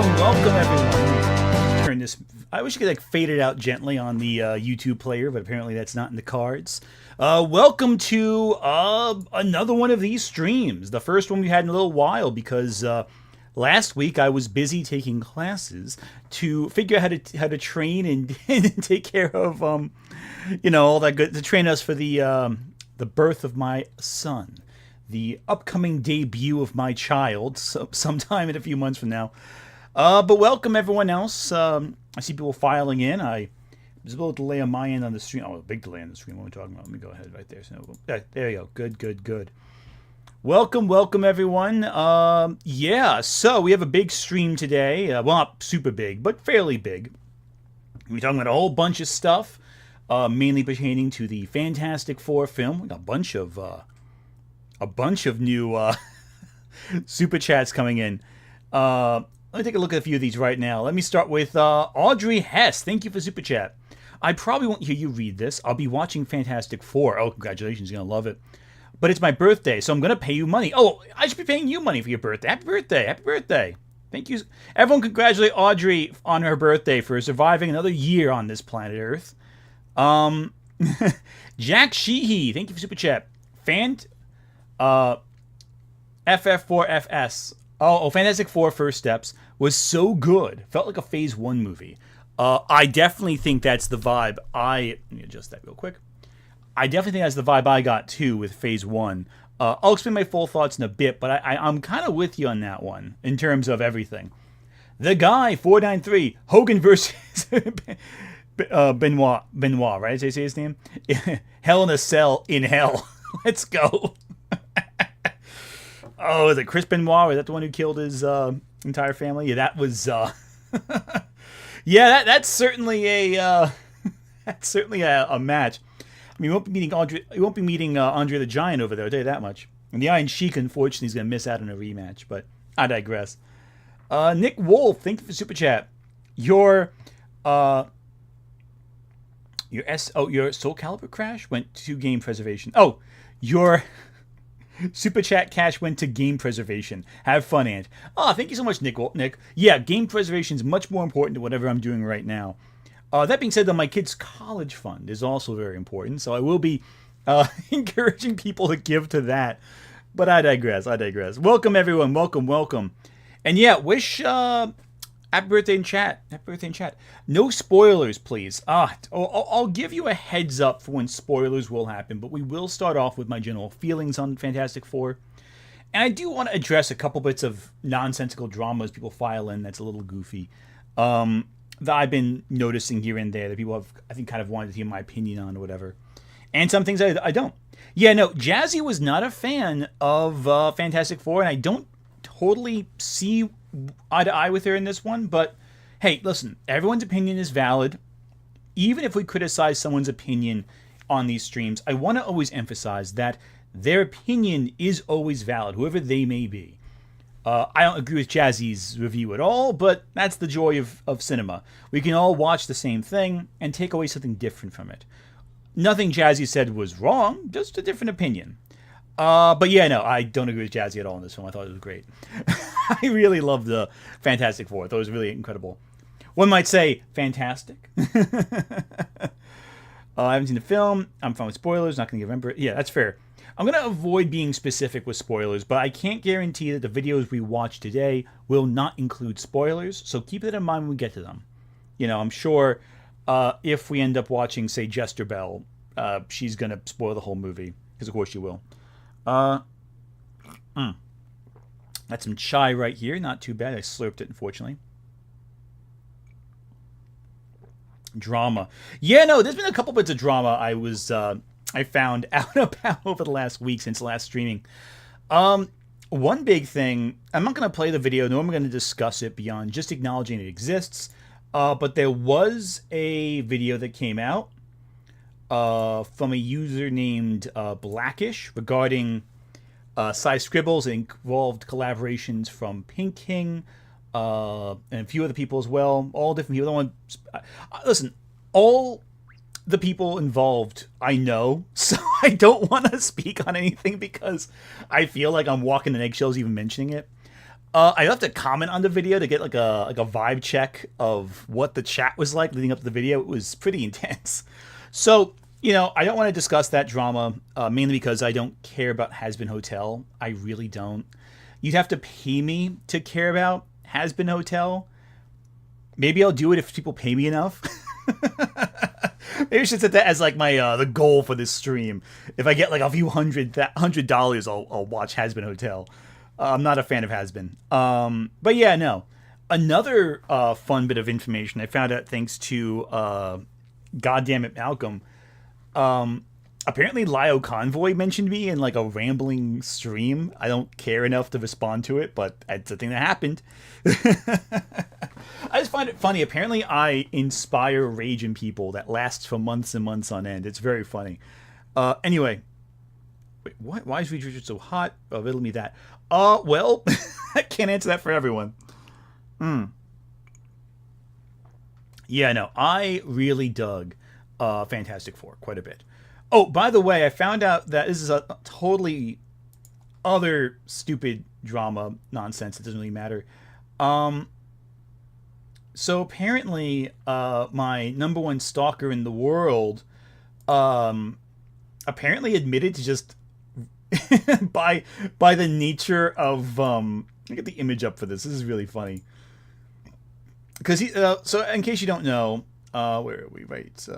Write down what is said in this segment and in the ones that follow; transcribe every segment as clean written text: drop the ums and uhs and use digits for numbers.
welcome everyone. Turn this. I wish you could fade it out gently on the YouTube player, but apparently that's not in the cards. Welcome to another one of these streams. The first one we had in a little while because last week I was busy taking classes to figure out how to train and take care of all that good to train us for the birth of my son. The upcoming debut of my child, sometime in a few months from now. But welcome everyone else. I see people filing in. There's a little delay on my end on the stream. Oh, a big delay on the stream. What are we talking about? Let me go ahead right there. So, there you go. Good. Welcome everyone. So we have a big stream today. Well, not super big, but fairly big. We're talking about a whole bunch of stuff, mainly pertaining to the Fantastic Four film. We got a bunch of new super chats coming in. Let me take a look at a few of these right now. Let me start with Audrey Hess. Thank you for super chat. I probably won't hear you read this. I'll be watching Fantastic Four. Oh, congratulations. You're going to love it. But it's my birthday, so I'm going to pay you money. Oh, I should be paying you money for your birthday. Happy birthday. Happy birthday. Thank you. Everyone congratulate Audrey on her birthday for surviving another year on this planet Earth. Jack Sheehy. Thank you for super chat. FF4FS. Oh, Fantastic Four First Steps was so good. Felt like a Phase 1 movie. I definitely think that's the vibe. Let me adjust that real quick. I definitely think that's the vibe I got, too, with Phase 1. I'll explain my full thoughts in a bit, but I'm kind of with you on that one, in terms of everything. The Guy, 493, Hogan versus Benoit, right? Did I say his name? Hell in a Cell in Hell. Let's go. Oh, is it Chris Benoit? Was that the one who killed his entire family? Yeah, that was. Yeah, that's certainly a match. I mean, you won't be meeting Andre the Giant over there. I'll tell you that much. And the Iron Sheik, unfortunately, is going to miss out on a rematch. But I digress. Nick Wolf, thank you for super chat. Your Soul Calibur crash went to game preservation. Oh, your super chat cash went to game preservation. Have fun, Ant. Oh, thank you so much, Nick. Yeah, game preservation is much more important to whatever I'm doing right now. That being said, though, my kid's college fund is also very important, so I will be encouraging people to give to that. But I digress. Welcome, everyone. Welcome. And yeah, wish happy birthday in chat. No spoilers, please. I'll give you a heads up for when spoilers will happen, but we will start off with my general feelings on Fantastic Four. And I do want to address a couple bits of nonsensical drama as people file in that's a little goofy. That I've been noticing here and there that people have, I think, kind of wanted to hear my opinion on or whatever. And some things I don't. Yeah, no, Jazzy was not a fan of Fantastic Four, and I don't totally see eye to eye with her in this one. But, hey, listen, everyone's opinion is valid. Even if we criticize someone's opinion on these streams, I want to always emphasize that their opinion is always valid, whoever they may be. I don't agree with Jazzy's review at all, but that's the joy of cinema. We can all watch the same thing and take away something different from it. Nothing Jazzy said was wrong, just a different opinion. But yeah, no, I don't agree with Jazzy at all in this film. I thought it was great. I really loved the Fantastic Four. I thought it was really incredible. One might say, fantastic. I haven't seen the film. I'm fine with spoilers. Not going to remember it. Yeah, that's fair. I'm going to avoid being specific with spoilers, but I can't guarantee that the videos we watch today will not include spoilers, so keep that in mind when we get to them. You know, I'm sure if we end up watching, say, Jester Bell, she's going to spoil the whole movie, because of course she will. That's some chai right here. Not too bad. I slurped it, unfortunately. Drama. Yeah, no, there's been a couple bits of drama I found out about over the last week since last streaming. One big thing, I'm not going to play the video, nor am I going to discuss it beyond just acknowledging it exists, but there was a video that came out from a user named Blackish regarding size scribbles. It involved collaborations from Pink King and a few other people as well, all different people. Listen, all the people involved I know, so I don't want to speak on anything because I feel like I'm walking on eggshells even mentioning it. I left a comment on the video to get like a vibe check of what the chat was like leading up to the video. It was pretty intense. So I don't want to discuss that drama mainly because I don't care about Has Been Hotel. I really don't. You'd have to pay me to care about Has Been Hotel. Maybe I'll do it if people pay me enough. Maybe I should set that as like my the goal for this stream. If I get like a few $100, I'll watch Has Been Hotel. I'm not a fan of Has Been. But yeah, no. Another fun bit of information I found out thanks to Goddammit Malcolm. Apparently Lio Convoy mentioned me in like a rambling stream. I don't care enough to respond to it, but it's a thing that happened. I just find it funny. Apparently I inspire rage in people that lasts for months and months on end. It's very funny. Anyway. Wait, what? Why is Reed Richards so hot? Oh, riddle me that. Well, I can't answer that for everyone. Yeah, no, I really dug Fantastic Four quite a bit. Oh, by the way, I found out that this is a totally other stupid drama nonsense. It doesn't really matter. So apparently, my number one stalker in the world, apparently admitted to just by the nature of let me get the image up for this. This is really funny because he. So in case you don't know, where are we? Right.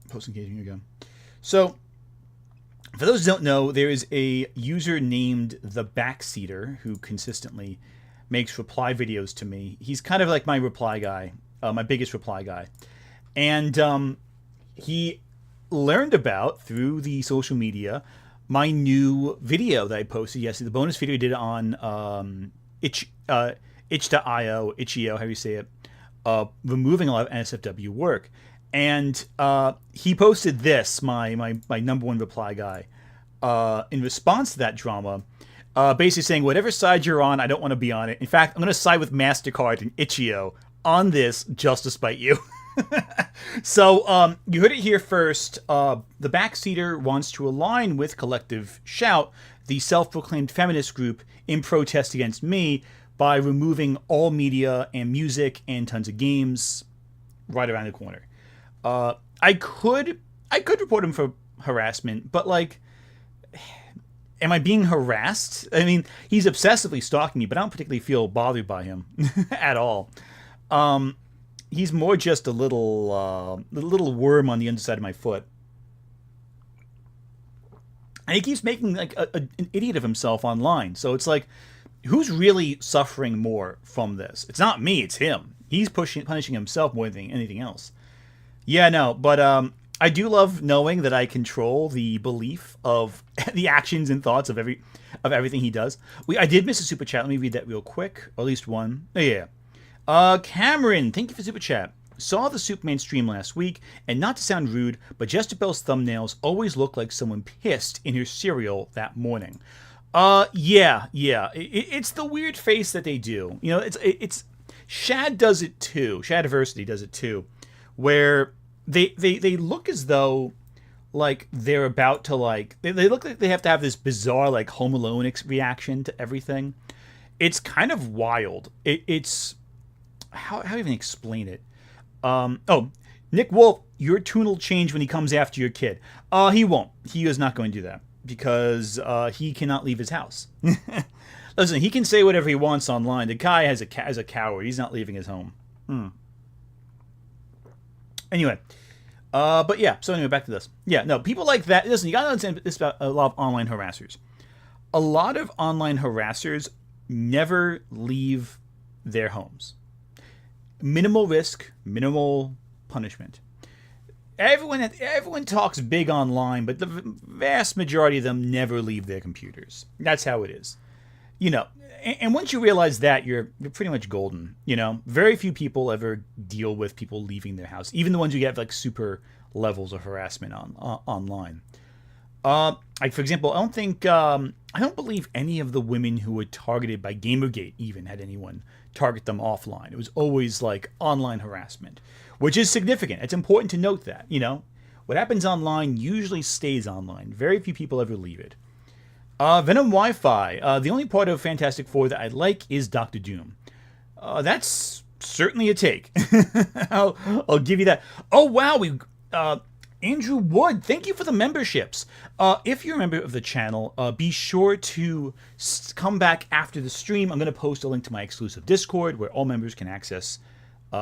Post engagement, here we go. So, for those who don't know, there is a user named The Backseater who consistently makes reply videos to me. He's kind of like my reply guy, my biggest reply guy. And he learned about, through the social media, my new video that I posted yesterday. The bonus video I did on itch.io, itch.io, how do you say it, removing a lot of NSFW work. And he posted this, my number one reply guy, in response to that drama, basically saying, whatever side you're on, I don't want to be on it. In fact, I'm going to side with MasterCard and Itch.io on this just to spite you. So you heard it here first. The Backseater wants to align with Collective Shout, the self-proclaimed feminist group, in protest against me by removing all media and music and tons of games right around the corner. I could report him for harassment, but like, am I being harassed? I mean, he's obsessively stalking me, but I don't particularly feel bothered by him at all. He's more just a little worm on the underside of my foot. And he keeps making like an idiot of himself online. So it's like, who's really suffering more from this? It's not me, it's him. He's punishing himself more than anything else. Yeah, no, but I do love knowing that I control the belief of the actions and thoughts of everything he does. I did miss a super chat. Let me read that real quick, or at least one. Oh, yeah. Cameron, thank you for super chat. Saw the Superman stream last week, and not to sound rude, but Jester Bell's thumbnails always look like someone pissed in her cereal that morning. Yeah. It's the weird face that they do. You know, it's Shad does it too. Shadiversity does it too, where they look as though like they're about to like they look like they have to have this bizarre like Home Alone reaction to everything. It's kind of wild. It's how do you even explain it? Nick Wolf, your tune will change when he comes after your kid. He won't. He is not going to do that because he cannot leave his house. Listen, he can say whatever he wants online. The guy has a coward. He's not leaving his home. Anyway, but yeah. So anyway, back to this. Yeah, no, people like that. Listen, you gotta understand this about a lot of online harassers. A lot of online harassers never leave their homes. Minimal risk, minimal punishment. Everyone talks big online, but the vast majority of them never leave their computers. That's how it is. You know, and once you realize that, you're pretty much golden. You know, very few people ever deal with people leaving their house, even the ones who get like super levels of harassment online. Like for example, I don't believe any of the women who were targeted by Gamergate even had anyone target them offline. It was always like online harassment, which is significant. It's important to note that, what happens online usually stays online. Very few people ever leave it. Venom Wi-Fi. The only part of Fantastic Four that I like is Doctor Doom. That's certainly a take. I'll give you that. Oh wow, Andrew Wood, thank you for the memberships. If you're a member of the channel, be sure to come back after the stream. I'm going to post a link to my exclusive Discord where all members can access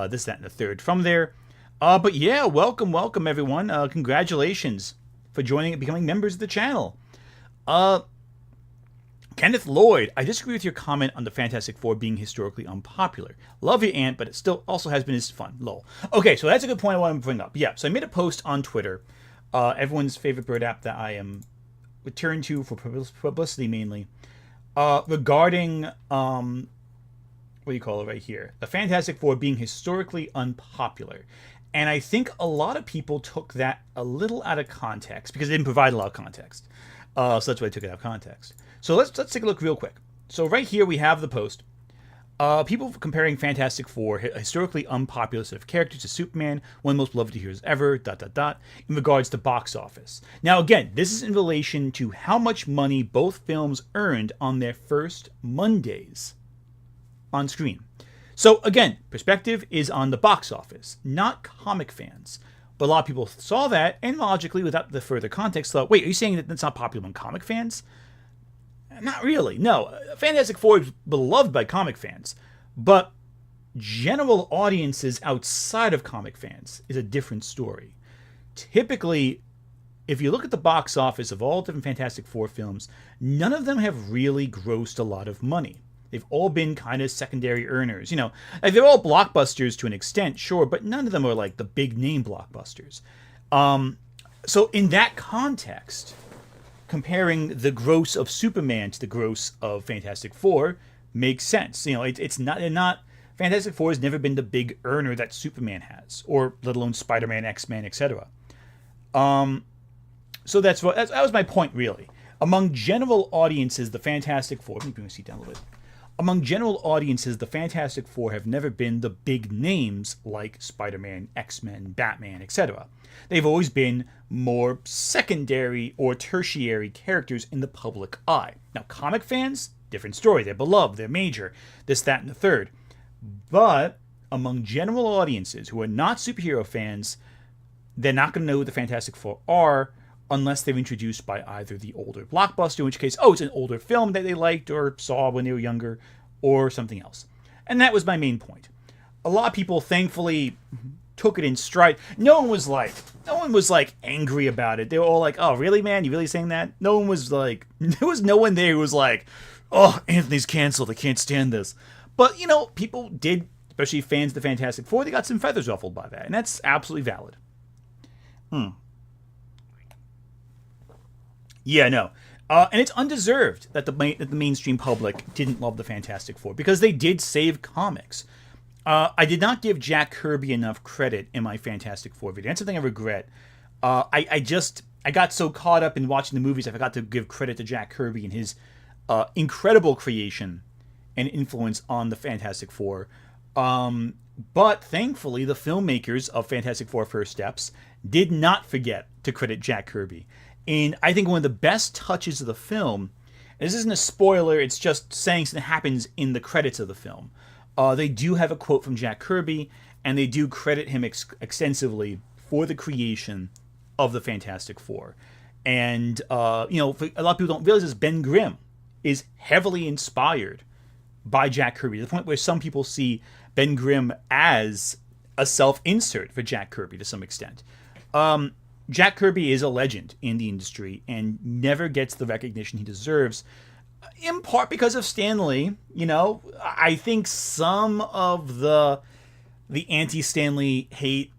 this, that, and the third from there. But yeah, welcome everyone. Congratulations for joining and becoming members of the channel. Kenneth Lloyd, I disagree with your comment on the Fantastic Four being historically unpopular. Love your aunt, but it still also has been as fun. Lol. Okay, so that's a good point I want to bring up. Yeah, so I made a post on Twitter, everyone's favorite bird app that I am returned to for publicity mainly, regarding, what do you call it right here? The Fantastic Four being historically unpopular. And I think a lot of people took that a little out of context because it didn't provide a lot of context. So that's why I took it out of context. So let's take a look real quick. So right here we have the post. People comparing Fantastic Four, a historically unpopular set of characters, to Superman, one of the most beloved heroes ever, in regards to box office. Now again, this is in relation to how much money both films earned on their first Mondays on screen. So again, perspective is on the box office, not comic fans. But a lot of people saw that, and logically, without the further context, thought, wait, are you saying that that's not popular among comic fans? Not really, no. Fantastic Four is beloved by comic fans, but general audiences outside of comic fans is a different story. Typically, if you look at the box office of all different Fantastic Four films, none of them have really grossed a lot of money. They've all been kind of secondary earners. You know, like they're all blockbusters to an extent, sure, but none of them are like the big name blockbusters. So in that context, comparing the gross of Superman to the gross of Fantastic Four makes sense. You know, it's not Fantastic Four has never been the big earner that Superman has, or let alone Spider-Man, X-Men, etc. So that was my point, really. Among general audiences, the Fantastic Four. Let me bring my seat down a little bit. Among general audiences, the Fantastic Four have never been the big names like Spider-Man, X-Men, Batman, etc. They've always been more secondary or tertiary characters in the public eye. Now, comic fans, different story. They're beloved, they're major, this, that, and the third. But among general audiences who are not superhero fans, they're not going to know who the Fantastic Four are unless they're introduced by either the older blockbuster, in which case, oh, it's an older film that they liked or saw when they were younger, or something else. And that was my main point. A lot of people, thankfully, took it in stride. No one was like angry about it. They were all like, oh, really, man? You really saying that? No one was like, there was no one there who was like, oh, Anthony's canceled. I can't stand this. But, you know, people did, especially fans of the Fantastic Four, they got some feathers ruffled by that. And that's absolutely valid. Yeah, no. And it's undeserved that the mainstream public didn't love the Fantastic Four, because they did save comics. I did not give Jack Kirby enough credit in my Fantastic Four video. That's something I regret. I got so caught up in watching the movies, I forgot to give credit to Jack Kirby and his incredible creation and influence on the Fantastic Four. But thankfully, the filmmakers of Fantastic Four First Steps did not forget to credit Jack Kirby. And I think one of the best touches of the film, and this isn't a spoiler, it's just saying something happens in the credits of the film. They do have a quote from Jack Kirby, and they do credit him extensively for the creation of the Fantastic Four. And, you know, a lot of people don't realize this, Ben Grimm is heavily inspired by Jack Kirby, to the point where some people see Ben Grimm as a self-insert for Jack Kirby to some extent. Jack Kirby is a legend in the industry and never gets the recognition he deserves, in part because of Stan Lee. You know, I think some of the anti-Stan Lee hate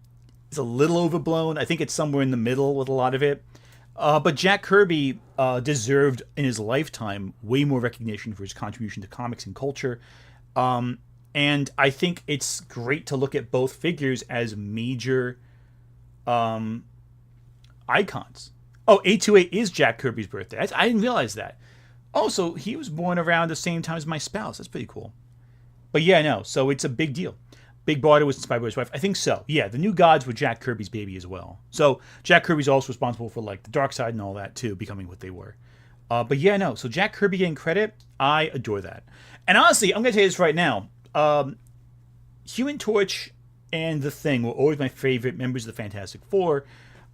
is a little overblown. I think it's somewhere in the middle with a lot of it. But Jack Kirby deserved in his lifetime way more recognition for his contribution to comics and culture. And I think it's great to look at both figures as major icons. Oh, 828 is Jack Kirby's birthday. I didn't realize that. Oh, so he was born around the same time as my spouse. That's pretty cool. But yeah, no, so it's a big deal. Big Barda was inspired by his wife. I think so. Yeah, the New Gods were Jack Kirby's baby as well. So Jack Kirby's also responsible for like the Dark Side and all that too, becoming what they were. But yeah, no. So Jack Kirby getting credit, I adore that. And honestly, I'm gonna tell you this right now. Human Torch and the Thing were always my favorite members of the Fantastic Four.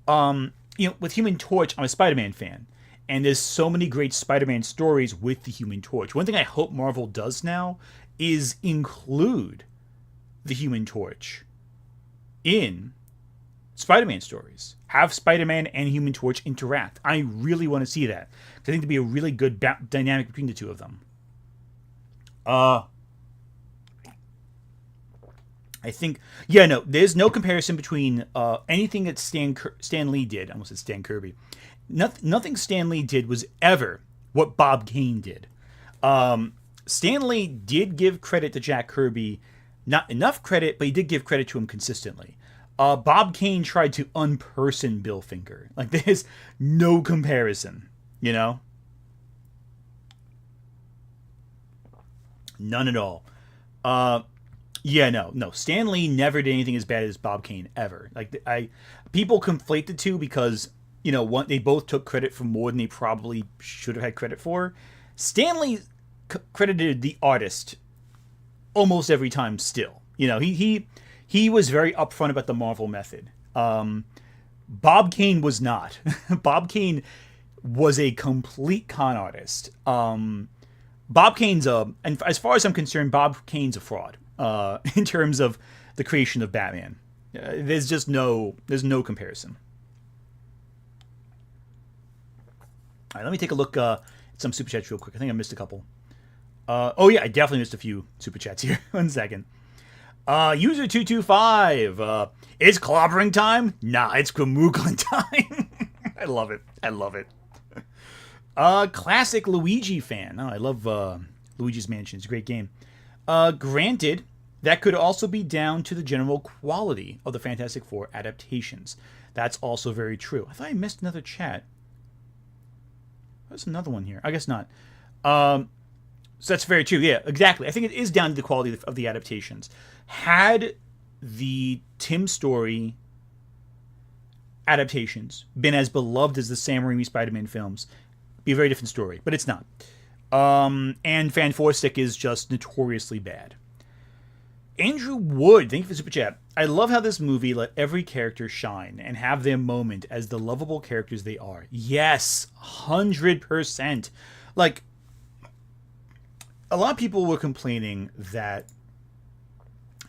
With Human Torch, I'm a Spider-Man fan, and there's so many great Spider-Man stories with the Human Torch. One thing I hope Marvel does now is include the Human Torch in Spider-Man stories. Have Spider-Man and Human Torch interact. I really want to see that. I think there'd be a really good dynamic between the two of them. I think, there's no comparison between anything that Stan Lee did. I almost said Stan Kirby. Nothing Stan Lee did was ever what Bob Kane did. Stan Lee did give credit to Jack Kirby, not enough credit, but he did give credit to him consistently. Bob Kane tried to unperson Bill Finger. Like, there's no comparison, None at all. No. Stan Lee never did anything as bad as Bob Kane ever. People conflate the two because they both took credit for more than they probably should have had credit for. Stan Lee credited the artist almost every time. Still, he was very upfront about the Marvel method. Bob Kane was not. Bob Kane was a complete con artist. Bob Kane's and as far as I'm concerned, Bob Kane's a fraud. In terms of the creation of Batman, there's no comparison. All right, let me take a look at some super chats real quick. I think I missed a couple. I definitely missed a few super chats here. 1 second. User 225. It's clobbering time? Nah, it's Gramoogling time. I love it. Classic Luigi fan. Oh, I love Luigi's Mansion. It's a great game. Granted, that could also be down to the general quality of the Fantastic Four adaptations. That's also very true. I thought I missed another chat. There's another one here. I guess not. So that's very true. Yeah, exactly. I think it is down to the quality of the adaptations. Had the Tim Story adaptations been as beloved as the Sam Raimi Spider-Man films, it'd be a very different story. But it's not. And Fan 4 Stick is just notoriously bad. Andrew Wood, thank you for the super chat. I love how this movie let every character shine and have their moment as the lovable characters they are. Yes, 100%. Like, a lot of people were complaining that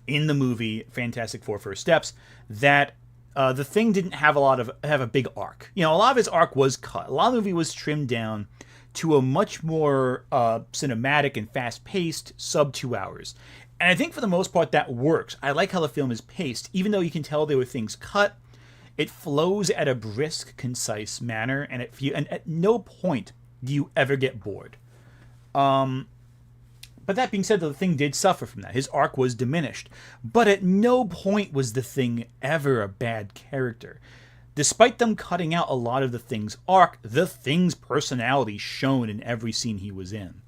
in the movie Fantastic Four First Steps that the Thing didn't have a big arc. A lot of his arc was cut. A lot of the movie was trimmed down to a much more cinematic and fast-paced sub 2 hours. And I think for the most part that works. I like how the film is paced. Even though you can tell there were things cut, it flows at a brisk, concise manner, and at no point do you ever get bored. But that being said, the Thing did suffer from that. His arc was diminished. But at no point was the Thing ever a bad character. Despite them cutting out a lot of the Thing's arc, the Thing's personality shone in every scene he was in.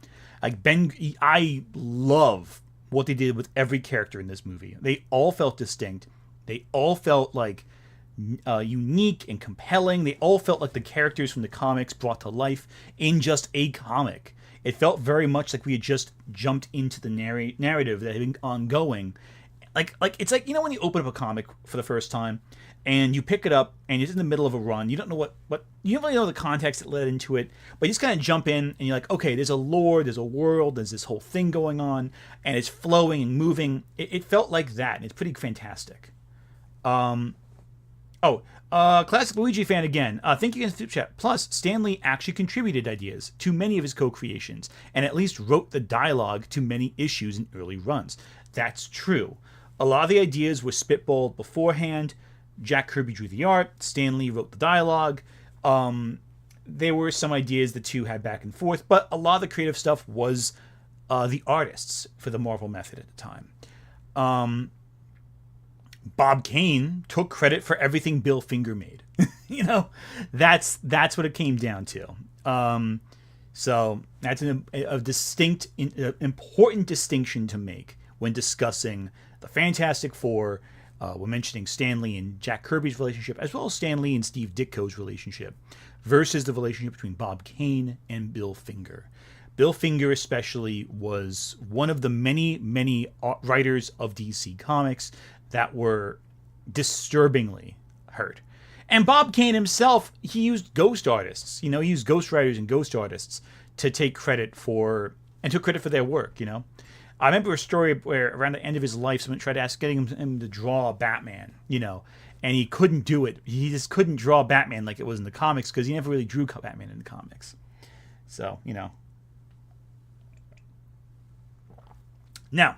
I love what they did with every character in this movie. They all felt distinct. They all felt unique and compelling. They all felt like the characters from the comics brought to life in just a comic. It felt very much like we had just jumped into the narrative that had been ongoing. It's like when you open up a comic for the first time and you pick it up and it's in the middle of a run. You don't know what you don't really know the context that led into it, but you just kind of jump in and you're like, okay, there's a lore, there's a world, there's this whole thing going on, and it's flowing and moving. It felt like that, and it's pretty fantastic. Classic Luigi fan again. Thank you again for the chat. Plus, Stan Lee actually contributed ideas to many of his co-creations, and at least wrote the dialogue to many issues in early runs. That's true. A lot of the ideas were spitballed beforehand. Jack Kirby drew the art. Stan Lee wrote the dialogue. There were some ideas the two had back and forth, but a lot of the creative stuff was the artists for the Marvel method at the time. Bob Kane took credit for everything Bill Finger made. That's what it came down to. So that's a distinct, important distinction to make when discussing the Fantastic Four We're mentioning Stan Lee and Jack Kirby's relationship, as well as Stan Lee and Steve Ditko's relationship, versus the relationship between Bob Kane and Bill Finger. Bill Finger especially was one of the many, many writers of DC Comics that were disturbingly hurt. And Bob Kane himself, he used ghost artists. He used ghost writers and ghost artists to take credit for, and took credit for their work, I remember a story where around the end of his life, someone tried getting him to draw Batman, and he couldn't do it. He just couldn't draw Batman like it was in the comics because he never really drew Batman in the comics. So, Now.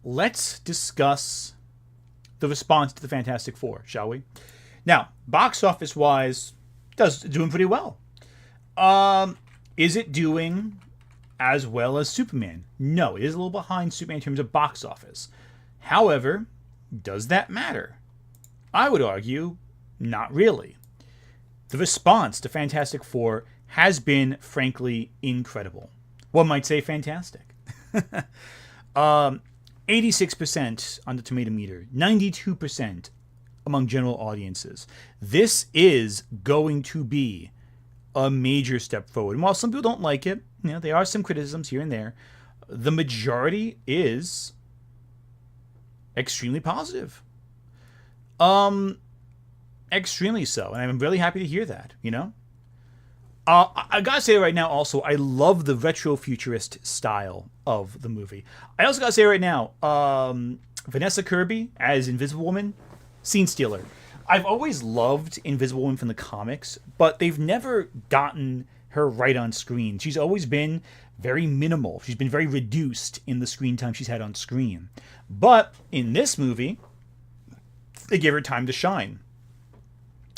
Let's discuss the response to the Fantastic Four, shall we? Now, box office wise, doing pretty well. Is it doing as well as Superman? No, it is a little behind Superman in terms of box office. However, does that matter? I would argue, not really. The response to Fantastic Four has been, frankly, incredible. One might say fantastic. 86% on the tomato meter, 92% among general audiences. This is going to be a major step forward. And while some people don't like it, there are some criticisms here and there, the majority is extremely positive. Extremely so. And I'm really happy to hear that, I gotta say right now also, I love the retro-futurist style of the movie. I also gotta say right now, Vanessa Kirby as Invisible Woman, scene stealer. I've always loved Invisible Woman from the comics, but they've never gotten her right on screen. She's always been very minimal. She's been very reduced in the screen time she's had on screen. But in this movie, they give her time to shine.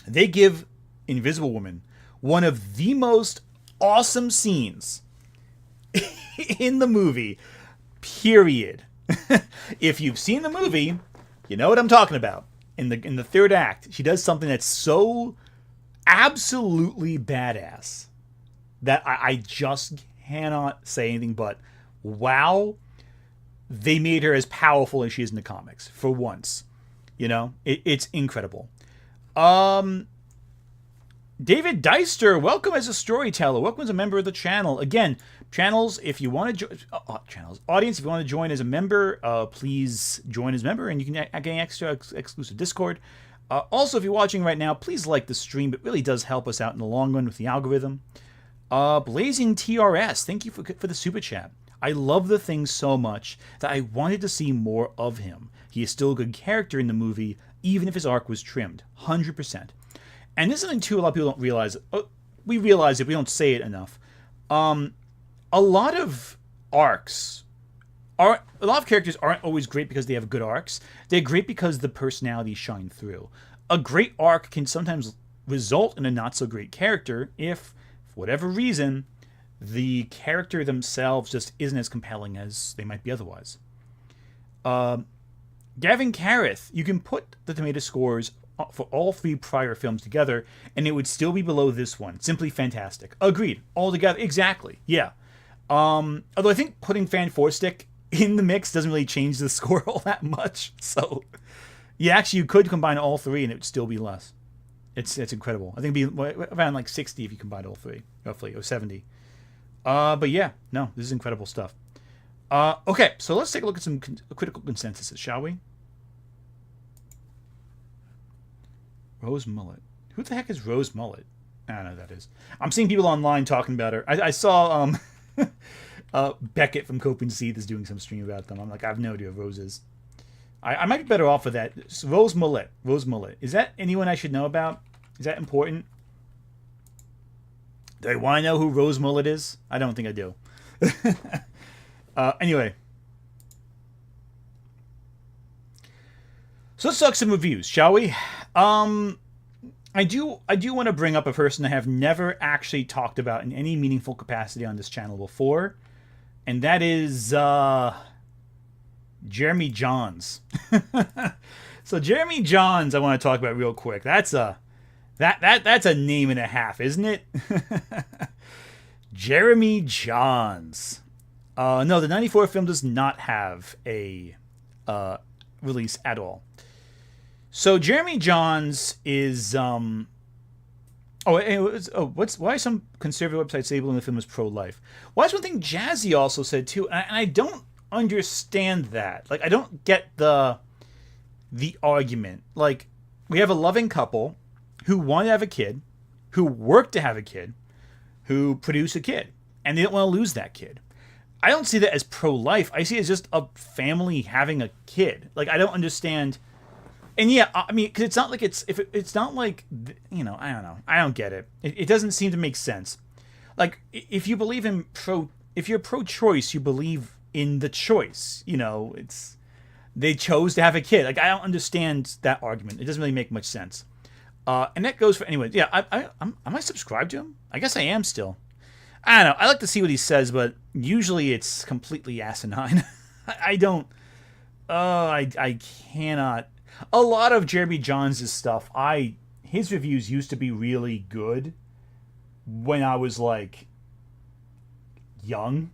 They give Invisible Woman one of the most awesome scenes in the movie, period. If you've seen the movie, you know what I'm talking about. In the third act, she does something that's so absolutely badass that I just cannot say anything but, wow, they made her as powerful as she is in the comics, for once. It's incredible. David Deister, welcome as a storyteller. Welcome as a member of the channel. Again, channels, if you want to audience, if you want to join as a member, please join as a member, and you can get extra exclusive Discord. Also, if you're watching right now, please like the stream. It really does help us out in the long run with the algorithm. Blazing TRS, thank you for the super chat. I love the thing so much that I wanted to see more of him. He is still a good character in the movie, even if his arc was trimmed. 100%. And this is something, too, a lot of people don't realize. We realize it, we don't say it enough. A lot of characters aren't always great because they have good arcs. They're great because the personalities shine through. A great arc can sometimes result in a not-so-great character if, for whatever reason, the character themselves just isn't as compelling as they might be otherwise. Gavin Careth, you can put the tomato scores for all three prior films together, and it would still be below this one. Simply fantastic. Agreed. All together. Exactly. Yeah. Although I think putting Fan 4-Stick in the mix doesn't really change the score all that much. So, yeah, actually, you could combine all three, and it would still be less. It's incredible. I think it'd be around like 60 if you combine all three, roughly, or 70. But yeah, no, this is incredible stuff. Okay, so let's take a look at some critical consensuses, shall we? Rose Mullet. Who the heck is Rose Mullet? I don't know who that is. I'm seeing people online talking about her. I saw Beckett from Cope and Seeth is doing some stream about them. I'm like, I have no idea who Rose is. I might be better off with that. Rose Mullet. Rose Mullet. Is that anyone I should know about? Is that important? Do I want to know who Rose Mullet is? I don't think I do. Anyway. So let's talk some reviews, shall we? I do want to bring up a person I have never actually talked about in any meaningful capacity on this channel before, and that is Jeremy Johns. So Jeremy Johns, I want to talk about real quick. That's a name and a half, isn't it? Jeremy Johns. No, the '94 film does not have a release at all. So Jeremy Jahns is why are some conservative websites labeling the film as pro-life? Well, that's one thing Jazzy also said too, and I don't understand that. Like, I don't get the argument. Like, we have a loving couple who want to have a kid, who work to have a kid, who produce a kid, and they don't want to lose that kid. I don't see that as pro-life. I see it as just a family having a kid. Like, I don't understand. And yeah, I mean, because it's not like it's not like, you know, I don't know. I don't get it. It doesn't seem to make sense. Like, if you believe in if you're pro-choice, you believe in the choice. You know, they chose to have a kid. Like, I don't understand that argument. It doesn't really make much sense. And that goes for, anyway, yeah, am I subscribed to him? I guess I am still. I don't know. I like to see what he says, but usually it's completely asinine. I cannot. A lot of Jeremy Jahns' stuff, his reviews used to be really good when I was, like, young.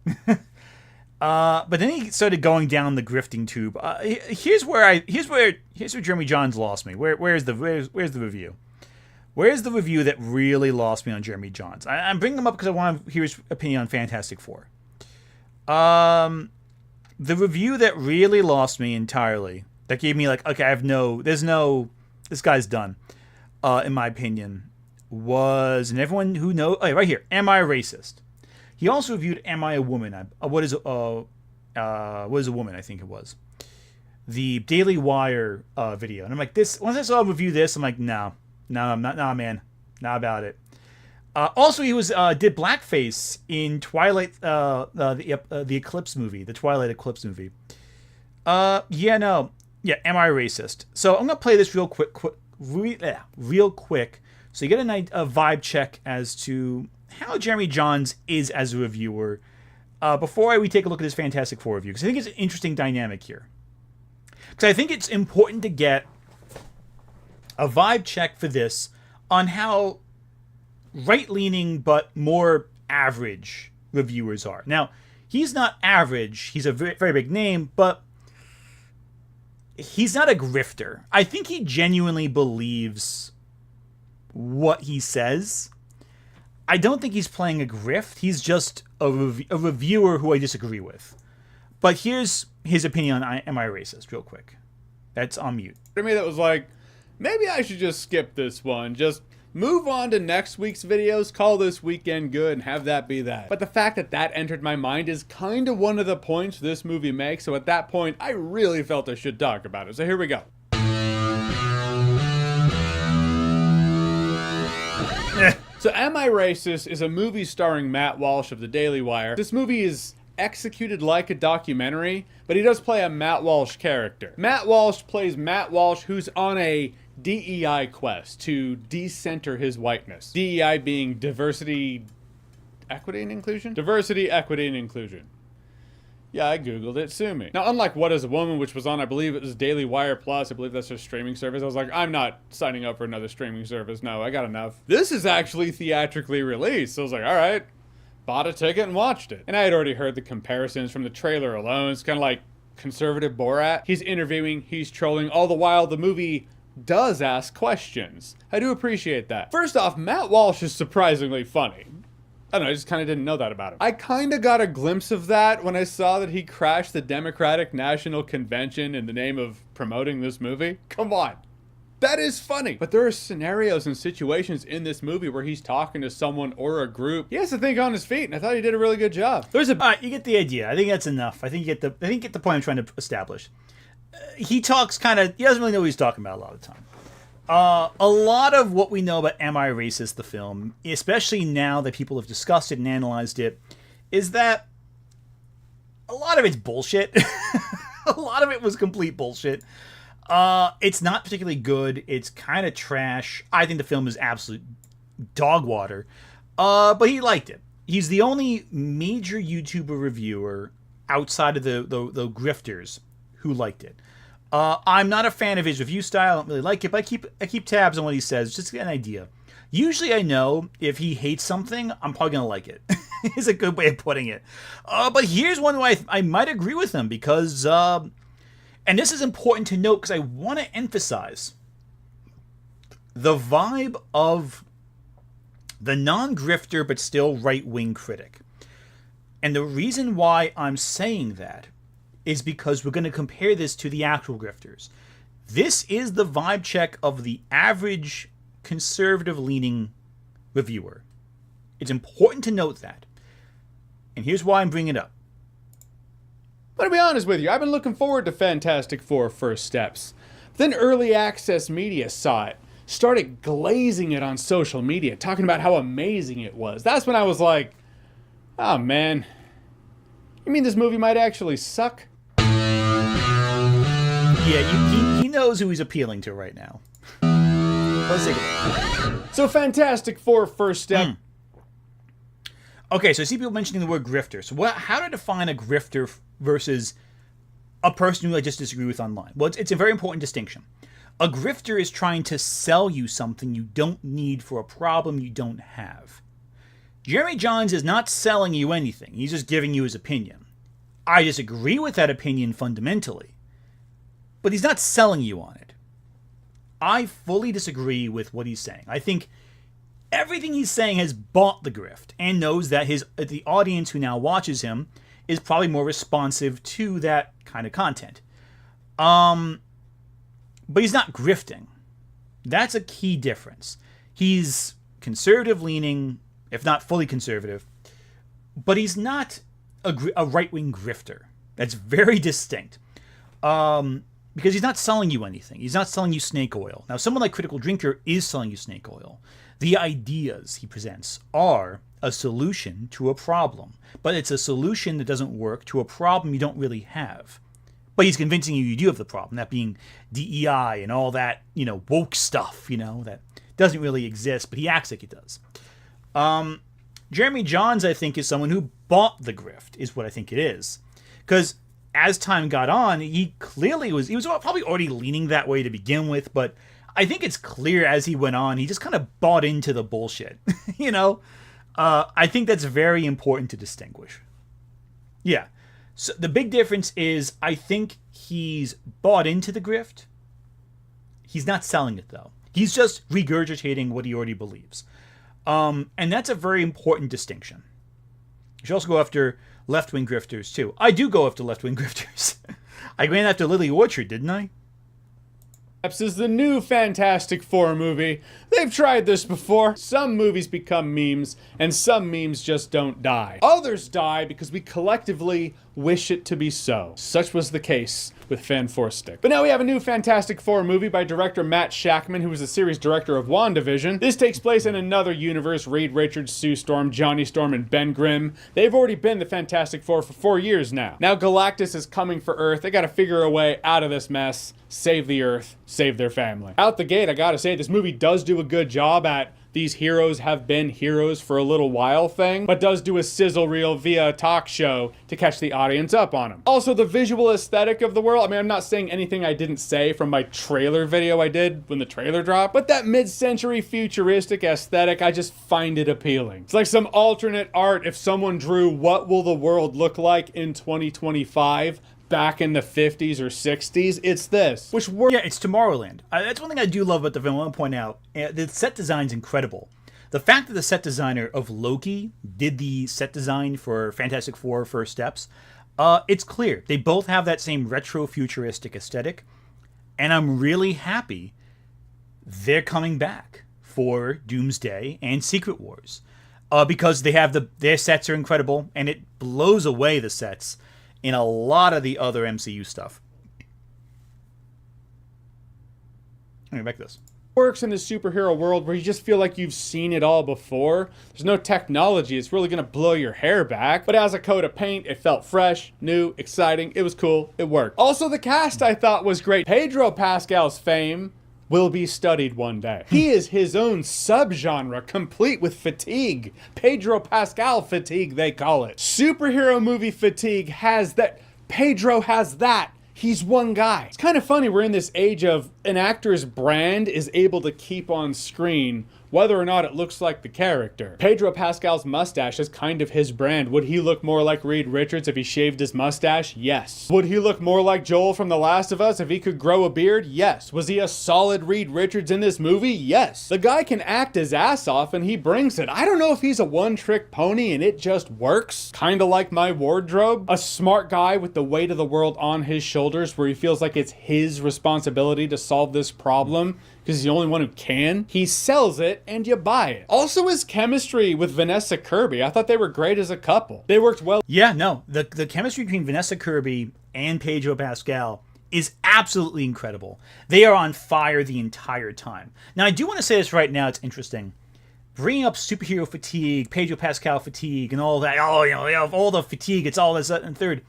But then he started going down the grifting tube. Here's where Jeremy Jahns lost me. Where's the review? Where's the review that really lost me on Jeremy Jahns? I'm bringing him up because I want to hear his opinion on Fantastic Four. The review that really lost me entirely, that gave me like, okay, this guy's done, in my opinion, was, and everyone who knows, right here, Am I Racist? He also reviewed Am I a Woman? What is a Woman, I think it was. The Daily Wire video. And I'm like, once I saw him review this, I'm like, no, I'm not, man, not about it. Also, he did blackface in Twilight, the Eclipse movie, the Twilight Eclipse movie. Am I Racist? So I'm gonna play this real quick, so you get a vibe check as to how Jeremy Jahns is as a reviewer. Before we take a look at his Fantastic Four review, because I think it's an interesting dynamic here. Because I think it's important to get a vibe check for this on how right-leaning but more average reviewers are. Now, he's not average. He's a very, very big name, but he's not a grifter. I think he genuinely believes what he says. I don't think he's playing a grift. He's just a reviewer who I disagree with. But here's his opinion on Am I Racist, real quick. That's on mute. To me, that was like, maybe I should just skip this one. Just move on to next week's videos, call this weekend good, and have that be that. But the fact that entered my mind is kind of one of the points this movie makes, so at that point, I really felt I should talk about it. So here we go. So Am I Racist is a movie starring Matt Walsh of the Daily Wire. This movie is executed like a documentary, but he does play a Matt Walsh character. Matt Walsh plays Matt Walsh, who's on a DEI quest to decenter his whiteness. DEI being diversity, equity, and inclusion? Diversity, equity, and inclusion. Yeah, I googled it, sue me. Now, unlike What is a Woman, which was on, I believe it was Daily Wire Plus, I believe that's their streaming service, I was like, I'm not signing up for another streaming service, no, I got enough. This is actually theatrically released, so I was like, alright, bought a ticket and watched it. And I had already heard the comparisons from the trailer alone. It's kind of like conservative Borat. He's interviewing, he's trolling, all the while the movie does ask questions. I do appreciate that. First off, Matt Walsh is surprisingly funny. I don't know, I just kind of didn't know that about him. I kind of got a glimpse of that when I saw that he crashed the Democratic National Convention in the name of promoting this movie. Come on. That is funny. But there are scenarios and situations in this movie where he's talking to someone or a group. He has to think on his feet, and I thought he did a really good job. You get the idea. I think that's enough. I think you get the point I'm trying to establish. He talks he doesn't really know what he's talking about a lot of the time. A lot of what we know about Am I Racist, the film, especially now that people have discussed it and analyzed it, is that a lot of it's bullshit. A lot of it was complete bullshit. It's not particularly good. It's kind of trash. I think the film is absolute dog water. But he liked it. He's the only major YouTuber reviewer outside of the grifters who liked it. I'm not a fan of his review style. I don't really like it, but I keep tabs on what he says just to get an idea. Usually I know if he hates something, I'm probably going to like it. Is a good way of putting it. But here's one where I might agree with him because And this is important to note because I want to emphasize the vibe of the non-grifter but still right-wing critic. And the reason why I'm saying that is because we're going to compare this to the actual grifters. This is the vibe check of the average conservative-leaning reviewer. It's important to note that. And here's why I'm bringing it up. But to be honest with you, I've been looking forward to Fantastic Four First Steps. Then early access media saw it, started glazing it on social media, talking about how amazing it was. That's when I was like, oh man, you mean this movie might actually suck? Yeah, he knows who he's appealing to right now. Let's take a look. So Fantastic Four First Step. Okay, so I see people mentioning the word grifter. So how to define a grifter versus a person who I just disagree with online? Well, it's a very important distinction. A grifter is trying to sell you something you don't need for a problem you don't have. Jeremy Jahns is not selling you anything. He's just giving you his opinion. I disagree with that opinion fundamentally, but he's not selling you on it. I fully disagree with what he's saying. I think everything he's saying has bought the grift and knows that the audience who now watches him is probably more responsive to that kind of content. But he's not grifting. That's a key difference. He's conservative-leaning, if not fully conservative, but he's not a right-wing grifter. That's very distinct. Because he's not selling you anything. He's not selling you snake oil. Now, someone like Critical Drinker is selling you snake oil. The ideas he presents are a solution to a problem, but it's a solution that doesn't work to a problem you don't really have. But he's convincing you do have the problem, that being DEI and all that, woke stuff, that doesn't really exist, but he acts like it does. Jeremy Jahns, I think, is someone who bought the grift, is what I think it is. Because as time got on, he clearly was probably already leaning that way to begin with, but I think it's clear as he went on, he just kind of bought into the bullshit, I think that's very important to distinguish. Yeah. So the big difference is I think he's bought into the grift. He's not selling it, though. He's just regurgitating what he already believes. And that's a very important distinction. You should also go after left-wing grifters, too. I do go after left-wing grifters. I ran after Lily Orchard, didn't I? Is the new Fantastic Four movie. They've tried this before. Some movies become memes, and some memes just don't die. Others die because we collectively wish it to be so. Such was the case with Fan4Stick. But now we have a new Fantastic Four movie by director Matt Shakman, who was the series director of WandaVision. This takes place in another universe. Reed Richards, Sue Storm, Johnny Storm, and Ben Grimm. They've already been the Fantastic Four for 4 years now. Now Galactus is coming for Earth. They gotta figure a way out of this mess, save the Earth, save their family. Out the gate, I gotta say, this movie does do a good job at these heroes have been heroes for a little while thing, but does do a sizzle reel via a talk show to catch the audience up on them. Also, the visual aesthetic of the world, I'm not saying anything I didn't say from my trailer video I did when the trailer dropped, but that mid-century futuristic aesthetic, I just find it appealing. It's like some alternate art if someone drew what will the world look like in 2025 back in the 50s or 60s, it's this. Which works. Yeah, it's Tomorrowland. That's one thing I do love about the film. I want to point out, the set design's incredible. The fact that the set designer of Loki did the set design for Fantastic Four First Steps, it's clear. They both have that same retro-futuristic aesthetic, and I'm really happy they're coming back for Doomsday and Secret Wars. Because they have their sets are incredible, and it blows away the sets in a lot of the other MCU stuff. Let me back this. Works in the superhero world where you just feel like you've seen it all before. There's no technology, it's really gonna blow your hair back. But as a coat of paint, it felt fresh, new, exciting, it was cool, it worked. Also, the cast I thought was great. Pedro Pascal's fame will be studied one day. He is his own subgenre, complete with fatigue. Pedro Pascal fatigue, they call it. Superhero movie fatigue has that. Pedro has that He's one guy. It's kind of funny we're in this age of an actor's brand is able to keep on screen whether or not it looks like the character. Pedro Pascal's mustache is kind of his brand. Would he look more like Reed Richards if he shaved his mustache? Yes. Would he look more like Joel from The Last of Us if he could grow a beard? Yes. Was he a solid Reed Richards in this movie? Yes. The guy can act his ass off and he brings it. I don't know if he's a one-trick pony and it just works. Kinda like my wardrobe. A smart guy with the weight of the world on his shoulders where he feels like it's his responsibility to solve this problem because he's the only one who can. He sells it and you buy it. Also his chemistry with Vanessa Kirby. I thought they were great as a couple. They worked well. Yeah, no. The chemistry between Vanessa Kirby and Pedro Pascal is absolutely incredible. They are on fire the entire time. Now, I do want to say this right now. It's interesting. Bringing up superhero fatigue, Pedro Pascal fatigue, and all that. Oh, all the fatigue. It's all this, that, and third.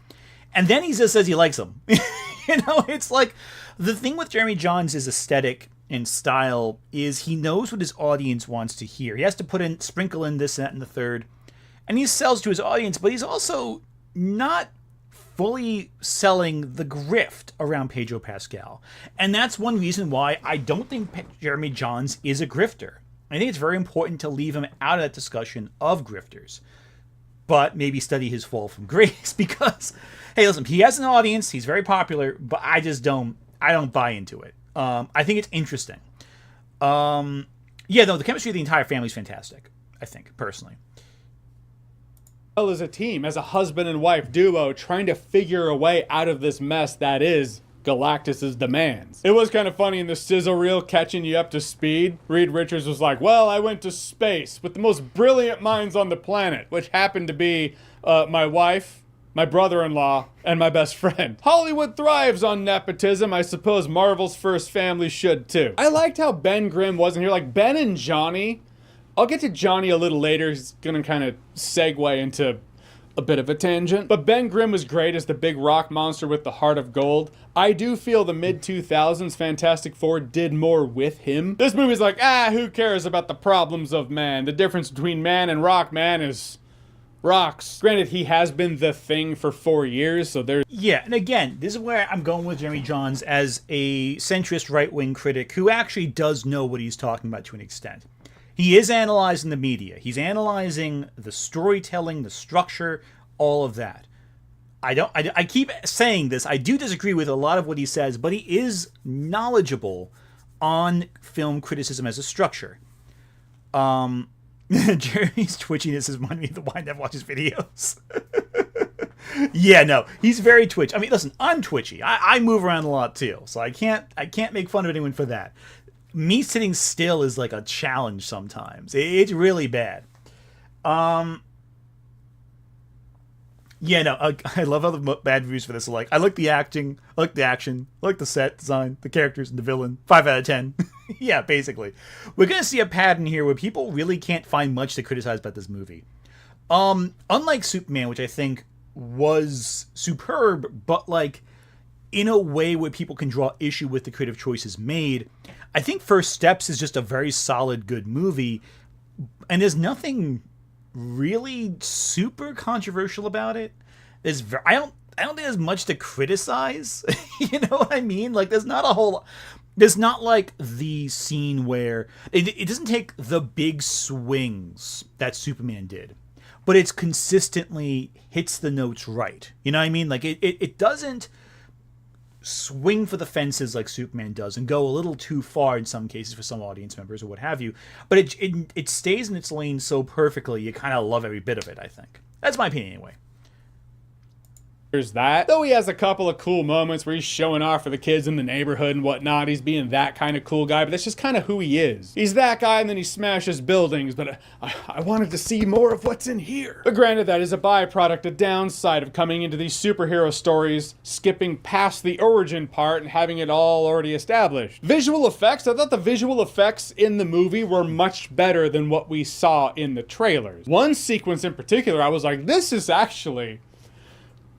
And then he just says he likes them. It's like the thing with Jeremy Jahns' aesthetic and style is he knows what his audience wants to hear. He has to sprinkle in this, that, and the third. And he sells to his audience, but he's also not fully selling the grift around Pedro Pascal. And that's one reason why I don't think Jeremy Jahns is a grifter. I think it's very important to leave him out of that discussion of grifters. But maybe study his fall from grace because, hey, listen, he has an audience, he's very popular, but I don't buy into it. I think it's interesting. The chemistry of the entire family is fantastic, I think, personally. Well, as a team, as a husband and wife duo, trying to figure a way out of this mess that is Galactus' demands. It was kind of funny in the sizzle reel catching you up to speed. Reed Richards was like, well, I went to space with the most brilliant minds on the planet, which happened to be my wife, my brother-in-law, and my best friend. Hollywood thrives on nepotism. I suppose Marvel's first family should too. I liked how Ben Grimm wasn't here. Like Ben and Johnny, I'll get to Johnny a little later. He's gonna kind of segue into a bit of a tangent. But Ben Grimm was great as the big rock monster with the heart of gold. I do feel the mid-2000s Fantastic Four did more with him. This movie's like, who cares about the problems of man? The difference between man and rock, man, is rocks. Granted, he has been the Thing for 4 years, so there's... Yeah, and again, this is where I'm going with Jeremy Jahns as a centrist right-wing critic who actually does know what he's talking about to an extent. He is analyzing the media. He's analyzing the storytelling, the structure, all of that. I keep saying this. I do disagree with a lot of what he says, but he is knowledgeable on film criticism as a structure. Jeremy's twitchiness is reminding me of the why I never watches videos. Yeah, no, he's very twitchy. I mean, listen, I'm twitchy. I move around a lot too, so I can't make fun of anyone for that. Me sitting still is like a challenge sometimes. It's really bad. Yeah, no, I love how the bad reviews for this are like, I like the acting, I like the action, I like the set design, the characters, and the villain. 5 out of 10. Yeah, basically. We're going to see a pattern here where people really can't find much to criticize about this movie. Unlike Superman, which I think was superb, but like in a way where people can draw issue with the creative choices made, I think First Steps is just a very solid, good movie, and there's nothing really super controversial about it. I don't think there's much to criticize. You know what I mean? Like, there's not like the scene where it doesn't take the big swings that Superman did, but it's consistently hits the notes right. You know what I mean? Like it doesn't swing for the fences like Superman does and go a little too far in some cases for some audience members or what have you, but it stays in its lane so perfectly you kind of love every bit of it. I think that's my opinion anyway. There's that. Though he has a couple of cool moments where he's showing off for the kids in the neighborhood and whatnot. He's being that kind of cool guy, but that's just kind of who he is. He's that guy and then he smashes buildings, but I wanted to see more of what's in here. But granted, that is a byproduct, a downside of coming into these superhero stories, skipping past the origin part and having it all already established. Visual effects, I thought the visual effects in the movie were much better than what we saw in the trailers. One sequence in particular, I was like, this is actually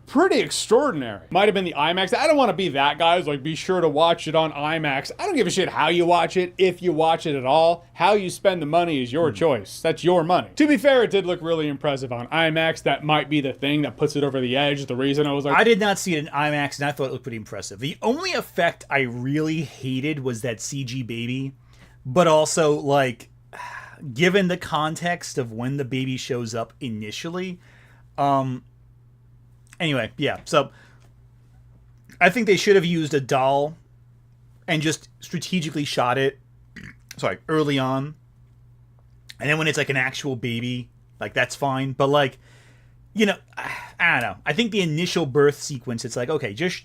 pretty extraordinary. Might have been the IMAX. I don't want to be that guy who's like, be sure to watch it on IMAX. I don't give a shit how you watch it, if you watch it at all. How you spend the money is your choice. That's your money. To be fair, it did look really impressive on IMAX. That might be the thing that puts it over the edge. The reason I was like... I did not see it in IMAX, and I thought it looked pretty impressive. The only effect I really hated was that CG baby. But also, like, given the context of when the baby shows up initially... Anyway, yeah, so I think they should have used a doll and just strategically shot it, early on. And then when it's like an actual baby, like, that's fine. But, like, you know, I don't know. I think the initial birth sequence, it's like, okay, just...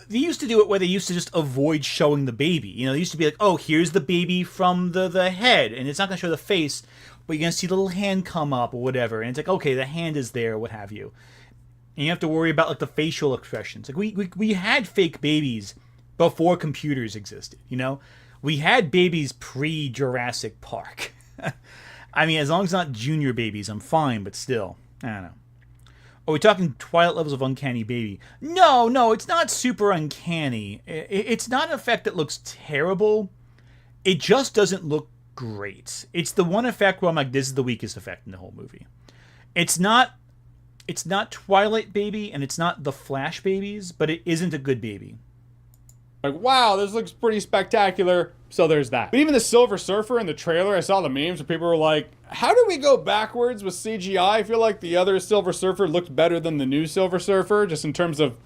They used to do it where they used to just avoid showing the baby. You know, they used to be like, oh, here's the baby from the head, and it's not going to show the face, but you're going to see the little hand come up or whatever. And it's like, okay, the hand is there, what have you. And you have to worry about, like, the facial expressions. Like, we had fake babies before computers existed, you know? We had babies pre-Jurassic Park. I mean, as long as it's not junior babies, I'm fine, but still. I don't know. Are we talking Twilight levels of uncanny baby? No, it's not super uncanny. It's not an effect that looks terrible. It just doesn't look great. It's the one effect where I'm like, this is the weakest effect in the whole movie. It's not Twilight baby, and it's not the Flash babies, but it isn't a good baby. Like, wow, this looks pretty spectacular. So there's that. But even the Silver Surfer in the trailer, I saw the memes where people were like, how do we go backwards with CGI? I feel like the other Silver Surfer looked better than the new Silver Surfer, just in terms of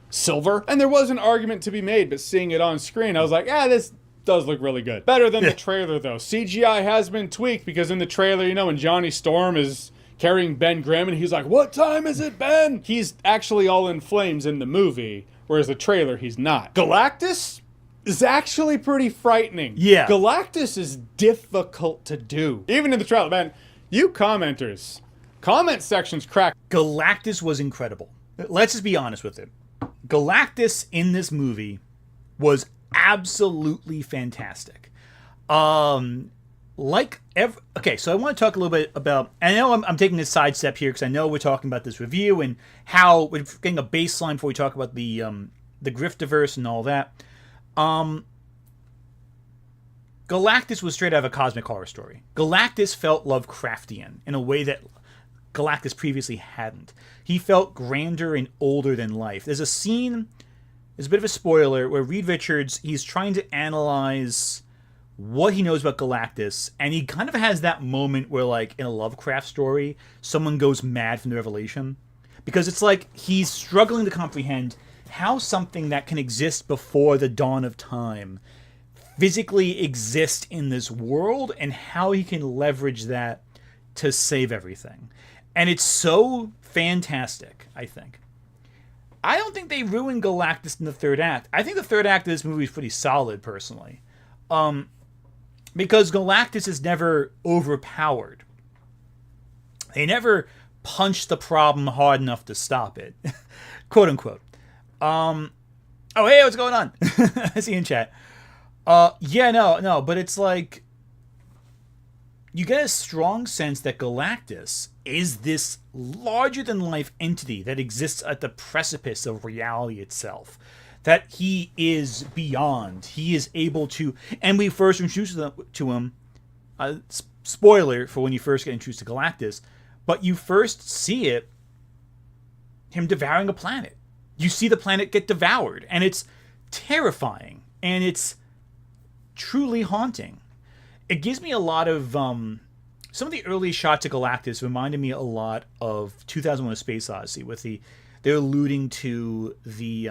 silver. And there was an argument to be made, but seeing it on screen, I was like, this does look really good. Better than the trailer, though. CGI has been tweaked, because in the trailer, you know, when Johnny Storm is carrying Ben Grimm, and he's like, what time is it, Ben? He's actually all in flames in the movie, whereas the trailer, he's not. Galactus is actually pretty frightening. Yeah. Galactus is difficult to do. Even in the trailer, man, you commenters, comment sections crack. Galactus was incredible. Let's just be honest with it. Galactus in this movie was absolutely fantastic. Okay, so I want to talk a little bit about, and I know I'm taking a sidestep here because I know we're talking about this review and how we're getting a baseline before we talk about the griftiverse and all that. Galactus was straight out of a cosmic horror story. Galactus felt Lovecraftian in a way that Galactus previously hadn't. He felt grander and older than life. There's a scene, there's a bit of a spoiler, where Reed Richards, he's trying to analyze what he knows about Galactus, and he kind of has that moment where, like, in a Lovecraft story, someone goes mad from the revelation. Because it's like he's struggling to comprehend how something that can exist before the dawn of time physically exists in this world, and how he can leverage that to save everything. And it's so fantastic, I think. I don't think they ruined Galactus in the third act. I think the third act of this movie is pretty solid, personally. Because Galactus is never overpowered. They never punch the problem hard enough to stop it. Quote unquote. Oh, hey, what's going on? I see you in chat. No, but it's like, you get a strong sense that Galactus is this larger-than-life entity that exists at the precipice of reality itself. That he is beyond. He is able to... And we first introduced to him... spoiler for when you first get introduced to Galactus. But you first see him devouring a planet. You see the planet get devoured. And it's terrifying. And it's truly haunting. It gives me a lot of... some of the early shots of Galactus reminded me a lot of 2001: A Space Odyssey, with they're alluding to the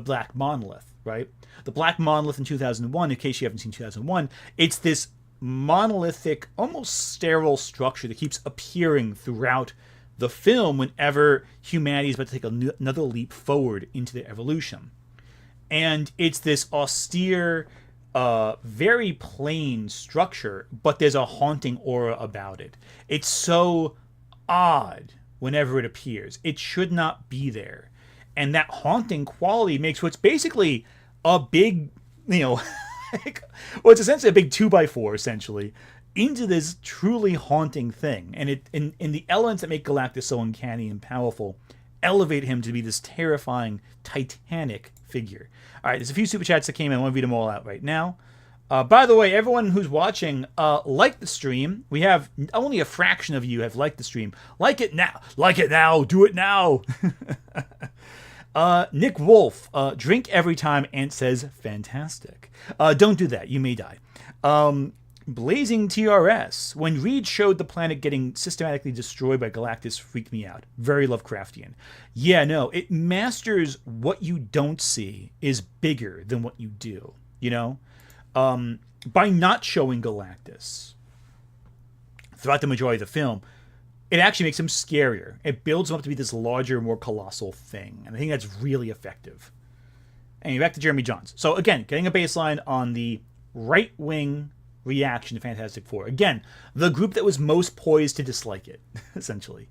Black Monolith, right? The Black Monolith in 2001, in case you haven't seen 2001, it's this monolithic, almost sterile structure that keeps appearing throughout the film whenever humanity is about to take another leap forward into their evolution. And it's this austere, very plain structure, but there's a haunting aura about it. It's so odd whenever it appears. It should not be there. And that haunting quality makes what's basically a big, well, it's essentially a big 2x4, essentially, into this truly haunting thing. And in the elements that make Galactus so uncanny and powerful elevate him to be this terrifying, titanic figure. All right, there's a few super chats that came in. I want to read them all out right now. By the way, everyone who's watching, like the stream. We have only a fraction of you have liked the stream. Like it now. Like it now. Do it now. Nick Wolf, drink every time Ant says fantastic. Don't do that. You may die. Blazing TRS. When Reed showed the planet getting systematically destroyed by Galactus, freaked me out. Very Lovecraftian. Yeah, no, it masters what you don't see is bigger than what you do, you know? By not showing Galactus throughout the majority of the film, it actually makes him scarier. It builds him up to be this larger, more colossal thing. And I think that's really effective. Anyway, back to Jeremy Johns. So again, getting a baseline on the right-wing reaction to Fantastic Four. Again, the group that was most poised to dislike it, essentially.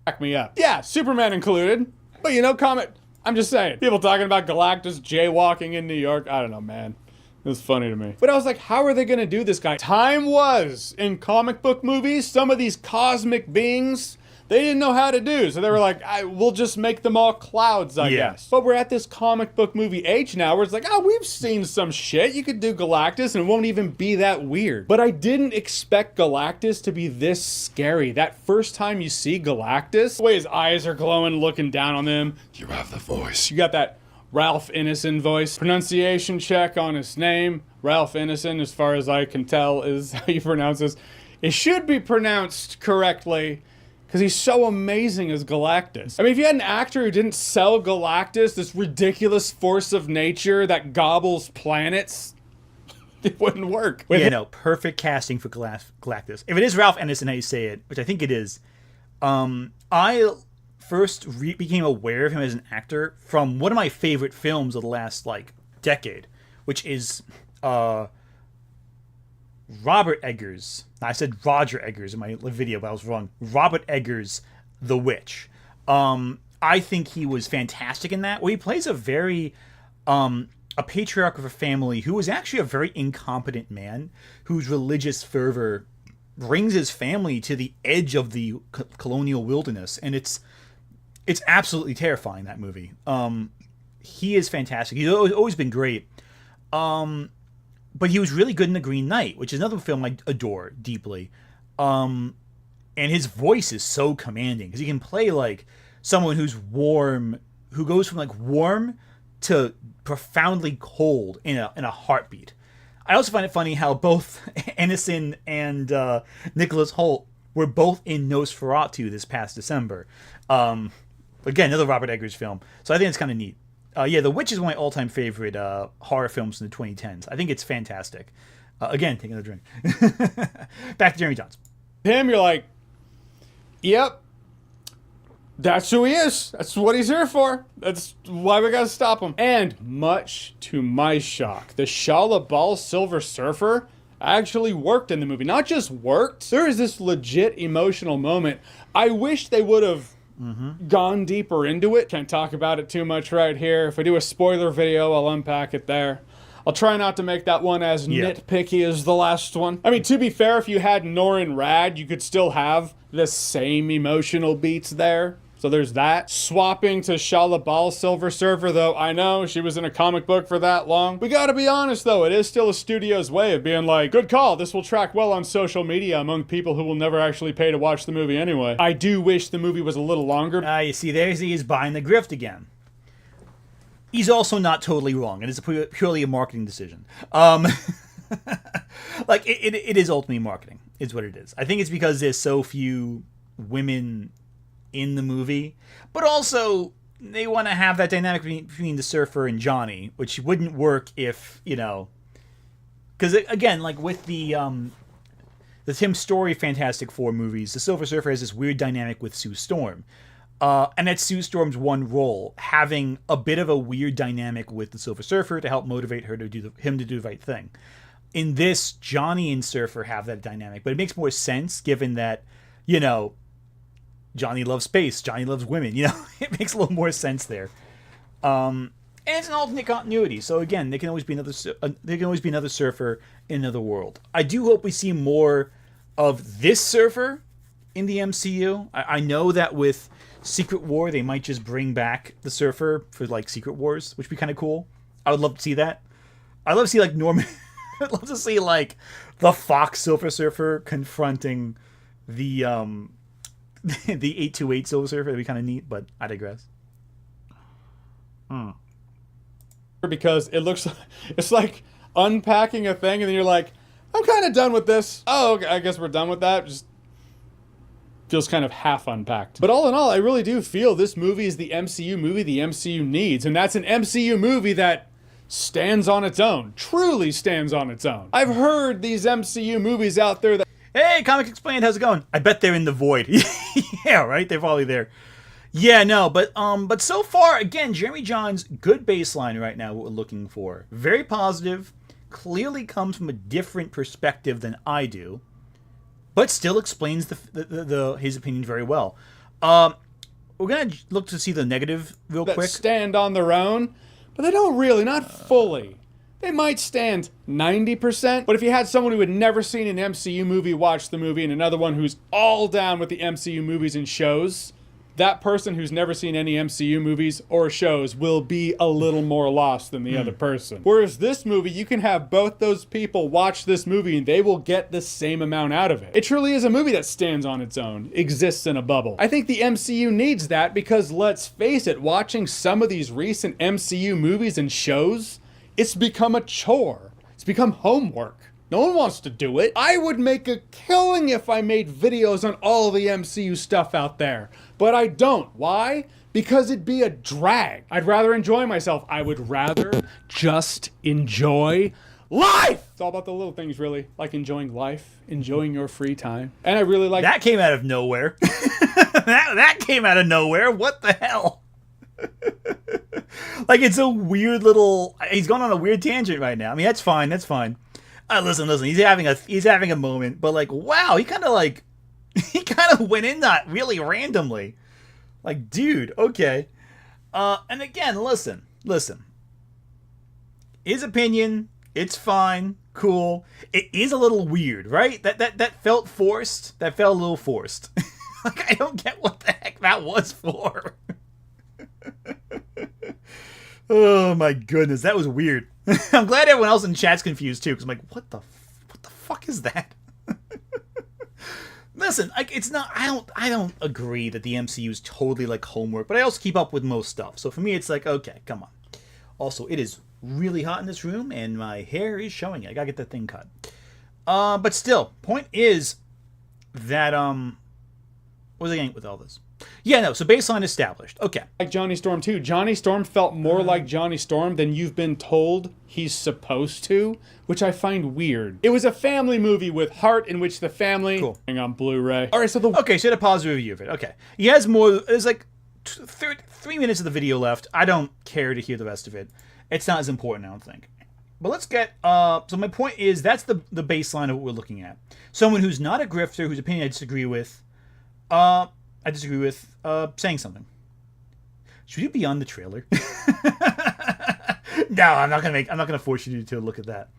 Back me up. Yeah, Superman included. But you know, I'm just saying. People talking about Galactus jaywalking in New York. I don't know, man. It was funny to me. But I was like, how are they going to do this guy? Time was, in comic book movies, some of these cosmic beings, they didn't know how to do. So they were like, we'll just make them all clouds, I guess. But we're at this comic book movie age now where it's like, we've seen some shit. You could do Galactus and it won't even be that weird. But I didn't expect Galactus to be this scary. That first time you see Galactus, the way his eyes are glowing, looking down on them. You have the voice. You got that Ralph Ineson voice. Pronunciation check on his name. Ralph Ineson, as far as I can tell, is how you pronounce this. It should be pronounced correctly because he's so amazing as Galactus. I mean, if you had an actor who didn't sell Galactus, this ridiculous force of nature that gobbles planets, it wouldn't work. Yeah, no, perfect casting for Galactus. If it is Ralph Ineson, how you say it, which I think it is, I first became aware of him as an actor from one of my favorite films of the last decade, which is Robert Eggers. I said Roger Eggers in my video, but I was wrong. Robert Eggers' The Witch. I think he was fantastic in that, where he plays a very a patriarch of a family who was actually a very incompetent man whose religious fervor brings his family to the edge of the colonial wilderness, and it's absolutely terrifying, that movie. He is fantastic. He's always been great. But he was really good in The Green Knight, which is another film I adore deeply. And his voice is so commanding because he can play someone who's warm, who goes from warm to profoundly cold in a heartbeat. I also find it funny how both Ennison and Nicholas Hoult were both in Nosferatu this past December. Again, another Robert Eggers film. So I think it's kind of neat. The Witch is one of my all-time favorite horror films in the 2010s. I think it's fantastic. Again, taking a drink. Back to Jeremy Johns. Him, you're like, yep, that's who he is. That's what he's here for. That's why we gotta stop him. And much to my shock, the Shala Bal Silver Surfer actually worked in the movie. Not just worked, there is this legit emotional moment. I wish they would have gone deeper into it. Can't talk about it too much right here. If I do a spoiler video, I'll unpack it there. I'll try not to make that one as nitpicky as the last one. I mean, to be fair, if you had Norrin Rad, you could still have the same emotional beats there. So there's that. Swapping to Shala Bal Silver Surfer, though, I know she was in a comic book for that long. We gotta be honest, though, it is still a studio's way of being like, good call, this will track well on social media among people who will never actually pay to watch the movie anyway. I do wish the movie was a little longer. You see, there he is buying the grift again. He's also not totally wrong. It is purely a marketing decision. It is ultimately marketing, is what it is. I think it's because there's so few women in the movie, but also they want to have that dynamic between the Surfer and Johnny, which wouldn't work if, because again, with the Tim Story Fantastic Four movies, the Silver Surfer has this weird dynamic with Sue Storm, and that's Sue Storm's one role, having a bit of a weird dynamic with the Silver Surfer to help motivate her to do the right thing. In this, Johnny and Surfer have that dynamic, but it makes more sense given that, Johnny loves space, Johnny loves women, it makes a little more sense there. And it's an alternate continuity, so again, there can always be another Surfer in another world. I do hope we see more of this Surfer in the MCU. I know that with Secret War, they might just bring back the Surfer for like Secret Wars, which would be kind of cool. I would love to see that. I'd love to see like Norman. I'd love to see like the Fox Silver Surfer confronting the the 828 Silver Surfer. That'd be kind of neat, but I digress. Because it looks like, it's like unpacking a thing and then you're like, I'm kind of done with this. Oh, okay, I guess we're done with that. Just feels kind of half unpacked. But all in all, I really do feel this movie is the MCU movie the MCU needs. And that's an MCU movie that stands on its own. Truly stands on its own. I've heard these MCU movies out there that... Hey, Comic Explained, how's it going? I bet they're in the void. Yeah, right? They're probably there. Yeah, no, but so far, again, Jeremy Jahns, good baseline right now, what we're looking for. Very positive, clearly comes from a different perspective than I do, but still explains his opinion very well. We're going to look to see the negative real that quick. Stand on their own, but they don't really, not fully. They might stand 90%, but if you had someone who had never seen an MCU movie watch the movie and another one who's all down with the MCU movies and shows, that person who's never seen any MCU movies or shows will be a little more lost than the other person. Whereas this movie, you can have both those people watch this movie and they will get the same amount out of it. It truly is a movie that stands on its own, exists in a bubble. I think the MCU needs that because, let's face it, watching some of these recent MCU movies and shows, it's become a chore. It's become homework. No one wants to do it. I would make a killing if I made videos on all the MCU stuff out there. But I don't. Why? Because it'd be a drag. I'd rather enjoy myself. I would rather just enjoy life. It's all about the little things, really. Like enjoying life, enjoying your free time. And I really like... That came out of nowhere. that came out of nowhere. What the hell? Like, it's a weird little... He's going on a weird tangent right now. I mean, that's fine. That's fine. Listen. He's having a moment, but like, wow, he kind of went in that really randomly. Like, dude, okay. And again, listen. His opinion, it's fine, cool. It is a little weird, right? That felt forced. That felt a little forced. Like, I don't get what the heck that was for. Oh my goodness, that was weird. I'm glad everyone else in chat's confused too, because I'm like, what the fuck is that? Listen, like, it's not. I don't agree that the MCU is totally like homework, but I also keep up with most stuff. So for me, it's like, okay, come on. Also, it is really hot in this room, and my hair is showing it. I gotta get that thing cut. But still, point is that what was I getting with all this? Yeah, no, so baseline established. Okay. Like Johnny Storm too. Johnny Storm felt more like Johnny Storm than you've been told he's supposed to, which I find weird. It was a family movie with heart in which the family... Cool. On Blu-ray. All right, so Okay, so you had a positive review of it. Okay. He has more... There's like 3 minutes of the video left. I don't care to hear the rest of it. It's not as important, I don't think. But let's get... So my point is, that's the baseline of what we're looking at. Someone who's not a grifter, whose opinion I disagree with... saying something. Should we do beyond the trailer? No, I'm not gonna force you to look at that.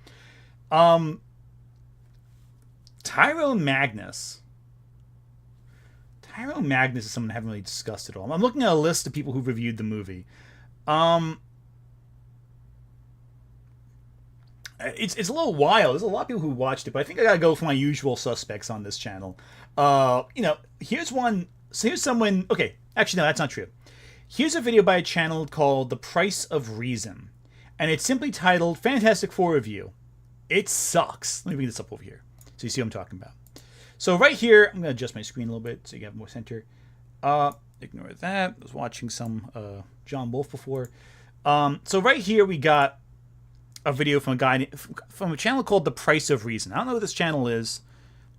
Tyrone Magnus. Tyrone Magnus is someone I haven't really discussed at all. I'm looking at a list of people who've reviewed the movie. It's a little wild. There's a lot of people who watched it, but I think I gotta go for my usual suspects on this channel. Here's one. So here's someone... Okay, actually, no, that's not true. Here's a video by a channel called The Price of Reason. And it's simply titled Fantastic Four Review. It sucks. Let me bring this up over here so you see what I'm talking about. So right here, I'm going to adjust my screen a little bit so you have more center. Ignore that. I was watching some John Wolfe before. So right here, we got a video from a guy from a channel called The Price of Reason. I don't know what this channel is.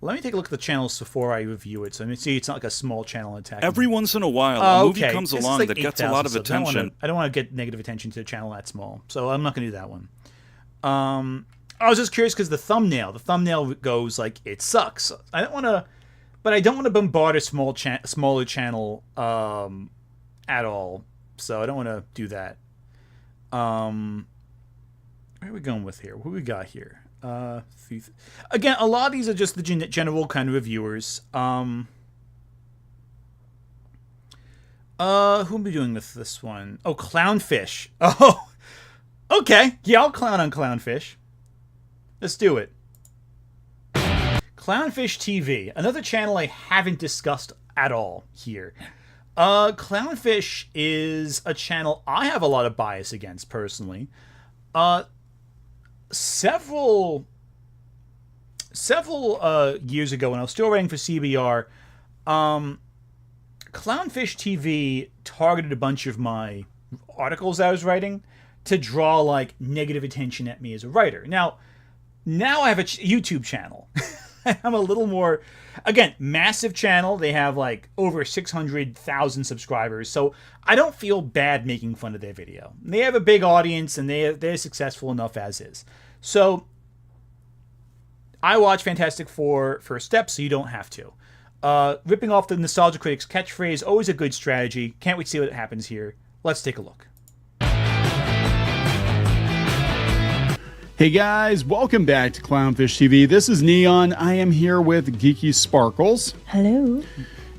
Let me take a look at the channels before I review it. So let me see, it's not like a small channel attack. Every once in a while, a movie comes along like that gets a lot of attention. I don't want to get negative attention to a channel that small, so I'm not going to do that one. I was just curious because the thumbnail goes like, it sucks. I don't want to, but I don't want to bombard a smaller channel at all. So I don't want to do that. Where are we going with here? What do we got here? Again, a lot of these are just the general kind of reviewers. Who am I doing with this one? Oh, Clownfish. Oh, okay. Yeah, I'll clown on Clownfish. Let's do it. Clownfish TV, another channel I haven't discussed at all here. Clownfish is a channel I have a lot of bias against personally. Several years ago when I was still writing for CBR, Clownfish TV targeted a bunch of my articles I was writing to draw like negative attention at me as a writer. Now I have a YouTube channel. I'm a little more, again, massive channel. They have like over 600,000 subscribers. So I don't feel bad making fun of their video. They have a big audience and they're successful enough as is. So I watch Fantastic Four First Steps, so you don't have to. Ripping off the Nostalgia Critics catchphrase, always a good strategy. Can't wait to see what happens here. Let's take a look. Hey guys, welcome back to Clownfish TV. This is Neon. I am here with Geeky Sparkles. Hello.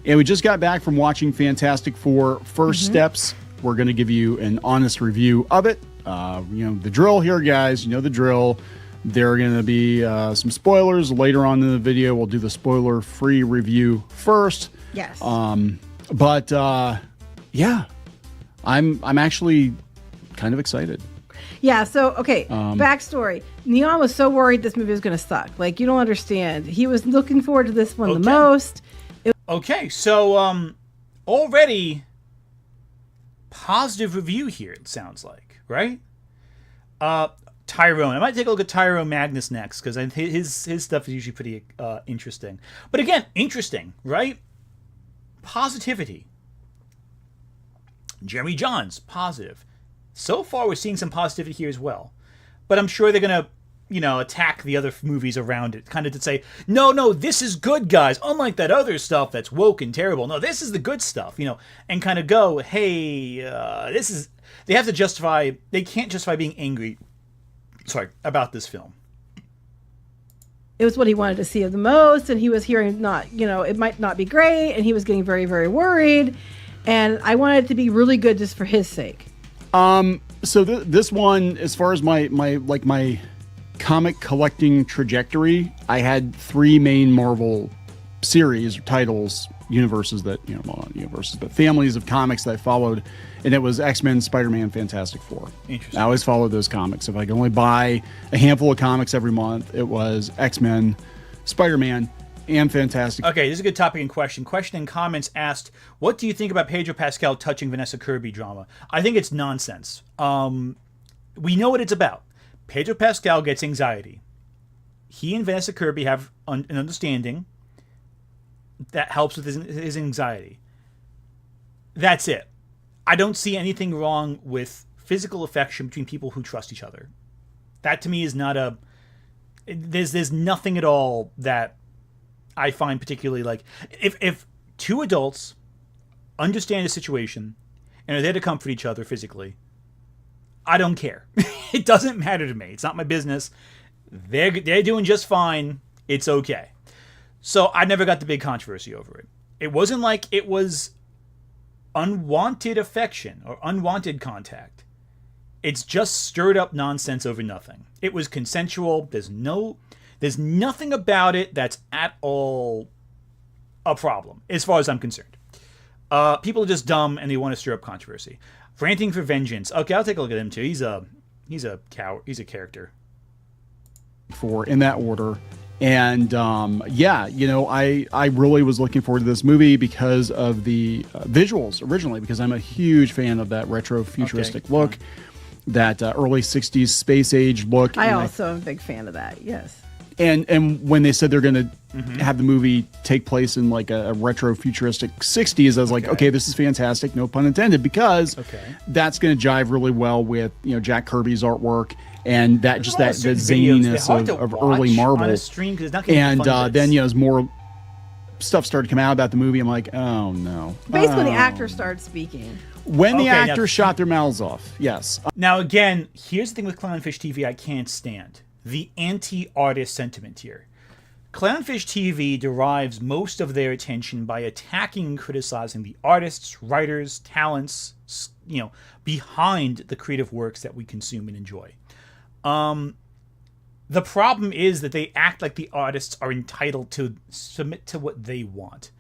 And we just got back from watching Fantastic Four First Steps. We're going to give you an honest review of it. The drill here, guys. You know the drill. There are going to be some spoilers later on in the video. We'll do the spoiler-free review first. Yes. Yeah, I'm actually kind of excited. Yeah, so, okay, backstory. Neon was so worried this movie was going to suck. Like, you don't understand. He was looking forward to this one the most. Okay, so, already positive review here, it sounds like, right? Tyrone. I might take a look at Tyrone Magnus next, because his stuff is usually pretty interesting. But again, interesting, right? Positivity. Jeremy Johns, positive. So far, we're seeing some positivity here as well. But I'm sure they're going to, attack the other movies around it, kind of to say, no, this is good, guys. Unlike that other stuff that's woke and terrible. No, this is the good stuff, and kind of go, hey, this is... They have to justify... They can't justify being angry, about this film. It was what he wanted to see the most, and he was hearing it might not be great, and he was getting very, very worried. And I wanted it to be really good just for his sake. So this one, as far as my comic collecting trajectory, I had 3 main Marvel series or titles, universes that, not universes, but families of comics that I followed. And it was X-Men, Spider-Man, Fantastic Four. Interesting. I always followed those comics. If I could only buy a handful of comics every month, it was X-Men, Spider-Man, and Fantastic. Okay, this is a good topic in question. Question in comments asked, what do you think about Pedro Pascal touching Vanessa Kirby drama? I think it's nonsense. We know what it's about. Pedro Pascal gets anxiety. He and Vanessa Kirby have an understanding that helps with his anxiety. That's it. I don't see anything wrong with physical affection between people who trust each other. That to me is not a... There's nothing at all that I find particularly like... If 2 adults understand a situation and are there to comfort each other physically, I don't care. It doesn't matter to me. It's not my business. They're doing just fine. It's okay. So I never got the big controversy over it. It wasn't like it was unwanted affection or unwanted contact. It's just stirred up nonsense over nothing. It was consensual. There's nothing about it that's at all a problem, as far as I'm concerned. People are just dumb and they want to stir up controversy. Ranting for Vengeance. Okay, I'll take a look at him too. He's a character. In that order. And I really was looking forward to this movie because of the visuals originally, because I'm a huge fan of that retro futuristic look, that early 60s space age look. I also am a big fan of that, yes. And when they said they're going to have the movie take place in like a retro futuristic 60s, I was like, okay, this is fantastic, no pun intended, because that's going to jive really well with Jack Kirby's artwork. And that just that the zaniness of early Marvel. Then as more stuff started to come out about the movie, I'm like, oh no. Basically, the actor started speaking. When the actors shot their mouths off, yes. Now again, here's the thing with Clownfish TV I can't stand. The anti-artist sentiment here. Clownfish TV derives most of their attention by attacking and criticizing the artists, writers, talents, behind the creative works that we consume and enjoy. The problem is that they act like the artists are entitled to submit to what they want.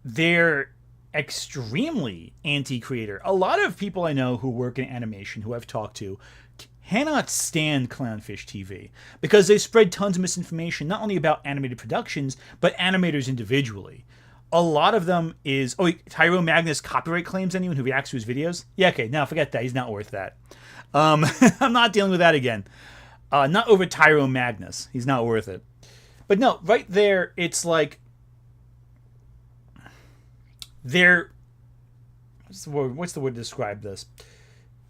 They're extremely anti-creator. A lot of people I know who work in animation, who I've talked to, cannot stand Clownfish TV because they spread tons of misinformation, not only about animated productions, but animators individually. A lot of them is, Tyrone Magnus copyright claims anyone who reacts to his videos? Yeah, okay, no, forget that. He's not worth that. I'm not dealing with that again. Not over Tyrone Magnus. He's not worth it. But no, right there, it's like they're what's the word to describe this?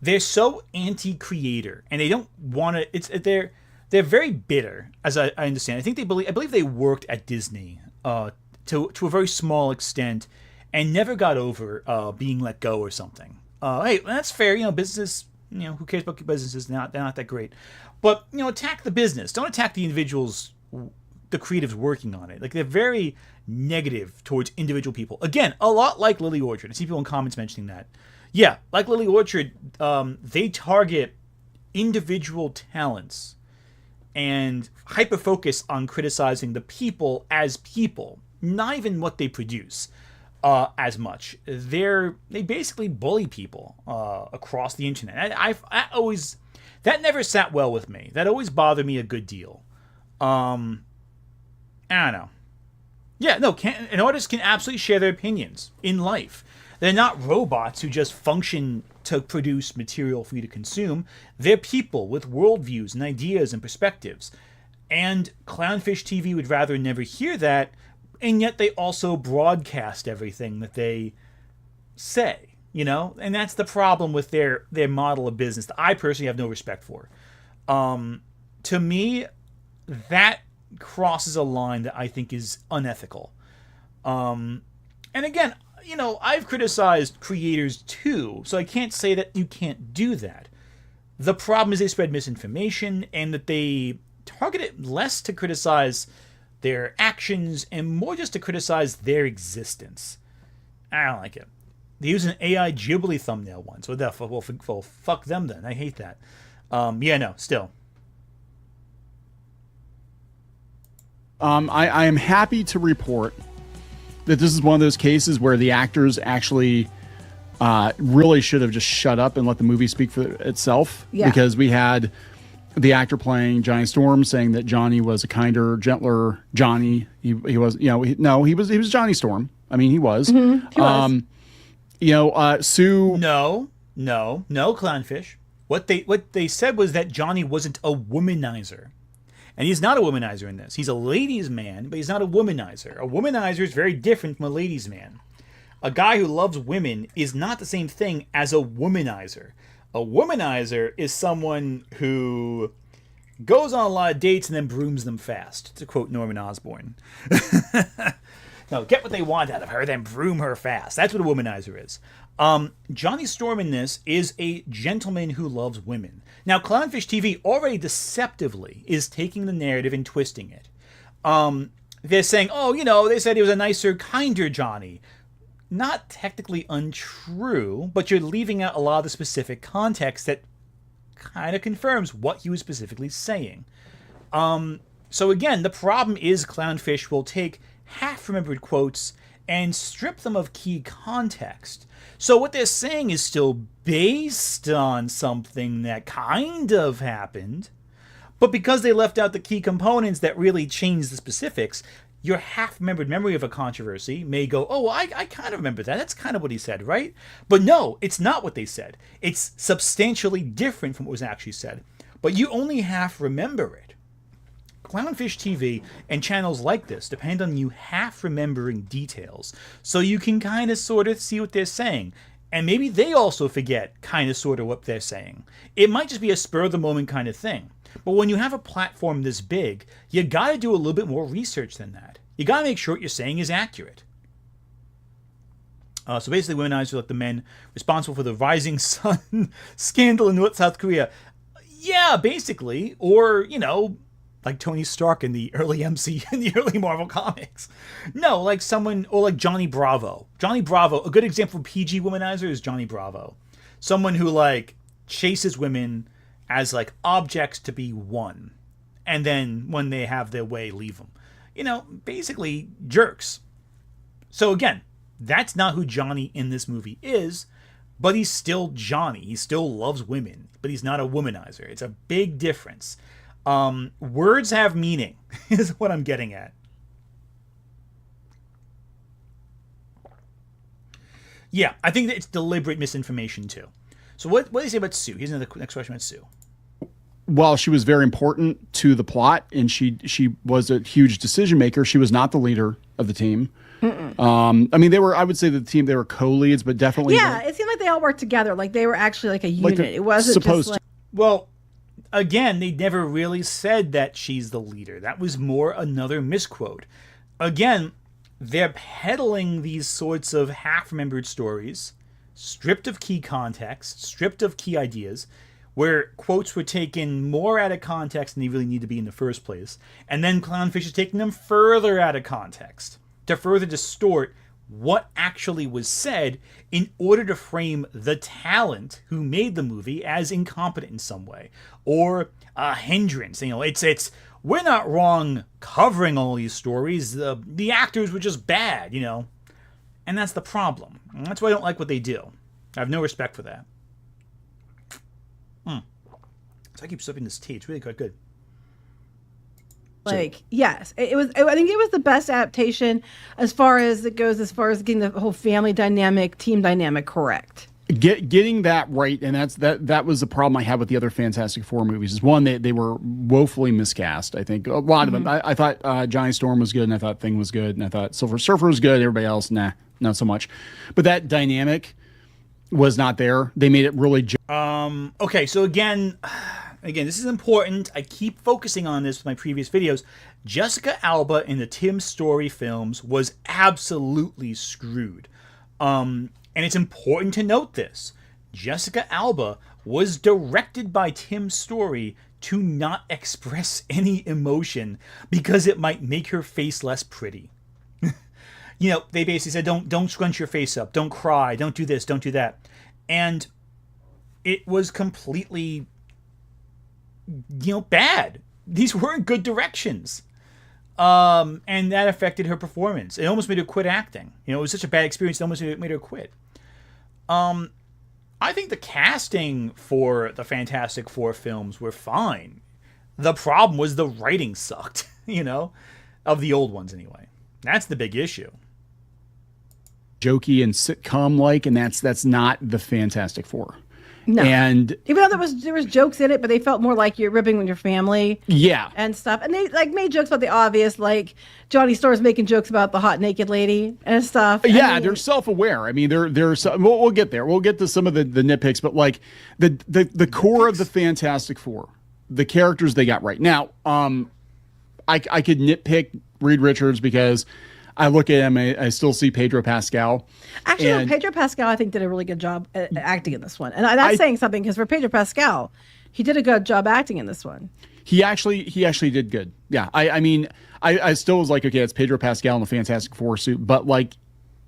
They're so anti-creator, and they don't want to. They're very bitter, as I understand. I believe they worked at Disney to a very small extent, and never got over being let go or something. Hey, that's fair. Business. Who cares about businesses? They're not that great. But attack the business. Don't attack the individuals, the creatives working on it. Like, they're very negative towards individual people. Again, a lot like Lily Orchard. I see people in comments mentioning that. Yeah, like Lily Orchard, they target individual talents and hyper-focus on criticizing the people as people, not even what they produce as much. They basically bully people across the internet. That never sat well with me. That always bothered me a good deal. I don't know. Yeah, no, an artist can absolutely share their opinions in life. They're not robots who just function to produce material for you to consume. They're people with worldviews and ideas and perspectives. And Clownfish TV would rather never hear that, and yet they also broadcast everything that they say, And that's the problem with their model of business that I personally have no respect for. To me, that crosses a line that I think is unethical. And again, I've criticized creators too, so I can't say that you can't do that. The problem is they spread misinformation, and that they target it less to criticize their actions and more just to criticize their existence. I don't like it. They use an AI Ghibli thumbnail once. What the fuck? Well, fuck them then. I hate that. Still. I am happy to report that this is one of those cases where the actors actually really should have just shut up and let the movie speak for itself. Yeah. Because we had the actor playing Johnny Storm saying that Johnny was a kinder, gentler Johnny. He was, he was Johnny Storm. I mean, he was. Mm-hmm. He was. Sue. No, Clownfish. What they said was that Johnny wasn't a womanizer. And he's not a womanizer in this. He's a ladies' man, but he's not a womanizer. A womanizer is very different from a ladies' man. A guy who loves women is not the same thing as a womanizer. A womanizer is someone who goes on a lot of dates and then brooms them fast, to quote Norman Osborn. No, get what they want out of her, then broom her fast. That's what a womanizer is. Johnny Storm in this is a gentleman who loves women. Now, Clownfish TV already deceptively is taking the narrative and twisting it. They're saying, they said he was a nicer, kinder Johnny. Not technically untrue, but you're leaving out a lot of the specific context that kind of confirms what he was specifically saying. So again, the problem is Clownfish will take half-remembered quotes and strip them of key context. So what they're saying is still based on something that kind of happened, but because they left out the key components that really change the specifics, your half-remembered memory of a controversy may go, I kind of remember that. That's kind of what he said, right? But no, it's not what they said. It's substantially different from what was actually said. But you only half remember it. Clownfish TV and channels like this depend on you half remembering details, so you can kind of sort of see what they're saying. And maybe they also forget kind of sort of what they're saying. It might just be a spur-of-the-moment kind of thing. But when you have a platform this big, you got to do a little bit more research than that. You got to make sure what you're saying is accurate. So basically, womenizers are like the men responsible for the Rising Sun scandal in North South Korea. Yeah, basically. Or, like Tony Stark in the early in the early Marvel comics. No, like someone, or like Johnny Bravo. Johnny Bravo, a good example of PG womanizer is Johnny Bravo. Someone who like chases women as like objects to be won, and then when they have their way, leave them. You know, basically jerks. So again, that's not who Johnny in this movie is, but he's still Johnny. He still loves women, but he's not a womanizer. It's a big difference. Words have meaning, is what I'm getting at. Yeah, I think that it's deliberate misinformation too. So what do you say about Sue? Here's another next question about Sue. While she was very important to the plot and she was a huge decision maker, she was not the leader of the team. I mean, I would say the team, they were co-leads, but definitely. Yeah, it seemed like they all worked together. Like they were actually like a unit. It wasn't supposed just like. Well, again, they never really said that she's the leader. That was more another misquote. Again, they're peddling these sorts of half-remembered stories, stripped of key context, stripped of key ideas, where quotes were taken more out of context than they really need to be in the first place. And then Clownfish is taking them further out of context to further distort what actually was said in order to frame the talent who made the movie as incompetent in some way, or a hindrance. You know, it's we're not wrong covering all these stories. The actors were just bad, you know, and that's the problem. And that's why I don't like what they do. I have no respect for that. So I keep sipping this tea. It's really quite good. Like, yes, it was. I think it was the best adaptation as far as it goes, as far as getting the whole family dynamic, team dynamic correct. Getting that right, and that was the problem I had with the other Fantastic Four movies. Is one, they were woefully miscast. I think a lot of them. I thought Johnny Storm was good, and I thought Thing was good, and I thought Silver Surfer was good. Everybody else, nah, not so much. But that dynamic was not there. They made it really. Okay, so again, this is important. I keep focusing on this with my previous videos. Jessica Alba in the Tim Story films was absolutely screwed. And it's important to note this. Jessica Alba was directed by Tim Story to not express any emotion because it might make her face less pretty. You know, they basically said, don't scrunch your face up, don't cry, don't do this, don't do that. And it was completely, you know, bad. These weren't good directions. And that affected her performance. It almost made her quit acting. You know, it was such a bad experience, it almost made her quit. I think the casting for the Fantastic Four films were fine. The problem was the writing sucked, you know, of the old ones anyway. That's the big issue. Jokey and sitcom-like, and that's not the Fantastic Four. No, and even though there was jokes in it, but they felt more like you're ripping with your family, yeah, and stuff. And they like made jokes about the obvious, like Johnny Storm's making jokes about the hot naked lady and stuff. Yeah, they're self-aware. I mean, we'll get there. We'll get to some of the nitpicks, but like the core of the Fantastic Four, the characters they got right. Now, I could nitpick Reed Richards because I look at him, I still see Pedro Pascal. Actually, Pedro Pascal, I think, did a really good job at acting in this one. And that's saying something, because for Pedro Pascal, he did a good job acting in this one. He actually did good. Yeah, I mean, I still was like, okay, it's Pedro Pascal in the Fantastic Four suit, but like,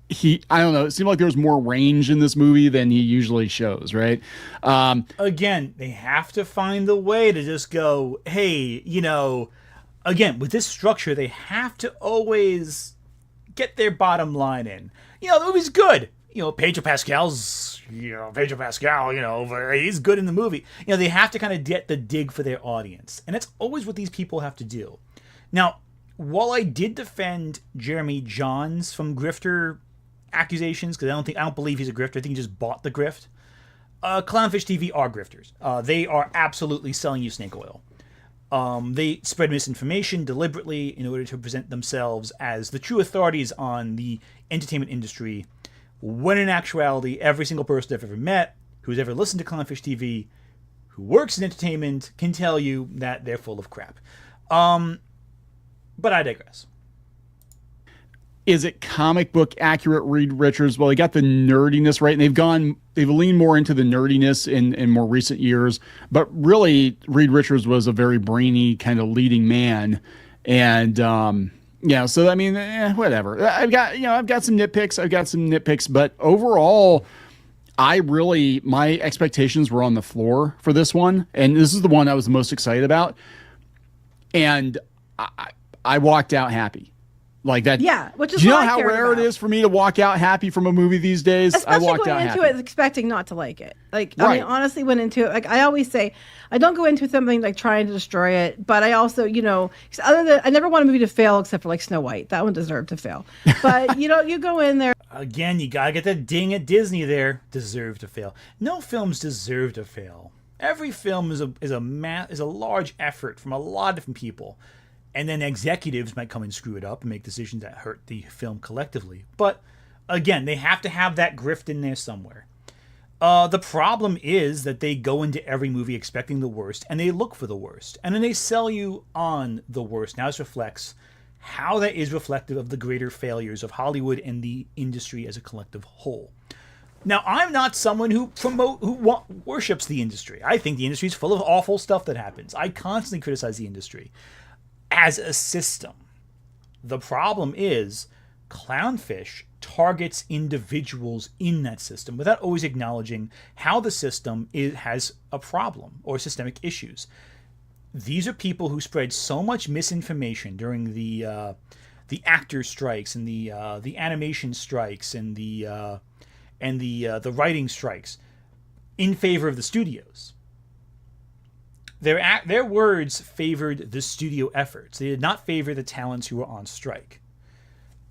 I don't know, it seemed like there was more range in this movie than he usually shows, right? Again, they have to find the way to just go, hey, you know, again, with this structure, they have to always get their bottom line in. You know, the movie's good. You know, Pedro Pascal, you know, he's good in the movie. You know, they have to kind of get the dig for their audience. And that's always what these people have to do. Now, while I did defend Jeremy Jahns from grifter accusations, because I don't believe he's a grifter. I think he just bought the grift. Clownfish TV are grifters. They are absolutely selling you snake oil. They spread misinformation deliberately in order to present themselves as the true authorities on the entertainment industry, when in actuality, every single person I've ever met who's ever listened to Clownfish TV, who works in entertainment, can tell you that they're full of crap. But I digress. is it comic book accurate Reed Richards? Well, they got the nerdiness right, and they've leaned more into the nerdiness in more recent years. But really, Reed Richards was a very brainy kind of leading man, and yeah. So I mean, whatever. I've got some nitpicks, but overall, my expectations were on the floor for this one, and this is the one I was the most excited about, and I walked out happy. Like that. Yeah, which is do you know what I how cared rare about. it is for me to walk out happy from a movie these days? Especially I walked going out into happy. it expecting not to like it. Like, Right. I mean, honestly, went into it. Like, I always say, I don't go into something like trying to destroy it. But I also, 'cause I never want a movie to fail except for like Snow White. That one deserved to fail. But you go in there. Again, you gotta get that ding at Disney there. Deserve to fail. No films deserve to fail. Every film is a large effort from a lot of different people. And then executives might come and screw it up and make decisions that hurt the film collectively. But again, they have to have that grift in there somewhere. The problem is that they go into every movie expecting the worst, and they look for the worst. And then they sell you on the worst. Now this reflects how that is reflective of the greater failures of Hollywood and the industry as a collective whole. Now, I'm not someone who worships the industry. I think the industry is full of awful stuff that happens. I constantly criticize the industry as a system. The problem is Clownfish targets individuals in that system without always acknowledging how the system has a problem or systemic issues. These are people who spread so much misinformation during the actor strikes and the animation strikes and the writing strikes in favor of the studios. Their words favored the studio efforts. They did not favor the talents who were on strike.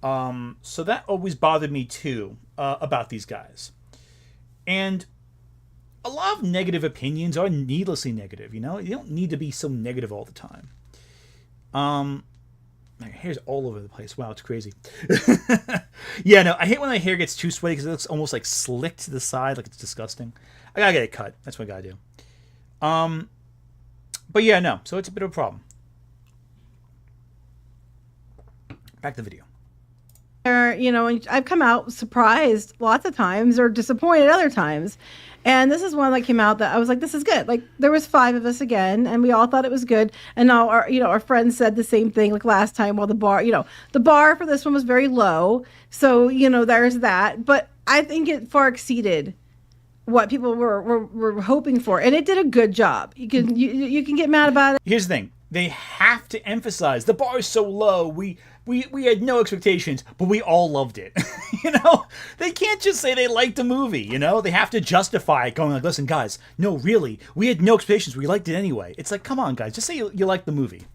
So that always bothered me too about these guys. And a lot of negative opinions are needlessly negative. You don't need to be so negative all the time. My hair's all over the place. Wow, it's crazy. Yeah, no, I hate when my hair gets too sweaty because it looks almost like slicked to the side, like it's disgusting. I gotta get it cut. That's what I gotta do. But yeah, no. So it's a bit of a problem. Back to the video. And I've come out surprised lots of times or disappointed other times. And this is one that came out that I was like, this is good. Like, there was 5 of us again, and we all thought it was good. And now our friends said the same thing like last time. While the bar for this one was very low. So, there's that. But I think it far exceeded what people were hoping for, and it did a good job. You can get mad about it. Here's the thing: they have to emphasize the bar is so low. We had no expectations, but we all loved it. They can't just say they liked the movie. They have to justify it, going like, "Listen, guys, no, really, we had no expectations. We liked it anyway." It's like, come on, guys, just say you liked the movie.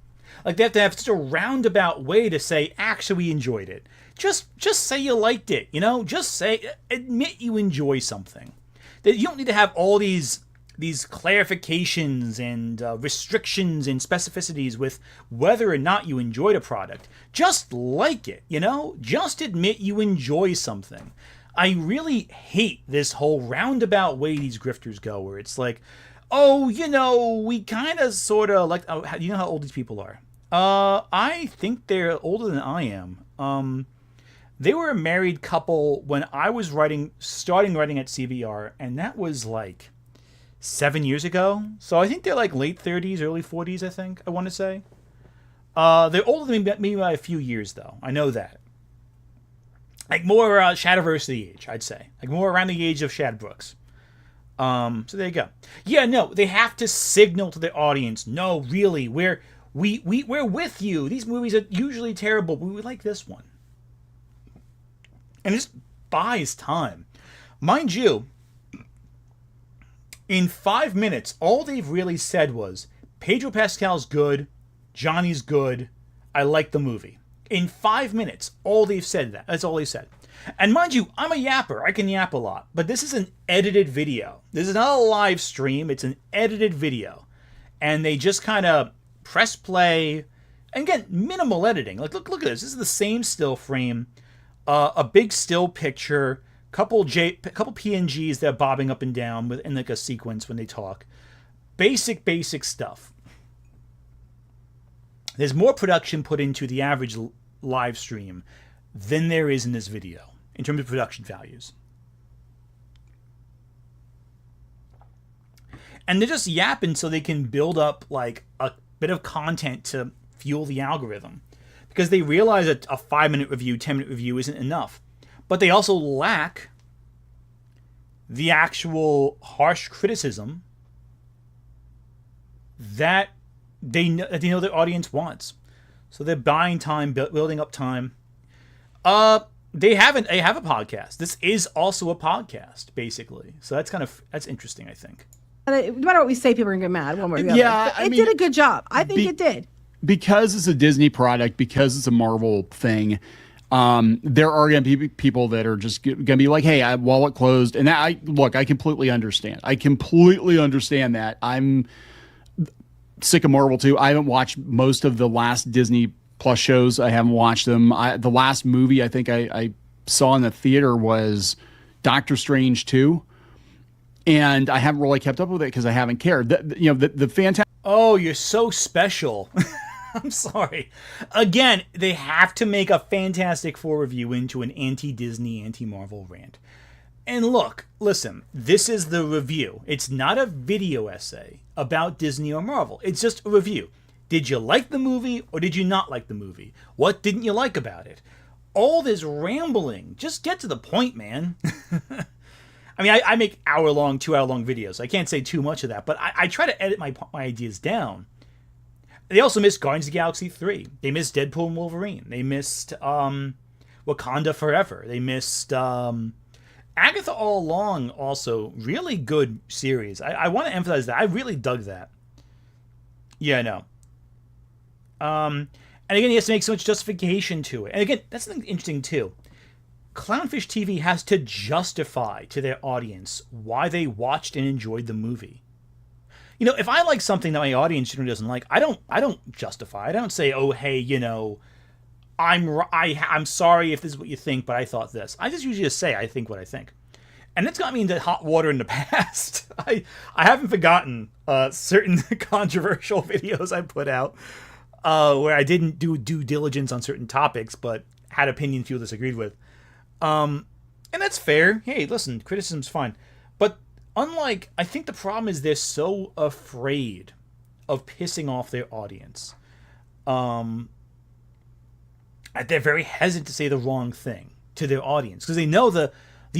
Like, they have to have such a roundabout way to say, actually, we enjoyed it. Just say you liked it. Just admit you enjoy something. You don't need to have all these clarifications and restrictions and specificities with whether or not you enjoyed a product. Just like it, Just admit you enjoy something. I really hate this whole roundabout way these grifters go, where it's like, oh, we kind of sort of like... Oh, you know how old these people are? I think they're older than I am. They were a married couple when I was starting writing at CBR, and that was like 7 years ago. So I think they're like late 30s, early 40s, I want to say. They're older than me by a few years, though. I know that. Like more Shadowversity age, I'd say. Like more around the age of Shad Brooks. So there you go. Yeah, no, they have to signal to the audience, no, really, we're with you. These movies are usually terrible, but we like this one. And this buys time. Mind you, in 5 minutes, all they've really said was, Pedro Pascal's good, Johnny's good, I like the movie. In 5 minutes, all they've said that. That's all they said. And mind you, I'm a yapper. I can yap a lot. But this is an edited video. This is not a live stream. It's an edited video. And they just kind of press play. And again, minimal editing. Like, look at this. This is the same still frame. A big still picture, couple PNGs that are bobbing up and down in like a sequence when they talk. Basic stuff. There's more production put into the average live stream than there is in this video in terms of production values. And they're just yapping so they can build up like a bit of content to fuel the algorithm. Because they realize that a 5-minute review, 10-minute review isn't enough. But they also lack the actual harsh criticism that they know their audience wants. So they're buying time, building up time. They have a podcast. This is also a podcast, basically. So that's interesting, I think. No matter what we say, people are going to get mad one way or the other. Yeah, But it did a good job. I think it did. Because it's a Disney product, because it's a Marvel thing, there are going to be people that are just going to be like, hey, I wallet closed. And I completely understand. I completely understand that. I'm sick of Marvel too. I haven't watched most of the last Disney Plus shows. I haven't watched them. The last movie I think I saw in the theater was Doctor Strange 2. And I haven't really kept up with it because I haven't cared. The fantastic. Oh, you're so special. I'm sorry. Again, they have to make a Fantastic Four review into an anti-Disney, anti-Marvel rant. And listen, this is the review. It's not a video essay about Disney or Marvel. It's just a review. Did you like the movie or did you not like the movie? What didn't you like about it? All this rambling. Just get to the point, man. I mean, I make 2-hour-long videos. I can't say too much of that, but I try to edit my ideas down. They also missed Guardians of the Galaxy 3. They missed Deadpool and Wolverine. They missed Wakanda Forever. They missed Agatha All Along, also. Really good series. I want to emphasize that. I really dug that. Yeah, I know. And again, he has to make so much justification to it. And again, that's something interesting, too. Clownfish TV has to justify to their audience why they watched and enjoyed the movie. You know, if I like something that my audience generally doesn't like, I don't justify it. I don't say, oh, hey, I'm sorry if this is what you think, but I thought this. I just usually just say I think what I think. And it's got me into hot water in the past. I haven't forgotten certain controversial videos I put out where I didn't do due diligence on certain topics, but had opinions people disagreed with. And that's fair. Hey, listen, criticism's fine. But I think the problem is they're so afraid of pissing off their audience. They're very hesitant to say the wrong thing to their audience because they know the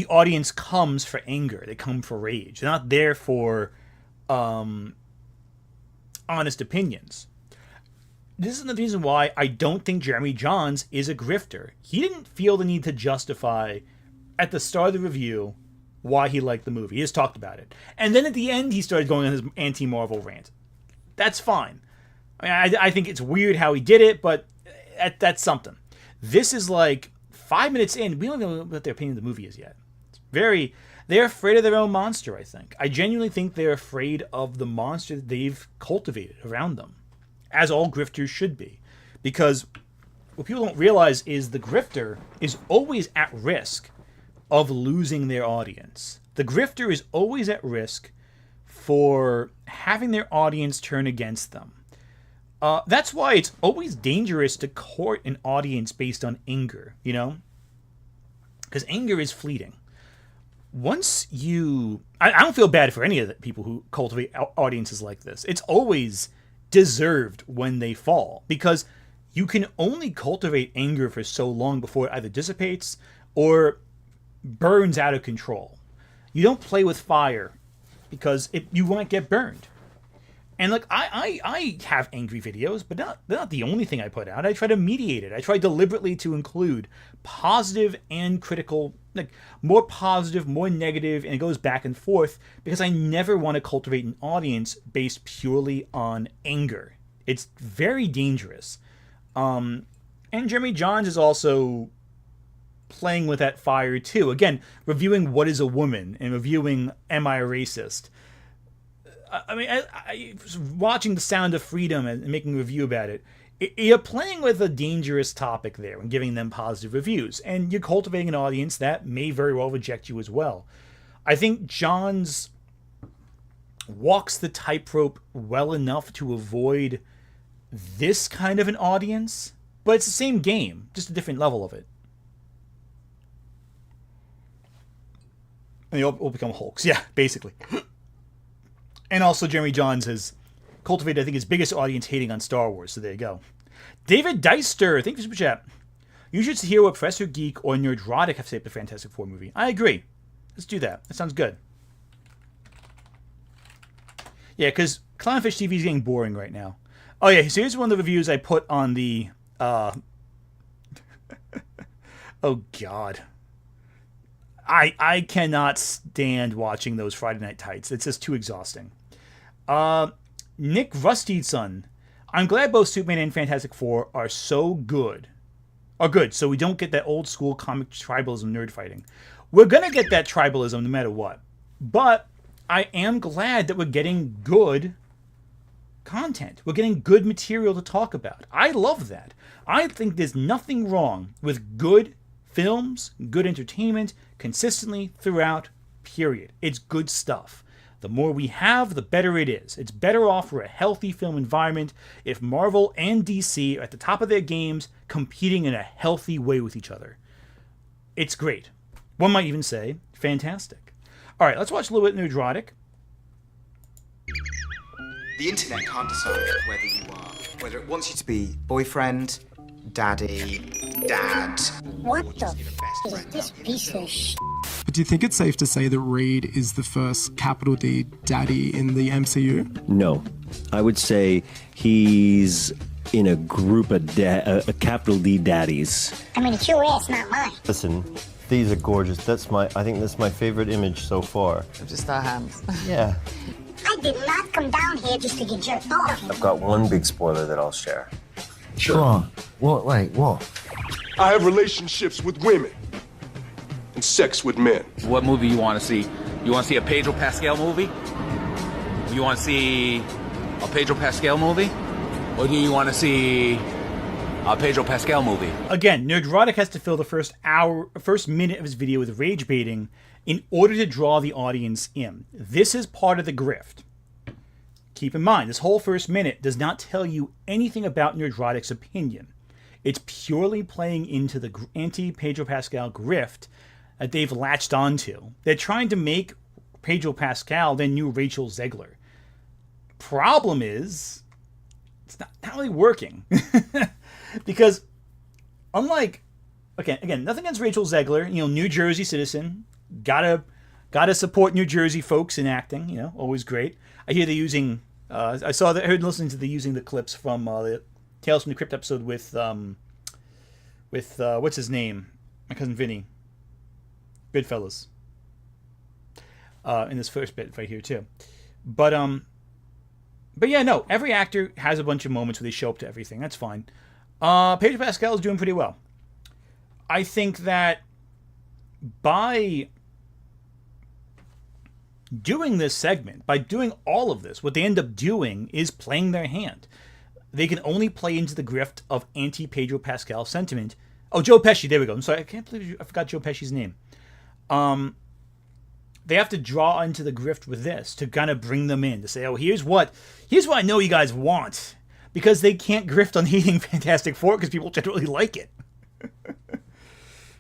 audience comes for anger. They come for rage. They're not there for honest opinions. This is the reason why I don't think Jeremy Jahns is a grifter. He didn't feel the need to justify at the start of the review why he liked the movie. He just talked about it. And then at the end, he started going on his anti-Marvel rant. That's fine. I mean, I think it's weird how he did it, but that's something. This is like 5 minutes in. We don't know what their opinion of the movie is yet. They're afraid of their own monster, I think. I genuinely think they're afraid of the monster that they've cultivated around them. As all grifters should be. Because what people don't realize is the grifter is always at risk of losing their audience. The grifter is always at risk for having their audience turn against them. That's why it's always dangerous to court an audience based on anger, Because anger is fleeting. Once I don't feel bad for any of the people who cultivate audiences like this. It's always deserved when they fall, because you can only cultivate anger for so long before it either dissipates or burns out of control. You don't play with fire because you won't get burned. And I have angry videos, but they're not the only thing I put out. I try to mediate it. I try deliberately to include positive and critical, more positive, more negative, and it goes back and forth because I never want to cultivate an audience based purely on anger. It's very dangerous. And Jeremy Jahns is also playing with that fire too. Again, reviewing What is a Woman and reviewing Am I a Racist? I mean, I was watching The Sound of Freedom and making a review about it. You're playing with a dangerous topic there and giving them positive reviews. And you're cultivating an audience that may very well reject you as well. I think Jahns walks the tightrope well enough to avoid this kind of an audience. But it's the same game, just a different level of it. And they all become Hulks. Yeah, basically. And also Jeremy Johns has cultivated, I think, his biggest audience hating on Star Wars. So there you go. David Deister, thank you for the super chat. You should hear what Professor Geek or Nerdrotic have to say about the Fantastic Four movie. I agree. Let's do that. That sounds good. Yeah, because Clownfish TV is getting boring right now. Oh yeah, so here's one of the reviews I put on the... oh God. I cannot stand watching those Friday Night Tights. It's just too exhausting. Nick Rustyson. I'm glad both Superman and Fantastic Four are good, so we don't get that old school comic tribalism nerd fighting. We're going to get that tribalism no matter what. But I am glad that we're getting good content. We're getting good material to talk about. I love that. I think there's nothing wrong with good films, good entertainment, consistently throughout, period. It's good stuff. The more we have, the better it is. It's better off for a healthy film environment if Marvel and DC are at the top of their games, competing in a healthy way with each other. It's great. One might even say, fantastic. All right, let's watch a little bit of Nerdrotic. The internet can't decide whether it wants you to be boyfriend, daddy, dad. What the f is this piece of sh**? But do you think it's safe to say that Reed is the first capital D daddy in the MCU? No. I would say he's in a group of a capital D daddies. I mean, it's your ass, not mine. Listen, these are gorgeous. I think that's my favorite image so far. Just our hands. Yeah. I did not come down here just to get jerked off. I've got one big spoiler that I'll share. Sure. Go on. What? Like what? I have relationships with women and sex with men. What movie you want to see? You want to see a Pedro Pascal movie? You want to see a Pedro Pascal movie? Or do you want to see a Pedro Pascal movie? Again, Nerdrotic has to fill the first minute of his video with rage baiting in order to draw the audience in. This is part of the grift. Keep in mind, this whole first minute does not tell you anything about Nerdrotic's opinion. It's purely playing into the anti-Pedro Pascal grift that they've latched onto. They're trying to make Pedro Pascal their new Rachel Zegler. Problem is, it's not really working. Because, unlike, again, nothing against Rachel Zegler, New Jersey citizen, gotta support New Jersey folks in acting, always great. I hear they're using, I heard listening to using the clips from the Tales from the Crypt episode with what's his name? My cousin Vinny. Goodfellas. In this first bit right here too. But yeah, no, every actor has a bunch of moments where they show up to everything. That's fine. Pedro Pascal is doing pretty well. I think that by doing this segment, by doing all of this, what they end up doing is playing their hand. They can only play into the grift of anti-Pedro Pascal sentiment. Oh, Joe Pesci, there we go. I'm sorry, I can't believe I forgot Joe Pesci's name. They have to draw into the grift with this to kind of bring them in, to say, oh, here's what I know you guys want. Because they can't grift on hating Fantastic Four because people generally like it.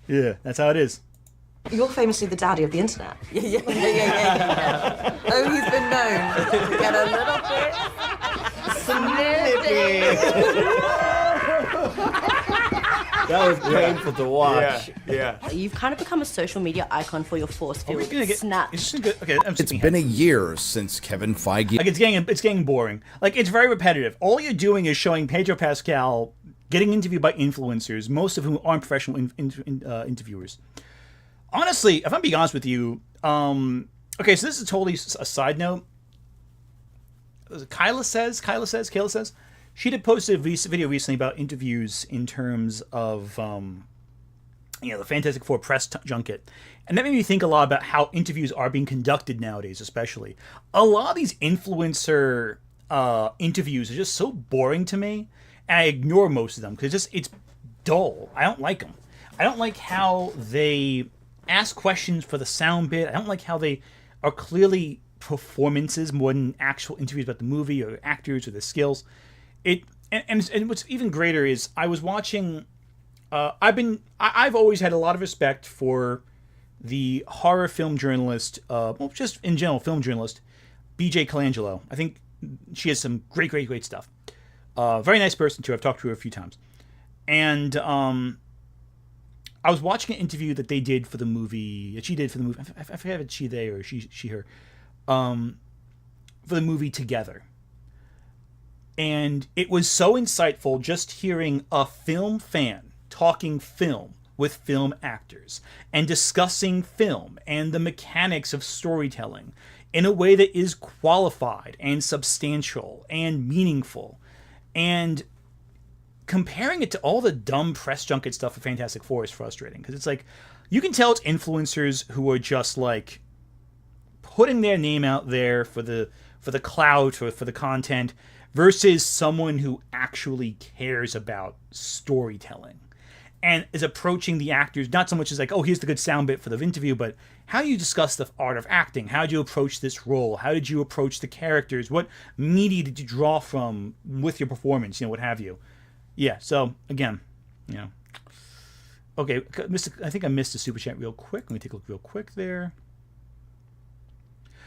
Yeah, that's how it is. You're famously the daddy of the internet. Yeah. Oh, he's been known to get a little bit snippy. That was painful to watch. Yeah. You've kind of become a social media icon for your force field snap. It's been a year since Kevin Feige. Like it's getting boring. Like it's very repetitive. All you're doing is showing Pedro Pascal getting interviewed by influencers, most of whom aren't professional interviewers. Honestly, if I'm being honest with you, okay, so this is totally a side note. Kayla says, she did post a video recently about interviews in terms of, the Fantastic Four press junket. And that made me think a lot about how interviews are being conducted nowadays, especially. A lot of these influencer interviews are just so boring to me, and I ignore most of them because it's dull. I don't like them. I don't like how they ask questions for the sound bit. I don't like how they are clearly performances more than actual interviews about the movie or actors or their skills. And what's even greater is I was watching. I've always had a lot of respect for the horror film journalist, well, just in general, film journalist, BJ Colangelo. I think she has some great stuff. Very nice person, too. I've talked to her a few times. And I was watching an interview that they did for the movie, that she did for the movie. I forget if it's she, they, or she, her. For the movie Together. And it was so insightful just hearing a film fan talking film with film actors and discussing film and the mechanics of storytelling in a way that is qualified and substantial and meaningful, and comparing it to all the dumb press junket stuff of Fantastic Four is frustrating, because it's like, you can tell it's influencers who are just like putting their name out there for the clout or for the content, versus someone who actually cares about storytelling and is approaching the actors not so much as like, oh, here's the good sound bit for the interview, but how do you discuss the art of acting? How do you approach this role? How did you approach the characters? What media did you draw from with your performance? What have you? Yeah, so again, okay, I think I missed a super chat real quick. Let me take a look real quick there.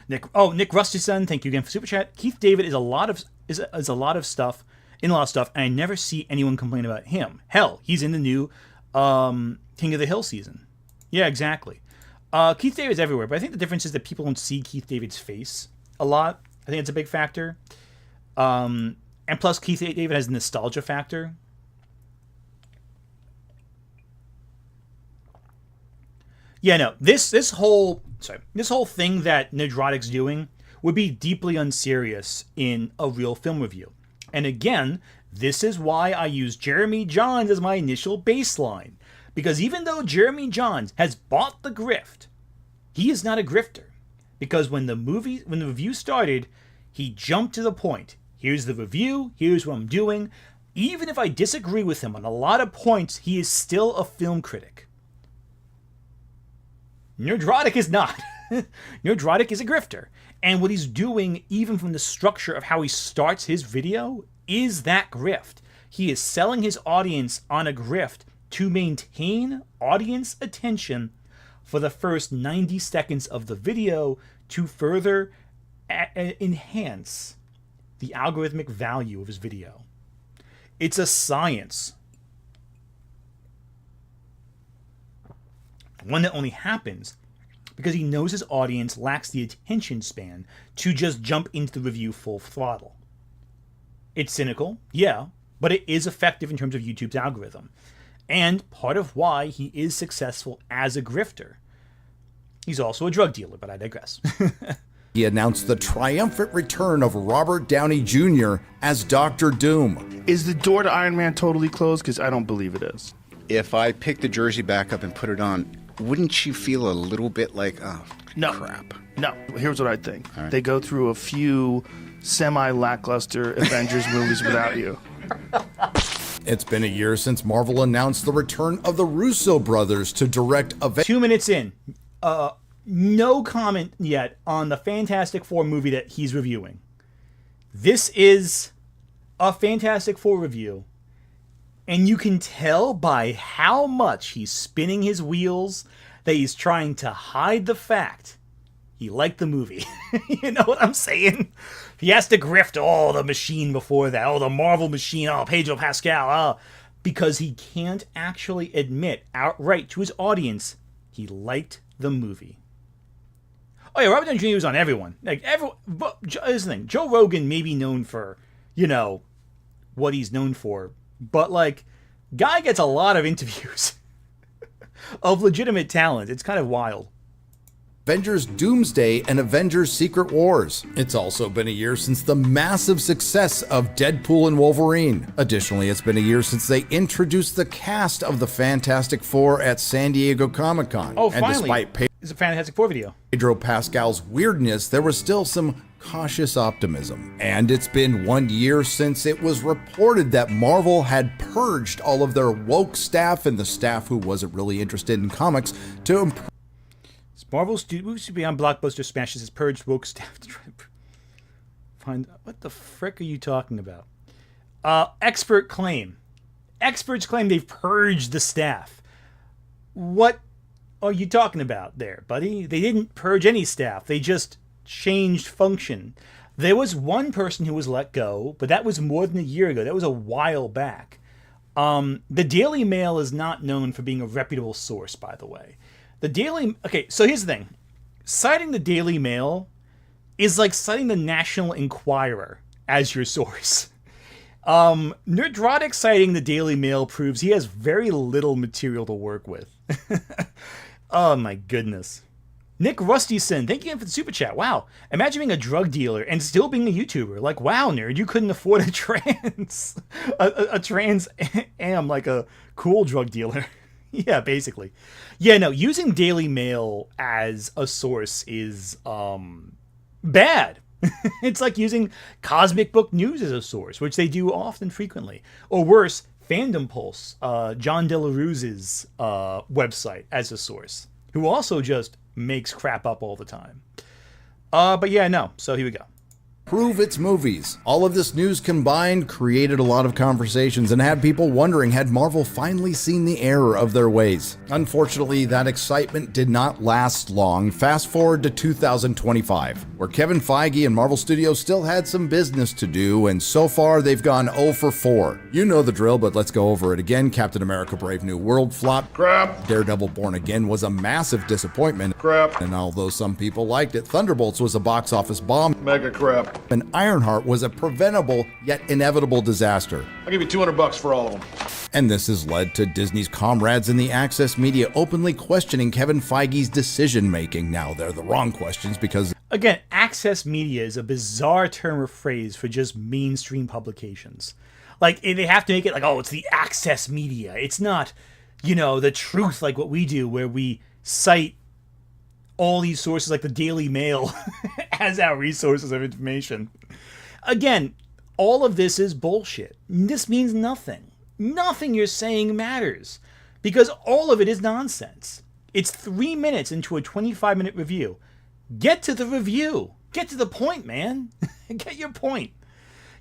Nick Rustyson, thank you again for super chat. Keith David is a lot of stuff, and I never see anyone complain about him. Hell, he's in the new King of the Hill season. Yeah, exactly. Keith David's everywhere, but I think the difference is that people don't see Keith David's face a lot. I think it's a big factor. And plus, Keith David has the nostalgia factor. Yeah, no, this whole thing that Nerdrotic's doing would be deeply unserious in a real film review. And again, this is why I use Jeremy Jahns as my initial baseline. Because even though Jeremy Jahns has bought the grift, he is not a grifter. Because when the review started, he jumped to the point. Here's the review, here's what I'm doing. Even if I disagree with him on a lot of points, he is still a film critic. Nerdrotic is not. Nerdrotic is a grifter. And what he's doing, even from the structure of how he starts his video, is that grift. He is selling his audience on a grift to maintain audience attention for the first 90 seconds of the video to further enhance the algorithmic value of his video. It's a science. One that only happens because he knows his audience lacks the attention span to just jump into the review full throttle. It's cynical, yeah, but it is effective in terms of YouTube's algorithm. And part of why he is successful as a grifter. He's also a drug dealer, but I digress. He announced the triumphant return of Robert Downey Jr. as Dr. Doom. Is the door to Iron Man totally closed? Because I don't believe it is. If I pick the jersey back up and put it on, wouldn't you feel a little bit like, oh, no, crap? No. Here's what I think. Right. They go through a few semi-lackluster Avengers movies without you. It's been a year since Marvel announced the return of the Russo brothers to direct Avengers. 2 minutes in. No comment yet on the Fantastic Four movie that he's reviewing. This is a Fantastic Four review, and you can tell by how much he's spinning his wheels that he's trying to hide the fact he liked the movie. You know what I'm saying? He has to grift, the machine before that, the Marvel machine, Pedro Pascal, because he can't actually admit outright to his audience he liked the movie. Oh yeah, Robert Downey Jr. was on everyone. Like everyone. But here's the thing: Joe Rogan may be known for, what he's known for, but guy gets a lot of interviews of legitimate talent. It's kind of wild. Avengers Doomsday and Avengers Secret Wars. It's also been a year since the massive success of Deadpool and Wolverine. Additionally, it's been a year since they introduced the cast of the Fantastic Four at San Diego Comic-Con. Oh, finally. And despite it's a Fantastic Four video. Pedro Pascal's weirdness, there was still some cautious optimism. And it's been 1 year since it was reported that Marvel had purged all of their woke staff and the staff who wasn't really interested in comics to improve. Marvel Studios beyond Blockbuster smashes his purged woke staff to try to find what the frick are you talking about? Experts claim they've purged the staff. What are you talking about there, buddy? They didn't purge any staff. They just changed function. There was one person who was let go, but that was more than a year ago. That was a while back. The Daily Mail is not known for being a reputable source, by the way. Okay, so here's the thing. Citing the Daily Mail is like citing the National Enquirer as your source. Nerdrotic citing the Daily Mail proves he has very little material to work with. Oh my goodness. Nick Rustyson, thank you for the super chat. Wow. Imagine being a drug dealer and still being a YouTuber. Like, wow, nerd, you couldn't afford a trans am, like a cool drug dealer. Yeah, basically. Yeah, no, using Daily Mail as a source is bad. It's like using Cosmic Book News as a source, which they do often frequently. Or worse, Fandom Pulse, John Delaruse's website as a source, who also just makes crap up all the time. But yeah, no. So here we go. Prove its movies. All of this news combined created a lot of conversations and had people wondering, had Marvel finally seen the error of their ways? Unfortunately, that excitement did not last long. Fast forward to 2025, where Kevin Feige and Marvel Studios still had some business to do, and so far they've gone 0 for 4. You know the drill, but let's go over it again. Captain America Brave New World flopped. Crap. Daredevil Born Again was a massive disappointment. Crap. And although some people liked it, Thunderbolts was a box office bomb. Mega crap. And Ironheart was a preventable yet inevitable disaster. I'll give you $200 for all of them. And this has led to Disney's comrades in the access media openly questioning Kevin Feige's decision-making. Now, they're the wrong questions because... Again, access media is a bizarre term or phrase for just mainstream publications. Like, they have to make it like, oh, it's the access media. It's not, the truth like what we do, where we cite all these sources like the Daily Mail as our resources of information. Again, all of this is bullshit. This means nothing. Nothing you're saying matters because all of it is nonsense. It's 3 minutes into a 25-minute review. Get to the review. Get to the point, man. Get your point.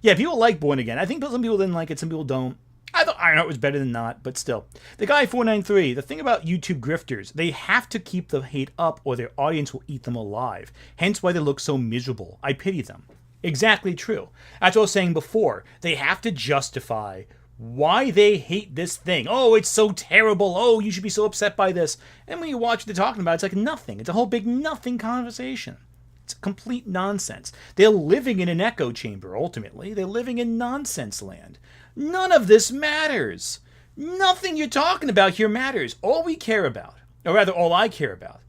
Yeah, people like Born Again. I think some people didn't like it, some people don't. I thought Ironheart was better than not, but still. The guy 493, the thing about YouTube grifters, they have to keep the hate up or their audience will eat them alive. Hence why they look so miserable. I pity them. Exactly true. That's what I was saying before. They have to justify why they hate this thing. Oh, it's so terrible. Oh, you should be so upset by this. And when you watch what they're talking about, it's like nothing. It's a whole big nothing conversation. It's complete nonsense. They're living in an echo chamber, ultimately. They're living in nonsense land. None of this matters. Nothing you're talking about here matters. All we care about, or rather all I care about,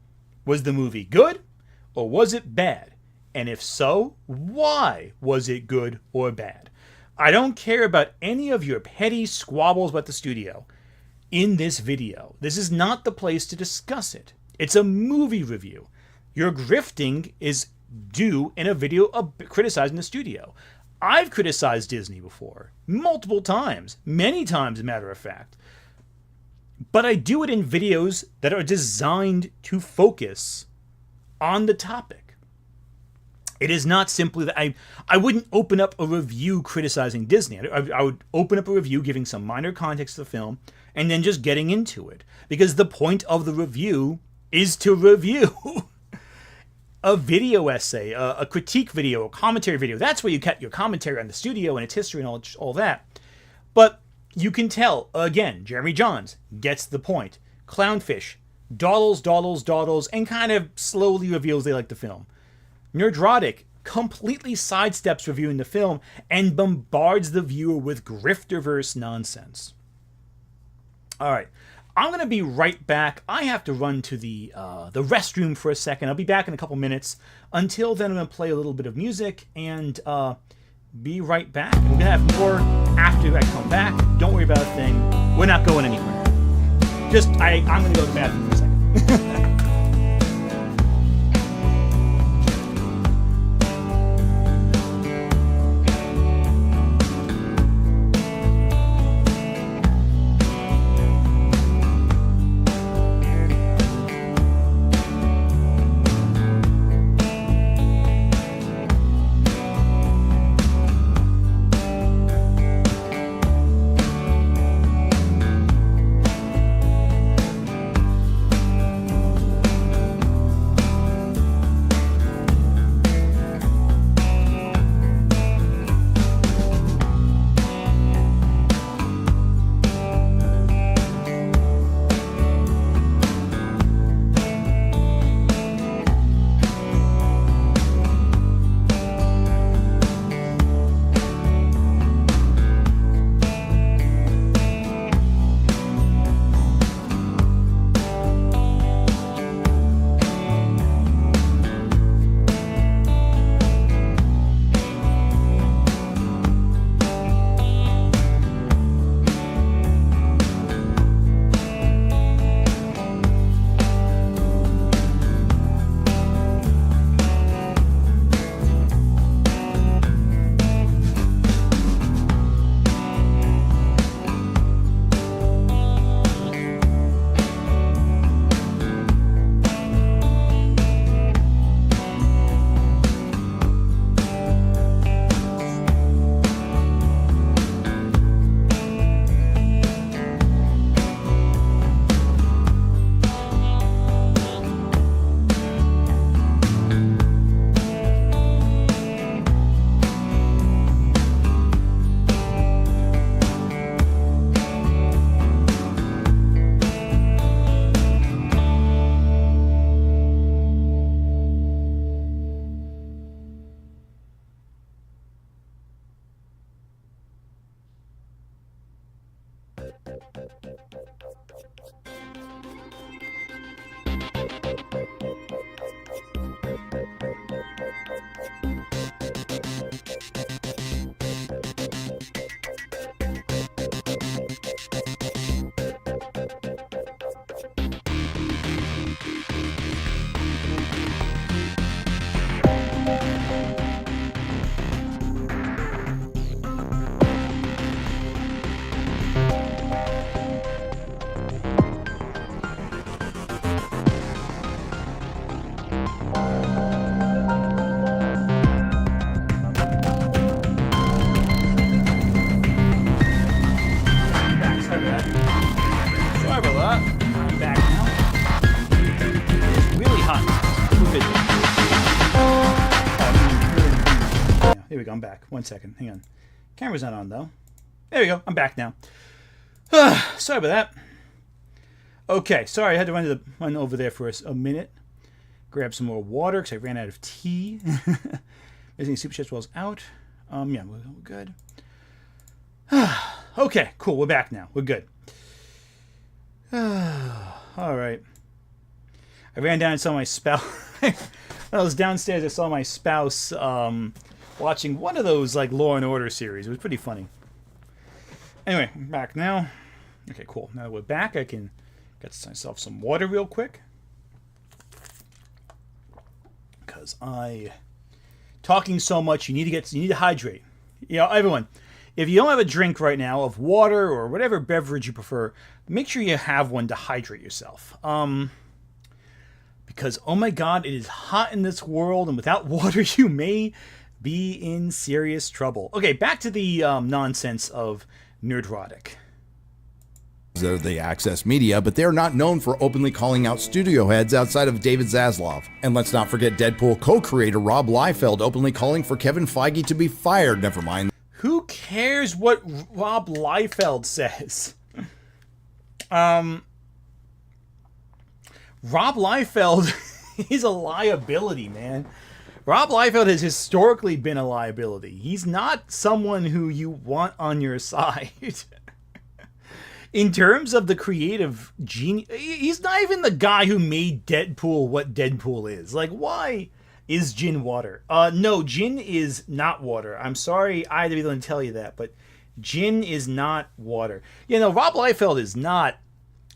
was the movie good or was it bad? And if so, why was it good or bad? I don't care about any of your petty squabbles about the studio in this video. This is not the place to discuss it. It's a movie review. Your grifting is due in a video of criticizing the studio. I've criticized Disney before, multiple times, many times, as a matter of fact. But I do it in videos that are designed to focus on the topic. It is not simply that I wouldn't open up a review criticizing Disney. I would open up a review giving some minor context to the film and then just getting into it. Because the point of the review is to review a video essay, a critique video, a commentary video. That's where you get your commentary on the studio and its history and all that. But you can tell, again, Jeremy Johns gets the point. Clownfish dawdles, and kind of slowly reveals they like the film. Nerdrotic completely sidesteps reviewing the film and bombards the viewer with grifterverse nonsense. All right. I'm going to be right back. I have to run to the restroom for a second. I'll be back in a couple minutes. Until then, I'm going to play a little bit of music and be right back. We're going to have more after I come back. Don't worry about a thing. We're not going anywhere. Just, I'm going to go to the bathroom for a second. Here we go. I'm back. 1 second. Hang on. Camera's not on, though. There we go. I'm back now. Sorry about that. Okay. Sorry, I had to run over there for a minute. Grab some more water because I ran out of tea. Visiting Super Chat Wells out. Yeah, we're good. Okay, cool. We're back now. We're good. All right. I ran down and saw my spouse. When I was downstairs, I saw my spouse watching one of those like Law and Order series. It was pretty funny. Anyway, I'm back now. Okay, cool. Now that we're back, I can get myself some water real quick. Because talking so much, you need to hydrate. You know, everyone, if you don't have a drink right now of water or whatever beverage you prefer, make sure you have one to hydrate yourself. Because, oh my God, it is hot in this world, and without water, you may be in serious trouble. Okay, back to the nonsense of Nerdrotic. They're the Access Media, but they're not known for openly calling out studio heads outside of David Zaslav. And let's not forget Deadpool co-creator Rob Liefeld openly calling for Kevin Feige to be fired. Never mind. Who cares what Rob Liefeld says? Rob Liefeld is a liability, man. Rob Liefeld has historically been a liability. He's not someone who you want on your side. In terms of the creative genius, he's not even the guy who made Deadpool what Deadpool is. Like, why is gin water? No, gin is not water. I'm sorry I didn't tell you that, but gin is not water. You know, Rob Liefeld is not...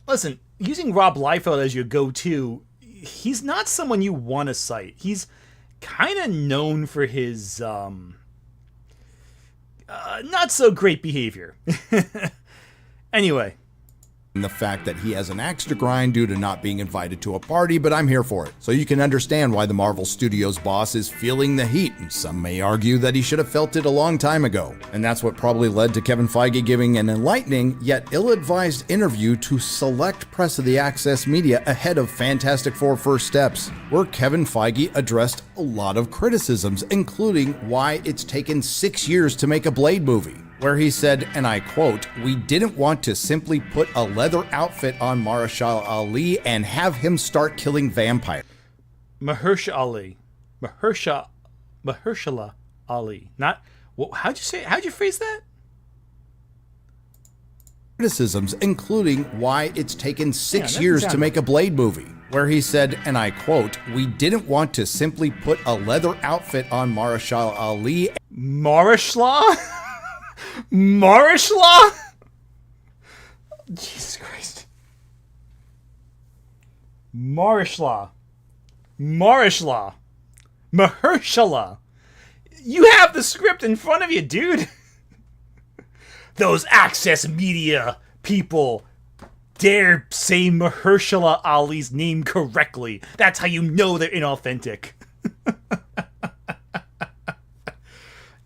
Listen, using Rob Liefeld as your go-to, he's not someone you want to cite. He's kind of known for his not so great behavior. Anyway. The fact that he has an axe to grind due to not being invited to a party, but I'm here for it. So you can understand why the Marvel Studios boss is feeling the heat, and some may argue that he should have felt it a long time ago. And that's what probably led to Kevin Feige giving an enlightening, yet ill-advised interview to select press of the Access Media ahead of Fantastic Four First Steps, where Kevin Feige addressed a lot of criticisms, including why it's taken 6 years to make a Blade movie. Where he said, and I quote, "We didn't want to simply put a leather outfit on Mahershala Ali and have him start killing vampires." Mahershala Ali. Not, how'd you phrase that? Criticisms, including why it's taken 6 years to make a Blade movie. Where he said, and I quote, "We didn't want to simply put a leather outfit on Mahershala Ali." Mahershala? Mahershala? Jesus Christ. Mahershala. Mahershala. You have the script in front of you, dude. Those Access Media people dare say Mahershala Ali's name correctly. That's how you know they're inauthentic.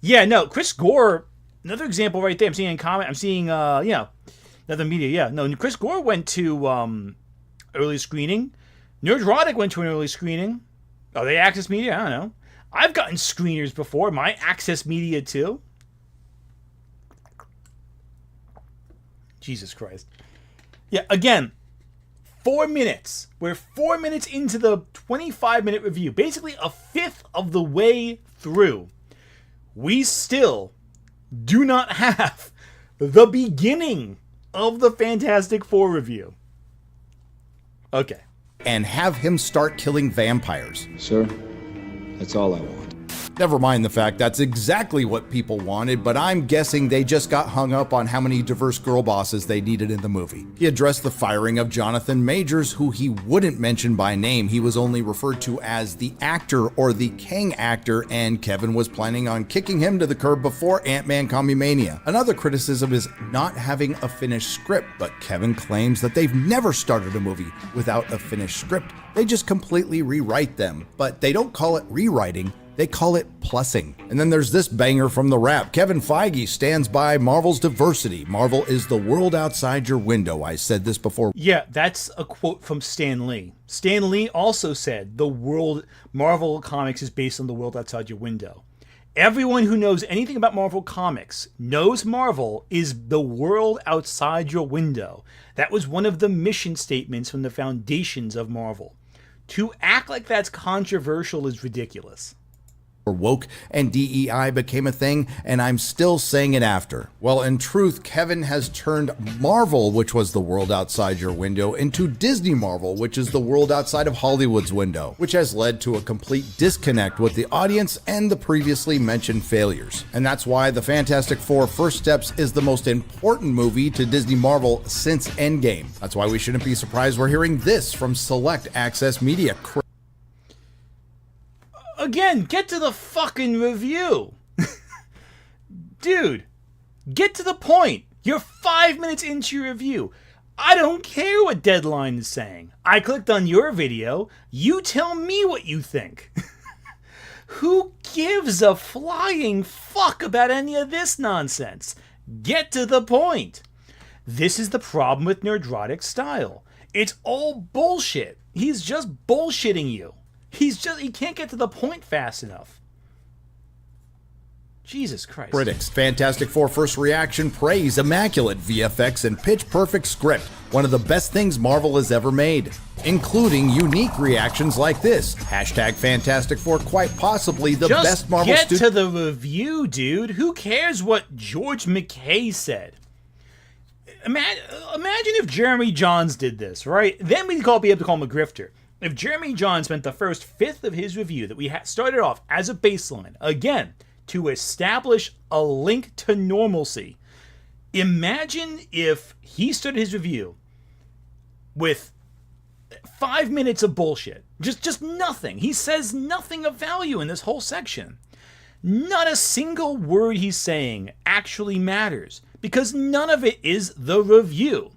Yeah, no, Chris Gore... Another example right there. I'm seeing in comment. I'm seeing, another media. Yeah, no, Chris Gore went to early screening. Nerdrotic went to an early screening. Are they Access Media? I don't know. I've gotten screeners before. My Access Media too. Jesus Christ. Yeah, again, 4 minutes. We're 4 minutes into the 25-minute review. Basically a fifth of the way through. We still do not have the beginning of the Fantastic Four review. Okay. And have him start killing vampires. Sir, that's all I want. Never mind the fact that's exactly what people wanted, but I'm guessing they just got hung up on how many diverse girl bosses they needed in the movie. He addressed the firing of Jonathan Majors, who he wouldn't mention by name. He was only referred to as the actor or the Kang actor, and Kevin was planning on kicking him to the curb before Ant-Man Commumania. Another criticism is not having a finished script, but Kevin claims that they've never started a movie without a finished script. They just completely rewrite them, but they don't call it rewriting. They call it plussing. And then there's this banger from The Wrap. Kevin Feige stands by Marvel's diversity. Marvel is the world outside your window. I said this before. Yeah, that's a quote from Stan Lee. Stan Lee also said the world, Marvel Comics is based on the world outside your window. Everyone who knows anything about Marvel Comics knows Marvel is the world outside your window. That was one of the mission statements from the foundations of Marvel. To act like that's controversial is ridiculous. Woke and DEI became a thing, and I'm still saying it after. Well, in truth, Kevin has turned Marvel, which was the world outside your window, into Disney Marvel, which is the world outside of Hollywood's window, which has led to a complete disconnect with the audience and the previously mentioned failures. And that's why The Fantastic Four: First Steps is the most important movie to Disney Marvel since Endgame. That's why we shouldn't be surprised we're hearing this from Select Access Media. Again, get to the fucking review. Dude, get to the point. You're 5 minutes into your review. I don't care what Deadline is saying. I clicked on your video. You tell me what you think. Who gives a flying fuck about any of this nonsense? Get to the point. This is the problem with Nerdrotic's style. It's all bullshit. He's just bullshitting you. He can't get to the point fast enough. Jesus Christ. Critics. Fantastic Four First Reaction praise immaculate VFX and pitch-perfect script. One of the best things Marvel has ever made. Including unique reactions like this. Hashtag Fantastic Four, quite possibly the best Marvel Just get to the review, dude. Who cares what George McKay said? Imagine if Jeremy Johns did this, right? Then we'd be able to call him a grifter. If Jeremy Johns spent the first fifth of his review that we started off as a baseline, again, to establish a link to normalcy, imagine if he started his review with 5 minutes of bullshit. Just nothing. He says nothing of value in this whole section. Not a single word he's saying actually matters, because none of it is the review.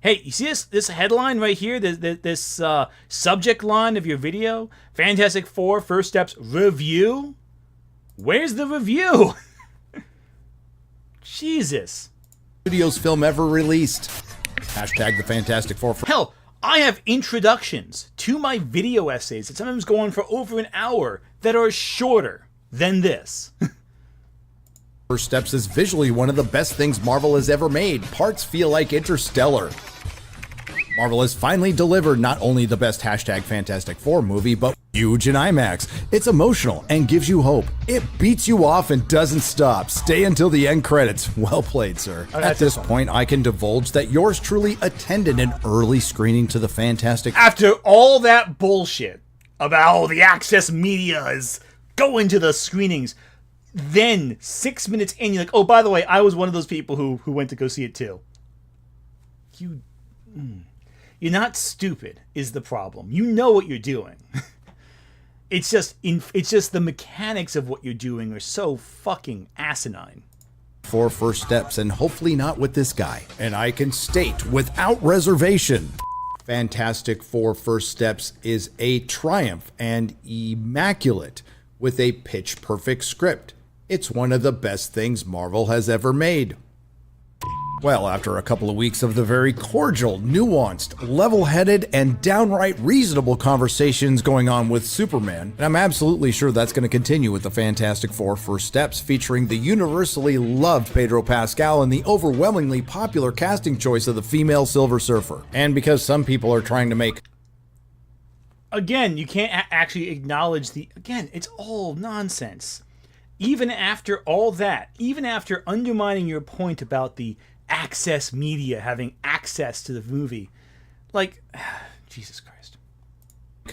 Hey, you see this headline right here? This subject line of your video? Fantastic Four First Steps Review? Where's the review? Jesus. Studios film ever released. Hashtag The Fantastic Four. Hell, I have introductions to my video essays that sometimes go on for over an hour that are shorter than this. First Steps is visually one of the best things Marvel has ever made. Parts feel like Interstellar. Marvel has finally delivered not only the best hashtag Fantastic Four movie, but huge in IMAX. It's emotional and gives you hope. It beats you off and doesn't stop. Stay until the end credits. Well played, sir. At this point, I can divulge that yours truly attended an early screening to the Fantastic. After all that bullshit about the access media is going to the screenings, then 6 minutes in, you're like, oh, by the way, I was one of those people who went to go see it too. You're not stupid is the problem. You know what you're doing. It's just the mechanics of what you're doing are so fucking asinine. For First Steps, and hopefully not with this guy. And I can state without reservation, Fantastic Four First Steps is a triumph and immaculate with a pitch-perfect script. It's one of the best things Marvel has ever made. Well, after a couple of weeks of the very cordial, nuanced, level-headed, and downright reasonable conversations going on with Superman, and I'm absolutely sure that's going to continue with the Fantastic Four First Steps, featuring the universally loved Pedro Pascal and the overwhelmingly popular casting choice of the female Silver Surfer. And because some people are trying to make... Again, you can't actually acknowledge Again, it's all nonsense. Even after all that, even after undermining your point about the access media having access to the movie, like, Jesus Christ.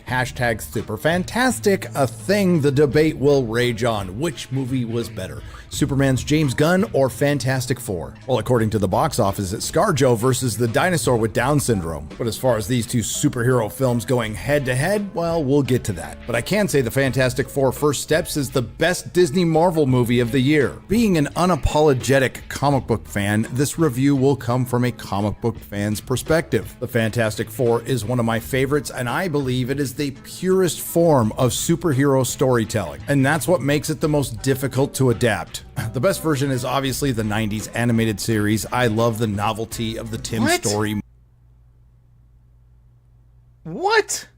Hashtag super fantastic, a thing the debate will rage on. Which movie was better, Superman's James Gunn or Fantastic Four? Well, according to the box office, it's ScarJo versus the dinosaur with Down syndrome. But as far as these two superhero films going head to head, well, we'll get to that. But I can say the Fantastic Four First Steps is the best Disney Marvel movie of the year. Being an unapologetic comic book fan, this review will come from a comic book fan's perspective. The Fantastic Four is one of my favorites, and I believe it is the purest form of superhero storytelling, and that's what makes it the most difficult to adapt. The best version is obviously the 90s animated series. I love the novelty of the Tim story. What?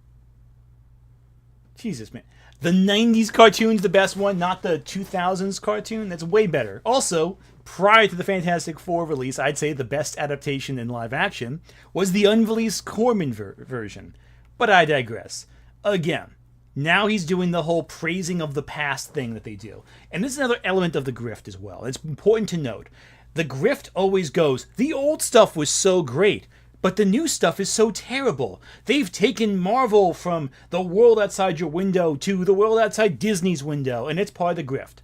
Jesus, man. The 90s cartoon's the best one, not the 2000s cartoon. That's way better. Also, prior to the Fantastic Four release, I'd say the best adaptation in live action was the unreleased Corman version. But I digress. Again, now he's doing the whole praising of the past thing that they do. And this is another element of the grift as well. It's important to note. The grift always goes, the old stuff was so great, but the new stuff is so terrible. They've taken Marvel from the world outside your window to the world outside Disney's window, and it's part of the grift.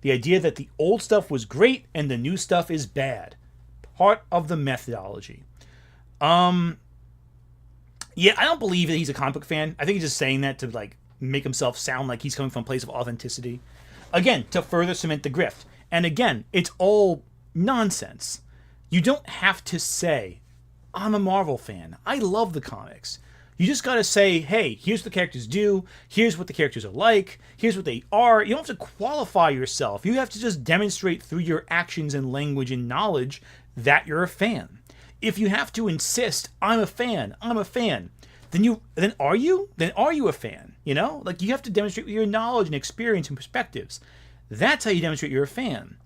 The idea that the old stuff was great and the new stuff is bad. Part of the methodology. Yeah, I don't believe that he's a comic book fan. I think he's just saying that to like make himself sound like he's coming from a place of authenticity. Again, to further cement the grift. And again, it's all nonsense. You don't have to say, I'm a Marvel fan. I love the comics. You just got to say, hey, here's what the characters do. Here's what the characters are like. Here's what they are. You don't have to qualify yourself. You have to just demonstrate through your actions and language and knowledge that you're a fan. If you have to insist, I'm a fan, then are you? Then are you a fan? You know? Like, you have to demonstrate your knowledge and experience and perspectives. That's how you demonstrate you're a fan.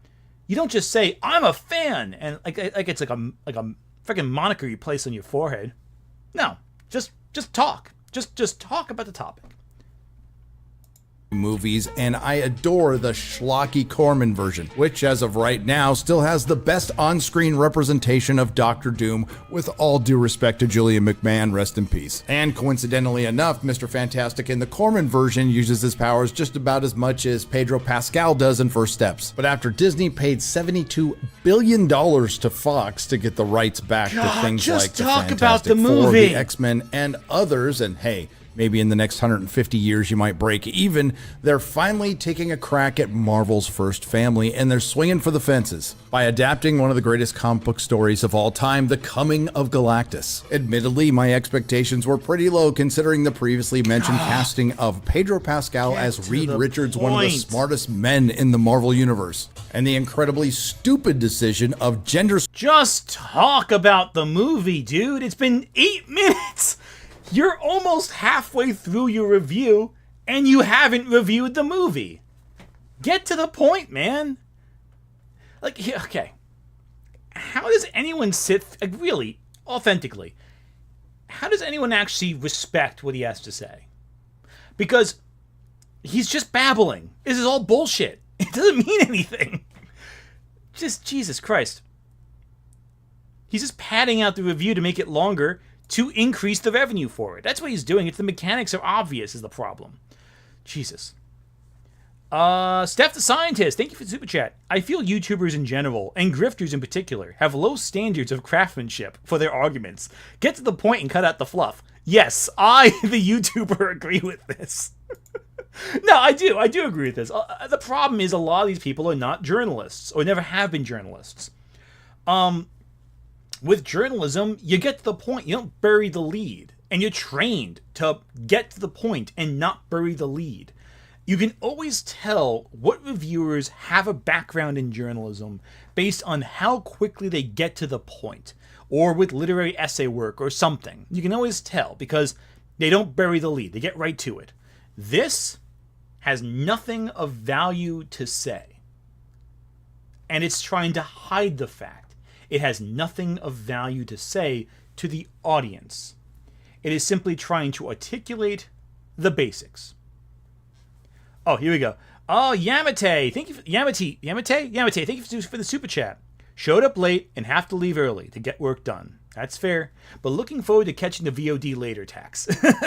You don't just say, I'm a fan, and like it's like a freaking moniker you place on your forehead. No, just talk. Just talk about the topic. Movies, and I adore the schlocky Corman version, which as of right now still has the best on-screen representation of Doctor Doom, with all due respect to Julian McMahon, rest in peace. And coincidentally enough, Mr. Fantastic in the Corman version uses his powers just about as much as Pedro Pascal does in First Steps. But after Disney paid $72 billion to Fox to get the rights back to things like the Fantastic Four, the X-Men, and others, and hey, maybe in the next 150 years you might break even, they're finally taking a crack at Marvel's first family, and they're swinging for the fences by adapting one of the greatest comic book stories of all time, The Coming of Galactus. Admittedly, my expectations were pretty low considering the previously mentioned casting of Pedro Pascal as Reed Richards, one of the smartest men in the Marvel Universe, and the incredibly stupid decision of gender... Just talk about the movie, dude. It's been 8 minutes. You're almost halfway through your review, and you haven't reviewed the movie. Get to the point, man. Like, okay. How does anyone like, really, authentically, how does anyone actually respect what he has to say? Because he's just babbling. This is all bullshit. It doesn't mean anything. Just, Jesus Christ. He's just padding out the review to make it longer to increase the revenue for it. That's what he's doing. It's the mechanics are obvious is the problem. Jesus. Steph the Scientist, thank you for the super chat. I feel YouTubers in general, and grifters in particular, have low standards of craftsmanship for their arguments. Get to the point and cut out the fluff. Yes, I, the YouTuber, agree with this. No, I do agree with this. The problem is a lot of these people are not journalists, or never have been journalists. With journalism, you get to the point, you don't bury the lead. And you're trained to get to the point and not bury the lead. You can always tell what reviewers have a background in journalism based on how quickly they get to the point. Or with literary essay work or something. You can always tell because they don't bury the lead. They get right to it. This has nothing of value to say. And it's trying to hide the fact. It has nothing of value to say to the audience. It is simply trying to articulate the basics. Oh, here we go. Oh, Yamate, thank you for Yamate, thank you for the super chat. Showed up late and have to leave early to get work done. That's fair. But looking forward to catching the VOD later, Tax.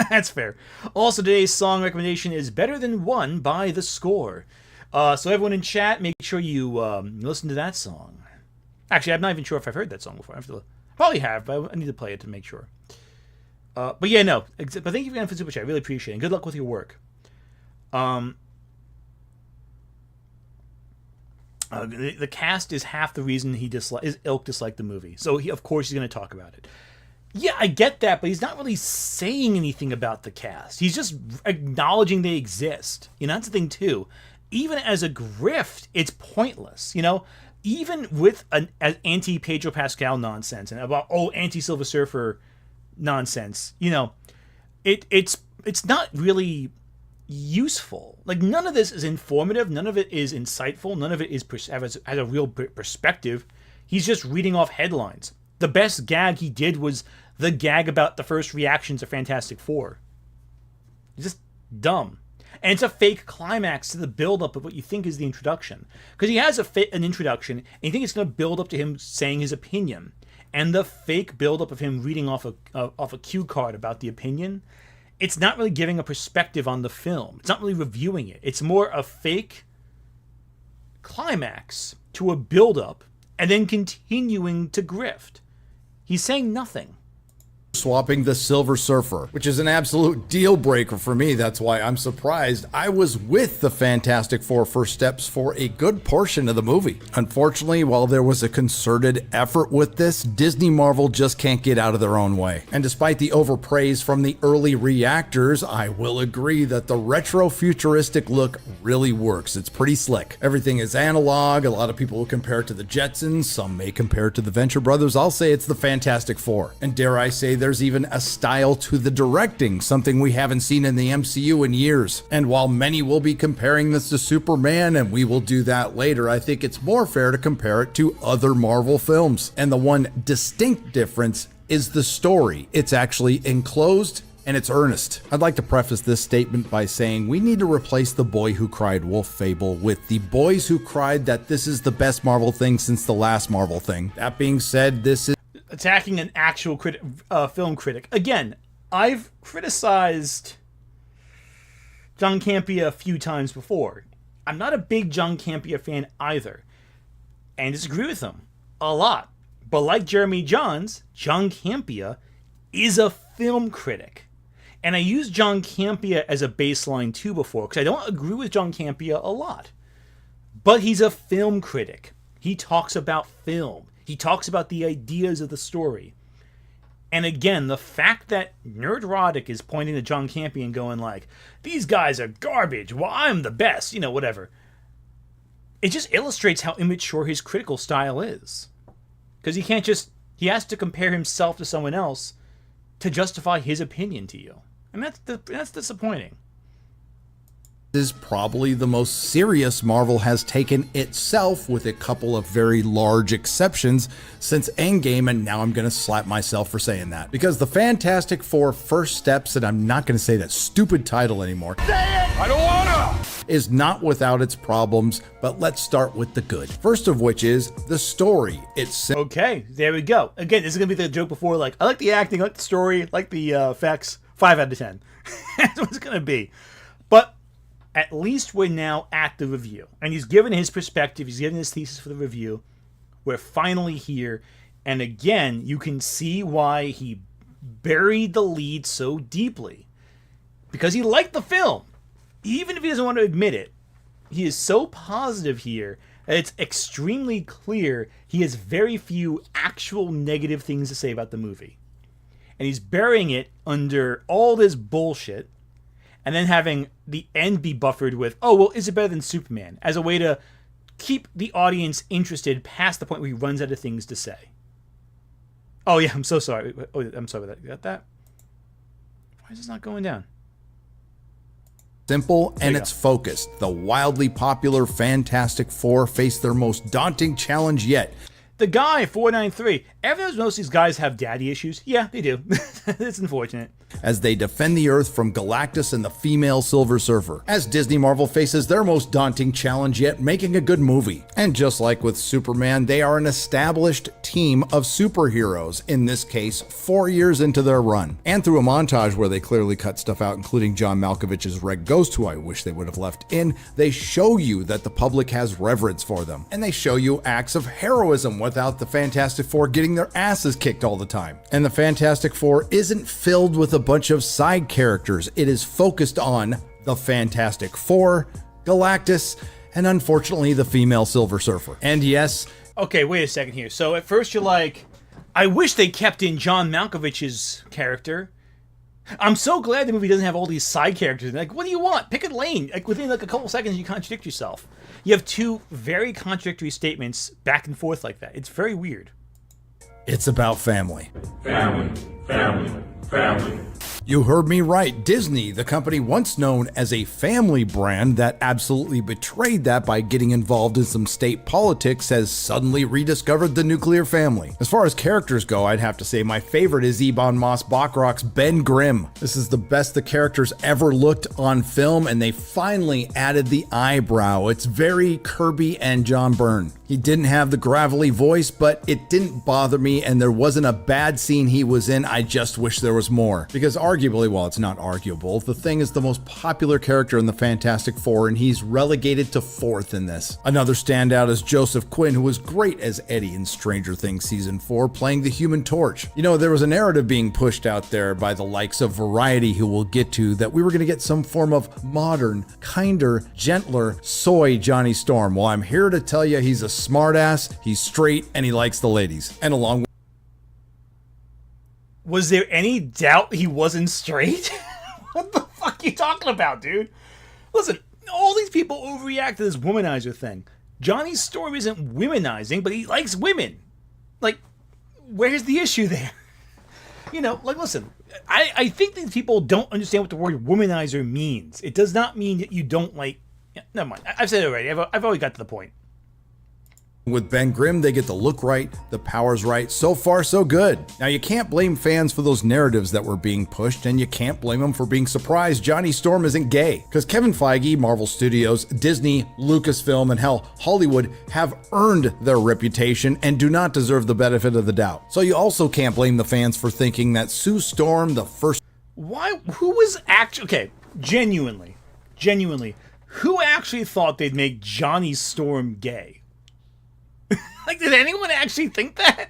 That's fair. Also, today's song recommendation is Better Than One by The Score. So everyone in chat, make sure you listen to that song. Actually, I'm not even sure if I've heard that song before. Probably have, but I need to play it to make sure. But yeah, no. But thank you again for the super chat. I really appreciate it. And good luck with your work. The cast is half the reason his ilk disliked the movie. So of course he's going to talk about it. Yeah, I get that, but he's not really saying anything about the cast. He's just acknowledging they exist. You know, that's the thing too. Even as a grift, it's pointless. You know, even with an anti-Pedro Pascal nonsense and about anti-Silver Surfer nonsense, you know, it's not really useful. Like, none of this is informative. None of it is insightful. None of it is has a real perspective. He's just reading off headlines. The best gag he did was the gag about the first reactions of Fantastic Four. It's just dumb. And it's a fake climax to the build-up of what you think is the introduction. Because he has an introduction, and you think it's going to build up to him saying his opinion. And the fake build-up of him reading off a cue card about the opinion, it's not really giving a perspective on the film. It's not really reviewing it. It's more a fake climax to a build-up, and then continuing to grift. He's saying nothing. Swapping the Silver Surfer, which is an absolute deal breaker for me. That's why I'm surprised I was with the Fantastic Four First Steps for a good portion of the movie. Unfortunately, while there was a concerted effort with this, Disney Marvel just can't get out of their own way. And despite the overpraise from the early reactors, I will agree that the retro futuristic look really works. It's pretty slick. Everything is analog. A lot of people will compare it to the Jetsons. Some may compare it to the Venture Brothers. I'll say it's the Fantastic Four. And dare I say, there's even a style to the directing, something we haven't seen in the MCU in years. And while many will be comparing this to Superman, and we will do that later, I think it's more fair to compare it to other Marvel films. And the one distinct difference is the story. It's actually enclosed and it's earnest. I'd like to preface this statement by saying we need to replace the boy who cried wolf fable with the boys who cried that this is the best Marvel thing since the last Marvel thing. That being said, this is attacking an actual film critic. Again, I've criticized John Campea a few times before. I'm not a big John Campea fan either, and disagree with him a lot. But like Jeremy Jahns, John Campea is a film critic. And I used John Campea as a baseline too before, because I don't agree with John Campea a lot. But he's a film critic. He talks about film. He talks about the ideas of the story. And again, the fact that Nerdrotic is pointing to John Campea and going like, these guys are garbage, well, I'm the best, whatever. It just illustrates how immature his critical style is. Because he has to compare himself to someone else to justify his opinion to you. And that's disappointing. Is probably the most serious Marvel has taken itself, with a couple of very large exceptions since Endgame, and now I'm going to slap myself for saying that. Because the Fantastic Four First Steps, and I'm not going to say that stupid title anymore. Say it! I don't wanna! Is not without its problems, but let's start with the good. First of which is the story. Okay, there we go. Again, this is going to be the joke before, like, I like the acting, I like the story, I like the effects. 5 out of 10. That's what it's going to be. But at least we're now at the review. And he's given his perspective. He's given his thesis for the review. We're finally here. And again, you can see why he buried the lead so deeply. Because he liked the film. Even if he doesn't want to admit it. He is so positive here that it's extremely clear he has very few actual negative things to say about the movie. And he's burying it under all this bullshit. And then having the end be buffered with, oh, well, is it better than Superman? As a way to keep the audience interested past the point where he runs out of things to say. Oh, yeah, I'm so sorry. Oh, I'm sorry about that. You got that? Why is this not going down? Simple and it's focused. The wildly popular Fantastic Four face their most daunting challenge yet. The guy, 493. Everyone knows these guys have daddy issues. Yeah, they do. It's unfortunate. As they defend the Earth from Galactus and the female Silver Surfer. As Disney Marvel faces their most daunting challenge yet, making a good movie. And just like with Superman, they are an established team of superheroes, in this case, 4 years into their run. And through a montage where they clearly cut stuff out, including John Malkovich's Red Ghost, who I wish they would have left in, they show you that the public has reverence for them. And they show you acts of heroism without the Fantastic Four getting their asses kicked all the time. And the Fantastic Four isn't filled with a bunch of side characters. It is focused on the Fantastic Four, Galactus, and unfortunately the female Silver Surfer. And yes... Okay, wait a second here. So at first you're like, I wish they kept in John Malkovich's character. I'm so glad the movie doesn't have all these side characters. Like, what do you want? Pick a lane. Like, within like a couple seconds you contradict yourself. You have two very contradictory statements back and forth like that. It's very weird. It's about family. Family. You heard me right. Disney, the company once known as a family brand that absolutely betrayed that by getting involved in some state politics, has suddenly rediscovered the nuclear family. As far as characters go, I'd have to say my favorite is Ebon Moss-Bachrach's Ben Grimm. This is the best the characters ever looked on film, and they finally added the eyebrow. It's very Kirby and John Byrne. He didn't have the gravelly voice, but it didn't bother me, and there wasn't a bad scene he was in. I just wish there was more. Because arguably, well, it's not arguable, the Thing is the most popular character in the Fantastic Four, and he's relegated to 4th in this. Another standout is Joseph Quinn, who was great as Eddie in Stranger Things Season 4, playing the Human Torch. You know, there was a narrative being pushed out there by the likes of Variety, who we'll get to, that we were going to get some form of modern, kinder, gentler, soy Johnny Storm. Well, I'm here to tell you he's a smartass, he's straight, and he likes the ladies. And along with... Was there any doubt he wasn't straight? What the fuck are you talking about, dude? Listen, all these people overreact to this womanizer thing. Johnny Storm isn't womanizing, but he likes women. Like, where's the issue there? You know, like, listen, I think these people don't understand what the word womanizer means. It does not mean that you don't like... Yeah, never mind. I've said it already. I've already got to the point. With Ben Grimm, they get the look right, the powers right. So far, so good. Now, you can't blame fans for those narratives that were being pushed, and you can't blame them for being surprised Johnny Storm isn't gay. Because Kevin Feige, Marvel Studios, Disney, Lucasfilm, and hell, Hollywood have earned their reputation and do not deserve the benefit of the doubt. So you also can't blame the fans for thinking that Sue Storm, the first... Why? Who was actually... Okay, genuinely, who actually thought they'd make Johnny Storm gay? Like, did anyone actually think that?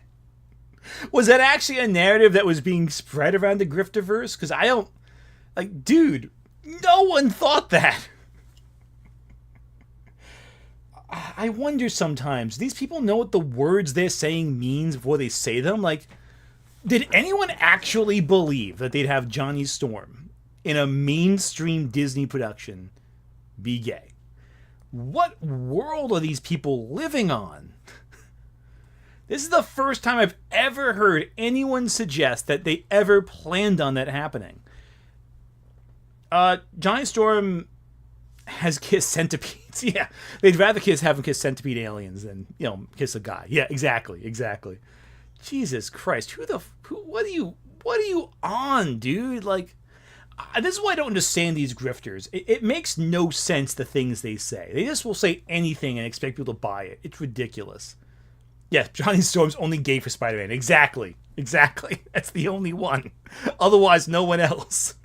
Was that actually a narrative that was being spread around the grifterverse? Because I don't... Like, dude, no one thought that. I wonder sometimes, these people know what the words they're saying means before they say them? Like, did anyone actually believe that they'd have Johnny Storm in a mainstream Disney production be gay? What world are these people living on? This is the first time I've ever heard anyone suggest that they ever planned on that happening. Johnny Storm has kissed centipedes. Yeah, they'd rather have him kiss centipede aliens than, you know, kiss a guy. Yeah, exactly. Jesus Christ, what are you on, dude? Like, this is why I don't understand these grifters. It makes no sense, the things they say. They just will say anything and expect people to buy it. It's ridiculous. Yeah, Johnny Storm's only gay for Spider-Man. Exactly. That's the only one. Otherwise, no one else.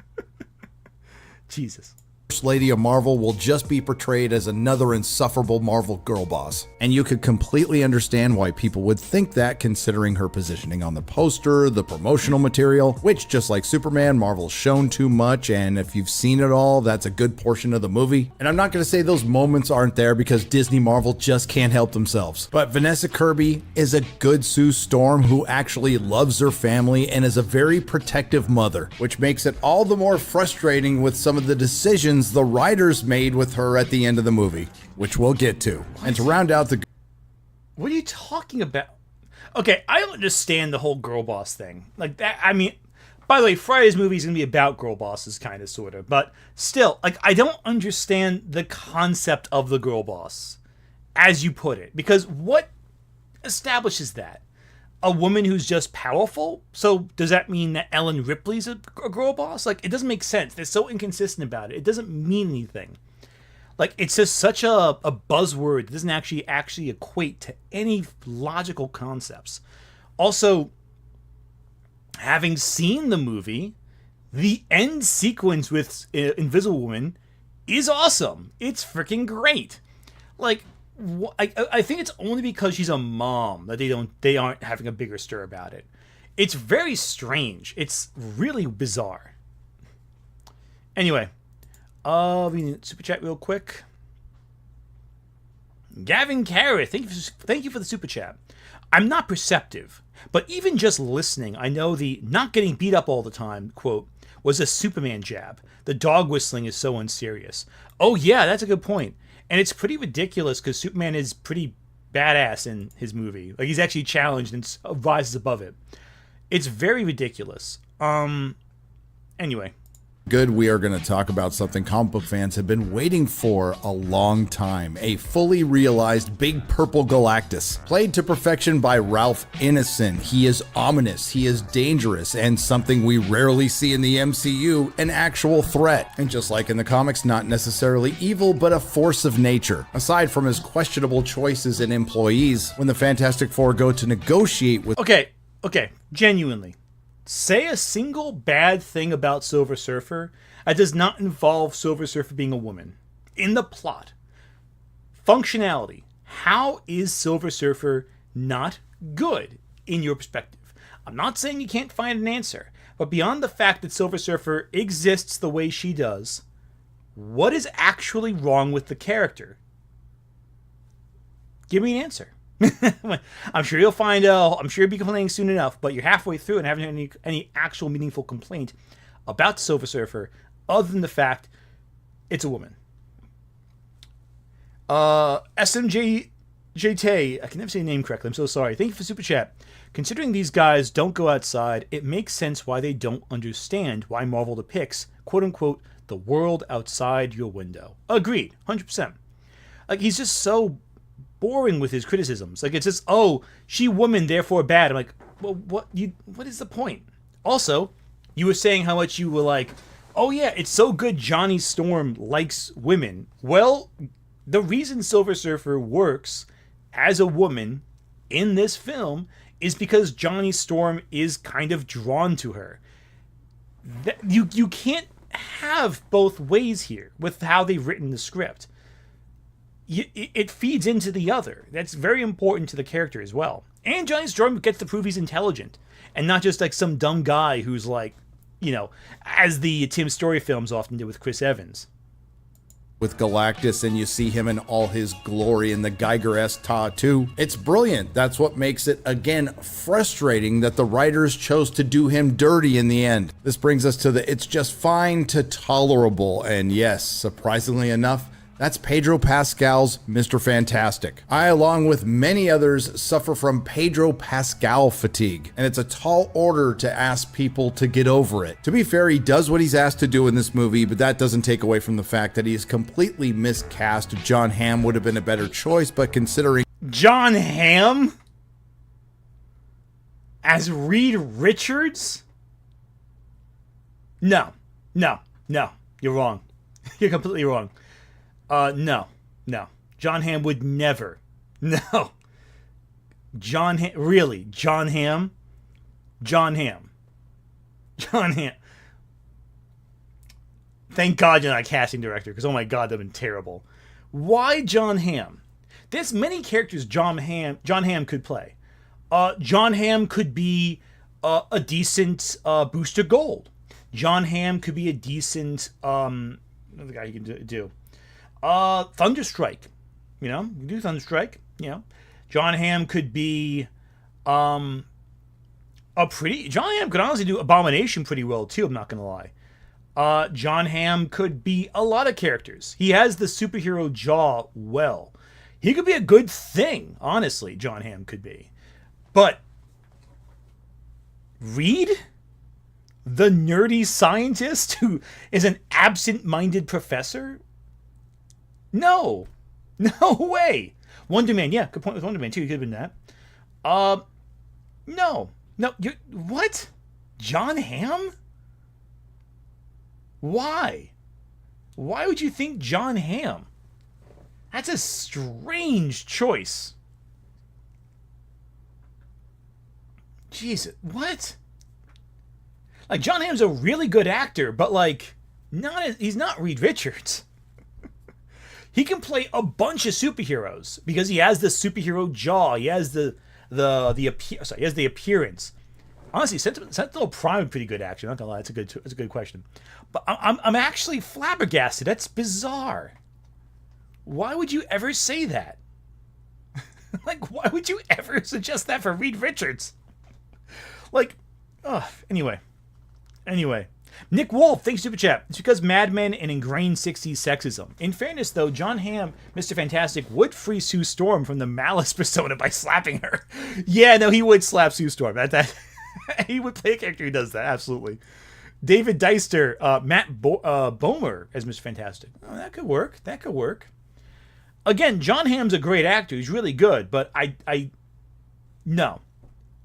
Jesus. First Lady of Marvel will just be portrayed as another insufferable Marvel girl boss. And you could completely understand why people would think that, considering her positioning on the poster, the promotional material, which, just like Superman, Marvel's shown too much, and if you've seen it all, that's a good portion of the movie. And I'm not going to say those moments aren't there, because Disney Marvel just can't help themselves. But Vanessa Kirby is a good Sue Storm who actually loves her family and is a very protective mother, which makes it all the more frustrating with some of the decisions the writers made with her at the end of the movie, which we'll get to. What? And to round out the... What are you talking about? Okay, I don't understand the whole girl boss thing. Like, that, I mean, by the way, Friday's movie is going to be about girl bosses, kind of, sort of. But still, like, I don't understand the concept of the girl boss, as you put it. Because what establishes that? A woman who's just powerful? So does that mean that Ellen Ripley's a girl boss? Like, it doesn't make sense. They're so inconsistent about it. It doesn't mean anything. Like, it's just such a buzzword. It doesn't actually equate to any logical concepts. Also, having seen the movie, the end sequence with Invisible Woman is awesome. It's freaking great. Like, I think it's only because she's a mom that they aren't having a bigger stir about it. It's very strange. It's really bizarre. Anyway, we need super chat real quick. Gavin Carrot, thank you for the super chat. I'm not perceptive, but even just listening, I know the not getting beat up all the time quote was a Superman jab. The dog whistling is so unserious. Oh yeah, that's a good point. And it's pretty ridiculous because Superman is pretty badass in his movie. Like, he's actually challenged and rises above it. It's very ridiculous. Anyway. Good, we are going to talk about something comic book fans have been waiting for a long time. A fully realized Big Purple Galactus. Played to perfection by Ralph Ineson. He is ominous, he is dangerous, and something we rarely see in the MCU, an actual threat. And just like in the comics, not necessarily evil, but a force of nature. Aside from his questionable choices and employees, when the Fantastic Four go to negotiate with... Okay, genuinely. Say a single bad thing about Silver Surfer that does not involve Silver Surfer being a woman. In the plot. Functionality. How is Silver Surfer not good in your perspective? I'm not saying you can't find an answer, but beyond the fact that Silver Surfer exists the way she does, what is actually wrong with the character? Give me an answer. I'm sure you'll find I'm sure you'll be complaining soon enough, but you're halfway through and haven't had any actual meaningful complaint about Silver Surfer other than the fact it's a woman. SMJT, I can never say the name correctly, I'm so sorry. Thank you for Super Chat. Considering these guys don't go outside, it makes sense why they don't understand why Marvel depicts, quote-unquote, the world outside your window. Agreed, 100%. Like, he's just so boring with his criticisms. Like, it's just, oh, she woman, therefore bad. I'm like, well, what is the point? Also, you were saying how much you were like, oh yeah, it's so good Johnny Storm likes women. Well, the reason Silver Surfer works as a woman in this film is because Johnny Storm is kind of drawn to her. You can't have both ways here with how they've written the script. It feeds into the other. That's very important to the character as well. And Johnny Storm gets to prove he's intelligent and not just like some dumb guy who's like, you know, as the Tim Story films often do with Chris Evans. With Galactus, and you see him in all his glory in the Geiger-esque tattoo. It's brilliant. That's what makes it, again, frustrating that the writers chose to do him dirty in the end. This brings us to the it's just fine to tolerable, and yes, surprisingly enough, that's Pedro Pascal's Mr. Fantastic. I, along with many others, suffer from Pedro Pascal fatigue, and it's a tall order to ask people to get over it. To be fair, he does what he's asked to do in this movie, but that doesn't take away from the fact that he is completely miscast. John Hamm would have been a better choice, but considering... John Hamm? As Reed Richards? No. You're wrong. You're completely wrong. No. John Hamm would never. No. John Hamm? Thank God you're not a casting director, because oh my God, that'd been terrible. Why John Hamm? There's many characters John Hamm could play. John Hamm could be a decent Booster Gold. John Hamm could be a decent another guy you can do. Thunderstrike. You know, you do Thunderstrike. You know, John Hamm could be John Hamm could honestly do Abomination pretty well too, I'm not gonna lie. John Hamm could be a lot of characters. He has the superhero jaw well. He could be a good thing, honestly, John Hamm could be. But Reed? The nerdy scientist who is an absent-minded professor? No way. Wonder Man, yeah, good point with Wonder Man too. He could have been that. No, what? John Hamm? Why? Why would you think John Hamm? That's a strange choice. Jesus, what? Like, John Hamm's a really good actor, but like, he's not Reed Richards. He can play a bunch of superheroes because he has the superhero jaw. He has the appearance. Honestly, Sentinel Prime, pretty good actor. Not gonna lie, that's a good question. But I'm actually flabbergasted. That's bizarre. Why would you ever say that? Like, why would you ever suggest that for Reed Richards? Like, anyway. Nick Wolf, thanks Super Chat. It's because Mad Men and ingrained 60s sexism. In fairness, though, John Hamm, Mr. Fantastic, would free Sue Storm from the Malice persona by slapping her. Yeah, no, he would slap Sue Storm. That he would play a character who does that, absolutely. David Deister, Matt Bomer as Mr. Fantastic. Oh, that could work. That could work. Again, John Hamm's a great actor. He's really good, but no.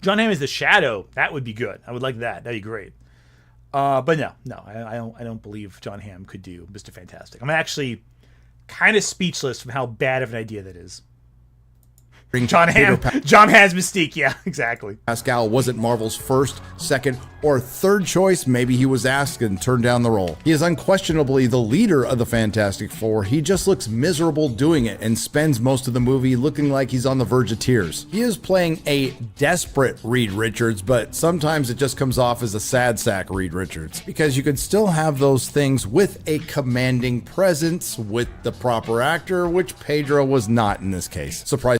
John Hamm is the Shadow. That would be good. I would like that. That'd be great. But no, I don't believe John Hamm could do Mr. Fantastic. I'm actually kind of speechless from how bad of an idea that is. John Hamm has Mystique. Yeah, exactly. Pascal wasn't Marvel's first, second, or third choice. Maybe he was asked and turned down the role. He is unquestionably the leader of the Fantastic Four. He just looks miserable doing it and spends most of the movie looking like he's on the verge of tears. He is playing a desperate Reed Richards, but sometimes it just comes off as a sad sack Reed Richards, because you can still have those things with a commanding presence with the proper actor, which Pedro was not in this case. Surprise.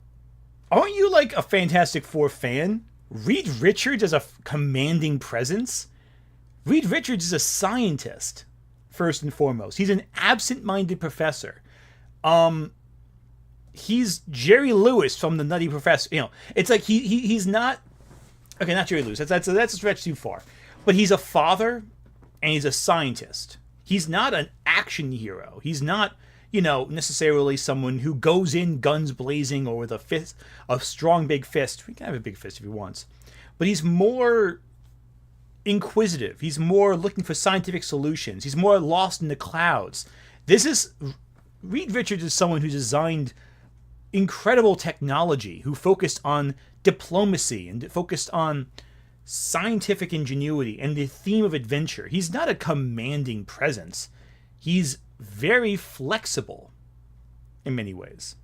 Aren't you like a Fantastic Four fan? Reed Richards as a commanding presence? Reed Richards is a scientist, first and foremost. He's an absent-minded professor. He's Jerry Lewis from The Nutty Professor. You know, it's like he's not... Okay, not Jerry Lewis. That's a stretch too far. But he's a father, and he's a scientist. He's not an action hero. He's not... necessarily someone who goes in guns blazing or with a strong big fist. He can have a big fist if he wants. But he's more inquisitive. He's more looking for scientific solutions. He's more lost in the clouds. Reed Richards is someone who designed incredible technology, who focused on diplomacy and focused on scientific ingenuity and the theme of adventure. He's not a commanding presence. He's very flexible in many ways.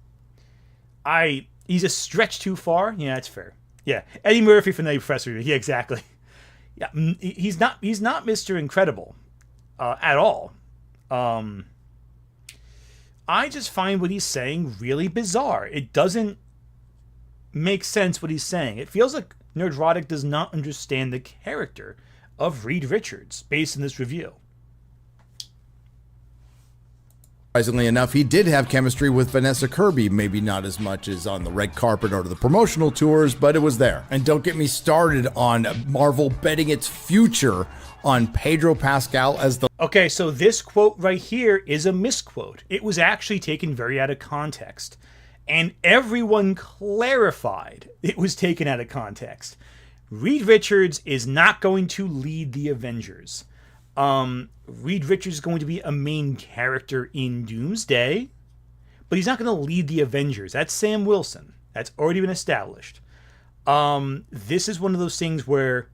He's a stretch too far. Yeah, that's fair. Yeah, Eddie Murphy from the Professor. Yeah, exactly. Yeah, he's not Mr. Incredible at all. I just find what he's saying really bizarre. It doesn't make sense what he's saying. It feels like Nerdrotic does not understand the character of Reed Richards based on this review. Surprisingly enough, he did have chemistry with Vanessa Kirby, maybe not as much as on the red carpet or the promotional tours, but it was there. And don't get me started on Marvel betting its future on Pedro Pascal as the... Okay, so this quote right here is a misquote. It was actually taken very out of context. And everyone clarified it was taken out of context. Reed Richards is not going to lead the Avengers. Reed Richards is going to be a main character in Doomsday, but he's not going to lead the Avengers. That's Sam Wilson. That's already been established. This is one of those things where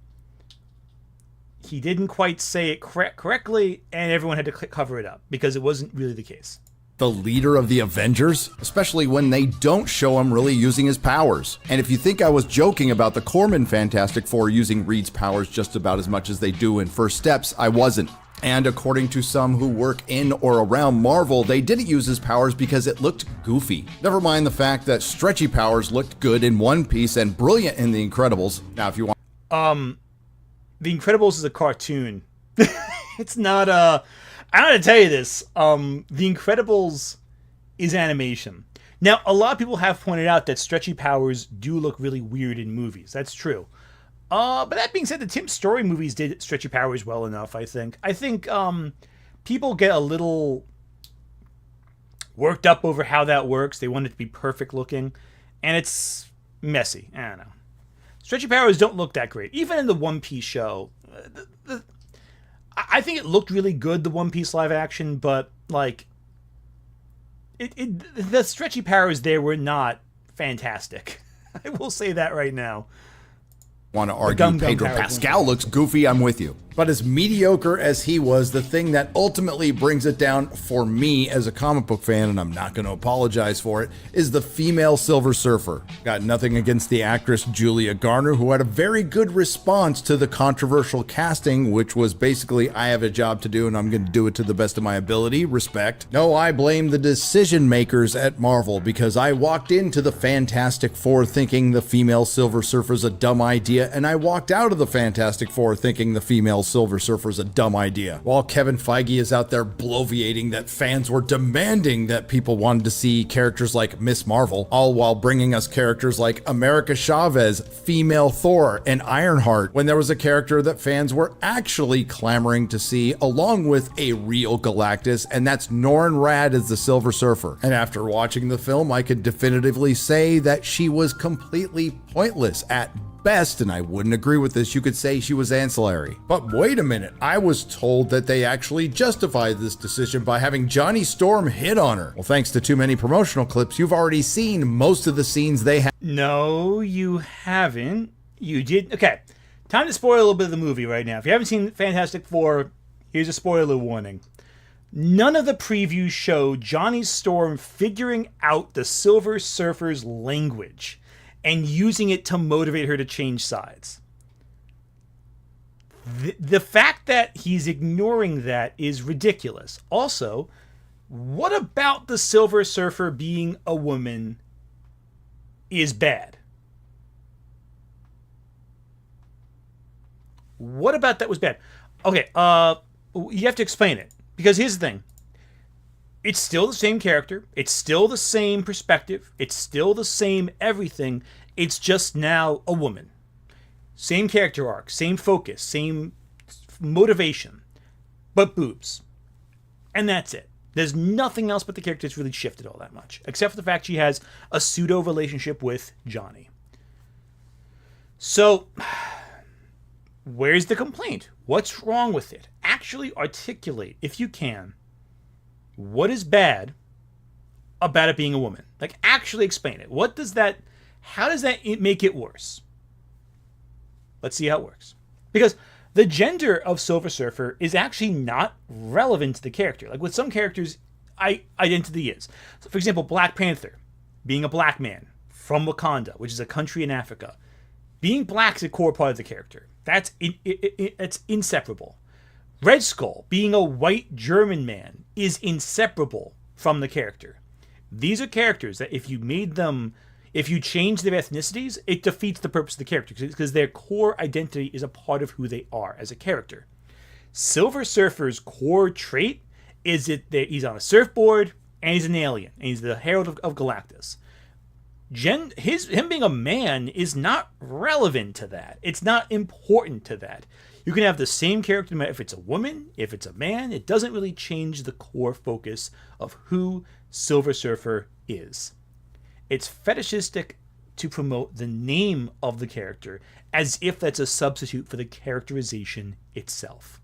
he didn't quite say it correctly, and everyone had to cover it up because it wasn't really the case. The leader of the Avengers, especially when they don't show him really using his powers. And if you think I was joking about the Corman Fantastic Four using Reed's powers just about as much as they do in First Steps, I wasn't. And according to some who work in or around Marvel, they didn't use his powers because it looked goofy. Never mind the fact that stretchy powers looked good in One Piece and brilliant in The Incredibles. Now, if you want... The Incredibles is a cartoon. It's not a... I gotta tell you this. The Incredibles is animation. Now, a lot of people have pointed out that stretchy powers do look really weird in movies. That's true. But that being said, the Tim Story movies did stretchy powers well enough, I think. I think people get a little worked up over how that works. They want it to be perfect looking, and it's messy. I don't know. Stretchy powers don't look that great. Even in the One Piece show, I think it looked really good, the One Piece live action, but like the stretchy powers there were not fantastic. I will say that right now. Want to argue Pedro Pascal looks goofy, I'm with you. But as mediocre as he was, the thing that ultimately brings it down for me as a comic book fan, and I'm not going to apologize for it, is the female Silver Surfer. Got nothing against the actress Julia Garner, who had a very good response to the controversial casting, which was basically, I have a job to do and I'm going to do it to the best of my ability. Respect. No, I blame the decision makers at Marvel, because I walked into the Fantastic Four thinking the female Silver Surfer is a dumb idea, idea, and I walked out of the Fantastic Four thinking the female Silver Surfer is a dumb idea. While Kevin Feige is out there bloviating that fans were demanding that people wanted to see characters like Miss Marvel, all while bringing us characters like America Chavez, female Thor, and Ironheart, when there was a character that fans were actually clamoring to see, along with a real Galactus, and that's Norrin Radd as the Silver Surfer. And after watching the film, I could definitively say that she was completely pointless at best, and I wouldn't agree with this. You could say she was ancillary. But wait a minute, I was told that they actually justified this decision by having Johnny Storm hit on her. Well, thanks to too many promotional clips, you've already seen most of the scenes they have. No, you haven't. You did. Okay, time to spoil a little bit of the movie right now. If you haven't seen Fantastic Four, here's a spoiler warning. None of the previews show Johnny Storm figuring out the Silver Surfer's language and using it to motivate her to change sides. The fact that he's ignoring that is ridiculous. Also, what about the Silver Surfer being a woman is bad? What about that was bad? Okay, you have to explain it. Because here's the thing. It's still the same character. It's still the same perspective. It's still the same everything. It's just now a woman. Same character arc, same focus, same motivation. But boobs. And that's it. There's nothing else but the character that's really shifted all that much. Except for the fact she has a pseudo relationship with Johnny. So, where's the complaint? What's wrong with it? Actually articulate, if you can, what is bad about it being a woman. Like, actually explain it. How does that make it worse? Let's see how it works. Because the gender of Silver Surfer is actually not relevant to the character. Like, with some characters, identity is. So, for example, Black Panther, being a black man from Wakanda, which is a country in Africa. Being black is a core part of the character. That's inseparable. Red Skull, being a white German man, is inseparable from the character. These are characters that if you change their ethnicities, it defeats the purpose of the character because their core identity is a part of who they are as a character. Silver Surfer's core trait is that he's on a surfboard and he's an alien and he's the herald of Galactus. Him being a man is not relevant to that. It's not important to that. You can have the same character if it's a woman, if it's a man. It doesn't really change the core focus of who Silver Surfer is. It's fetishistic to promote the name of the character as if that's a substitute for the characterization itself.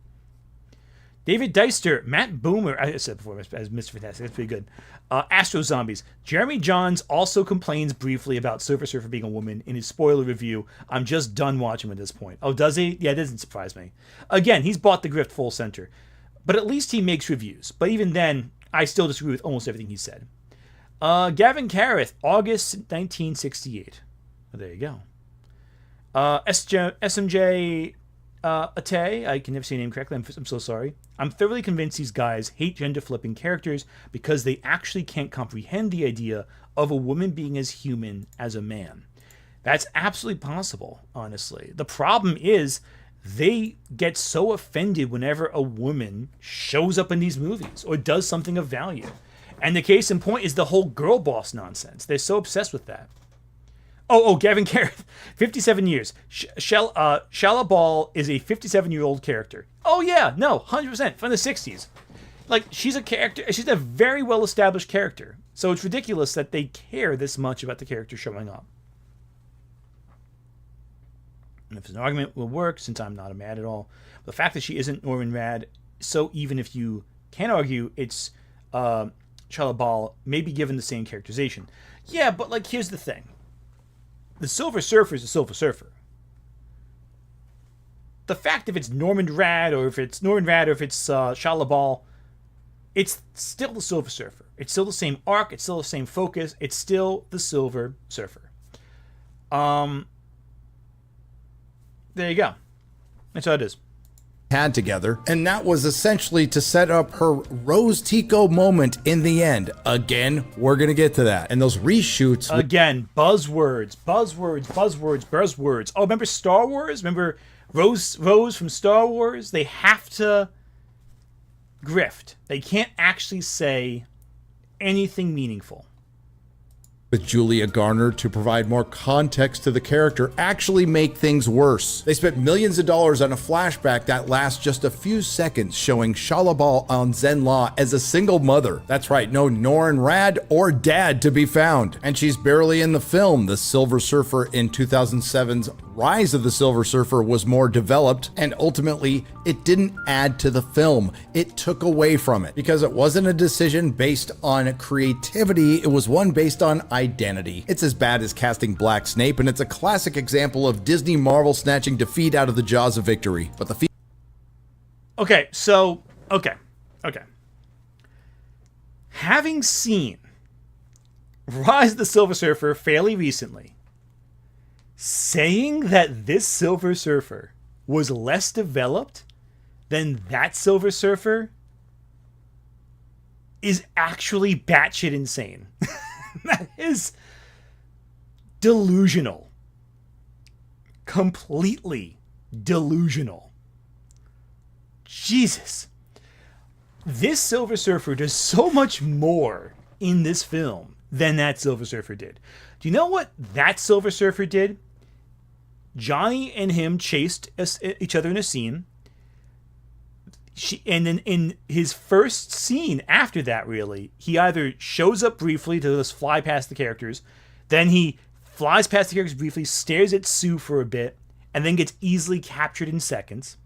David Deister, Matt Boomer, I said before as Mr. Fantastic, that's pretty good. Astro Zombies. Jeremy Johns also complains briefly about Silver Surfer being a woman in his spoiler review. I'm just done watching him at this point. Oh, does he? Yeah, it doesn't surprise me. Again, he's bought the grift full center. But at least he makes reviews. But even then, I still disagree with almost everything he said. Gavin Carruth, August 1968. Oh, there you go. SMJ Ate, I can never say your name correctly, I'm so sorry. I'm thoroughly convinced these guys hate gender-flipping characters because they actually can't comprehend the idea of a woman being as human as a man. That's absolutely possible, honestly. The problem is they get so offended whenever a woman shows up in these movies or does something of value. And the case in point is the whole girl boss nonsense. They're so obsessed with that. Gavin Carruth, 57 years. Shala Ball is a 57-year-old character. Oh, yeah, no, 100%, from the 60s. Like, she's a character, she's a very well-established character. So it's ridiculous that they care this much about the character showing up. And if an argument will work, since I'm not mad at all, the fact that she isn't Norrin Radd, so even if you can argue it's Shala Ball, may be given the same characterization. Yeah, but, like, here's the thing. The Silver Surfer is a Silver Surfer. The fact if it's Norrin Radd or if it's Shala Ball, it's still the Silver Surfer. It's still the same arc. It's still the same focus. It's still the Silver Surfer. There you go. That's how it is. had together, and that was essentially to set up her Rose Tico moment in the end. Again, we're gonna get to that. And those reshoots again, buzzwords. Oh, remember Star Wars? Remember Rose from Star Wars? They have to grift. They can't actually say anything meaningful. With Julia Garner to provide more context to the character actually make things worse. They spent millions of dollars on a flashback that lasts just a few seconds showing Shalabal on Zenla as a single mother. That's right, no Norrin Rad or dad to be found. And she's barely in the film. The Silver Surfer in 2007's Rise of the Silver Surfer was more developed, and ultimately it didn't add to the film. It took away from it because it wasn't a decision based on creativity, it was one based on identity. It's as bad as casting Black Snape, and it's a classic example of Disney Marvel snatching defeat out of the jaws of victory. But the Okay. Having seen Rise of the Silver Surfer fairly recently, saying that this Silver Surfer was less developed than that Silver Surfer is actually batshit insane. That is delusional. Completely delusional. Jesus. This Silver Surfer does so much more in this film than that Silver Surfer did. Do you know what that Silver Surfer did? Johnny and him chased each other in a scene. And then in his first scene after that, really, he either shows up briefly to just fly past the characters, then he flies past the characters briefly, stares at Sue for a bit, and then gets easily captured in seconds,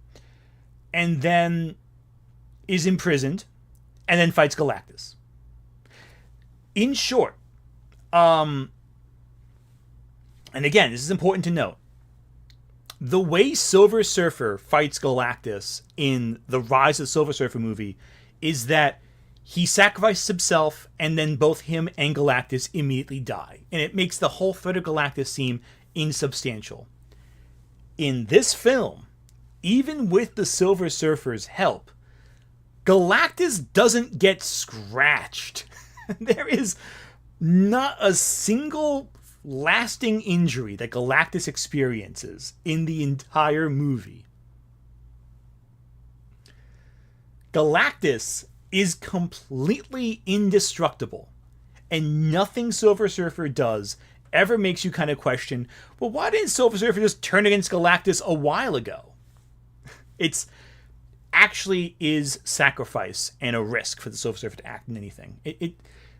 and then is imprisoned, and then fights Galactus. In short, and again, this is important to note, the way Silver Surfer fights Galactus in the Rise of the Silver Surfer movie is that he sacrifices himself and then both him and Galactus immediately die. And it makes the whole threat of Galactus seem insubstantial. In this film, even with the Silver Surfer's help, Galactus doesn't get scratched. There is not a single lasting injury that Galactus experiences in the entire movie. Galactus is completely indestructible, and nothing Silver Surfer does ever makes you kind of question, well, why didn't Silver Surfer just turn against Galactus a while ago? It's actually is sacrifice and a risk for the Silver Surfer to act in anything.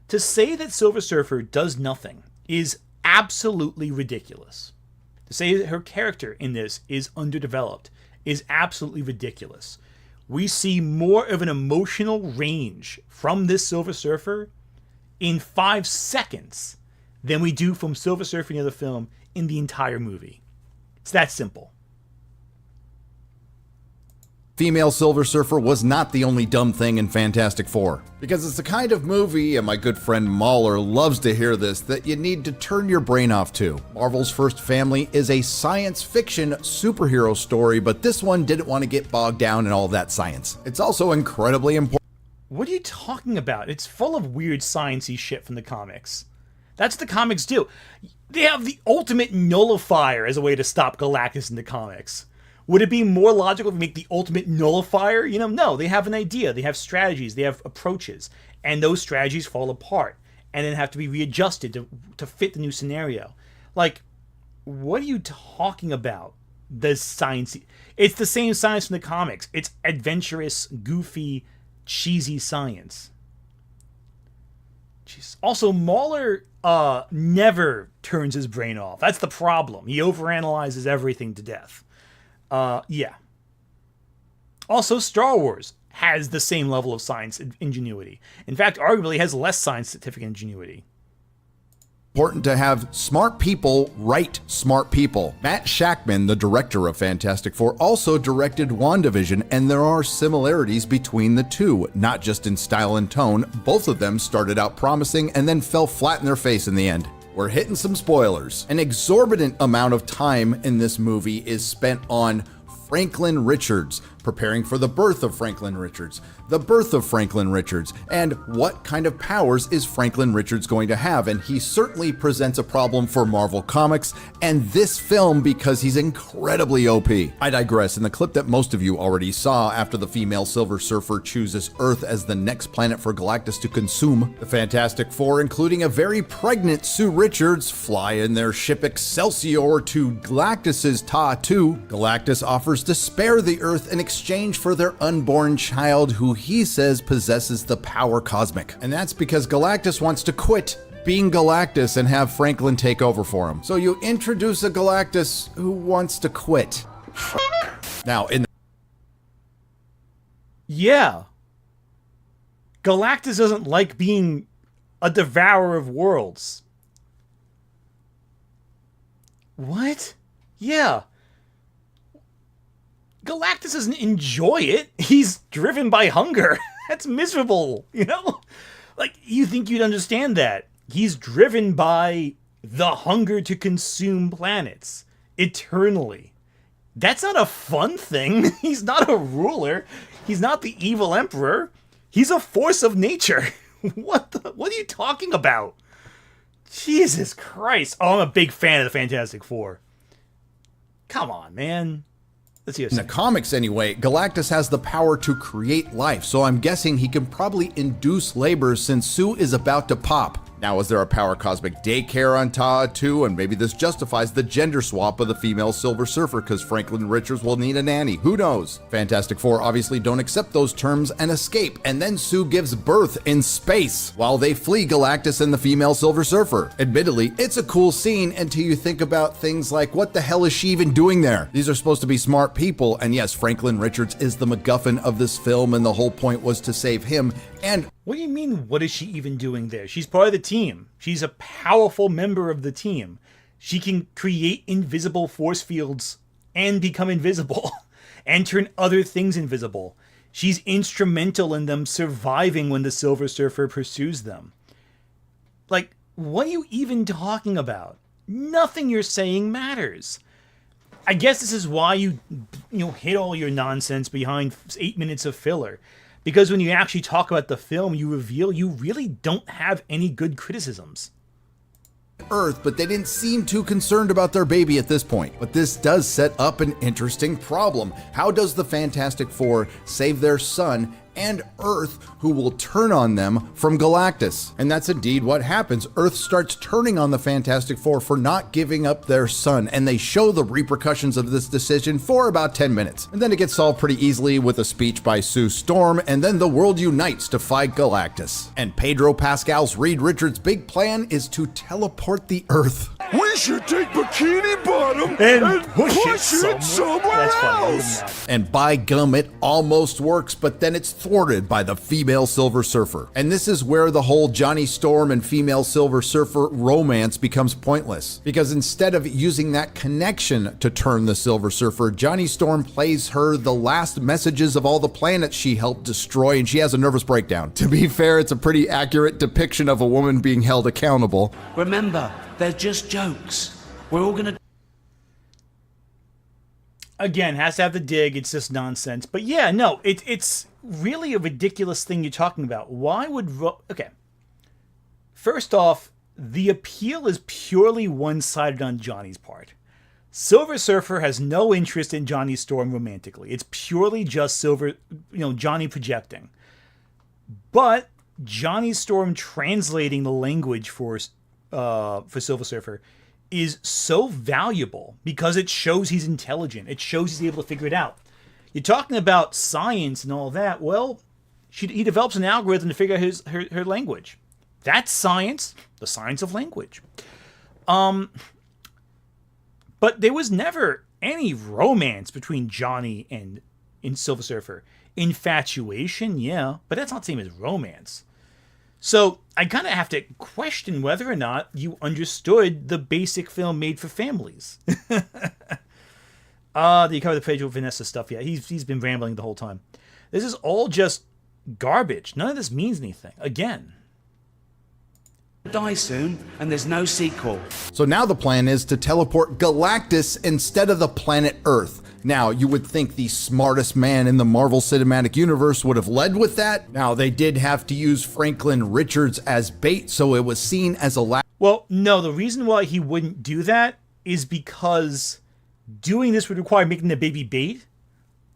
To say that Silver Surfer does nothing is absolutely ridiculous. To say that her character in this is underdeveloped is absolutely ridiculous. We see more of an emotional range from this Silver Surfer in 5 seconds than we do from Silver Surfer in the other film in the entire movie. It's that simple. Female Silver Surfer was not the only dumb thing in Fantastic Four. Because it's the kind of movie, and my good friend Mahler loves to hear this, that you need to turn your brain off to. Marvel's First Family is a science fiction superhero story, but this one didn't want to get bogged down in all that science. It's also incredibly important. What are you talking about? It's full of weird sciencey shit from the comics. That's what the comics do. They have the ultimate nullifier as a way to stop Galactus in the comics. Would it be more logical to make the ultimate nullifier? No, they have an idea, they have strategies, they have approaches, and those strategies fall apart and then have to be readjusted to fit the new scenario. Like, what are you talking about? The science. It's the same science from the comics. It's adventurous, goofy, cheesy science. Jeez. Also, Mahler never turns his brain off. That's the problem. He overanalyzes everything to death. Yeah. Also, Star Wars has the same level of science ingenuity. In fact, arguably has less scientific ingenuity. Important to have smart people write smart people. Matt Shakman, the director of Fantastic Four, also directed WandaVision, and there are similarities between the two, not just in style and tone. Both of them started out promising and then fell flat in their face in the end. We're hitting some spoilers. An exorbitant amount of time in this movie is spent on Franklin Richards, preparing for the birth of Franklin Richards, the birth of Franklin Richards, and what kind of powers is Franklin Richards going to have. And he certainly presents a problem for Marvel Comics and this film because he's incredibly OP. I digress. In the clip that most of you already saw, after the female Silver Surfer chooses Earth as the next planet for Galactus to consume, the Fantastic Four, including a very pregnant Sue Richards, fly in their ship Excelsior to Galactus's Ta-2. Galactus offers to spare the Earth in exchange for their unborn child, who he says possesses the power cosmic. And that's because Galactus wants to quit being Galactus and have Franklin take over for him. So you introduce a Galactus who wants to quit. Now, in the Yeah. Galactus doesn't like being a devourer of worlds. What? Yeah. Galactus doesn't enjoy it. He's driven by hunger. That's miserable, you know? Like, you think you'd understand that. He's driven by the hunger to consume planets eternally. That's not a fun thing. He's not a ruler. He's not the evil emperor. He's a force of nature. What are you talking about? Jesus Christ. Oh, I'm a big fan of the Fantastic Four. Come on, man. Let's see. In the comics anyway, Galactus has the power to create life, so I'm guessing he can probably induce labor since Sue is about to pop. Now, is there a power cosmic daycare on Ta-2? And maybe this justifies the gender swap of the female Silver Surfer because Franklin Richards will need a nanny. Who knows? Fantastic Four obviously don't accept those terms and escape, and then Sue gives birth in space while they flee Galactus and the female Silver Surfer. Admittedly, it's a cool scene until you think about things like, what the hell is she even doing there? These are supposed to be smart people, and yes, Franklin Richards is the MacGuffin of this film, and the whole point was to save him. And what do you mean, what is she even doing there? She's part of the team. She's a powerful member of the team. She can create invisible force fields and become invisible and turn other things invisible. She's instrumental in them surviving when the Silver Surfer pursues them. Like, what are you even talking about? Nothing you're saying matters. I guess this is why you hit all your nonsense behind 8 minutes of filler. Because when you actually talk about the film, you reveal you really don't have any good criticisms. Earth, but they didn't seem too concerned about their baby at this point. But this does set up an interesting problem. How does the Fantastic Four save their son and Earth, who will turn on them from Galactus? And that's indeed what happens. Earth starts turning on the Fantastic Four for not giving up their son, and they show the repercussions of this decision for about 10 minutes. And then it gets solved pretty easily with a speech by Sue Storm, and then the world unites to fight Galactus. And Pedro Pascal's Reed Richards' big plan is to teleport the Earth. We should take Bikini Bottom and push it somewhere else. And by gum, it almost works, but then it's thwarted by the female Silver Surfer. And this is where the whole Johnny Storm and female Silver Surfer romance becomes pointless. Because instead of using that connection to turn the Silver Surfer, Johnny Storm plays her the last messages of all the planets she helped destroy, and she has a nervous breakdown. To be fair, it's a pretty accurate depiction of a woman being held accountable. Remember, they're just jokes. We're all gonna... Again, has to have the dig. It's just nonsense. But yeah, no, it's really a ridiculous thing you're talking about. Why would... Okay. First off, the appeal is purely one-sided on Johnny's part. Silver Surfer has no interest in Johnny Storm romantically. It's purely just Johnny projecting. But Johnny Storm translating the language for Silver Surfer is so valuable because it shows he's intelligent. It shows he's able to figure it out. You're talking about science and all that. Well, he develops an algorithm to figure out her language. That's science, the science of language. But there was never any romance between Johnny and Silver Surfer. Infatuation, yeah, but that's not the same as romance. So I kind of have to question whether or not you understood the basic film made for families. Did you cover the Pedro Vanessa stuff yet? He's been rambling the whole time. This is all just garbage. None of this means anything. Again. die soon, and there's no sequel. So now the plan is to teleport Galactus instead of the planet Earth. Now, you would think the smartest man in the Marvel Cinematic Universe would have led with that. Now, they did have to use Franklin Richards as bait, so it was seen as a Well, no, the reason why he wouldn't do that is because doing this would require making the baby bait.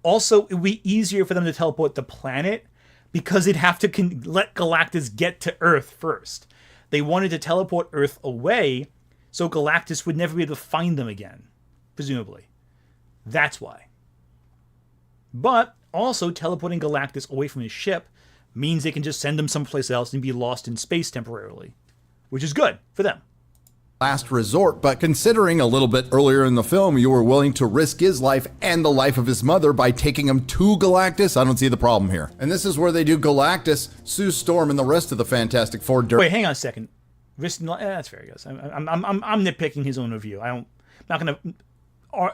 Also, it would be easier for them to teleport the planet because they'd have to let Galactus get to Earth first. They wanted to teleport Earth away so Galactus would never be able to find them again, presumably. That's why. But also, teleporting Galactus away from his ship means they can just send him someplace else and be lost in space temporarily, which is good for them. last resort, but considering a little bit earlier in the film you were willing to risk his life and the life of his mother by taking him to Galactus, I don't see the problem here. And this is where they do Galactus, Sue Storm, and the rest of the Fantastic Four. Wait, hang on a second. That's fair, I guess. I'm nitpicking his own review. I'm not going to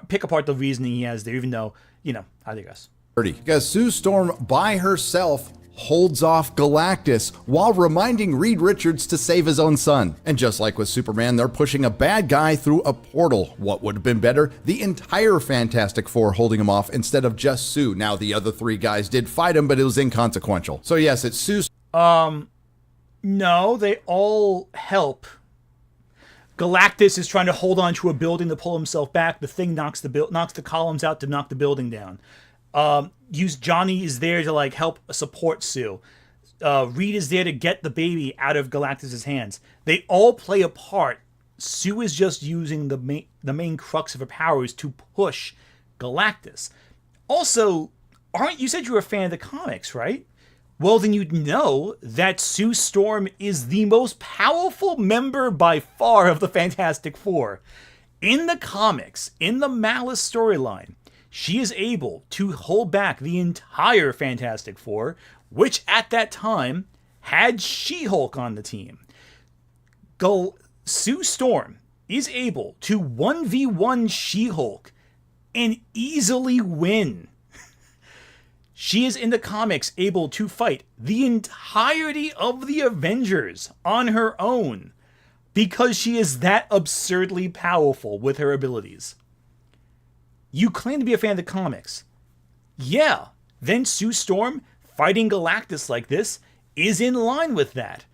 pick apart the reasoning he has there, even though, I digress. Because Sue Storm by herself holds off Galactus while reminding Reed Richards to save his own son. And just like with Superman, they're pushing a bad guy through a portal. What would have been better? The entire Fantastic Four holding him off instead of just Sue. Now, the other three guys did fight him, but it was inconsequential. So yes, it's Sue. No, they all help. Galactus is trying to hold on to a building to pull himself back. The thing knocks the columns out to knock the building down. Johnny is there to help support Sue. Reed is there to get the baby out of Galactus's hands. They all play a part. Sue is just using the main crux of her powers to push Galactus. Also, you said you were a fan of the comics, right? Well, then you'd know that Sue Storm is the most powerful member by far of the Fantastic Four. In the comics, in the Malice storyline, she is able to hold back the entire Fantastic Four, which at that time had She-Hulk on the team. Sue Storm is able to 1v1 She-Hulk and easily win. She is in the comics able to fight the entirety of the Avengers on her own because she is that absurdly powerful with her abilities. You claim to be a fan of the comics. Yeah, then Sue Storm fighting Galactus like this is in line with that.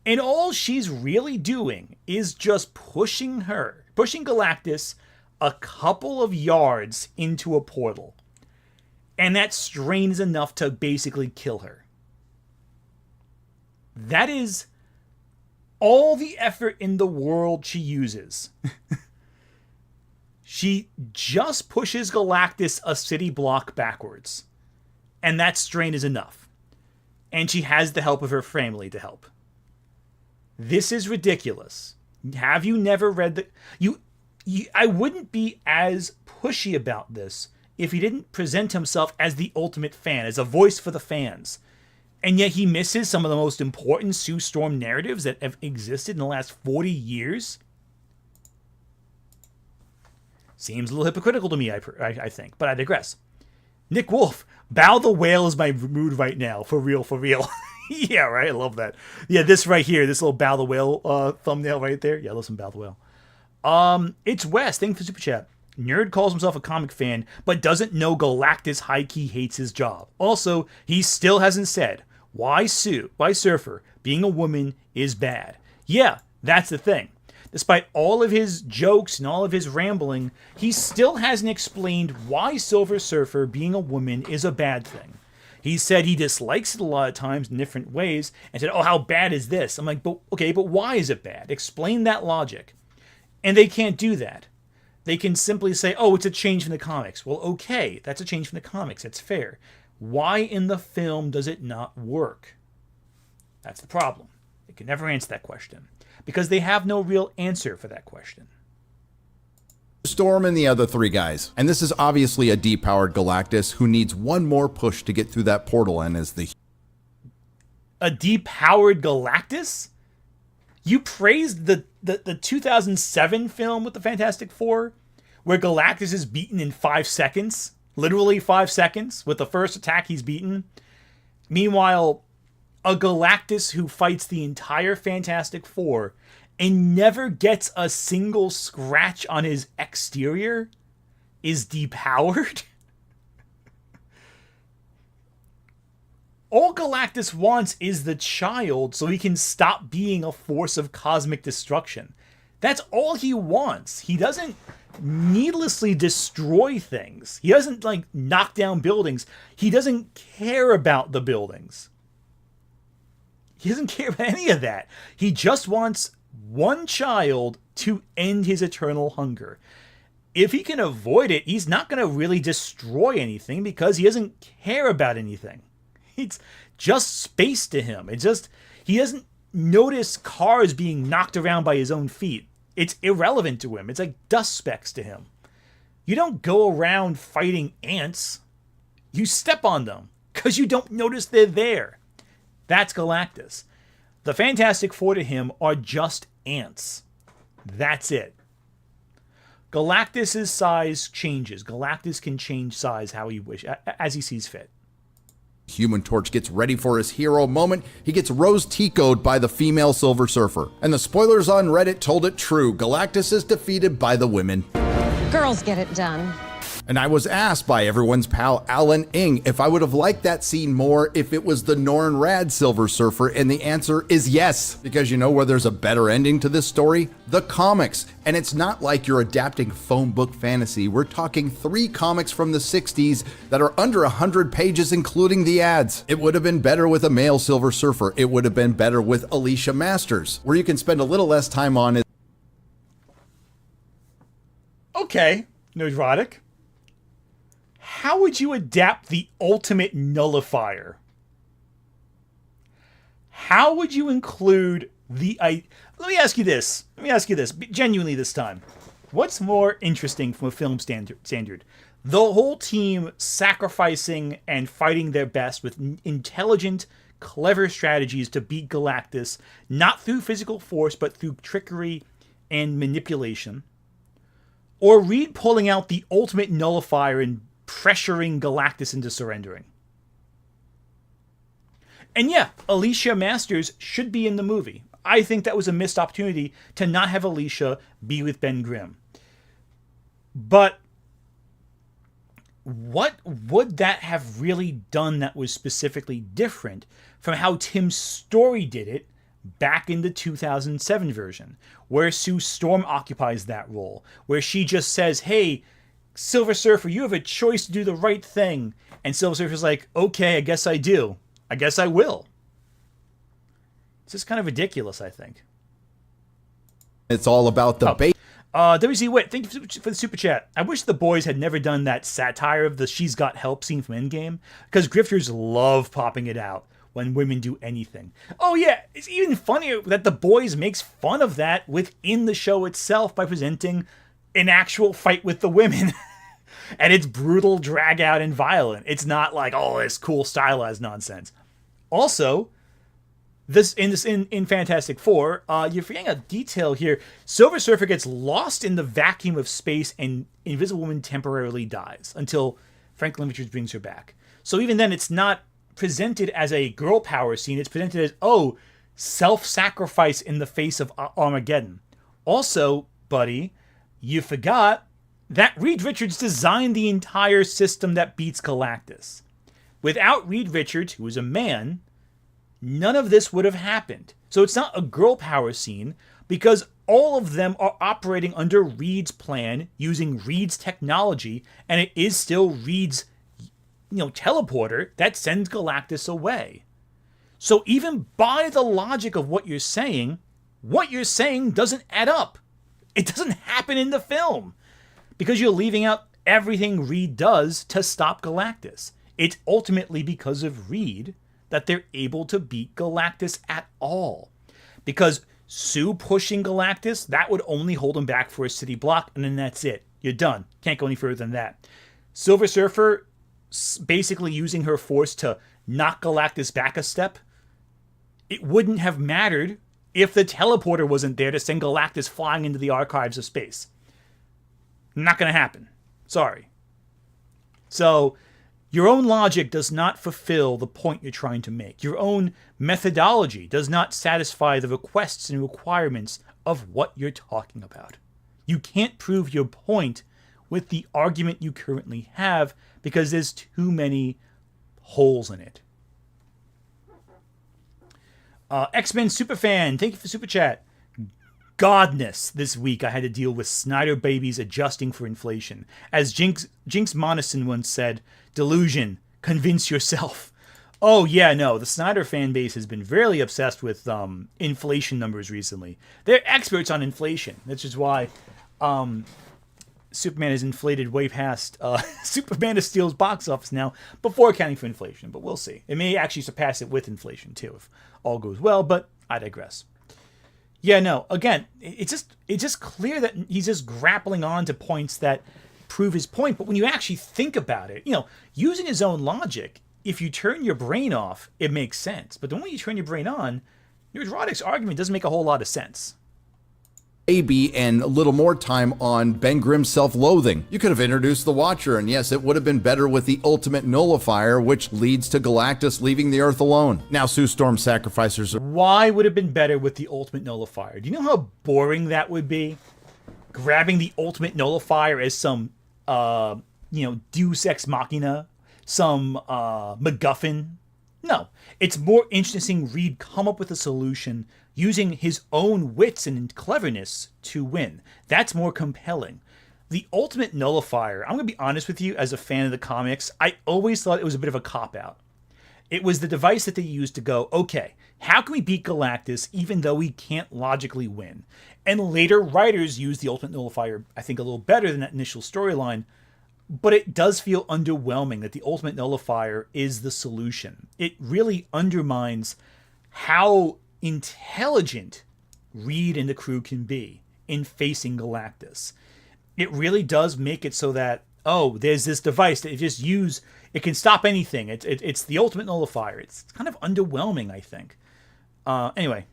And all she's really doing is just pushing Galactus a couple of yards into a portal. And that strain is enough to basically kill her. That is all the effort in the world she uses. She just pushes Galactus a city block backwards. And that strain is enough. And she has the help of her family to help. This is ridiculous. Have you never read the... I wouldn't be as pushy about this if he didn't present himself as the ultimate fan, as a voice for the fans. And yet he misses some of the most important Sue Storm narratives that have existed in the last 40 years. Seems a little hypocritical to me, I think, but I digress. Nick Wolf, Bow the Whale is my mood right now, for real, for real. Yeah, right, I love that. Yeah, this right here, this little Bow the Whale thumbnail right there. Yeah, listen, Bow the Whale. It's Wes, thank you for Super Chat. Nerd calls himself a comic fan, but doesn't know Galactus high-key hates his job. Also, he still hasn't said why Surfer being a woman is bad. Yeah, that's the thing. Despite all of his jokes and all of his rambling, he still hasn't explained why Silver Surfer being a woman is a bad thing. He said he dislikes it a lot of times in different ways and said, oh, how bad is this? I'm like, but why is it bad? Explain that logic. And they can't do that. They can simply say, oh, it's a change from the comics. Well, okay, that's a change from the comics. That's fair. Why in the film does it not work? That's the problem. They can never answer that question because they have no real answer for that question. Storm and the other three guys. And this is obviously a depowered Galactus who needs one more push to get through that portal and is the... A depowered Galactus? You praised the 2007 film with the Fantastic Four, where Galactus is beaten in 5 seconds. Literally 5 seconds. With the first attack, he's beaten. Meanwhile, A Galactus who fights the entire Fantastic Four and never gets a single scratch on his exterior is depowered? All Galactus wants is the child so he can stop being a force of cosmic destruction. That's all he wants. He doesn't needlessly destroy things. He doesn't, like, knock down buildings. He doesn't care about the buildings. He doesn't care about any of that. He just wants one child to end his eternal hunger. If he can avoid it, he's not going to really destroy anything because he doesn't care about anything. It's just space to him. He doesn't notice cars being knocked around by his own feet. It's irrelevant to him. It's like dust specks to him. You don't go around fighting ants. You step on them because you don't notice they're there. That's Galactus. The Fantastic Four to him are just ants. That's it. Galactus's size changes. Galactus can change size how he wishes, as he sees fit. Human Torch gets ready for his hero moment. He gets Rose Tico'd by the female Silver Surfer. And the spoilers on Reddit told it true. Galactus is defeated by the women. Girls get it done. And I was asked by everyone's pal Alan Ing if I would have liked that scene more if it was the Norn Rad Silver Surfer, and the answer is yes. Because you know where there's a better ending to this story? The comics. And it's not like you're adapting phone book fantasy. We're talking 3 comics from the 60s that are under 100 pages, including the ads. It would have been better with a male Silver Surfer. It would have been better with Alicia Masters, where you can spend a little less time on it. Okay, Nerdrotic. How would you adapt the ultimate nullifier? How would you include the... Let me ask you this, genuinely this time. What's more interesting from a film standard? The whole team sacrificing and fighting their best with intelligent, clever strategies to beat Galactus, not through physical force, but through trickery and manipulation. Or Reed pulling out the ultimate nullifier and pressuring Galactus into surrendering. And yeah, Alicia Masters should be in the movie. I think that was a missed opportunity to not have Alicia be with Ben Grimm. But what would that have really done that was specifically different from how Tim Story did it back in the 2007 version, where Sue Storm occupies that role, where she just says, hey, Silver Surfer, you have a choice to do the right thing. And Silver Surfer's like, okay, I guess I do. I guess I will. It's just kind of ridiculous, I think. It's all about the bait. WZ Witt, thank you for the super chat. I wish the boys had never done that satire of the She's Got Help scene from Endgame, because grifters love popping it out when women do anything. Oh yeah, it's even funnier that the boys makes fun of that within the show itself by presenting an actual fight with the women. And it's brutal, drag out, and violent. It's not like, oh, it's cool stylized nonsense. Also, in Fantastic Four, you're forgetting a detail here. Silver Surfer gets lost in the vacuum of space, and Invisible Woman temporarily dies until Franklin Richards brings her back. So even then, it's not presented as a girl power scene. It's presented as, oh, self-sacrifice in the face of Armageddon. Also, buddy, you forgot that Reed Richards designed the entire system that beats Galactus. Without Reed Richards, who is a man, none of this would have happened. So it's not a girl power scene because all of them are operating under Reed's plan using Reed's technology, and it is still Reed's, teleporter that sends Galactus away. So even by the logic of what you're saying doesn't add up. It doesn't happen in the film because you're leaving out everything Reed does to stop Galactus. It's ultimately because of Reed that they're able to beat Galactus at all. Because Sue pushing Galactus, that would only hold him back for a city block, and then that's it. You're done. Can't go any further than that. Silver Surfer basically using her force to knock Galactus back a step. It wouldn't have mattered if the teleporter wasn't there to send Galactus flying into the archives of space. Not going to happen. Sorry. So, Your own logic does not fulfill the point you're trying to make. Your own methodology does not satisfy the requests and requirements of what you're talking about. You can't prove your point with the argument you currently have because there's too many holes in it. X-Men Superfan, thank you for Super Chat. Godness, this week I had to deal with Snyder babies adjusting for inflation. As Jinx Monison once said, delusion, convince yourself. Oh yeah, no, the Snyder fan base has been very obsessed with inflation numbers recently. They're experts on inflation. That's just why Superman is inflated way past Superman of Steel's box office now before accounting for inflation, but we'll see. It may actually surpass it with inflation too if all goes well, but I digress. Yeah, no, again, it's just clear that he's just grappling on to points that prove his point, but when you actually think about it, using his own logic, if you turn your brain off, it makes sense. But the moment you turn your brain on, Nerdrotic's argument doesn't make a whole lot of sense. AB and a little more time on Ben Grimm's self-loathing. You could have introduced the Watcher, and yes, it would have been better with the ultimate nullifier, which leads to Galactus leaving the Earth alone. Now, Sue Storm sacrificers. Why would it have been better with the ultimate nullifier? Do you know how boring that would be? Grabbing the ultimate nullifier as some, Deus Ex Machina, some MacGuffin. No, it's more interesting Reed come up with a solution using his own wits and cleverness to win. That's more compelling. The ultimate nullifier, I'm going to be honest with you, as a fan of the comics, I always thought it was a bit of a cop-out. It was the device that they used to go, okay, how can we beat Galactus even though we can't logically win? And later writers used the ultimate nullifier, I think, a little better than that initial storyline, but it does feel underwhelming that the ultimate nullifier is the solution. It really undermines how intelligent Reed and the crew can be in facing Galactus. It really does make it so that, there's this device that you just use, it can stop anything. It's the ultimate nullifier. It's kind of underwhelming, I think. Anyway.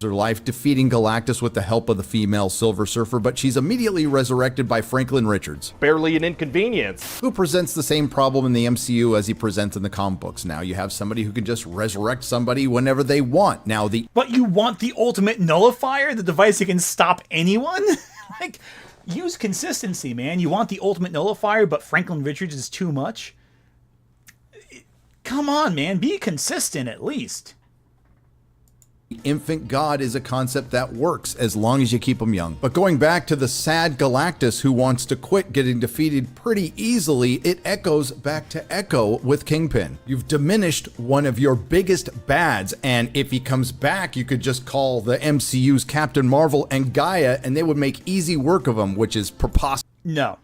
Her life defeating Galactus with the help of the female Silver Surfer, but she's immediately resurrected by Franklin Richards. Barely an inconvenience. Who presents the same problem in the MCU as he presents in the comic books. Now you have somebody who can just resurrect somebody whenever they want. But you want the ultimate nullifier? The device that can stop anyone? Use consistency, man. You want the ultimate nullifier, but Franklin Richards is too much? Come on, man. Be consistent at least. Infant God is a concept that works as long as you keep him young. But going back to the sad Galactus who wants to quit getting defeated pretty easily, it echoes back to Echo with Kingpin. You've diminished one of your biggest bads, and if he comes back, you could just call the MCU's Captain Marvel and Gaia, and they would make easy work of him, which is preposterous. No.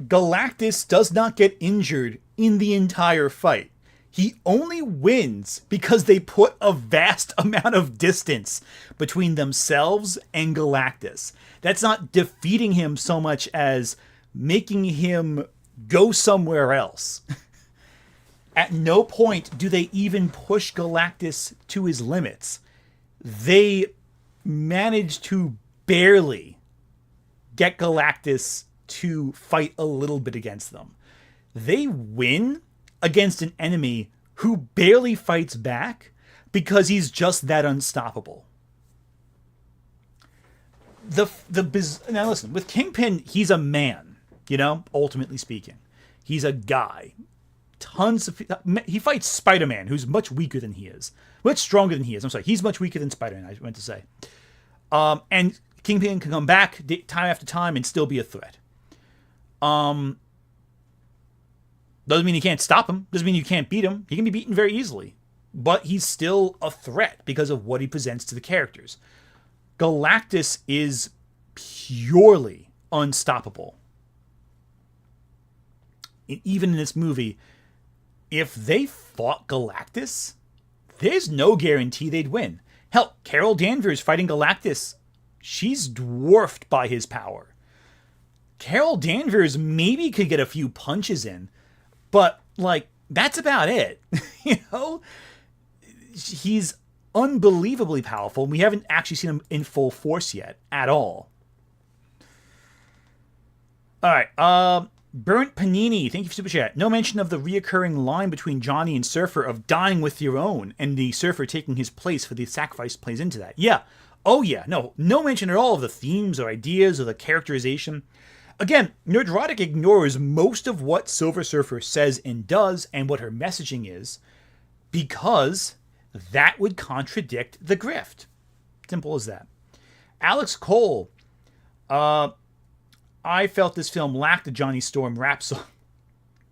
Galactus does not get injured in the entire fight. He only wins because they put a vast amount of distance between themselves and Galactus. That's not defeating him so much as making him go somewhere else. At no point do they even push Galactus to his limits. They manage to barely get Galactus to fight a little bit against them. They win against an enemy who barely fights back because he's just that unstoppable. Now listen, with Kingpin, he's a man, ultimately speaking. He's a guy. He fights Spider-Man, who's much weaker than he is. Much stronger than he is. I'm sorry, he's much weaker than Spider-Man, I meant to say. And Kingpin can come back time after time and still be a threat. Doesn't mean you can't stop him. Doesn't mean you can't beat him. He can be beaten very easily. But he's still a threat because of what he presents to the characters. Galactus is purely unstoppable. And even in this movie, if they fought Galactus, there's no guarantee they'd win. Hell, Carol Danvers fighting Galactus, she's dwarfed by his power. Carol Danvers maybe could get a few punches in, but, that's about it. He's unbelievably powerful. We haven't actually seen him in full force yet, at all. All right. Burnt Panini, thank you for super chat. No mention of the reoccurring line between Johnny and Surfer of dying with your own, and the Surfer taking his place for the sacrifice plays into that. Yeah. Oh yeah. No mention at all of the themes or ideas or the characterization. Again, Nerdrotic ignores most of what Silver Surfer says and does and what her messaging is because that would contradict the grift. Simple as that. Alex Cole, I felt this film lacked a Johnny Storm rap song.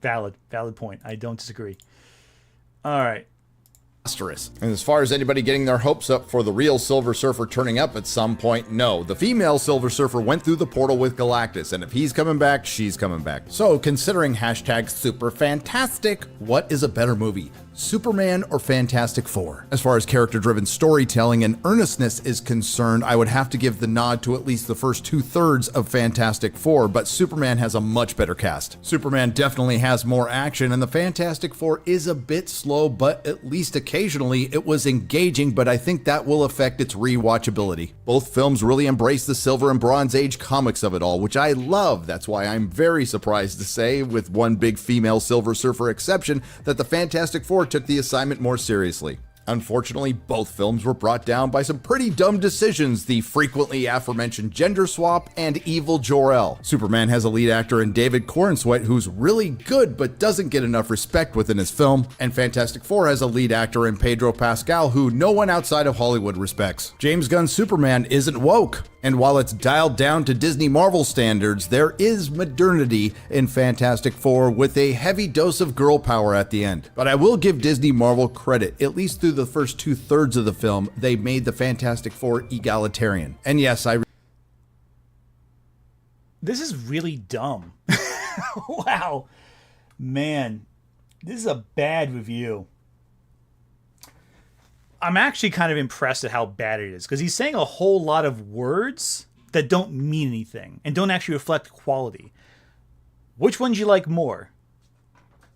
Valid point. I don't disagree. All right. And as far as anybody getting their hopes up for the real Silver Surfer turning up at some point, no. The female Silver Surfer went through the portal with Galactus, and if he's coming back, she's coming back. So, considering hashtag super fantastic, what is a better movie? Superman or Fantastic Four? As far as character-driven storytelling and earnestness is concerned, I would have to give the nod to at least the first 2/3 of Fantastic Four, but Superman has a much better cast. Superman definitely has more action, and the Fantastic Four is a bit slow, but at least occasionally it was engaging, but I think that will affect its rewatchability. Both films really embrace the Silver and Bronze Age comics of it all, which I love. That's why I'm very surprised to say, with one big female Silver Surfer exception, that the Fantastic Four took the assignment more seriously. Unfortunately, both films were brought down by some pretty dumb decisions, the frequently aforementioned gender swap and evil Jor-El. Superman has a lead actor in David Corenswet who's really good but doesn't get enough respect within his film, and Fantastic Four has a lead actor in Pedro Pascal who no one outside of Hollywood respects. James Gunn's Superman isn't woke, and while it's dialed down to Disney Marvel standards, there is modernity in Fantastic Four with a heavy dose of girl power at the end. But I will give Disney Marvel credit, at least through the first 2/3 of the film, they made the Fantastic Four egalitarian. And yes, This is really dumb. Wow. Man, this is a bad review. I'm actually kind of impressed at how bad it is, because he's saying a whole lot of words that don't mean anything and don't actually reflect quality. Which ones you like more?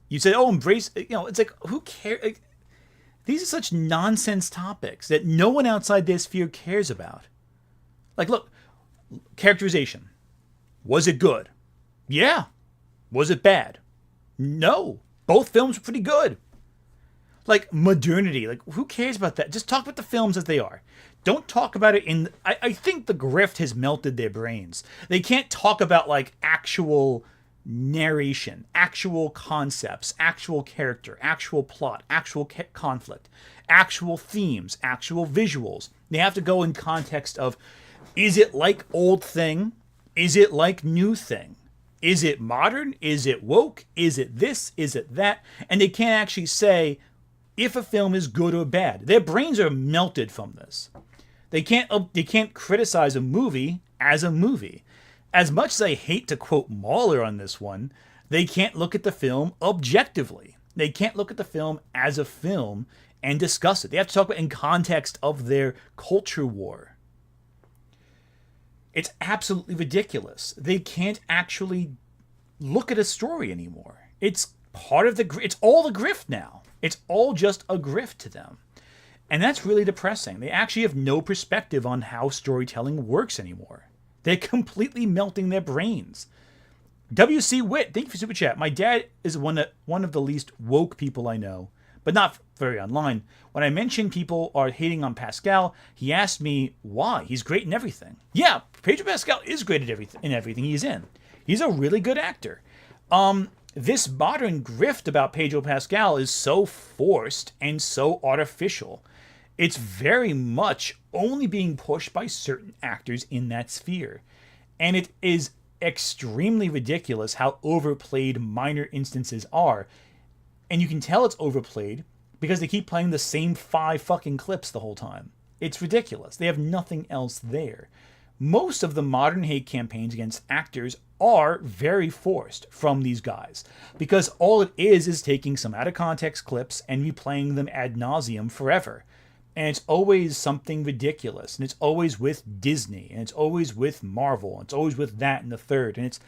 You said, oh, embrace, it's like, who cares? Like, these are such nonsense topics that no one outside their sphere cares about. Like, look, characterization. Was it good? Yeah. Was it bad? No. Both films were pretty good. Like, modernity. Like, who cares about that? Just talk about the films as they are. Don't talk about it in... I think the grift has melted their brains. They can't talk about, like, actual narration, actual concepts, actual character, actual plot, actual conflict, actual themes, actual visuals. They have to go in context of, is it like old thing? Is it like new thing? Is it modern? Is it woke? Is it this? Is it that? And they can't actually say if a film is good or bad. Their brains are melted from this. They can't criticize a movie as a movie. As much as I hate to quote Mahler on this one, they can't look at the film objectively. They can't look at the film as a film and discuss it. They have to talk about it in context of their culture war. It's absolutely ridiculous. They can't actually look at a story anymore. It's part of it's all the grift now. It's all just a grift to them. And that's really depressing. They actually have no perspective on how storytelling works anymore. They're completely melting their brains. WC Witt, thank you for Super Chat. My dad is one of the least woke people I know, but not very online. When I mentioned people are hating on Pascal, he asked me why. He's great in everything. Yeah, Pedro Pascal is great at everything he's in. He's a really good actor. This modern grift about Pedro Pascal is so forced and so artificial. It's very much only being pushed by certain actors in that sphere. And it is extremely ridiculous how overplayed minor instances are. And you can tell it's overplayed because they keep playing the same 5 fucking clips the whole time. It's ridiculous. They have nothing else there. Most of the modern hate campaigns against actors are very forced from these guys because all it is taking some out of context clips and replaying them ad nauseum forever. And it's always something ridiculous, and it's always with Disney, and it's always with Marvel, and it's always with that and the third, and it's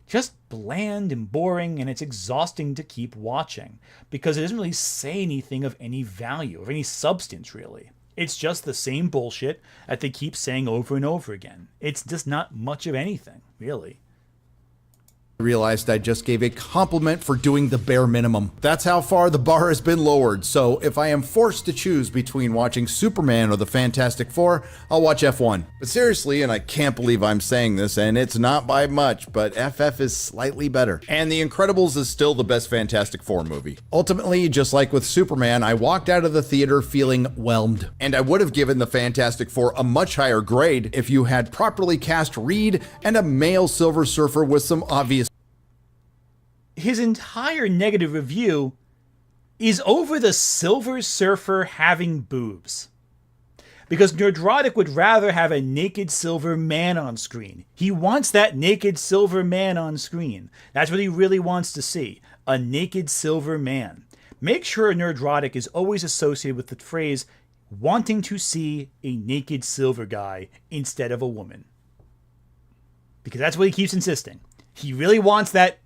just bland and boring, and it's exhausting to keep watching because it doesn't really say anything of any value, of any substance, really. It's just the same bullshit that they keep saying over and over again. It's just not much of anything, really. realized I just gave a compliment for doing the bare minimum. That's how far the bar has been lowered. So if I am forced to choose between watching Superman or the Fantastic Four, I'll watch F1. But seriously, and I can't believe I'm saying this, and it's not by much, but FF is slightly better. And The Incredibles is still the best Fantastic Four movie. Ultimately, just like with Superman, I walked out of the theater feeling whelmed. And I would have given the Fantastic Four a much higher grade if you had properly cast Reed and a male Silver Surfer with some obvious. His entire negative review is over the Silver Surfer having boobs. Because Nerdrotic would rather have a naked silver man on screen. He wants that naked silver man on screen. That's what he really wants to see. A naked silver man. Make sure Nerdrotic is always associated with the phrase wanting to see a naked silver guy instead of a woman. Because that's what he keeps insisting. He really wants that.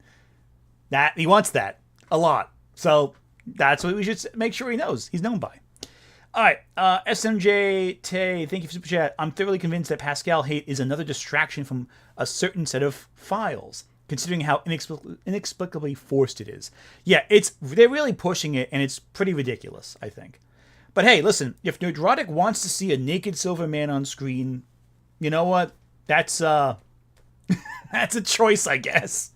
He wants that a lot. So that's what we should make sure he knows. He's known by. All right. SMJ Tay, thank you for Super Chat. I'm thoroughly convinced that Pascal hate is another distraction from a certain set of files, considering how inexplicably forced it is. Yeah, they're really pushing it, and it's pretty ridiculous, I think. But hey, listen, if Nerdrotic wants to see a naked silver man on screen, you know what? That's that's a choice, I guess.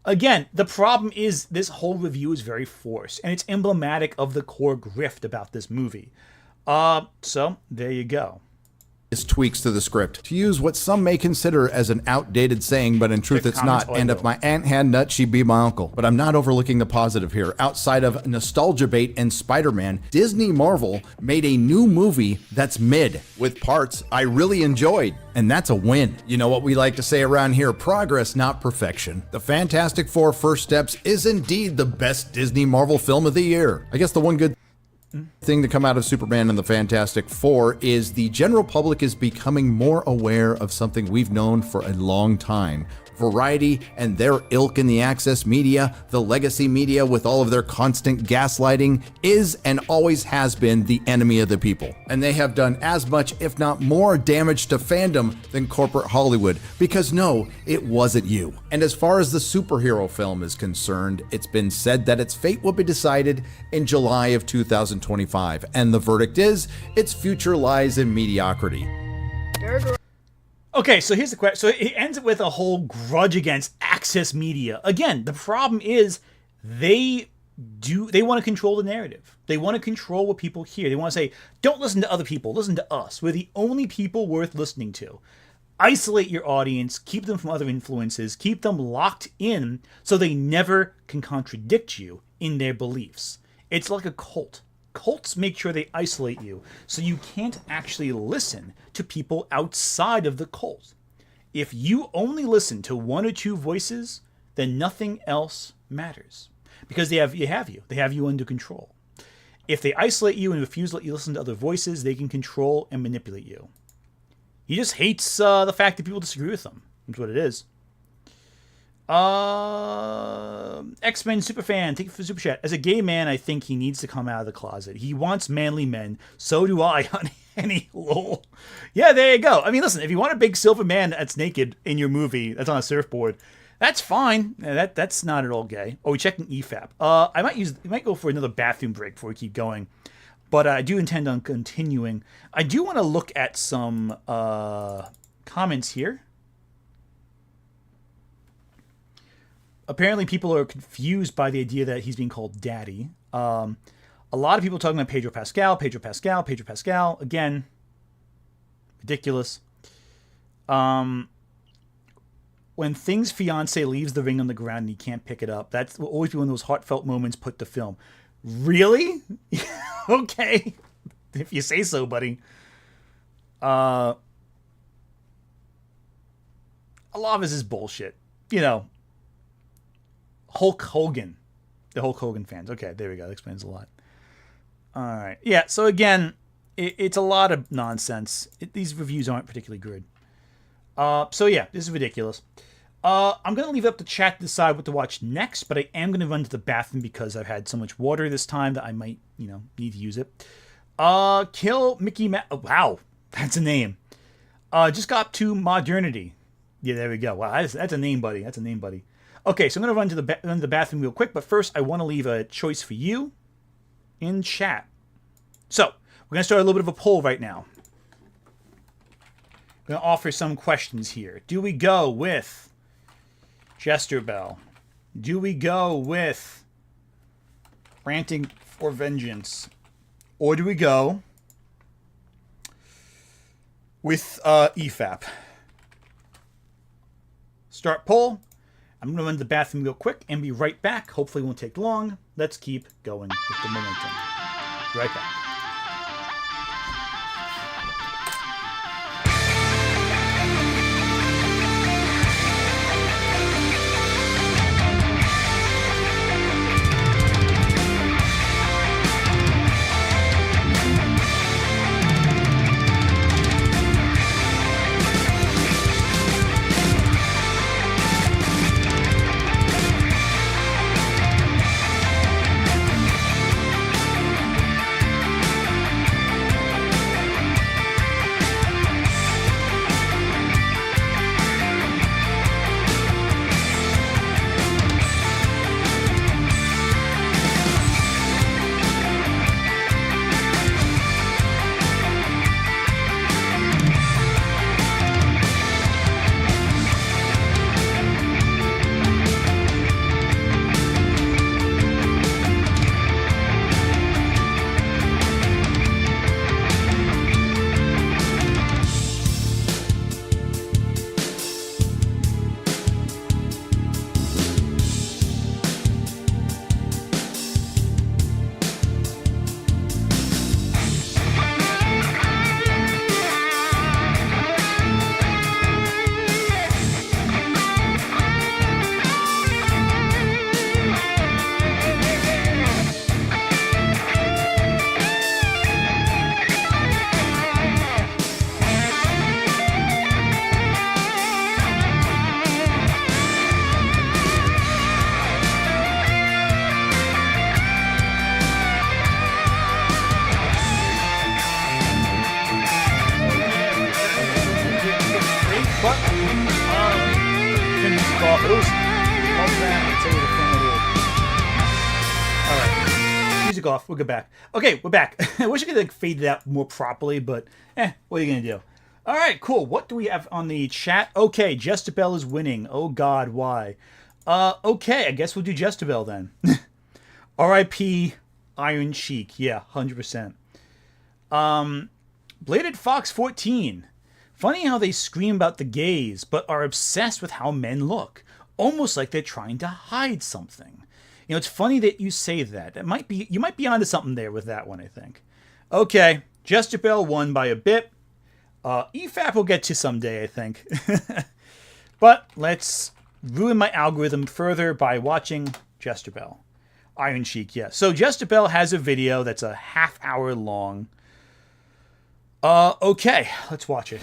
Again, the problem is this whole review is very forced, and it's emblematic of the core grift about this movie. So, there you go. Tweaks to the script to use what some may consider as an outdated saying, but in truth it's not. And if my aunt had nuts, she'd be my uncle. But I'm not overlooking the positive here. Outside of nostalgia bait and Spider-Man, Disney Marvel made a new movie that's mid with parts I really enjoyed. And that's a win. You know what we like to say around here, progress, not perfection. The Fantastic Four First Steps is indeed the best Disney Marvel film of the year. I guess the one good thing to come out of Superman and the Fantastic Four is the general public is becoming more aware of something we've known for a long time. Variety and their ilk in the access media, the legacy media with all of their constant gaslighting, is and always has been the enemy of the people. And they have done as much, if not more, damage to fandom than corporate Hollywood. Because no, it wasn't you. And as far as the superhero film is concerned, it's been said that its fate will be decided in July of 2025. And the verdict is, its future lies in mediocrity. Okay, so here's the question. So it ends with a whole grudge against access media. Again, the problem is they want to control the narrative. They want to control what people hear. They want to say, don't listen to other people, listen to us. We're the only people worth listening to. Isolate your audience, keep them from other influences, keep them locked in so they never can contradict you in their beliefs. It's like a cult. Cults make sure they isolate you so you can't actually listen to people outside of the cult. If you only listen to one or two voices, then nothing else matters because they have you under control. If they isolate you and refuse to let you listen to other voices, they can control and manipulate you. He just hates the fact that people disagree with him. That's what it is. X-Men Superfan, thank you for the super chat. As a gay man, I think he needs to come out of the closet. He wants manly men. So do I, honey. Any lol. Yeah, there you go. I mean, listen, if you want a big silver man that's naked in your movie, that's on a surfboard, that's fine. That's not at all gay. Oh, we're checking EFAP. I might go for another bathroom break before we keep going, but I do intend on continuing. I do want to look at some comments here. Apparently, people are confused by the idea that he's being called daddy. A lot of people talking about Pedro Pascal. Again, ridiculous. When Thing's fiance leaves the ring on the ground and he can't pick it up, that will always be one of those heartfelt moments put to film. Really? Okay. If you say so, buddy. A lot of this is bullshit. You know, Hulk Hogan. The Hulk Hogan fans. Okay, there we go. That explains a lot. All right. Yeah, so again, it's a lot of nonsense. These reviews aren't particularly good. So yeah, this is ridiculous. I'm going to leave it up to chat to decide what to watch next, but I am going to run to the bathroom because I've had so much water this time that I might, need to use it. Kill Mickey Mouse. Oh, wow, that's a name. Just got to modernity. Yeah, there we go. Wow, that's a name, buddy. That's a name, buddy. Okay, so I'm going to run to the bathroom real quick, but first I want to leave a choice for you in chat. So, we're going to start a little bit of a poll right now. I'm going to offer some questions here. Do we go with Jester Bell? Do we go with Ranting for Vengeance? Or do we go with EFAP? Start poll. I'm going to run to the bathroom real quick and be right back. Hopefully it won't take long. Let's keep going with the momentum. Be right back. Off. We'll go back. Okay, we're back. I wish I could fade it out more properly, but what are you gonna do? All right, cool. What do we have on the chat? Okay, Jestabel is winning. Oh God, why? Okay, I guess we'll do Jestabel then. R.I.P. Iron Cheek. Yeah, 100%. Bladed Fox 14. Funny how they scream about the gays, but are obsessed with how men look, almost like they're trying to hide something. You know, it's funny that you say that. You might be onto something there with that one, I think. Okay, Jestabel won by a bit. EFAP will get to someday, I think. But let's ruin my algorithm further by watching Jestabel. Iron Cheek, yes. So Jestabel has a video that's a half-hour long. Okay, let's watch it.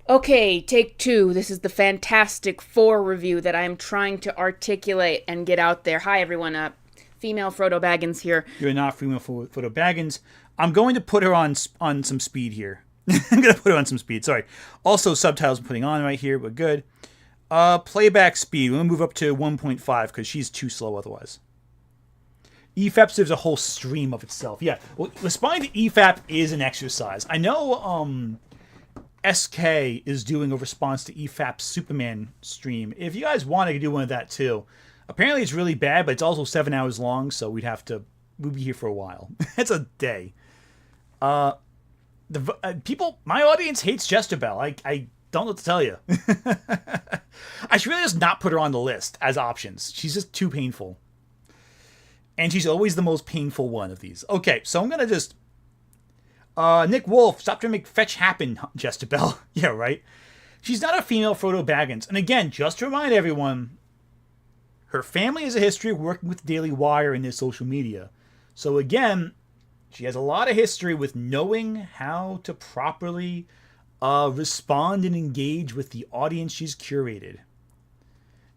Okay, take two. This is the Fantastic Four review that I am trying to articulate and get out there. Hi, everyone. Female Frodo Baggins here. You're not female Frodo Baggins. I'm going to put her on some speed here. I'm going to put her on some speed. Sorry. Also, subtitles I'm putting on right here, but good. Playback speed. We're going to move up to 1.5 because she's too slow otherwise. EFAP serves a whole stream of itself. Yeah, well, responding to EFAP is an exercise. I know SK is doing a response to EFAP's Superman stream. If you guys want, I could do one of that too. Apparently it's really bad, but it's also 7 hours long, so we'd be here for a while. It's a day. People, my audience hates Jestabel. I don't know what to tell you. I should really just not put her on the list as options. She's just too painful. And she's always the most painful one of these. Okay, so I'm going to just... Nick Wolf, stop trying to make fetch happen, Jestabel. Yeah, right? She's not a female Frodo Baggins. And again, just to remind everyone, her family has a history of working with Daily Wire and their social media. So again, she has a lot of history with knowing how to properly respond and engage with the audience she's curated.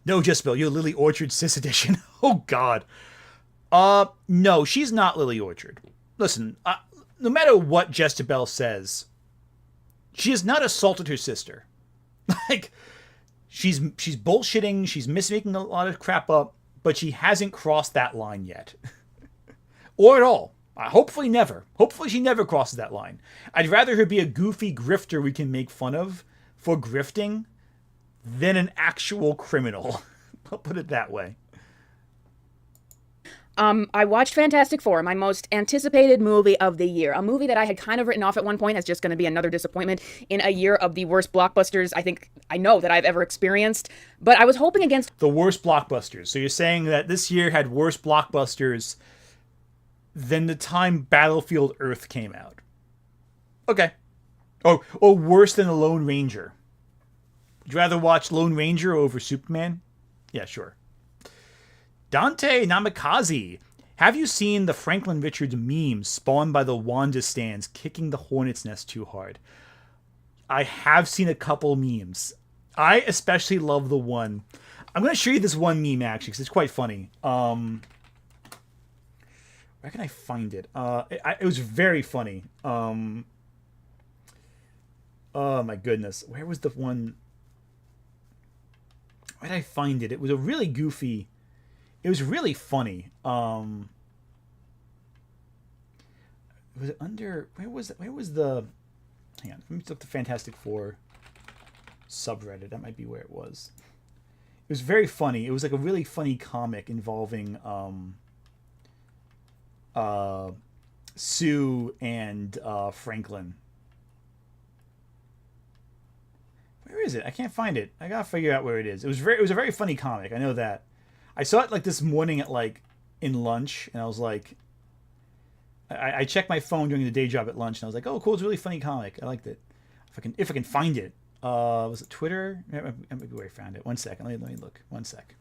No, Jestabel, you're Lily Orchard Sis Edition. Oh, God. No, she's not Lily Orchard. Listen, no matter what Jestabel says, she has not assaulted her sister. Like, she's bullshitting, she's making a lot of crap up, but she hasn't crossed that line yet. Or at all. Hopefully never. Hopefully she never crosses that line. I'd rather her be a goofy grifter we can make fun of for grifting than an actual criminal. I'll put it that way. I watched Fantastic Four, my most anticipated movie of the year. A movie that I had kind of written off at one point as just going to be another disappointment in a year of the worst blockbusters I know that I've ever experienced. But I was hoping against the worst blockbusters. So you're saying that this year had worse blockbusters than the time Battlefield Earth came out. Okay. Or worse than The Lone Ranger. Would you rather watch Lone Ranger over Superman? Yeah, sure. Dante Namikaze. Have you seen the Franklin Richards meme spawned by the Wanda stands kicking the hornet's nest too hard? I have seen a couple memes. I especially love the one. I'm going to show you this one meme, actually, because it's quite funny. Where can I find it? It was very funny. Oh, my goodness. Where was the one? Where did I find it? It was a really goofy... It was really funny. Was it under... Where was the... Hang on. Let me look the Fantastic Four subreddit. That might be where it was. It was very funny. It was like a really funny comic involving Sue and Franklin. Where is it? I can't find it. I gotta figure out where it is. It was a very funny comic. I know that. I saw it like this morning at in lunch, and I was like, I checked my phone during the day job at lunch, and I was like, oh, cool, it's a really funny comic. I liked it. If I can find it. Was it Twitter? Maybe where I found it. 1 second. Let me look. 1 sec.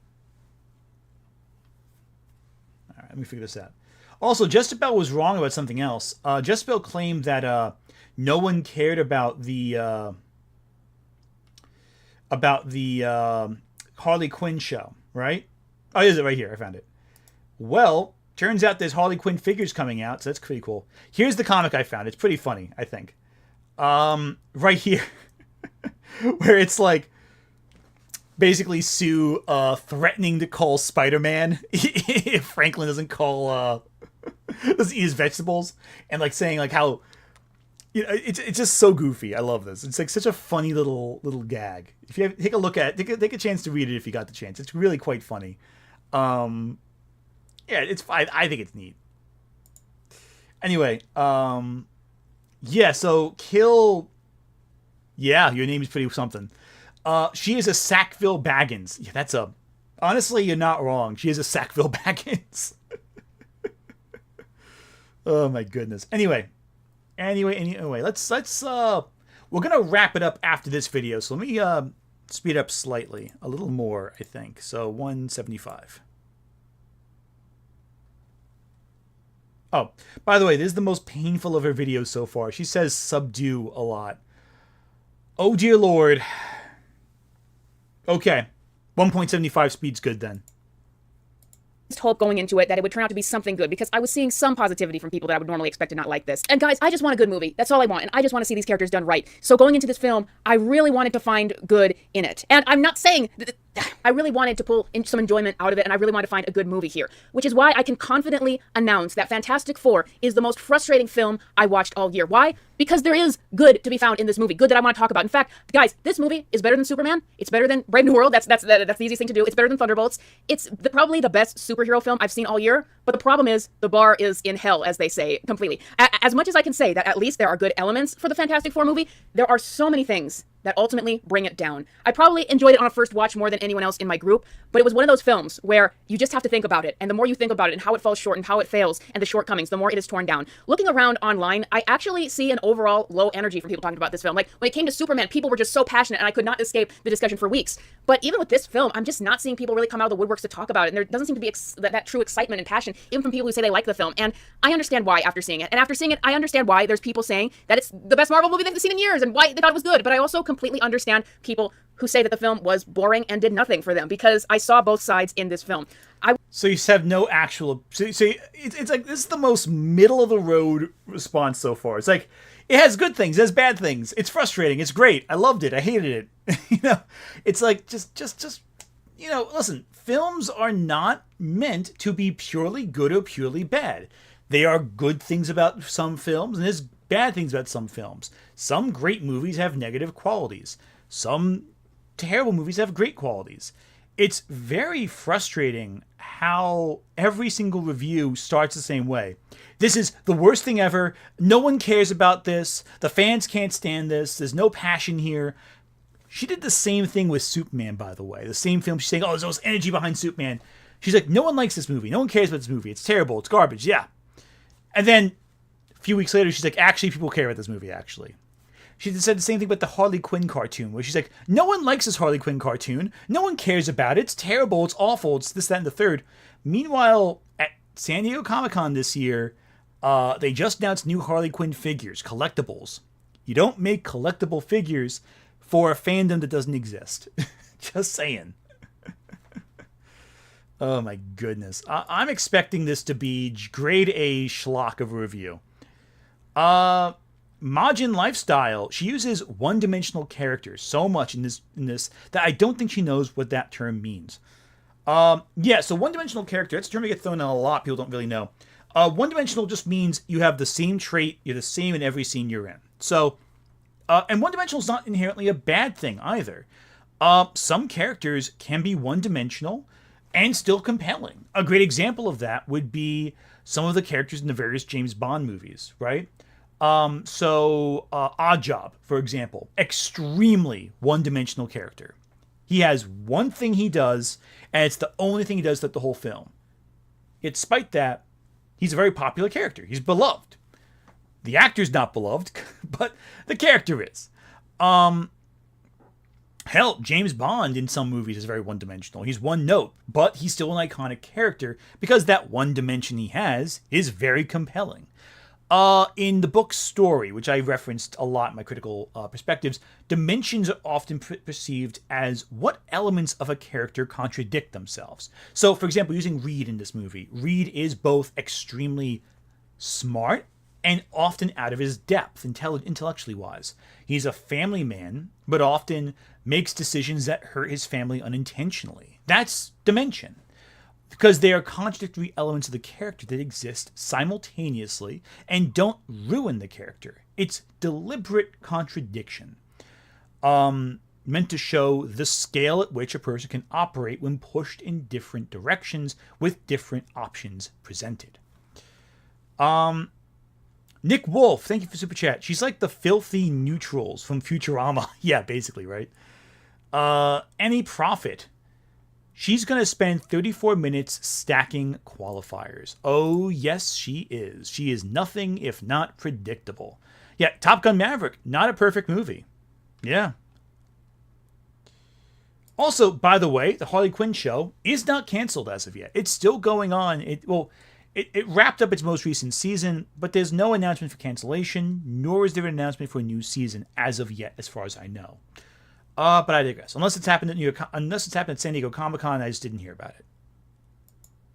All right, let me figure this out. Also, Justabel was wrong about something else. Justabel claimed that no one cared about the Harley Quinn show, right? Oh, is it right here? I found it. Well, turns out there's Harley Quinn figures coming out, so that's pretty cool. Here's the comic I found. It's pretty funny, I think. Right here. Where it's like basically Sue threatening to call Spider-Man if Franklin doesn't eat his vegetables, and like saying like how it's just so goofy. I love this. It's like such a funny little gag. If you take a look at it, take a chance to read it if you got the chance. It's really quite funny. Yeah, it's I think it's neat. Anyway, yeah, so Kill. Yeah, your name is pretty something. She is a Sackville Baggins. Yeah, honestly, you're not wrong. She is a Sackville Baggins. Oh my goodness. Anyway, let's we're gonna wrap it up after this video. So let me speed up slightly, a little more, I think. So 175. Oh, by the way, this is the most painful of her videos so far. She says subdue a lot. Oh dear Lord. Okay. 1.75 speed's good then. Hope going into it that it would turn out to be something good, because I was seeing some positivity from people that I would normally expect to not like this. And guys, I just want a good movie. That's all I want. And I just want to see these characters done right. So going into this film, I really wanted to find good in it. And I'm not saying I really wanted to pull in some enjoyment out of it, and I really wanted to find a good movie here, which is why I can confidently announce that Fantastic Four is the most frustrating film I watched all year. Why? Because there is good to be found in this movie, good that I want to talk about. In fact, guys, this movie is better than Superman. It's better than Brave New World. That's the easiest thing to do. It's better than Thunderbolts. It's probably the best superhero film I've seen all year. But the problem is the bar is in hell, as they say, completely. As much as I can say that at least there are good elements for the Fantastic Four movie, there are so many things that ultimately bring it down. I probably enjoyed it on a first watch more than anyone else in my group, but it was one of those films where you just have to think about it, and the more you think about it and how it falls short and how it fails and the shortcomings, the more it is torn down. Looking around online, I actually see an overall low energy from people talking about this film. Like, when it came to Superman, people were just so passionate, and I could not escape the discussion for weeks. But even with this film, I'm just not seeing people really come out of the woodworks to talk about it, and there doesn't seem to be that true excitement and passion, even from people who say they like the film. And I understand why after seeing it. And after seeing it, I understand why there's people saying that it's the best Marvel movie they've seen in years, and why they thought it was good. But I also completely understand people who say that the film was boring and did nothing for them, because I saw both sides in this film. So you have no actual... So it's like, this is the most middle-of-the-road response so far. It's like, It has good things, it has bad things. It's frustrating. It's great. I loved it. I hated it. It's like just listen, films are not meant to be purely good or purely bad. There are good things about some films, and there's bad things about some films. Some great movies have negative qualities. Some terrible movies have great qualities. It's very frustrating how every single review starts the same way. This is the worst thing ever. No one cares about this. The fans can't stand this. There's no passion here. She did the same thing with Superman, by the way. The same film. She's saying, oh, there's all this energy behind Superman. She's like, no one likes this movie. No one cares about this movie. It's terrible. It's garbage. Yeah. And then a few weeks later, she's like, actually, people care about this movie, actually. She said the same thing about the Harley Quinn cartoon, where she's like, no one likes this Harley Quinn cartoon. No one cares about it. It's terrible. It's awful. It's this, that, and the third. Meanwhile, at San Diego Comic-Con this year, they just announced new Harley Quinn figures, collectibles. You don't make collectible figures for a fandom that doesn't exist. Just saying. Oh my goodness. I'm expecting this to be grade A schlock of a review. Majin Lifestyle, she uses one-dimensional characters so much in this that I don't think she knows what that term means. Yeah, so one-dimensional character, that's a term that gets thrown out a lot. People don't really know. One-dimensional just means you have the same trait, you're the same in every scene you're in. So, and one-dimensional is not inherently a bad thing either. Some characters can be one-dimensional and still compelling. A great example of that would be some of the characters in the various James Bond movies, right? Oddjob, for example, extremely one-dimensional character. He has one thing he does, and it's the only thing he does throughout the whole film. Yet, despite that, he's a very popular character. He's beloved. The actor's not beloved, but the character is. Hell, James Bond in some movies is very one-dimensional. He's one note, but he's still an iconic character because that one dimension he has is very compelling. In the book Story, which I referenced a lot in my critical perspectives, dimensions are often perceived as what elements of a character contradict themselves. So, for example, using Reed in this movie, Reed is both extremely smart and often out of his depth, intellectually wise. He's a family man, but often makes decisions that hurt his family unintentionally. That's dimension. Because they are contradictory elements of the character that exist simultaneously and don't ruin the character. It's deliberate contradiction. Meant to show the scale at which a person can operate when pushed in different directions with different options presented. Nick Wolf, thank you for Super Chat. She's like the filthy neutrals from Futurama. Yeah, basically, right? Any Profit. She's going to spend 34 minutes stacking qualifiers. Oh, yes, she is. She is nothing if not predictable. Yeah, Top Gun Maverick, not a perfect movie. Yeah. Also, by the way, the Harley Quinn show is not canceled as of yet. It's still going on. It wrapped up its most recent season, but there's no announcement for cancellation, nor is there an announcement for a new season as of yet, as far as I know. But I digress. Unless it's happened at San Diego Comic-Con, I just didn't hear about it.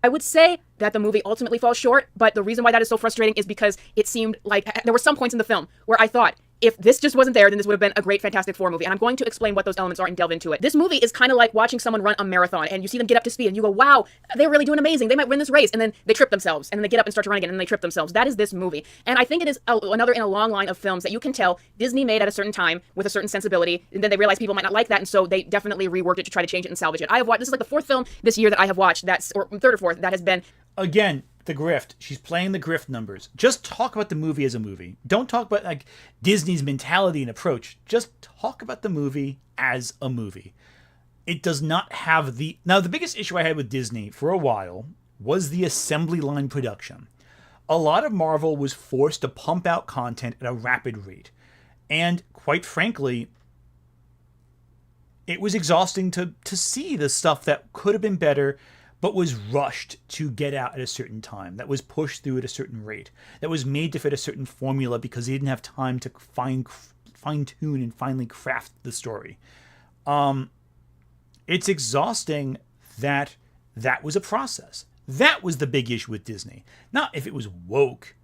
I would say that the movie ultimately falls short, but the reason why that is so frustrating is because it seemed like there were some points in the film where I thought, if this just wasn't there, then this would have been a great Fantastic Four movie. And I'm going to explain what those elements are and delve into it. This movie is kind of like watching someone run a marathon and you see them get up to speed and you go, wow, they're really doing amazing. They might win this race. And then they trip themselves and then they get up and start to run again and then they trip themselves. That is this movie. And I think it is another in a long line of films that you can tell Disney made at a certain time with a certain sensibility. And then they realized people might not like that. And so they definitely reworked it to try to change it and salvage it. This is like the fourth film this year that I have watched or third or fourth that has been. Again, the grift. She's playing the grift numbers. Just talk about the movie as a movie. Don't talk about like Disney's mentality and approach. Just talk about the movie as a movie. It does not have the... Now, the biggest issue I had with Disney for a while was the assembly line production. A lot of Marvel was forced to pump out content at a rapid rate. And quite frankly, it was exhausting to see the stuff that could have been better, but was rushed to get out at a certain time, that was pushed through at a certain rate, that was made to fit a certain formula because they didn't have time to fine-tune and finally craft the story. It's exhausting that was a process. That was the big issue with Disney. Not if it was woke.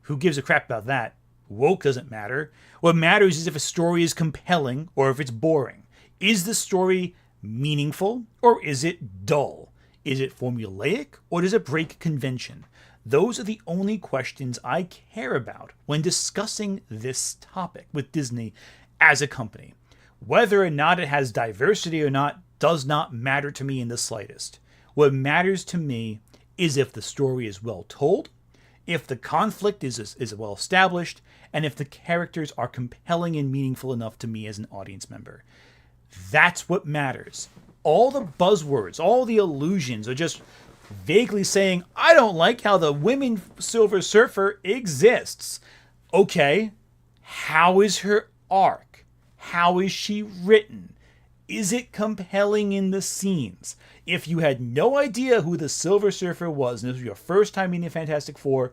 Who gives a crap about that? Woke doesn't matter. What matters is if a story is compelling or if it's boring. Is the story meaningful or is it dull? Is it formulaic or does it break convention? Those are the only questions I care about when discussing this topic with Disney as a company. Whether or not it has diversity or not does not matter to me in the slightest. What matters to me is if the story is well told, if the conflict is well established, and if the characters are compelling and meaningful enough to me as an audience member. That's what matters. All the buzzwords, all the allusions are just vaguely saying, I don't like how the women Silver Surfer exists. Okay, how is her arc? How is she written? Is it compelling in the scenes? If you had no idea who the Silver Surfer was, and this was your first time meeting the Fantastic Four,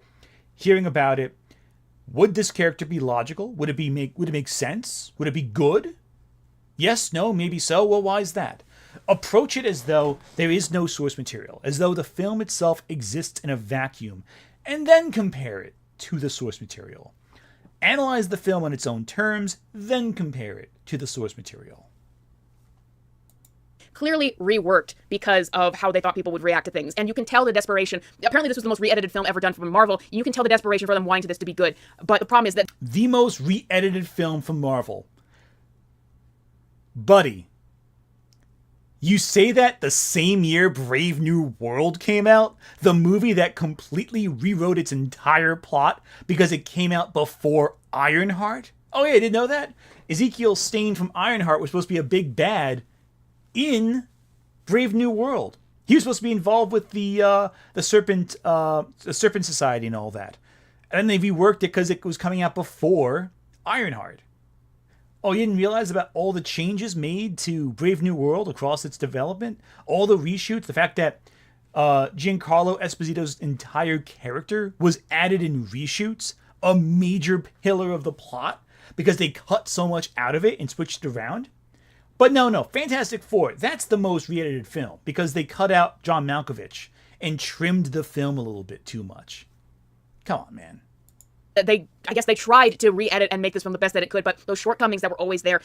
hearing about it, would this character be logical? Would it make sense? Would it be good? Yes, no, maybe so. Well, why is that? Approach it as though there is no source material, as though the film itself exists in a vacuum, and then compare it to the source material. Analyze the film on its own terms, then compare it to the source material. Clearly reworked because of how they thought people would react to things. And you can tell the desperation. Apparently this was the most re-edited film ever done from Marvel. You can tell the desperation for them wanting to this to be good. But the problem is that the most re-edited film from Marvel. Buddy, you say that the same year Brave New World came out? The movie that completely rewrote its entire plot because it came out before Ironheart? Oh yeah, I didn't know that? Ezekiel Stane from Ironheart was supposed to be a big bad in Brave New World. He was supposed to be involved with the Serpent Society and all that. And then they reworked it because it was coming out before Ironheart. Oh, you didn't realize about all the changes made to Brave New World across its development? All the reshoots, the fact that Giancarlo Esposito's entire character was added in reshoots, a major pillar of the plot, because they cut so much out of it and switched it around. But no, Fantastic Four, that's the most re-edited film, because they cut out John Malkovich and trimmed the film a little bit too much. Come on, man. I guess they tried to re-edit and make this film the best that it could, but those shortcomings that were always there,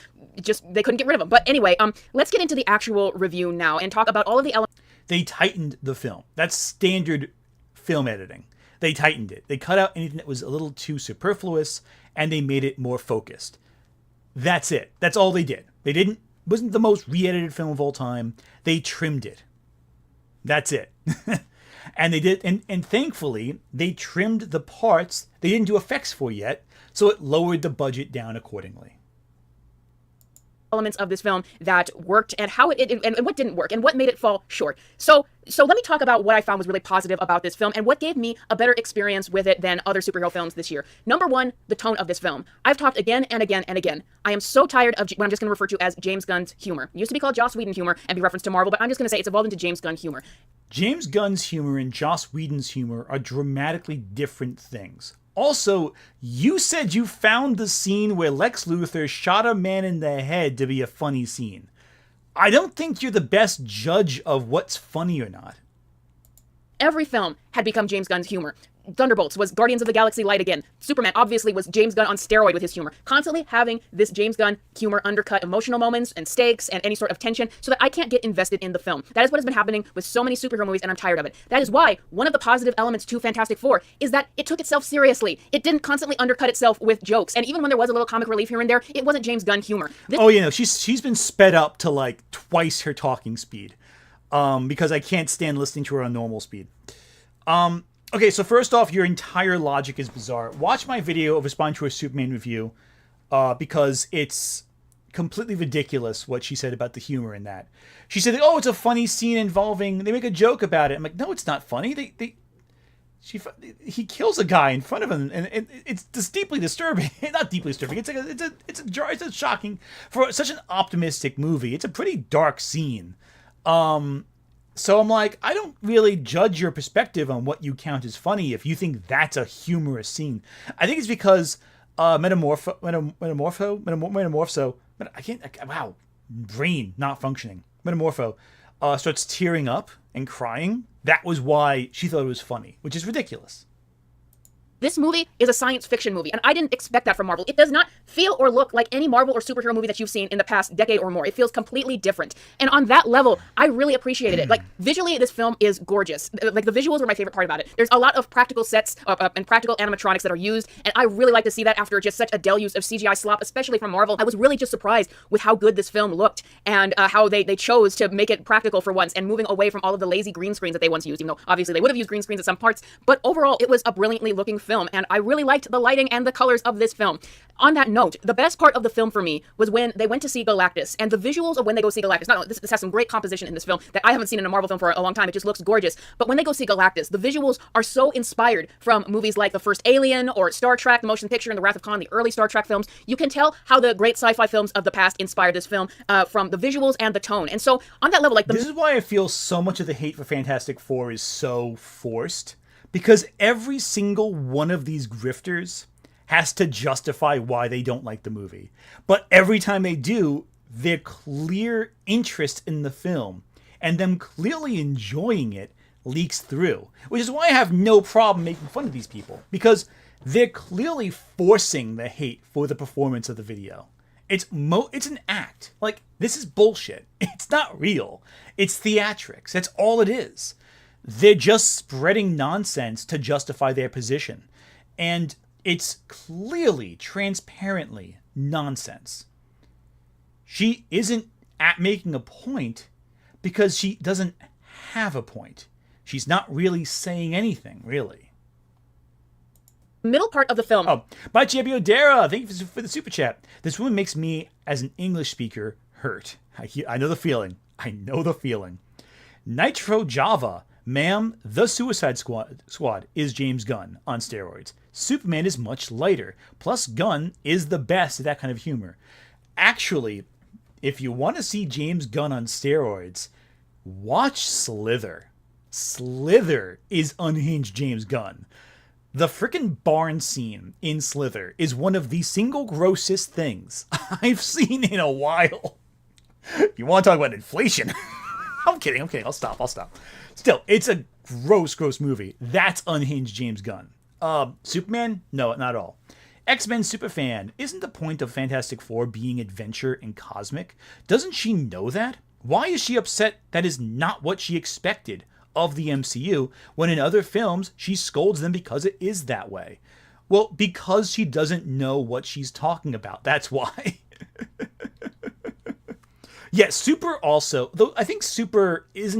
they couldn't get rid of them. But anyway, let's get into the actual review now and talk about all of the elements. They tightened the film. That's standard film editing. They tightened it. They cut out anything that was a little too superfluous, and they made it more focused. That's it. That's all they did. Wasn't the most re-edited film of all time. They trimmed it. That's it. And they did, and thankfully, they trimmed the parts they didn't do effects for yet, so it lowered the budget down accordingly. Elements of this film that worked and how and what didn't work and what made it fall short. So let me talk about what I found was really positive about this film and what gave me a better experience with it than other superhero films this year. Number one, the tone of this film. I've talked again and again and again. I am so tired of what I'm just going to refer to as James Gunn's humor. It used to be called Joss Whedon humor and be referenced to Marvel, but I'm just going to say it's evolved into James Gunn humor. James Gunn's humor and Joss Whedon's humor are dramatically different things. Also, you said you found the scene where Lex Luthor shot a man in the head to be a funny scene. I don't think you're the best judge of what's funny or not. Every film had become James Gunn's humor. Thunderbolts was Guardians of the Galaxy light again. Superman obviously was James Gunn on steroid with his humor. Constantly having this James Gunn humor undercut emotional moments and stakes and any sort of tension so that I can't get invested in the film. That is what has been happening with so many superhero movies and I'm tired of it. That is why one of the positive elements to Fantastic Four is that it took itself seriously. It didn't constantly undercut itself with jokes. And even when there was a little comic relief here and there, it wasn't James Gunn humor. She's been sped up to like twice her talking speed because I can't stand listening to her on normal speed. Okay, so first off, your entire logic is bizarre. Watch my video of responding to a Superman review because it's completely ridiculous what she said about the humor in that. She said, oh, it's a funny scene involving, they make a joke about it. I'm like, no, it's not funny. He kills a guy in front of him, and it's deeply disturbing. Not deeply disturbing. It's shocking for such an optimistic movie. It's a pretty dark scene. So I'm like, I don't really judge your perspective on what you count as funny if you think that's a humorous scene. I think it's because Metamorpho, brain not functioning. Metamorpho starts tearing up and crying. That was why she thought it was funny, which is ridiculous. This movie is a science fiction movie, and I didn't expect that from Marvel. It does not feel or look like any Marvel or superhero movie that you've seen in the past decade or more. It feels completely different. And on that level, I really appreciated it. Like, visually, this film is gorgeous. Like, the visuals were my favorite part about it. There's a lot of practical sets and practical animatronics that are used, and I really like to see that after just such a deluge of CGI slop, especially from Marvel. I was really just surprised with how good this film looked and how they chose to make it practical for once and moving away from all of the lazy green screens that they once used, even though obviously they would have used green screens at some parts. But overall, it was a brilliantly looking film, and I really liked the lighting and the colors of this film. On that note, the best part of the film for me was when they went to see Galactus, and the visuals of when they go see Galactus. Not only this has some great composition in this film that I haven't seen in a Marvel film for a long time. It just looks gorgeous. But when they go see Galactus, the visuals are so inspired from movies like the first Alien or Star Trek, the motion picture, and the Wrath of Khan, the early Star Trek films. You can tell how the great sci-fi films of the past inspired this film from the visuals and the tone. And so on that level, like this is why I feel so much of the hate for Fantastic Four is so forced. Because every single one of these grifters has to justify why they don't like the movie. But every time they do, their clear interest in the film and them clearly enjoying it leaks through. Which is why I have no problem making fun of these people. Because they're clearly forcing the hate for the performance of the video. It's an act. Like, this is bullshit. It's not real. It's theatrics. That's all it is. They're just spreading nonsense to justify their position. And it's clearly, transparently nonsense. She isn't making a point because she doesn't have a point. She's not really saying anything, really. Middle part of the film. Oh, my Chiabio Dara, thank you for the super chat. This woman makes me, as an English speaker, hurt. I know the feeling. I know the feeling. Nitro Java. Ma'am, the Suicide Squad is James Gunn on steroids. Superman is much lighter. Plus, Gunn is the best at that kind of humor. Actually, if you want to see James Gunn on steroids, watch Slither. Slither is unhinged James Gunn. The frickin' barn scene in Slither is one of the single grossest things I've seen in a while. You want to talk about inflation? I'm kidding. I'll stop. Still, it's a gross movie. That's unhinged James Gunn. Superman? No, not at all. X-Men Superfan. Isn't the point of Fantastic Four being adventure and cosmic? Doesn't she know that? Why is she upset that is not what she expected of the MCU when in other films she scolds them because it is that way? Well, because she doesn't know what she's talking about. That's why. Yeah, Super also, though I think Super is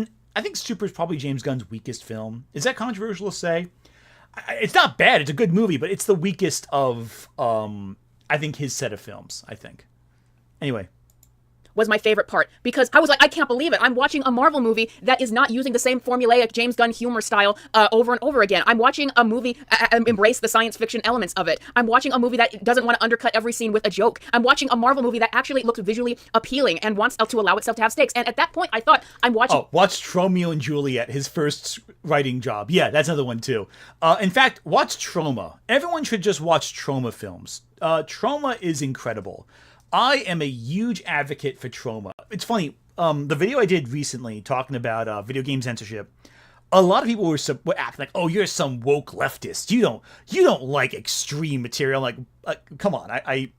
probably James Gunn's weakest film. Is that controversial to say? It's not bad. It's a good movie, but it's the weakest of, I think, his set of films, I think. Anyway. Was my favorite part because I was like, I can't believe it. I'm watching a Marvel movie that is not using the same formulaic James Gunn humor style over and over again. I'm watching a movie embrace the science fiction elements of it. I'm watching a movie that doesn't want to undercut every scene with a joke. I'm watching a Marvel movie that actually looks visually appealing and wants to allow itself to have stakes. And at that point, I thought I'm watching. Oh, watch Tromeo and Juliet, his first writing job. Yeah, that's another one too. In fact, watch Troma. Everyone should just watch Troma films. Troma is incredible. I am a huge advocate for Troma. It's funny, the video I did recently talking about video game censorship, a lot of people were acting like, "Oh, you're some woke leftist. You don't like extreme material." Like, come on, I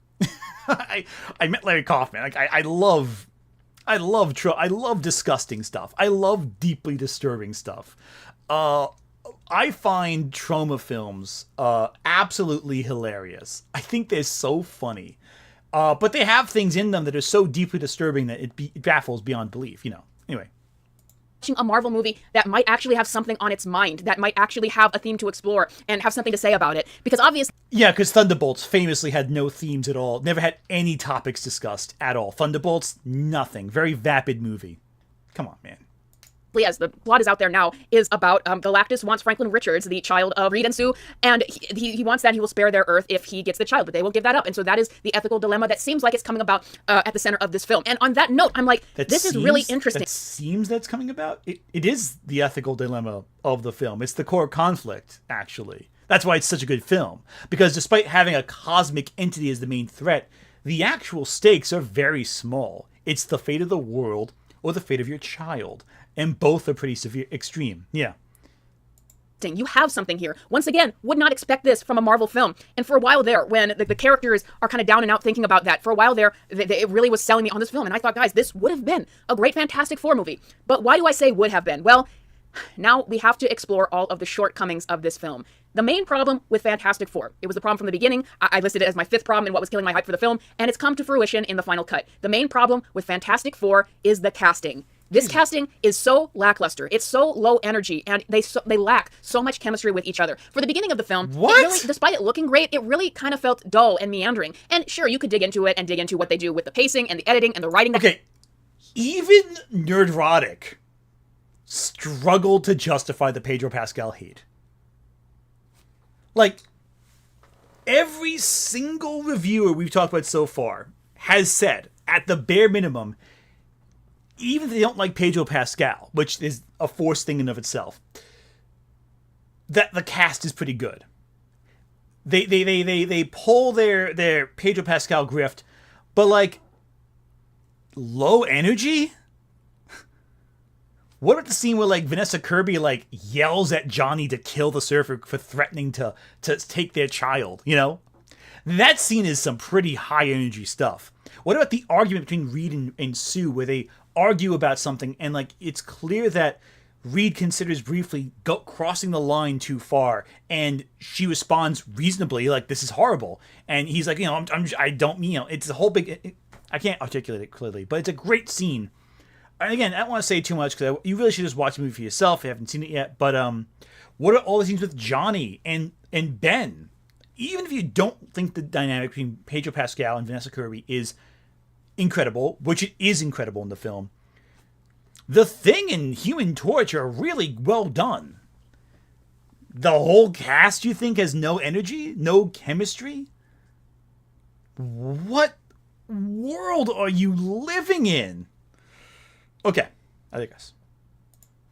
met Larry Kaufman. Like, I love disgusting stuff. I love deeply disturbing stuff. I find Troma films absolutely hilarious. I think they're so funny. But they have things in them that are so deeply disturbing that it baffles beyond belief, you know. Anyway. Watching a Marvel movie that might actually have something on its mind, that might actually have a theme to explore and have something to say about it. Because obviously... Yeah, because Thunderbolts famously had no themes at all. Never had any topics discussed at all. Thunderbolts, nothing. Very vapid movie. Come on, man. As the plot is out there now, is about Galactus wants Franklin Richards, the child of Reed and Sue, and he wants that he will spare their Earth if he gets the child, but they will give that up. And so that is the ethical dilemma that seems like it's coming about at the center of this film. And on that note, I'm like, this is really interesting. That seems that's coming about? It is the ethical dilemma of the film. It's the core conflict, actually. That's why it's such a good film. Because despite having a cosmic entity as the main threat, the actual stakes are very small. It's the fate of the world or the fate of your child. And both are pretty severe, extreme. Yeah. acting. You have something here. Once again, would not expect this from a Marvel film. And for a while there, when the characters are kind of down and out thinking about that, for a while there, it really was selling me on this film. And I thought, guys, this would have been a great Fantastic Four movie. But why do I say would have been? Well, now we have to explore all of the shortcomings of this film. The main problem with Fantastic Four, it was the problem from the beginning. I listed it as my 5th problem and what was killing my hype for the film, and it's come to fruition in the final cut. The main problem with Fantastic Four is the casting. This casting is so lackluster. It's so low energy, and they lack so much chemistry with each other. For the beginning of the film, despite it looking great, it really kind of felt dull and meandering. And sure, you could dig into it and dig into what they do with the pacing and the editing and the writing. Okay, even Nerdrotic struggled to justify the Pedro Pascal hate. Like, every single reviewer we've talked about so far has said, at the bare minimum, even if they don't like Pedro Pascal, which is a forced thing in of itself, that the cast is pretty good. They pull their Pedro Pascal grift, but like, low energy? What about the scene where, like, Vanessa Kirby, like, yells at Johnny to kill the surfer for threatening to take their child, you know? That scene is some pretty high-energy stuff. What about the argument between Reed and Sue, where they argue about something, and, like, it's clear that Reed considers briefly crossing the line too far, and she responds reasonably, like, this is horrible. And he's like, you know, I don't mean, you know, it's a whole big... I can't articulate it clearly, but it's a great scene. And again, I don't want to say too much because you really should just watch the movie for yourself if you haven't seen it yet. But what are all the scenes with Johnny and Ben? Even if you don't think the dynamic between Pedro Pascal and Vanessa Kirby is incredible, which it is incredible in the film, The Thing and Human Torch are really well done. The whole cast, you think, has no energy, no chemistry? What world are you living in? Okay, I digress.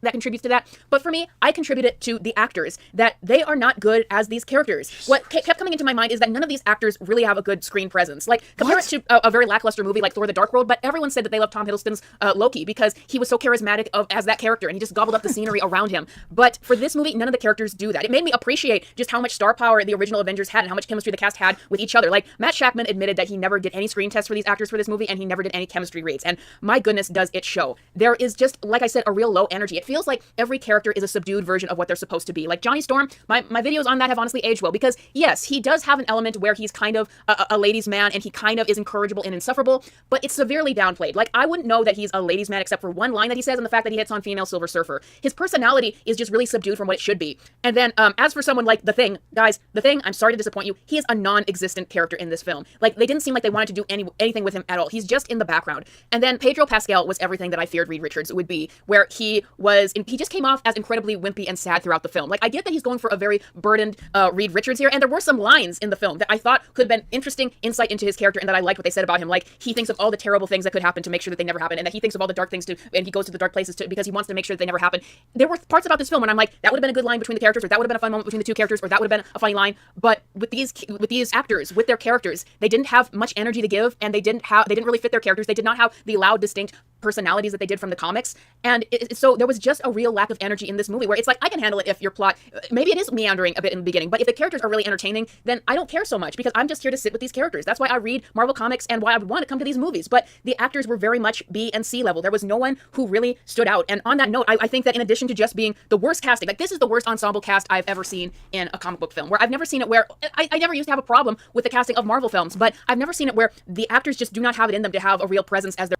That contributes to that. But for me, I contribute it to the actors, that they are not good as these characters. What kept coming into my mind is that none of these actors really have a good screen presence. Like, compare it to a very lackluster movie like Thor the Dark World, but everyone said that they loved Tom Hiddleston's Loki because he was so charismatic as that character, and he just gobbled up the scenery around him. But for this movie, none of the characters do that. It made me appreciate just how much star power the original Avengers had and how much chemistry the cast had with each other. Like, Matt Shackman admitted that he never did any screen tests for these actors for this movie, and he never did any chemistry reads. And my goodness, does it show. There is just, like I said, a real low energy. It feels like every character is a subdued version of what they're supposed to be. Like Johnny Storm, my videos on that have honestly aged well, because yes, he does have an element where he's kind of a ladies' man, and he kind of is incorrigible and insufferable, but it's severely downplayed. Like, I wouldn't know that he's a ladies' man except for one line that he says and the fact that he hits on female Silver Surfer. His personality is just really subdued from what it should be. And then as for someone like The Thing, guys, The Thing, I'm sorry to disappoint you, he is a non-existent character in this film. Like, they didn't seem like they wanted to do anything with him at all. He's just in the background. And then Pedro Pascal was everything that I feared Reed Richards would be, where he just came off as incredibly wimpy and sad throughout the film. Like, I get that he's going for a very burdened Reed Richards here, and there were some lines in the film that I thought could have been interesting insight into his character, and that I liked what they said about him. Like, he thinks of all the terrible things that could happen to make sure that they never happen, and that he thinks of all the dark things and he goes to the dark places because he wants to make sure that they never happen. There were parts about this film when I'm like, that would have been a good line between the characters, or that would have been a fun moment between the two characters, or that would have been a funny line. But with these actors, with their characters, they didn't have much energy to give, and they didn't really fit their characters. They did not have the loud, distinct personalities that they did from the comics, and so there was just a real lack of energy in this movie, where it's like, I can handle it if your plot, maybe it is meandering a bit in the beginning, but if the characters are really entertaining, then I don't care so much, because I'm just here to sit with these characters. That's why I read Marvel Comics and why I would want to come to these movies. But the actors were very much B and C level. There was no one who really stood out. And on that note, I think that in addition to just being the worst casting, like, this is the worst ensemble cast I've ever seen in a comic book film, where I've never seen it where, I never used to have a problem with the casting of Marvel films, but I've never seen it where the actors just do not have it in them to have a real presence as their...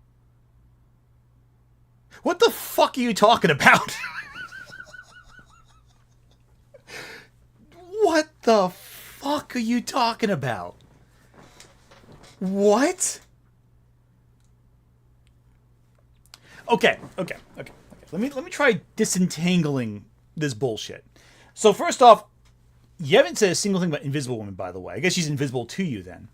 What the fuck are you talking about? What the fuck are you talking about? What? Okay. Let me try disentangling this bullshit. So first off, you haven't said a single thing about Invisible Woman, by the way. I guess she's invisible to you then.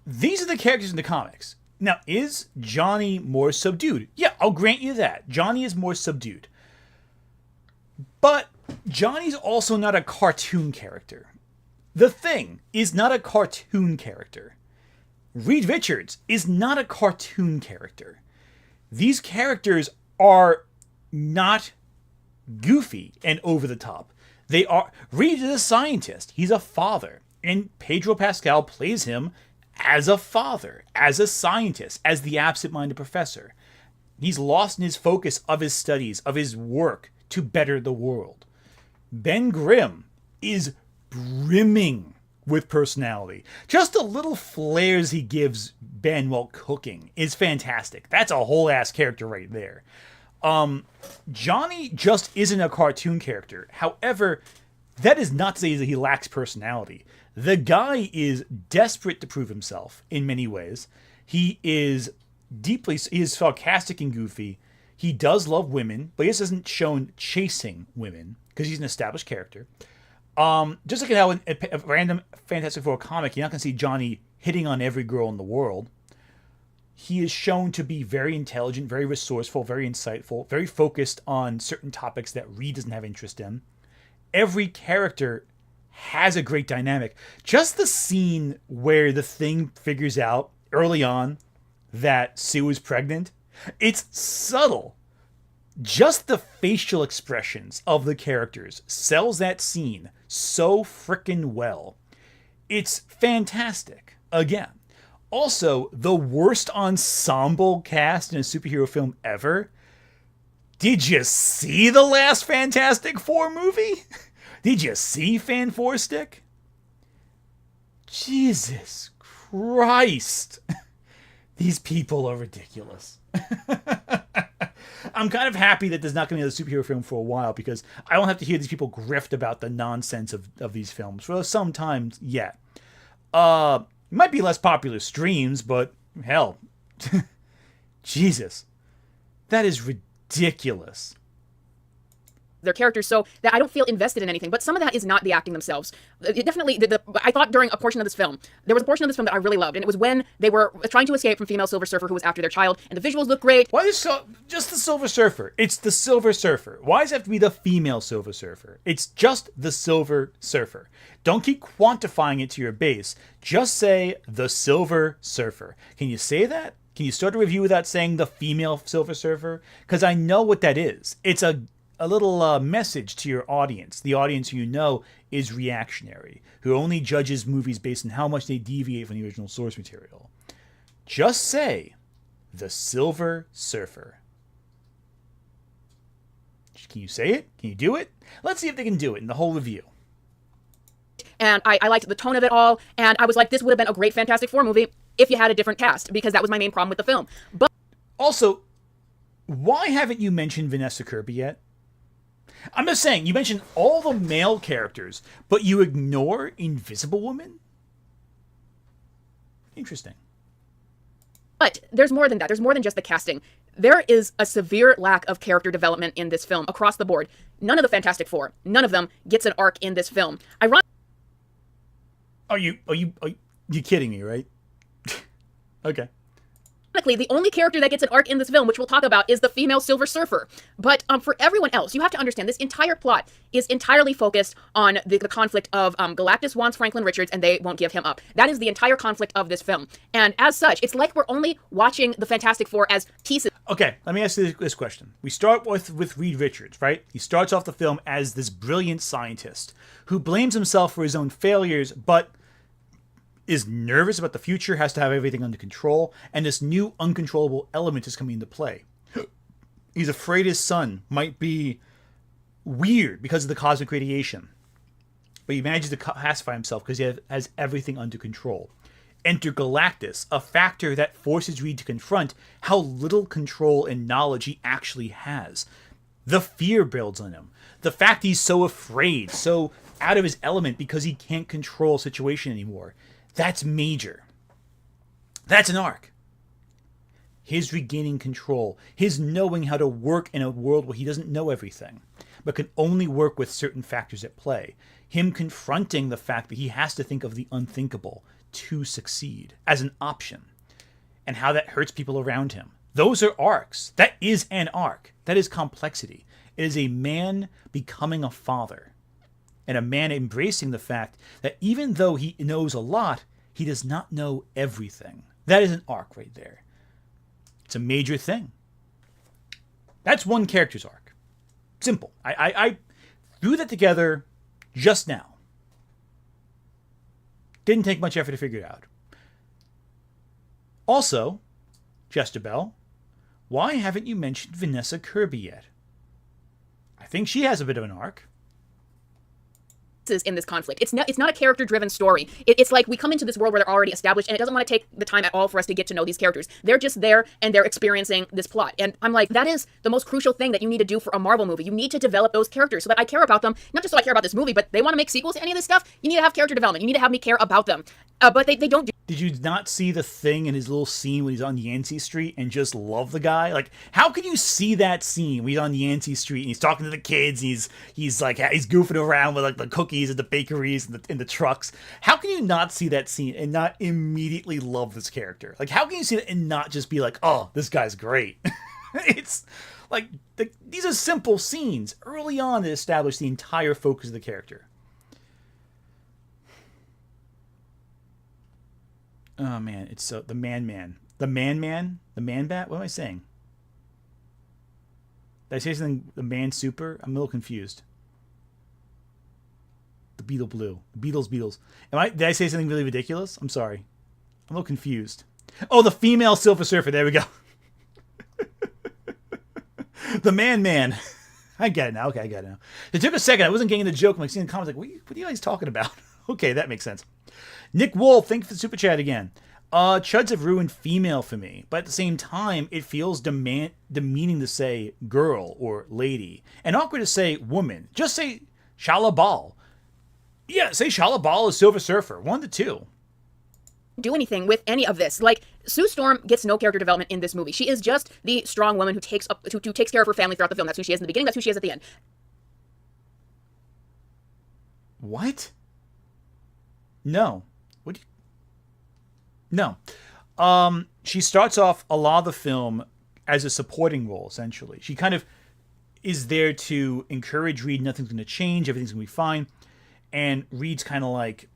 These are the characters in the comics. Now, is Johnny more subdued? Yeah, I'll grant you that. Johnny is more subdued. But Johnny's also not a cartoon character. The Thing is not a cartoon character. Reed Richards is not a cartoon character. These characters are not goofy and over the top. They are. Reed is a scientist. He's a father. And Pedro Pascal plays him as a father, as a scientist, as the absent-minded professor. He's lost in his focus of his studies, of his work to better the world. Ben Grimm is brimming with personality. Just the little flares he gives Ben while cooking is fantastic. That's a whole ass character right there. Johnny just isn't a cartoon character. However, that is not to say that he lacks personality. The guy is desperate to prove himself in many ways. He is sarcastic and goofy. He does love women, but he just isn't shown chasing women because he's an established character. Just like how in a random Fantastic Four comic, you're not going to see Johnny hitting on every girl in the world. He is shown to be very intelligent, very resourceful, very insightful, very focused on certain topics that Reed doesn't have interest in. Every character has a great dynamic. Just the scene where the Thing figures out early on that Sue is pregnant, it's subtle. Just the facial expressions of the characters sells that scene so frickin' well. It's fantastic. Again, also, the worst ensemble cast in a superhero film ever. Did you see the last Fantastic Four movie? Did you see Fan Four Stick? Jesus Christ. These people are ridiculous. I'm kind of happy that there's not going to be a superhero film for a while because I don't have to hear these people grift about the nonsense of these films for some time yet. Might be less popular streams, but hell. Jesus. That is ridiculous. Their characters so that I don't feel invested in anything. But some of that is not the acting themselves. It definitely, I thought during a portion of this film, there was a portion of this film that I really loved, and it was when they were trying to escape from female Silver Surfer who was after their child, and the visuals look great. Why is just the Silver Surfer? It's the Silver Surfer. Why does it have to be the female Silver Surfer? It's just the Silver Surfer. Don't keep quantifying it to your base. Just say the Silver Surfer. Can you say that? Can you start a review without saying the female Silver Surfer? Because I know what that is. It's a little message to your audience. The audience who you know is reactionary, who only judges movies based on how much they deviate from the original source material. Just say, the Silver Surfer. Can you say it? Can you do it? Let's see if they can do it in the whole review. And I liked the tone of it all, and I was like, this would have been a great Fantastic Four movie if you had a different cast, because that was my main problem with the film. But also, why haven't you mentioned Vanessa Kirby yet? I'm just saying, you mentioned all the male characters, but you ignore Invisible Woman? Interesting. But there's more than that. There's more than just the casting. There is a severe lack of character development in this film across the board. None of the Fantastic Four, none of them gets an arc in this film. Are you kidding me, right? Okay. The only character that gets an arc in this film, which we'll talk about, is the female Silver Surfer. But for everyone else, you have to understand this entire plot is entirely focused on the conflict of Galactus wants Franklin Richards and they won't give him up. That is the entire conflict of this film. And as such, it's like we're only watching the Fantastic Four as pieces. Okay, let me ask you this question. We start with Reed Richards, right? He starts off the film as this brilliant scientist who blames himself for his own failures, but is nervous about the future, has to have everything under control, and this new uncontrollable element is coming into play. He's afraid his son might be weird because of the cosmic radiation, but he manages to pacify himself because he has everything under control. Enter Galactus, a factor that forces Reed to confront how little control and knowledge he actually has. The fear builds on him. The fact he's so afraid, so out of his element because he can't control a situation anymore. That's major. That's an arc. His regaining control, his knowing how to work in a world where he doesn't know everything, but can only work with certain factors at play. Him confronting the fact that he has to think of the unthinkable to succeed as an option, and how that hurts people around him. Those are arcs. That is an arc. That is complexity. It is a man becoming a father. And a man embracing the fact that even though he knows a lot, he does not know everything. That is an arc right there. It's a major thing. That's one character's arc. Simple. I threw that together just now. Didn't take much effort to figure it out. Also, Jester Bell, why haven't you mentioned Vanessa Kirby yet? I think she has a bit of an arc. In this conflict. It's not a character-driven story. It's like we come into this world where they're already established, and it doesn't want to take the time at all for us to get to know these characters. They're just there, and they're experiencing this plot. And I'm like, that is the most crucial thing that you need to do for a Marvel movie. You need to develop those characters so that I care about them, not just so I care about this movie, but they want to make sequels to any of this stuff. You need to have character development. You need to have me care about them. But they don't do. Did you not see the Thing in his little scene when he's on Yancey Street and just love the guy? Like, how can you see that scene when he's on Yancey Street and he's talking to the kids and he's goofing around with like the cookies and the bakeries and the trucks? How can you not see that scene and not immediately love this character? Like, how can you see that and not just be like, oh, this guy's great? It's like these are simple scenes early on that establish the entire focus of the character. Oh man, it's so the man, the man bat. What am I saying? Did I say something? The man super? I'm a little confused. The Beetle blue, the Beatles. Did I say something really ridiculous? I'm sorry. I'm a little confused. Oh, the female Silver Surfer. There we go. The man. I get it now. Okay, I get it now. It took a second. I wasn't getting the joke. I'm like seeing the comments like, what are you guys talking about? Okay, that makes sense. Nick Wolf, thank you for the super chat again. Chuds have ruined female for me, but at the same time, it feels demeaning to say girl or lady, and awkward to say woman. Just say Shala Bal. Yeah, say Shala Bal is Silver Surfer. 1 to 2. Do anything with any of this. Like, Sue Storm gets no character development in this movie. She is just the strong woman who takes care of her family throughout the film. That's who she is in the beginning. That's who she is at the end. What? No. No. She starts off a lot of the film as a supporting role, essentially. She kind of is there to encourage Reed, nothing's going to change, everything's going to be fine. And Reed's kind of like,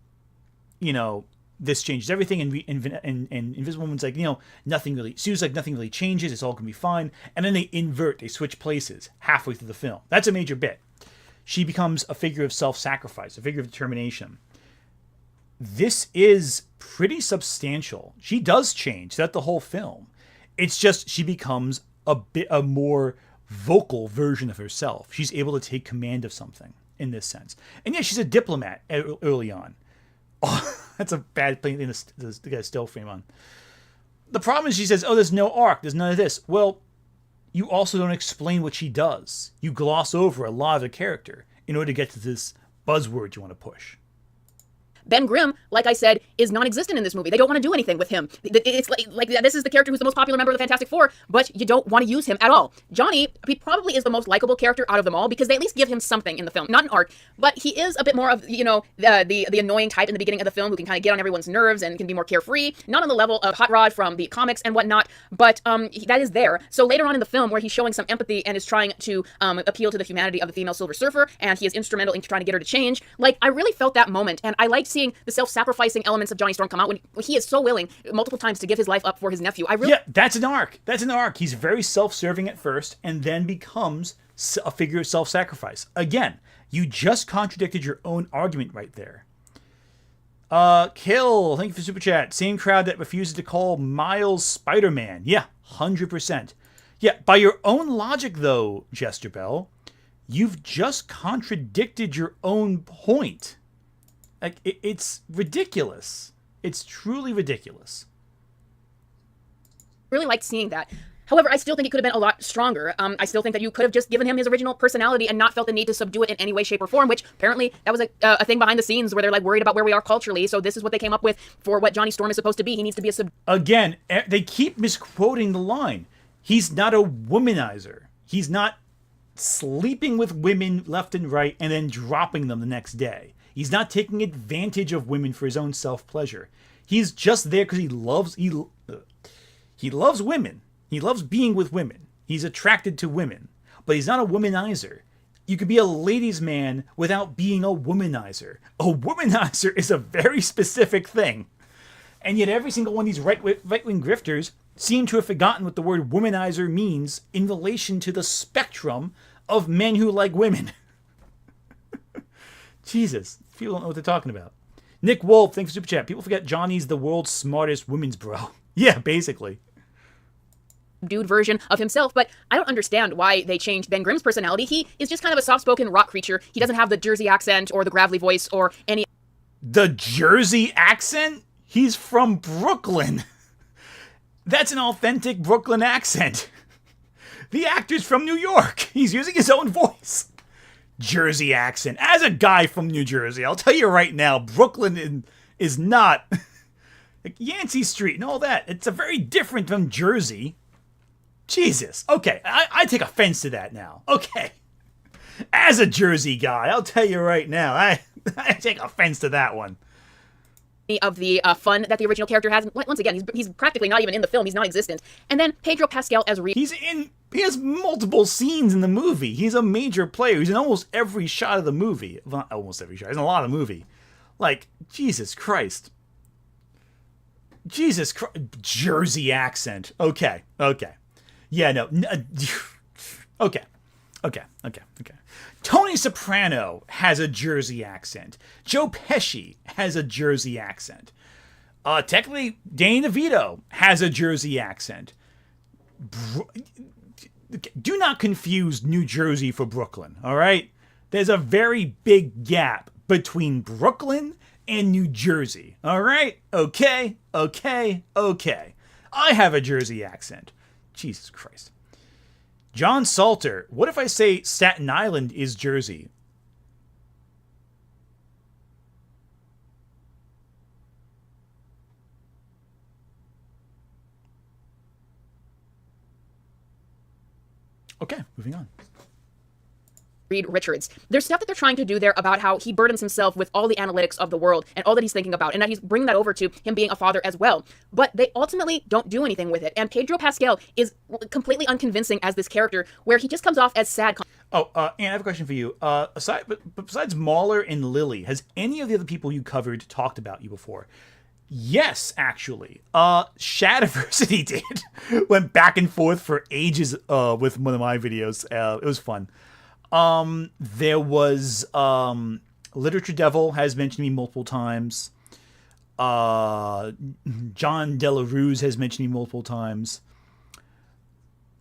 this changes everything. And Invisible Woman's like, nothing really, Sue's like, nothing really changes, it's all going to be fine. And then they switch places halfway through the film. That's a major bit. She becomes a figure of self-sacrifice, a figure of determination. This is pretty substantial. She does change throughout the whole film. It's just she becomes a more vocal version of herself. She's able to take command of something in this sense. And yeah, she's a diplomat early on. Oh, that's a bad thing to get a still frame on. The problem is she says, oh, there's no arc. There's none of this. Well, you also don't explain what she does. You gloss over a lot of the character in order to get to this buzzword you want to push. Ben Grimm, like I said, is non-existent in this movie. They don't want to do anything with him. It's like this is the character who's the most popular member of the Fantastic Four, but you don't want to use him at all. Johnny, he probably is the most likable character out of them all because they at least give him something in the film. Not an arc, but he is a bit more of, the annoying type in the beginning of the film who can kind of get on everyone's nerves and can be more carefree. Not on the level of Hot Rod from the comics and whatnot, but that is there. So later on in the film where he's showing some empathy and is trying to appeal to the humanity of the female Silver Surfer, and he is instrumental in trying to get her to change, like, I really felt that moment, and I liked seeing the self-sacrificing elements of Johnny Storm come out when he is so willing multiple times to give his life up for his nephew. Yeah, that's an arc. That's an arc. He's very self-serving at first and then becomes a figure of self-sacrifice. Again, you just contradicted your own argument right there. Kill, thank you for Super Chat. Same crowd that refuses to call Miles Spider-Man. Yeah, 100%. Yeah, by your own logic though, Jester Bell, you've just contradicted your own point. Like, it's ridiculous. It's truly ridiculous. Really liked seeing that. However, I still think it could have been a lot stronger. I still think that you could have just given him his original personality and not felt the need to subdue it in any way, shape, or form, which apparently that was a thing behind the scenes where they're like worried about where we are culturally. So this is what they came up with for what Johnny Storm is supposed to be. He needs to be a Again, they keep misquoting the line. He's not a womanizer. He's not sleeping with women left and right and then dropping them the next day. He's not taking advantage of women for his own self-pleasure. He's just there because he loves women. He loves being with women. He's attracted to women. But he's not a womanizer. You could be a ladies' man without being a womanizer. A womanizer is a very specific thing. And yet every single one of these right-wing grifters seem to have forgotten what the word womanizer means in relation to the spectrum of men who like women. Jesus, people don't know what they're talking about. Nick Wolf, thanks for Super Chat. People forget Johnny's the world's smartest women's bro. Yeah, basically. Dude version of himself, but I don't understand why they changed Ben Grimm's personality. He is just kind of a soft-spoken rock creature. He doesn't have the Jersey accent or the gravelly voice or any... The Jersey accent? He's from Brooklyn. That's an authentic Brooklyn accent. The actor's from New York. He's using his own voice. Jersey accent. As a guy from New Jersey, I'll tell you right now, Brooklyn is not... like Yancey Street and all that. It's a very different from Jersey. Jesus. Okay, I take offense to that now. Okay. As a Jersey guy, I'll tell you right now, I take offense to that one. Of the fun that the original character has. Once again, he's practically not even in the film. He's non-existent. And then Pedro Pascal as Reed. He has multiple scenes in the movie. He's a major player. He's in almost every shot of the movie. Well, not almost every shot. He's in a lot of the movie. Like, Jesus Christ. Jesus Christ. Jersey accent. Okay. Yeah, no. Okay. Tony Soprano has a Jersey accent. Joe Pesci has a Jersey accent. Technically, Danny DeVito has a Jersey accent. Do not confuse New Jersey for Brooklyn, all right? There's a very big gap between Brooklyn and New Jersey, all right? Okay. I have a Jersey accent. Jesus Christ. John Salter, what if I say Staten Island is Jersey? Okay, moving on. Reed Richards. There's stuff that they're trying to do there about how he burdens himself with all the analytics of the world and all that he's thinking about, and that he's bringing that over to him being a father as well. But they ultimately don't do anything with it. And Pedro Pascal is completely unconvincing as this character, where he just comes off as sad. Anne, I have a question for you. Besides Mahler and Lily, has any of the other people you covered talked about you before? Yes, actually. Shadiversity did. Went back and forth for ages with one of my videos. It was fun. There was Literature Devil has mentioned me multiple times. John Delarue has mentioned me multiple times.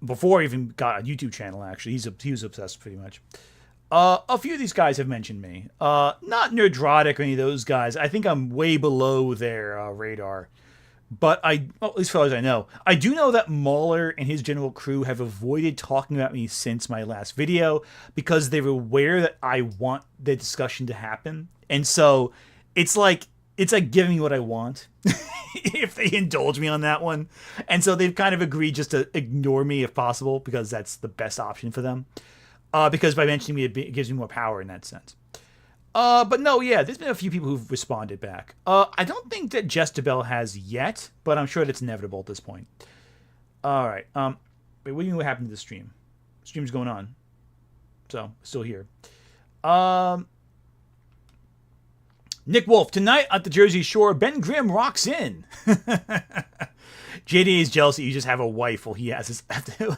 Before I even got a YouTube channel, actually. He was obsessed pretty much. A few of these guys have mentioned me. Not Nerdrotic or any of those guys. I think I'm way below their radar. But at least as far as I know. I do know that Mahler and his general crew have avoided talking about me since my last video because they're aware that I want the discussion to happen. And so it's like giving me what I want if they indulge me on that one. And so they've kind of agreed just to ignore me if possible because that's the best option for them. Because by mentioning me, it gives me more power in that sense. But no, yeah, there's been a few people who've responded back. I don't think that Jestabel has yet, but I'm sure that's inevitable at this point. All right. Wait, what do you know what happened to the stream? Stream's going on. So, still here. Nick Wolf, tonight at the Jersey Shore, Ben Grimm rocks in. JD is jealous that you just have a wife while he has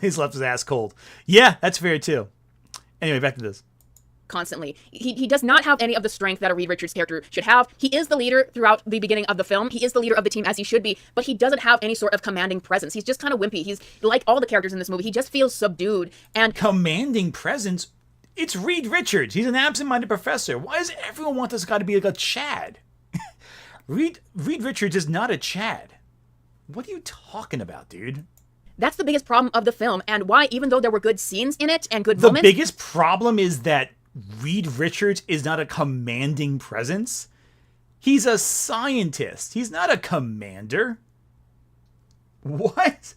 he's left his ass cold. Yeah, that's fair too. Anyway, back to this. Constantly. He does not have any of the strength that a Reed Richards character should have. He is the leader throughout the beginning of the film. He is the leader of the team as he should be, but he doesn't have any sort of commanding presence. He's just kind of wimpy. He's like all the characters in this movie. He just feels subdued and... Commanding presence? It's Reed Richards. He's an absent-minded professor. Why does everyone want this guy to be like a Chad? Reed Richards is not a Chad. What are you talking about, dude? That's the biggest problem of the film, and why, even though there were good scenes in it and good moments... The biggest problem is that Reed Richards is not a commanding presence. He's a scientist. He's not a commander. What?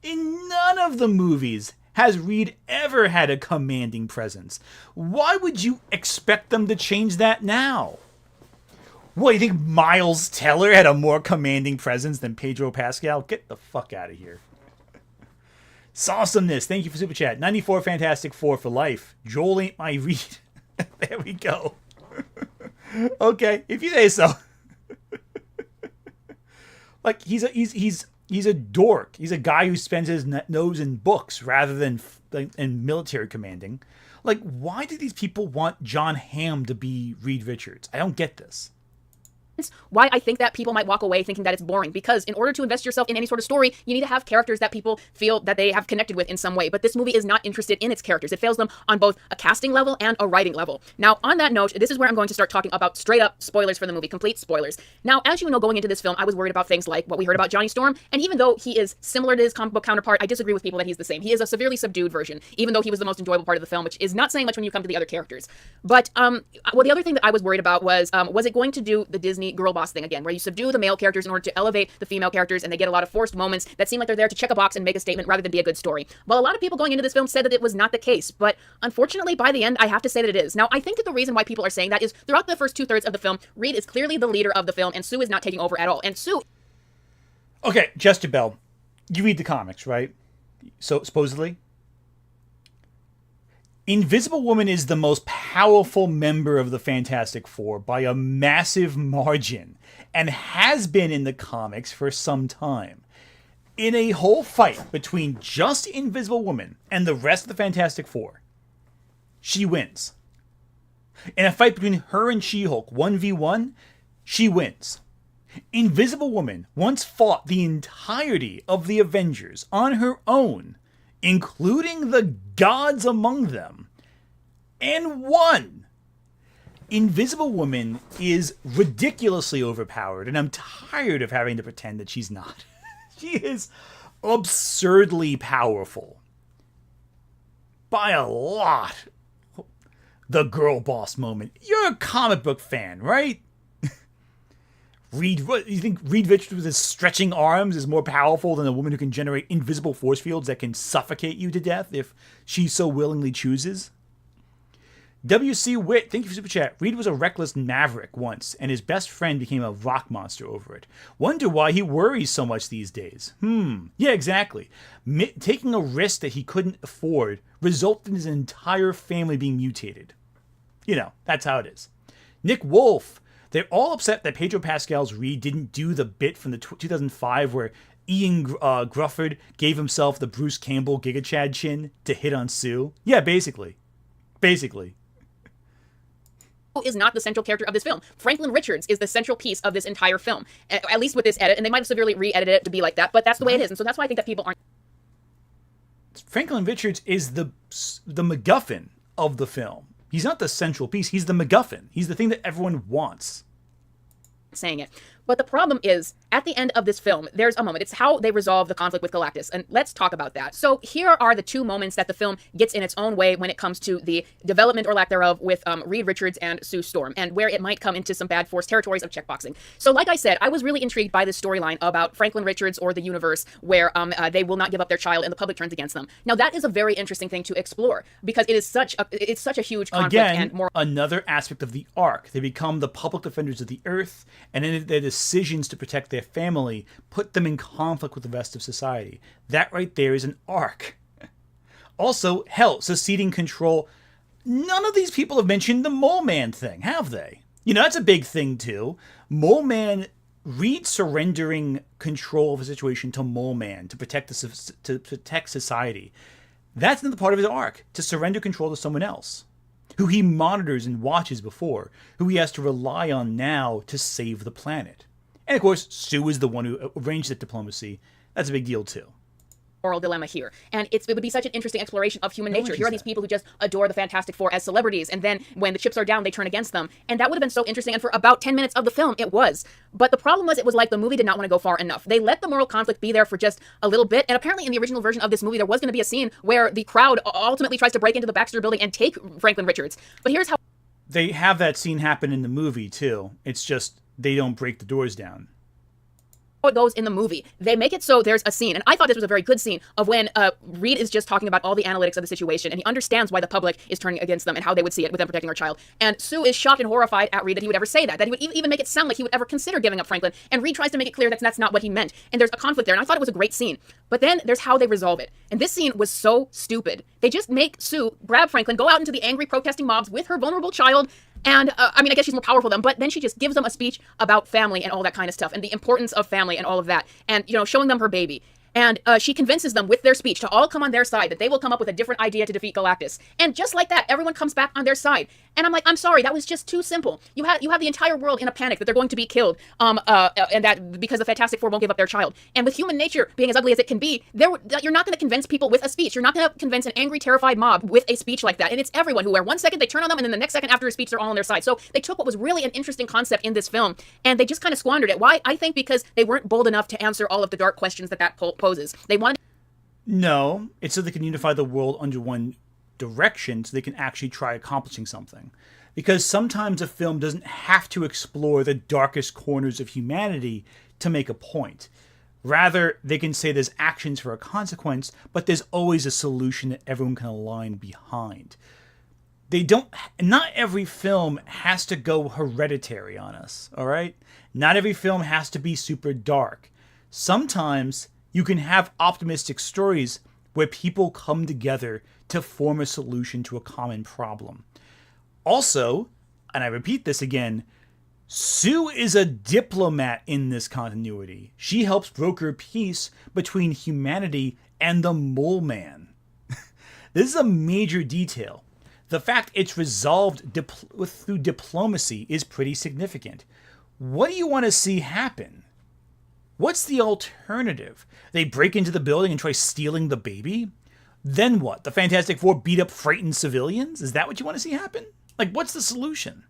In none of the movies has Reed ever had a commanding presence. Why would you expect them to change that now? What, you think Miles Teller had a more commanding presence than Pedro Pascal? Get the fuck out of here. Sawesomeness, thank you for Super Chat. 94 Fantastic 4 for life. Joel ain't my Reed. There we go. Okay, if you say so. Like, he's He's a dork. He's a guy who spends his nose in books rather than in military commanding. Like, why do these people want John Hamm to be Reed Richards? I don't get this. Why I think that people might walk away thinking that it's boring, because in order to invest yourself in any sort of story, you need to have characters that people feel that they have connected with in some way. But this movie is not interested in its characters. It fails them on both a casting level and a writing level. Now, on that note, this is where I'm going to start talking about straight up spoilers for the movie, complete spoilers. Now, as you know, going into this film, I was worried about things like what we heard about Johnny Storm, and even though he is similar to his comic book counterpart, I disagree with people that he's the same. He is a severely subdued version, even though he was the most enjoyable part of the film, which is not saying much when you come to the other characters. But, well, the other thing that I was worried about was it going to do the Disney girl boss thing again, where you subdue the male characters in order to elevate the female characters, and they get a lot of forced moments that seem like they're there to check a box and make a statement rather than be a good story. Well, a lot of people going into this film said that it was not the case, but unfortunately, by the end, I have to say that it is. Now, I think that the reason why people are saying that is throughout the first 2/3 of the film, Reed is clearly the leader of the film, and Sue is not taking over at all. And Sue... Okay, Jester Bell, you read the comics, right? So, supposedly? Invisible Woman is the most powerful member of the Fantastic Four by a massive margin, and has been in the comics for some time. In a whole fight between just Invisible Woman and the rest of the Fantastic Four, she wins. In a fight between her and She-Hulk 1v1, she wins. Invisible Woman once fought the entirety of the Avengers on her own, including the gods among them, and won. Invisible Woman is ridiculously overpowered, and I'm tired of having to pretend that she's not. She is absurdly powerful. By a lot. The girl boss moment. You're a comic book fan, right? You think Reed Richards with his stretching arms is more powerful than a woman who can generate invisible force fields that can suffocate you to death if she so willingly chooses? W.C. Witt, thank you for Super Chat. Reed was a reckless maverick once, and his best friend became a rock monster over it. Wonder why he worries so much these days. Yeah, exactly. Taking a risk that he couldn't afford resulted in his entire family being mutated. You know, that's how it is. Nick Wolf, they're all upset that Pedro Pascal's Reed didn't do the bit from the 2005 where Ian Grufford gave himself the Bruce Campbell Giga Chad chin to hit on Sue. Yeah, basically. Is not the central character of this film. Franklin Richards is the central piece of this entire film, at least with this edit, and they might have severely re-edited it to be like that, but that's the way it is, and so that's why I think that people aren't... Franklin Richards is the MacGuffin of the film. He's not the central piece, he's the MacGuffin. He's the thing that everyone wants. Saying it. But the problem is, at the end of this film, there's a moment. It's how they resolve the conflict with Galactus, and let's talk about that. So here are the two moments that the film gets in its own way when it comes to the development or lack thereof with Reed Richards and Sue Storm, and where it might come into some bad force territories of checkboxing. So like I said, I was really intrigued by this storyline about Franklin Richards or the universe where they will not give up their child and the public turns against them. Now that is a very interesting thing to explore, because it's such a huge conflict. Again, and more another aspect of the arc. They become the public defenders of the earth, and in their decisions to protect their family put them in conflict with the rest of society. That right there is an arc. Also, hell, seceding control. None of these people have mentioned the Mole Man thing, have they? You know, that's a big thing too. Mole Man, Reed surrendering control of a situation to Mole Man to protect society. That's another part of his arc, to surrender control to someone else, who he monitors and watches before, who he has to rely on now to save the planet. And of course, Sue is the one who arranged that diplomacy. That's a big deal too. Moral dilemma here, and it would be such an interesting exploration of human nature. Here are these people who just adore the Fantastic Four as celebrities, and then when the chips are down, they turn against them, and that would have been so interesting. And for about 10 minutes of the film, it was. But the problem was, it was like the movie did not want to go far enough. They let the moral conflict be there for just a little bit, and apparently in the original version of this movie, there was going to be a scene where the crowd ultimately tries to break into the Baxter Building and take Franklin Richards. But here's how they have that scene happen in the movie too. It's just they don't break the doors down. It goes in the movie. They make it so there's a scene, and I thought this was a very good scene, of when Reed is just talking about all the analytics of the situation, and he understands why the public is turning against them and how they would see it with them protecting their child. And Sue is shocked and horrified at Reed that he would ever say that he would even make it sound like he would ever consider giving up Franklin, and Reed tries to make it clear that that's not what he meant, and there's a conflict there, and I thought it was a great scene. But then there's how they resolve it, and this scene was so stupid. They just make Sue grab Franklin, go out into the angry protesting mobs with her vulnerable child, And I mean, I guess she's more powerful than them, but then she just gives them a speech about family and all that kind of stuff and the importance of family and all of that. And, you know, showing them her baby. And she convinces them with their speech to all come on their side, that they will come up with a different idea to defeat Galactus. And just like that, everyone comes back on their side. And I'm like, I'm sorry, that was just too simple. You have the entire world in a panic that they're going to be killed, and that because the Fantastic Four won't give up their child. And with human nature being as ugly as it can be, you're not going to convince people with a speech. You're not going to convince an angry, terrified mob with a speech like that. And it's everyone who, where 1 second they turn on them, and then the next second after a speech, they're all on their side. So they took what was really an interesting concept in this film, and they just kind of squandered it. Why? I think because they weren't bold enough to answer all of the dark questions that poses. They wanted. No, it's so they can unify the world under one direction so they can actually try accomplishing something. Because sometimes a film doesn't have to explore the darkest corners of humanity to make a point. Rather, they can say there's actions for a consequence, but there's always a solution that everyone can align behind. Not every film has to go Hereditary on us, all right? Not every film has to be super dark. Sometimes you can have optimistic stories where people come together to form a solution to a common problem. Also, and I repeat this again, Sue is a diplomat in this continuity. She helps broker peace between humanity and the Mole Man. This is a major detail. The fact it's resolved through diplomacy is pretty significant. What do you want to see happen? What's the alternative? They break into the building and try stealing the baby? Then what? The Fantastic Four beat up frightened civilians? Is that what you want to see happen? Like, what's the solution?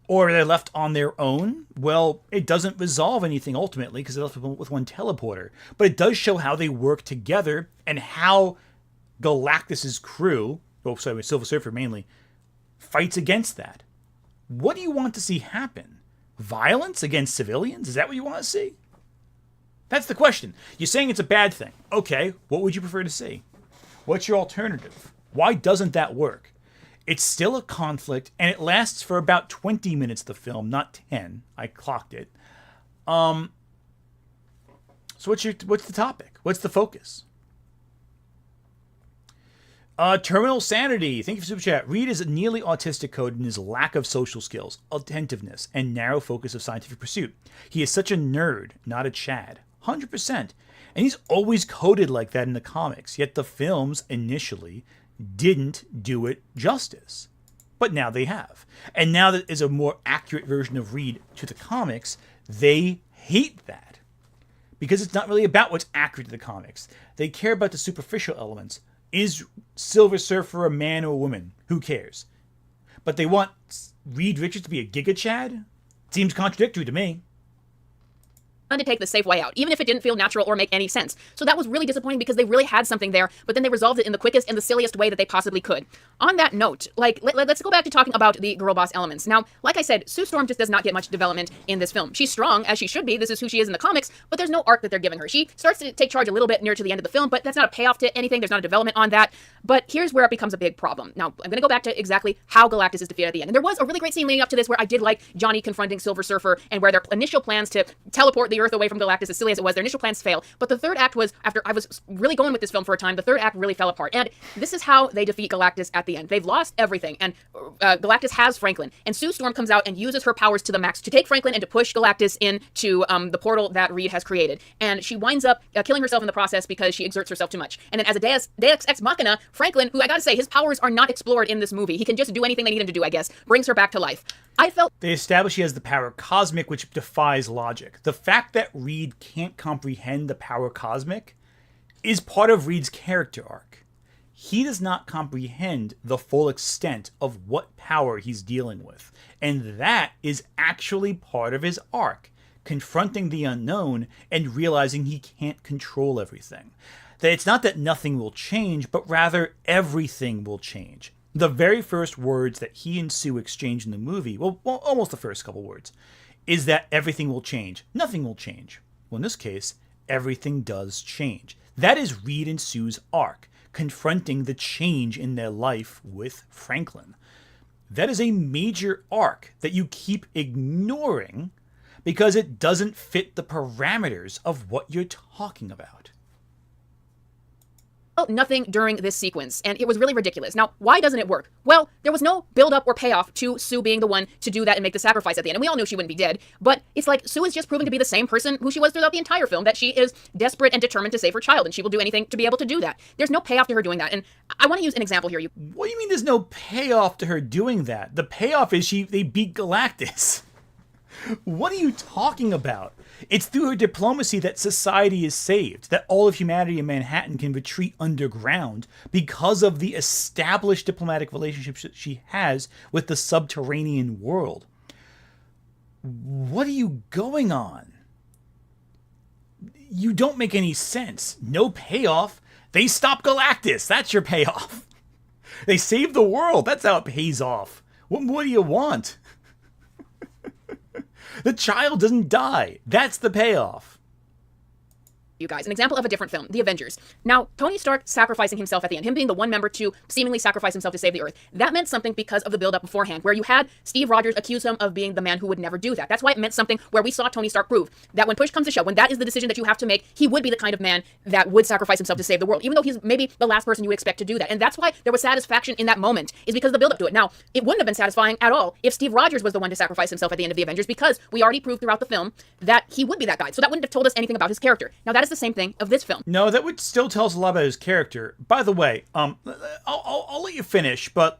Or are they left on their own? Well, it doesn't resolve anything ultimately because they're left with one teleporter. But it does show how they work together and how Galactus's crew, Silver Surfer mainly, fights against that. What do you want to see happen? Violence against civilians? Is that what you want to see? That's the question. You're saying it's a bad thing. Okay, what would you prefer to see? What's your alternative? Why doesn't that work? It's still a conflict, and it lasts for about 20 minutes of the film, not 10. I clocked it. So what's the topic? What's the focus? Terminal Sanity. Thank you for Super Chat. Reed is a nearly autistic code in his lack of social skills, attentiveness, and narrow focus of scientific pursuit. He is such a nerd, not a Chad. 100%. And he's always coded like that in the comics, yet the films initially didn't do it justice. But now they have. And now that is a more accurate version of Reed to the comics, they hate that. Because it's not really about what's accurate to the comics. They care about the superficial elements. Is Silver Surfer a man or a woman? Who cares? But they want Reed Richards to be a Giga Chad? Seems contradictory to me. To take the safe way out, even if it didn't feel natural or make any sense. So that was really disappointing because they really had something there, but then they resolved it in the quickest and the silliest way that they possibly could. On that note, let's go back to talking about the girl boss elements. Now, like I said, Sue Storm just does not get much development in this film. She's strong, as she should be. This is who she is in the comics, but there's no arc that they're giving her. She starts to take charge a little bit near to the end of the film, but that's not a payoff to anything. There's not a development on that. But here's where it becomes a big problem. Now, I'm going to go back to exactly how Galactus is defeated at the end. And there was a really great scene leading up to this where I did like Johnny confronting Silver Surfer and where their initial plans to teleport the Earth away from Galactus, as silly as it was, their initial plans fail. But the third act was, after I was really going with this film for a time, the third act really fell apart. And this is how they defeat Galactus at the end. They've lost everything, and Galactus has Franklin. And Sue Storm comes out and uses her powers to the max to take Franklin and to push Galactus into the portal that Reed has created. And she winds up killing herself in the process because she exerts herself too much. And then as a Deus Ex Machina, Franklin, who I gotta say, his powers are not explored in this movie. He can just do anything they need him to do, I guess. Brings her back to life. I felt they establish he has the power cosmic, which defies logic. The fact that Reed can't comprehend the power cosmic is part of Reed's character arc. He does not comprehend the full extent of what power he's dealing with. And that is actually part of his arc, confronting the unknown and realizing he can't control everything. That it's not that nothing will change, but rather everything will change. The very first words that he and Sue exchange in the movie, well, almost the first couple words, is that everything will change. Nothing will change. Well, in this case, everything does change. That is Reed and Sue's arc, confronting the change in their life with Franklin. That is a major arc that you keep ignoring because it doesn't fit the parameters of what you're talking about. nothing during this sequence, and it was really ridiculous. Now, why doesn't it work? Well, there was no build-up or payoff to Sue being the one to do that and make the sacrifice at the end, and we all knew she wouldn't be dead, but it's like Sue is just proving to be the same person who she was throughout the entire film, that she is desperate and determined to save her child, and she will do anything to be able to do that. There's no payoff to her doing that, and I want to use an example here. What do you mean there's no payoff to her doing that? The payoff is they beat Galactus. What are you talking about? It's through her diplomacy that society is saved, that all of humanity in Manhattan can retreat underground because of the established diplomatic relationships that she has with the subterranean world. What are you going on? You don't make any sense. No payoff. They stop Galactus. That's your payoff. They save the world. That's how it pays off. What more do you want? The child doesn't die. That's the payoff. You guys, an example of a different film, The Avengers. Now, Tony Stark sacrificing himself at the end, him being the one member to seemingly sacrifice himself to save the Earth, that meant something because of the build-up beforehand, where you had Steve Rogers accuse him of being the man who would never do that. That's why it meant something where we saw Tony Stark prove that when push comes to shove, when that is the decision that you have to make, he would be the kind of man that would sacrifice himself to save the world, even though he's maybe the last person you would expect to do that. And that's why there was satisfaction in that moment, is because of the build-up to it. Now, it wouldn't have been satisfying at all if Steve Rogers was the one to sacrifice himself at the end of The Avengers, because we already proved throughout the film that he would be that guy. So that wouldn't have told us anything about his character. Now, that is the same thing of this film. No, that would still tell us a lot about his character. By the way, I'll let you finish, but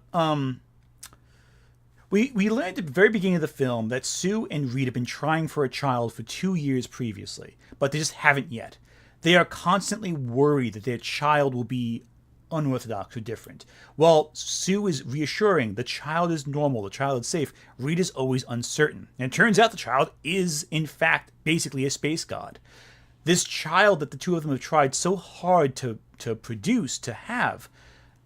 we learned at the very beginning of the film that Sue and Reed have been trying for a child for 2 years previously, but they just haven't yet. They are constantly worried that their child will be unorthodox or different. Well, Sue is reassuring the child is normal, the child is safe. Reed is always uncertain. And it turns out the child is, in fact, basically a space god. This child that the two of them have tried so hard to produce, to have,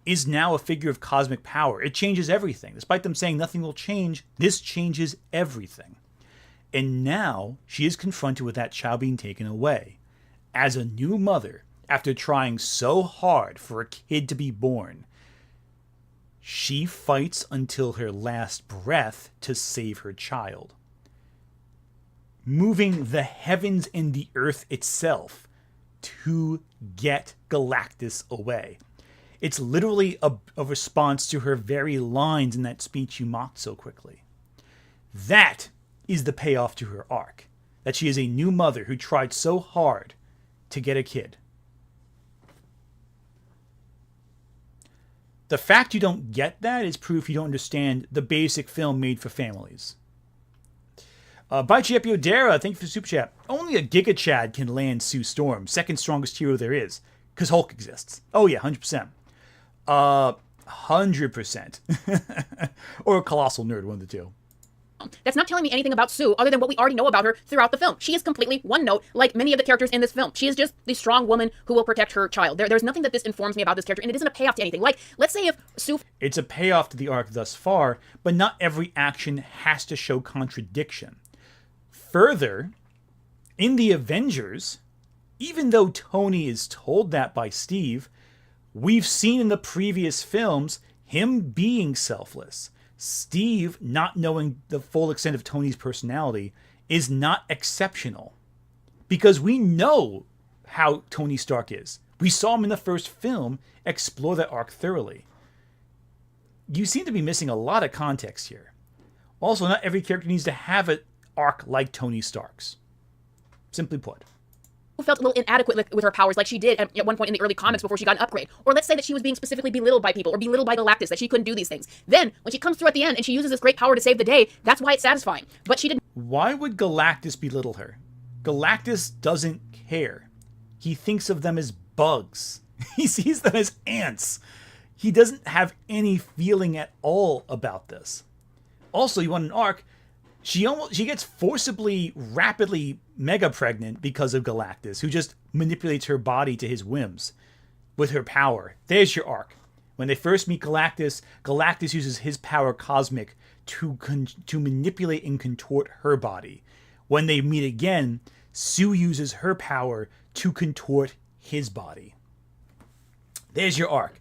is now a figure of cosmic power. It changes everything. Despite them saying nothing will change, this changes everything. And now she is confronted with that child being taken away. As a new mother, after trying so hard for a kid to be born, she fights until her last breath to save her child, moving the heavens and the earth itself to get Galactus away. It's literally a response to her very lines in that speech you mocked so quickly. That is the payoff to her arc, that she is a new mother who tried so hard to get a kid. The fact you don't get that is proof you don't understand the basic film made for families. By Chiepio Dara, thank you for the super chat. Only a Giga Chad can land Sue Storm, second strongest hero there is, because Hulk exists. Oh yeah, 100%. 100%. Or a Colossal Nerd, one of the two. That's not telling me anything about Sue other than what we already know about her throughout the film. She is completely one note, like many of the characters in this film. She is just the strong woman who will protect her child. There's nothing that this informs me about this character, and it isn't a payoff to anything. Like, let's say if Sue... It's a payoff to the arc thus far, but not every action has to show contradiction. Further, in the Avengers, even though Tony is told that by Steve, we've seen in the previous films him being selfless. Steve, not knowing the full extent of Tony's personality, is not exceptional. Because we know how Tony Stark is. We saw him in the first film explore that arc thoroughly. You seem to be missing a lot of context here. Also, not every character needs to have an arc like Tony Stark's. Simply put. Felt a little inadequate with her powers like she did at one point in the early comics before she got an upgrade. Or let's say that she was being specifically belittled by people or belittled by Galactus, that she couldn't do these things. Then, when she comes through at the end and she uses this great power to save the day, that's why it's satisfying. But she didn't... Why would Galactus belittle her? Galactus doesn't care. He thinks of them as bugs. He sees them as ants. He doesn't have any feeling at all about this. Also, you want an arc... She gets forcibly, rapidly mega pregnant because of Galactus, who just manipulates her body to his whims with her power. There's your arc. When they first meet Galactus, Galactus uses his power cosmic to manipulate and contort her body. When they meet again, Sue uses her power to contort his body. There's your arc.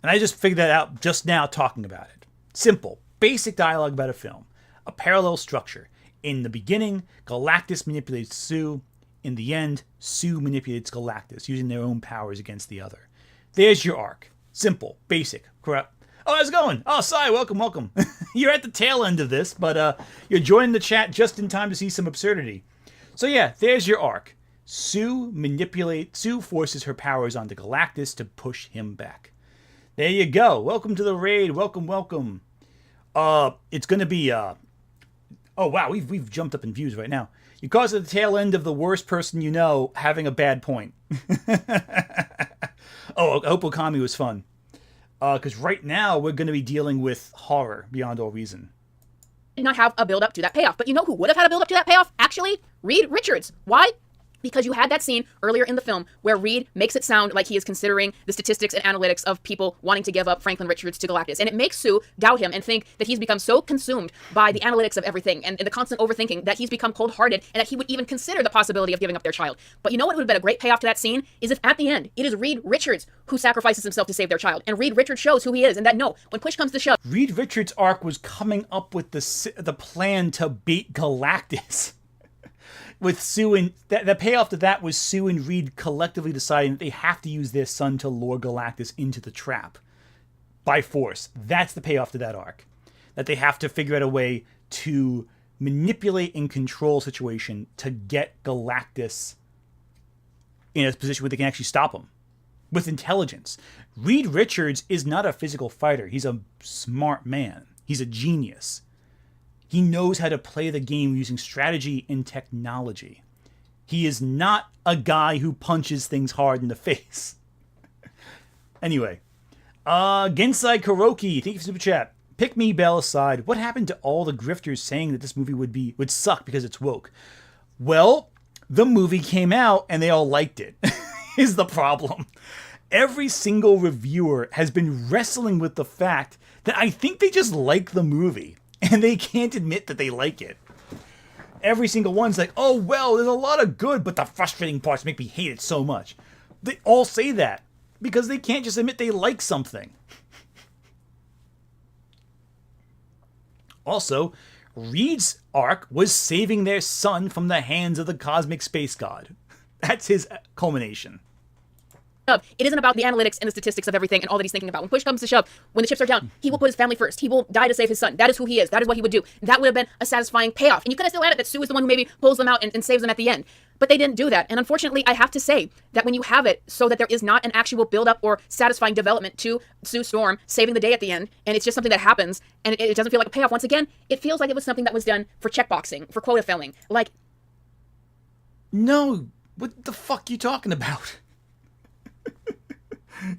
And I just figured that out just now talking about it. Simple, basic dialogue about a film. A parallel structure. In the beginning, Galactus manipulates Sue. In the end, Sue manipulates Galactus, using their own powers against the other. there's your arc. Simple, basic, correct. Oh, how's it going? Oh, Sai, welcome. You're at the tail end of this, but you're joining the chat just in time to see some absurdity. So yeah, there's your arc. Sue forces her powers onto Galactus to push him back. There you go. Welcome to the raid. Welcome. It's gonna be oh wow, we've jumped up in views right now. You caused at the tail end of the worst person you know having a bad point. Oh, I hope Okami was fun. Because right now we're gonna be dealing with horror beyond all reason. Did not have a build up to that payoff, but you know who would have had a build up to that payoff? Actually, Reed Richards. Why? Because you had that scene earlier in the film where Reed makes it sound like he is considering the statistics and analytics of people wanting to give up Franklin Richards to Galactus. And it makes Sue doubt him and think that he's become so consumed by the analytics of everything and the constant overthinking that he's become cold-hearted and that he would even consider the possibility of giving up their child. But you know what would have been a great payoff to that scene? Is if at the end, it is Reed Richards who sacrifices himself to save their child. And Reed Richards shows who he is and that no, when push comes to shove. Reed Richards' arc was coming up with the plan to beat Galactus. With Sue and the payoff to that was Sue and Reed collectively deciding that they have to use their son to lure Galactus into the trap by force. That's the payoff to that arc. That they have to figure out a way to manipulate and control a situation to get Galactus in a position where they can actually stop him with intelligence. Reed Richards is not a physical fighter. He's a smart man. He's a genius. He knows how to play the game using strategy and technology. He is not a guy who punches things hard in the face. Anyway, Gensai Kuroki, thank you for Super Chat. Pick me, Bell aside. What happened to all the grifters saying that this movie would suck because it's woke? Well, the movie came out and they all liked it. Is the problem. Every single reviewer has been wrestling with the fact that I think they just like the movie. And they can't admit that they like it. Every single one's like, oh, well, there's a lot of good, but the frustrating parts make me hate it so much. They all say that because they can't just admit they like something. Also, Reed's arc was saving their son from the hands of the cosmic space god. That's his culmination. It isn't about the analytics and the statistics of everything and all that he's thinking about. When push comes to shove, when the chips are down, he will put his family first. He will die to save his son. That is who he is. That is what he would do. That would have been a satisfying payoff. And you could have still had it that Sue is the one who maybe pulls them out and saves them at the end. But they didn't do that. And unfortunately, I have to say that when you have it so that there is not an actual build-up or satisfying development to Sue Storm saving the day at the end, and it's just something that happens, and it doesn't feel like a payoff. Once again, it feels like it was something that was done for checkboxing, for quota filling. Like, no, what the fuck are you talking about?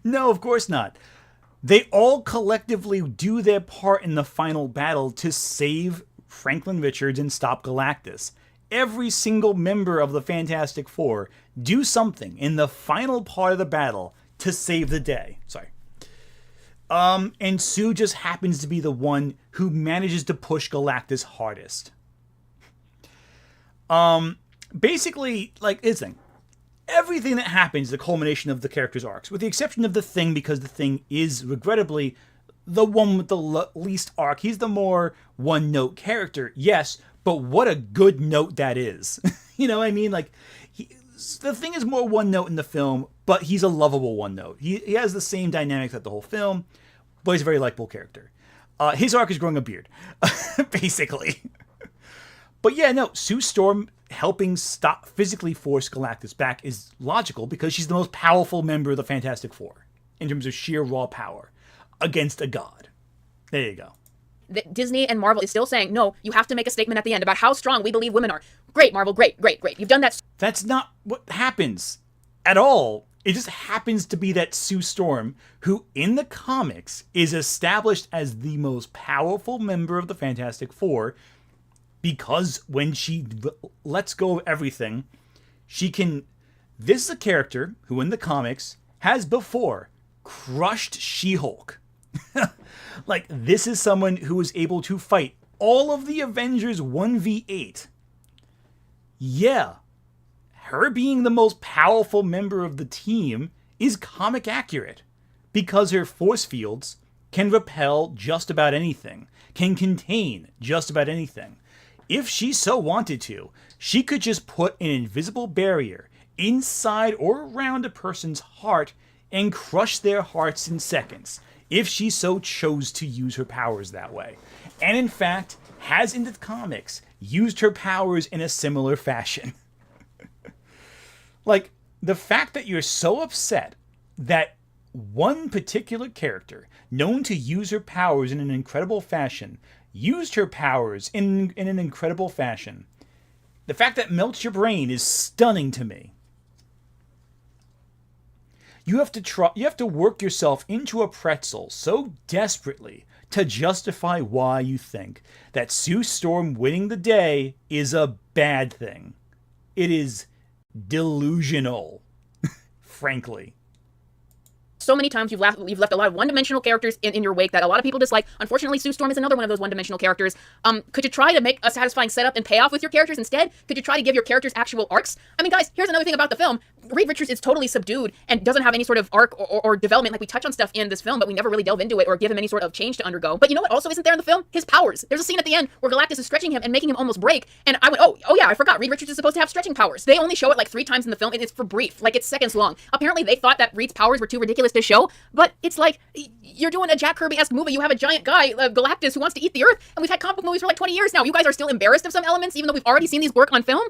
No, of course not. They all collectively do their part in the final battle to save Franklin Richards and stop Galactus. Every single member of the Fantastic Four do something in the final part of the battle to save the day. Sorry. And Sue just happens to be the one who manages to push Galactus hardest. Basically, like, this thing. Everything that happens is the culmination of the characters' arcs, with the exception of the Thing, because the Thing is, regrettably, the one with the least arc. He's the more one-note character, yes, but what a good note that is. You know what I mean? Like, the Thing is more one-note in the film, but he's a lovable one-note. He has the same dynamics that the whole film, but he's a very likable character. His arc is growing a beard, basically. But yeah, no, Sue Storm helping physically force Galactus back is logical because she's the most powerful member of the Fantastic Four in terms of sheer raw power against a god. There you go. Disney and Marvel is still saying, no, you have to make a statement at the end about how strong we believe women are. Great, Marvel, great. You've done that. That's not what happens at all. It just happens to be that Sue Storm, who in the comics is established as the most powerful member of the Fantastic Four, because when she lets go of everything, she can... This is a character who in the comics has before crushed She-Hulk. Like, this is someone who is able to fight all of the Avengers 1v8. Yeah, her being the most powerful member of the team is comic accurate, because her force fields can repel just about anything, can contain just about anything. If she so wanted to, she could just put an invisible barrier inside or around a person's heart and crush their hearts in seconds if she so chose to use her powers that way. And in fact, has in the comics used her powers in a similar fashion. Like, the fact that you're so upset that one particular character, known to use her powers in an incredible fashion, used her powers in an incredible fashion. The fact that melts your brain is stunning to me. You have to work yourself into a pretzel so desperately to justify why you think that Sue Storm winning the day is a bad thing. It is delusional, frankly. So many times you've left a lot of one-dimensional characters in your wake that a lot of people dislike. Unfortunately, Sue Storm is another one of those one-dimensional characters. Could you try to make a satisfying setup and payoff with your characters instead? Could you try to give your characters actual arcs? I mean, guys, here's another thing about the film. Reed Richards is totally subdued and doesn't have any sort of arc or development. Like, we touch on stuff in this film, but we never really delve into it or give him any sort of change to undergo. But you know what also isn't there in the film? His powers. There's a scene at the end where Galactus is stretching him and making him almost break, and I went, oh yeah, I forgot. Reed Richards is supposed to have stretching powers. They only show it like 3 times in the film, and it's for brief. Like, it's seconds long. Apparently, they thought that Reed's powers were too ridiculous to show, but it's like, you're doing a Jack Kirby-esque movie. You have a giant guy, Galactus, who wants to eat the Earth, and we've had comic book movies for like 20 years now. You guys are still embarrassed of some elements, even though we've already seen these work on film?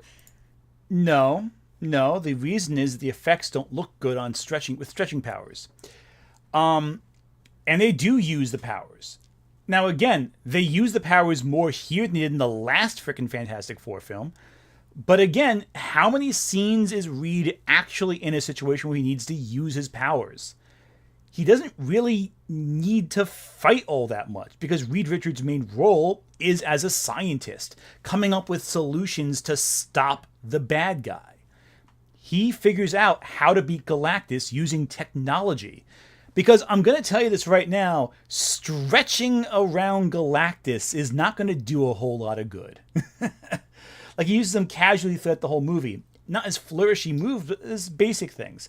No, the reason is the effects don't look good on stretching powers. And they do use the powers. Now, again, they use the powers more here than they did in the last frickin' Fantastic Four film. But again, how many scenes is Reed actually in a situation where he needs to use his powers? He doesn't really need to fight all that much because Reed Richards' main role is as a scientist, coming up with solutions to stop the bad guy. He figures out how to beat Galactus using technology. Because I'm going to tell you this right now, stretching around Galactus is not going to do a whole lot of good. Like, he uses them casually throughout the whole movie. Not as flourishy moves, but as basic things.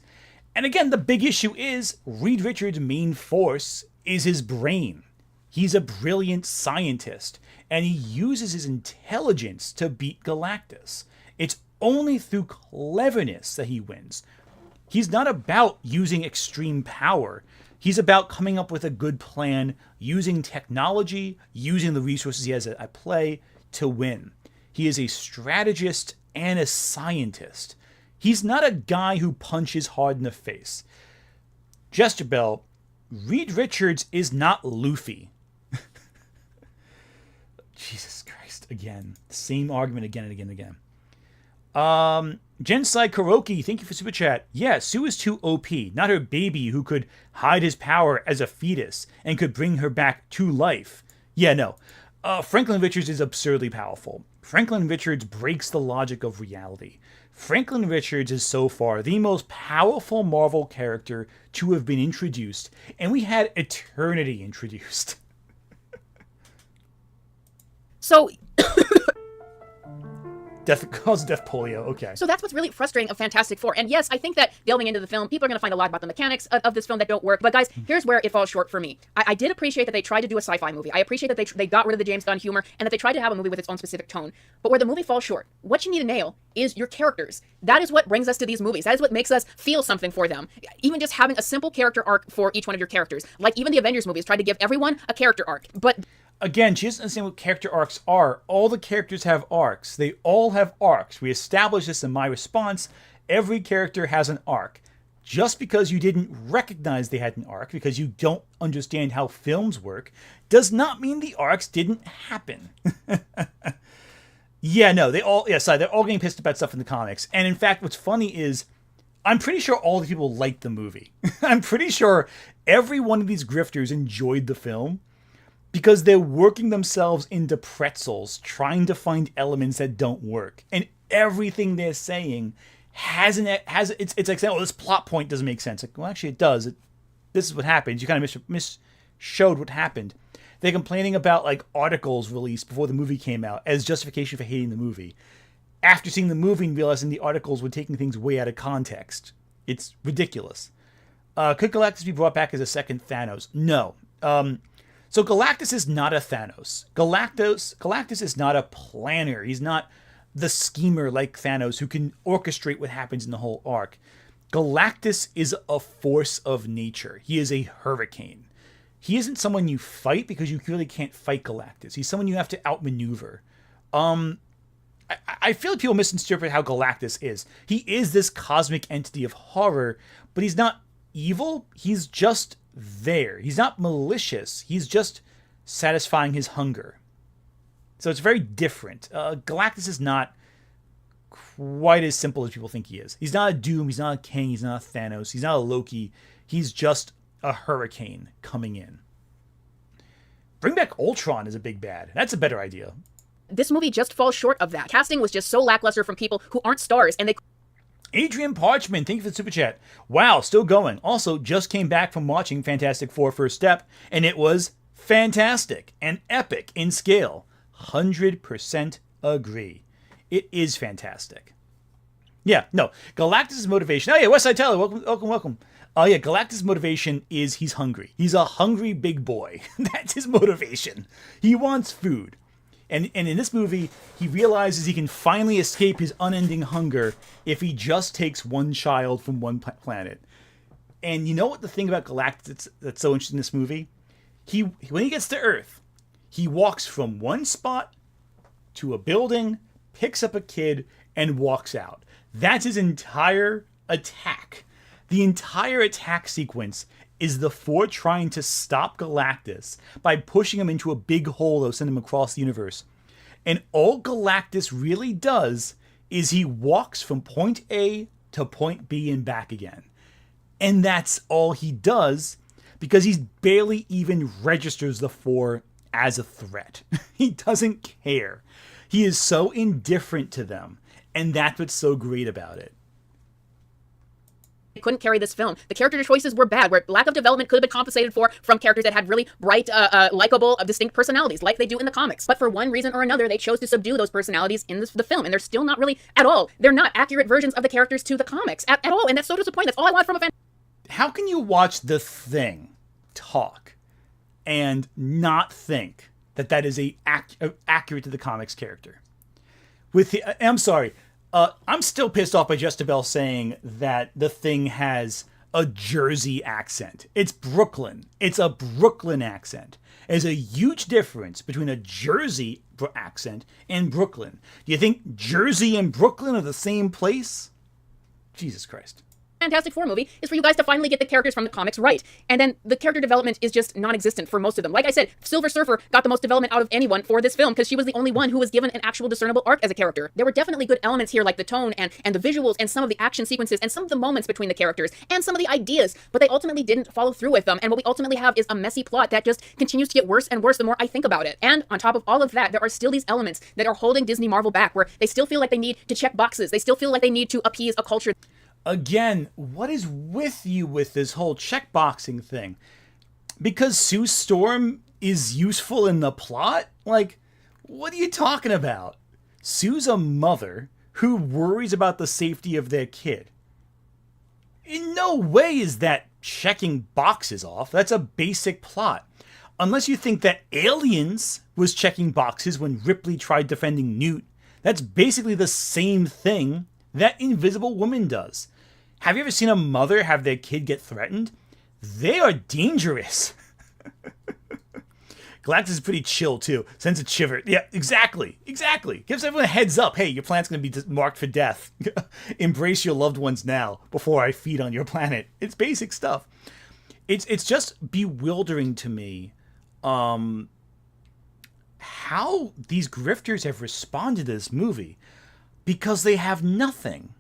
And again, the big issue is Reed Richards' main force is his brain. He's a brilliant scientist, and he uses his intelligence to beat Galactus. It's only through cleverness that he wins. He's not about using extreme power. He's about coming up with a good plan, using technology, using the resources he has at play to win. He is a strategist and a scientist. He's not a guy who punches hard in the face. Jester Bell, Reed Richards is not Luffy. Jesus Christ, again. Same argument again and again and again. Gensai Kuroki, thank you for Super Chat. Yeah, Sue is too OP, not her baby who could hide his power as a fetus and could bring her back to life. Yeah, no. Franklin Richards is absurdly powerful. Franklin Richards breaks the logic of reality. Franklin Richards is so far the most powerful Marvel character to have been introduced, and we had Eternity introduced. So... Death polio, okay. So that's what's really frustrating of Fantastic Four. And yes, I think that delving into the film, people are going to find a lot about the mechanics of this film that don't work. But guys, here's where it falls short for me. I did appreciate that they tried to do a sci-fi movie. I appreciate that they got rid of the James Gunn humor and that they tried to have a movie with its own specific tone. But where the movie falls short, what you need to nail is your characters. That is what brings us to these movies. That is what makes us feel something for them. Even just having a simple character arc for each one of your characters. Like even the Avengers movies tried to give everyone a character arc. But... Again, she doesn't understand what character arcs are. All the characters have arcs. They all have arcs. We established this in my response. Every character has an arc. Just because you didn't recognize they had an arc, because you don't understand how films work, does not mean the arcs didn't happen. Yeah, no, they're all getting pissed about stuff in the comics. And in fact, what's funny is, I'm pretty sure all the people liked the movie. I'm pretty sure every one of these grifters enjoyed the film. Because they're working themselves into pretzels, trying to find elements that don't work. And everything they're saying it's like saying, oh, this plot point doesn't make sense. Like, well, actually it does. This is what happens. You kind of showed what happened. They're complaining about like articles released before the movie came out as justification for hating the movie. After seeing the movie and realizing the articles were taking things way out of context. It's ridiculous. Could Galactus be brought back as a second Thanos? No. So Galactus is not a Thanos. Galactus is not a planner. He's not the schemer like Thanos who can orchestrate what happens in the whole arc. Galactus is a force of nature. He is a hurricane. He isn't someone you fight because you really can't fight Galactus. He's someone you have to outmaneuver. I feel like people misinterpret how Galactus is. He is this cosmic entity of horror, but he's not evil. He's just there. He's not malicious. He's just satisfying his hunger. So it's very different. Galactus is not quite as simple as people think he is. He's not a Doom. He's not a King. He's not a Thanos. He's not a Loki. He's just a hurricane coming in. Bring back Ultron as a big bad. That's a better idea. This movie just falls short of that. Casting was just so lackluster from people who aren't stars, and they... Adrian Parchman, thank you for the super chat. Wow, still going. Also, just came back from watching Fantastic Four First Step, and it was fantastic and epic in scale. 100% agree. It is fantastic. Yeah, no. Galactus' motivation... Oh yeah, Westside Tyler, welcome. Oh yeah, Galactus' motivation is he's hungry. He's a hungry big boy. That's his motivation. He wants food. And in this movie, he realizes he can finally escape his unending hunger if he just takes one child from one planet. And you know what the thing about Galactus that's so interesting in this movie? When he gets to Earth, he walks from one spot to a building, picks up a kid, and walks out. That's his entire attack. The entire attack sequence is the Four trying to stop Galactus by pushing him into a big hole that will send him across the universe. And all Galactus really does is he walks from point A to point B and back again. And that's all he does because he barely even registers the Four as a threat. He doesn't care. He is so indifferent to them. And that's what's so great about it. couldn't carry this film. The character choices were bad, where lack of development could have been compensated for from characters that had really bright, likable, distinct personalities, like they do in the comics. But for one reason or another, they chose to subdue those personalities in the film, and they're still not really, at all, they're not accurate versions of the characters to the comics, at all, and that's so disappointing. That's all I want from a fan. How can you watch The Thing talk and not think that that is accurate to the comics character? I'm sorry. I'm still pissed off by Justabel saying that The Thing has a Jersey accent. It's Brooklyn. It's a Brooklyn accent. There's a huge difference between a Jersey accent and Brooklyn. Do you think Jersey and Brooklyn are the same place? Jesus Christ. Fantastic Four movie is for you guys to finally get the characters from the comics right. And then the character development is just non-existent for most of them. Like I said, Silver Surfer got the most development out of anyone for this film because she was the only one who was given an actual discernible arc as a character. There were definitely good elements here, like the tone and the visuals and some of the action sequences and some of the moments between the characters and some of the ideas, but they ultimately didn't follow through with them. And what we ultimately have is a messy plot that just continues to get worse and worse the more I think about it. And on top of all of that, there are still these elements that are holding Disney Marvel back, where they still feel like they need to check boxes. They still feel like they need to appease a culture. Again, what is with you with this whole checkboxing thing? Because Sue Storm is useful in the plot? Like, what are you talking about? Sue's a mother who worries about the safety of their kid. In no way is that checking boxes off. That's a basic plot. Unless you think that Aliens was checking boxes when Ripley tried defending Newt. That's basically the same thing that Invisible Woman does. Have you ever seen a mother have their kid get threatened? They are dangerous. Galactus is pretty chill too. Sends a shiver. Yeah, exactly. Gives everyone a heads up. Hey, your planet's going to be marked for death. Embrace your loved ones now before I feed on your planet. It's basic stuff. It's just bewildering to me how these grifters have responded to this movie. Because they have nothing.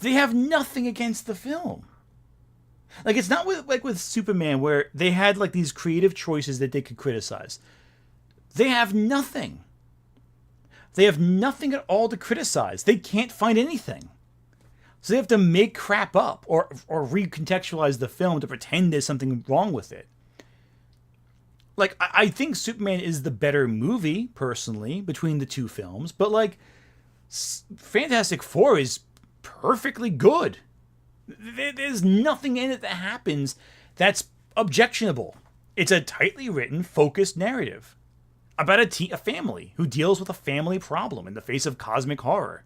They have nothing against the film. Like, it's not with Superman, where they had like these creative choices that they could criticize. They have nothing. They have nothing at all to criticize. They can't find anything. So they have to make crap up or recontextualize the film to pretend there's something wrong with it. Like, I think Superman is the better movie, personally, between the two films. But, like, Fantastic Four is perfectly good. There's nothing in it that happens that's objectionable. It's a tightly written, focused narrative about a family who deals with a family problem in the face of cosmic horror.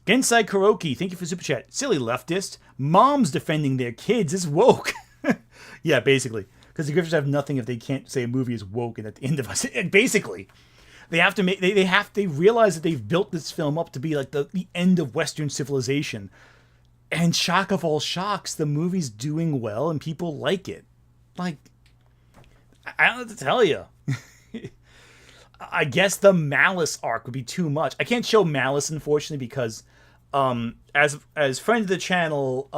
Gensai Kuroki, thank you for super chat. Silly leftist. Moms defending their kids is woke. Yeah, basically. Because the grifters have nothing if they can't say a movie is woke and at the end of us. Basically. They have to make they realize that they've built this film up to be like the end of Western civilization. And shock of all shocks, the movie's doing well and people like it. Like, I don't know what to tell you. I guess the Malice arc would be too much. I can't show Malice, unfortunately, because as friend of the channel,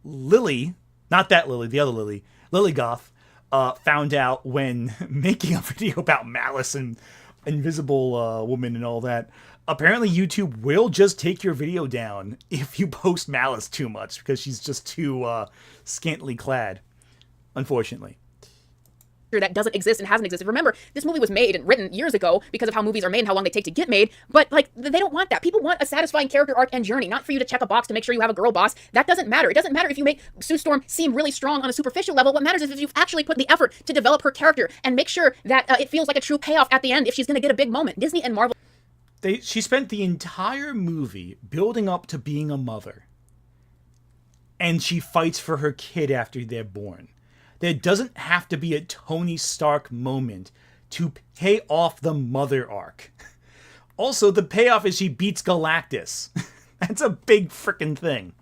Lily, not that Lily, the other Lily, Lily Goth, found out when making a video about Malice and Invisible Woman and all that. Apparently, YouTube will just take your video down if you post Malice too much because she's just too scantily clad, unfortunately. That doesn't exist and hasn't existed. Remember, this movie was made and written years ago because of how movies are made and how long they take to get made. But like, they don't want that. People want a satisfying character arc and journey, not for you to check a box to make sure you have a girl boss. That doesn't matter. It doesn't matter if you make Sue Storm seem really strong on a superficial level. What matters is if you've actually put the effort to develop her character and make sure that it feels like a true payoff at the end if she's going to get a big moment. Disney and Marvel. She spent the entire movie building up to being a mother. And she fights for her kid after they're born. There doesn't have to be a Tony Stark moment to pay off the mother arc. Also, the payoff is she beats Galactus. That's a big frickin' thing.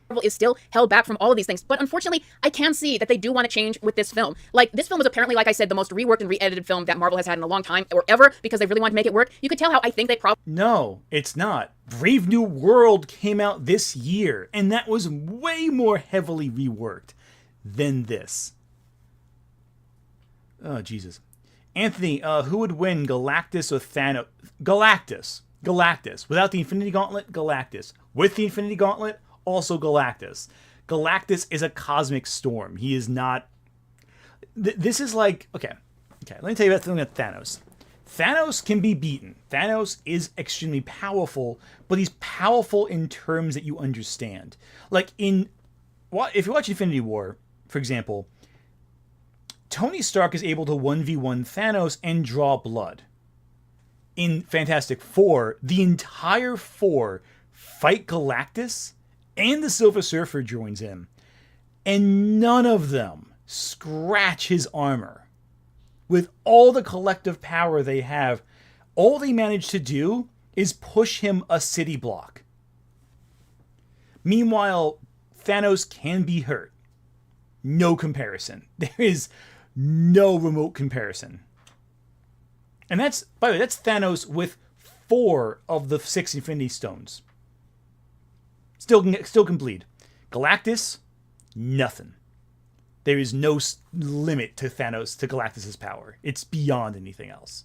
Marvel is still held back from all of these things. But unfortunately, I can see that they do want to change with this film. Like, this film was apparently, like I said, the most reworked and re-edited film that Marvel has had in a long time, or ever, because they really wanted to make it work. You could tell how I think they probably... No, it's not. Brave New World came out this year, and that was way more heavily reworked than this. Oh, Jesus. Anthony, who would win, Galactus or Thanos? Galactus. Galactus. Without the Infinity Gauntlet, Galactus. With the Infinity Gauntlet, also Galactus. Galactus is a cosmic storm. He is not... This is like... Okay, let me tell you about something about Thanos. Thanos can be beaten. Thanos is extremely powerful, but he's powerful in terms that you understand. Like if you watch Infinity War, for example, Tony Stark is able to 1v1 Thanos and draw blood. In Fantastic Four, the entire Four fight Galactus, and the Silver Surfer joins in, and none of them scratch his armor. With all the collective power they have, all they manage to do is push him a city block. Meanwhile, Thanos can be hurt. No comparison. There is no remote comparison. And that's, by the way, that's Thanos with 4 of the 6 Infinity Stones. Still can bleed. Galactus, nothing. There is no limit to Galactus's power. It's beyond anything else.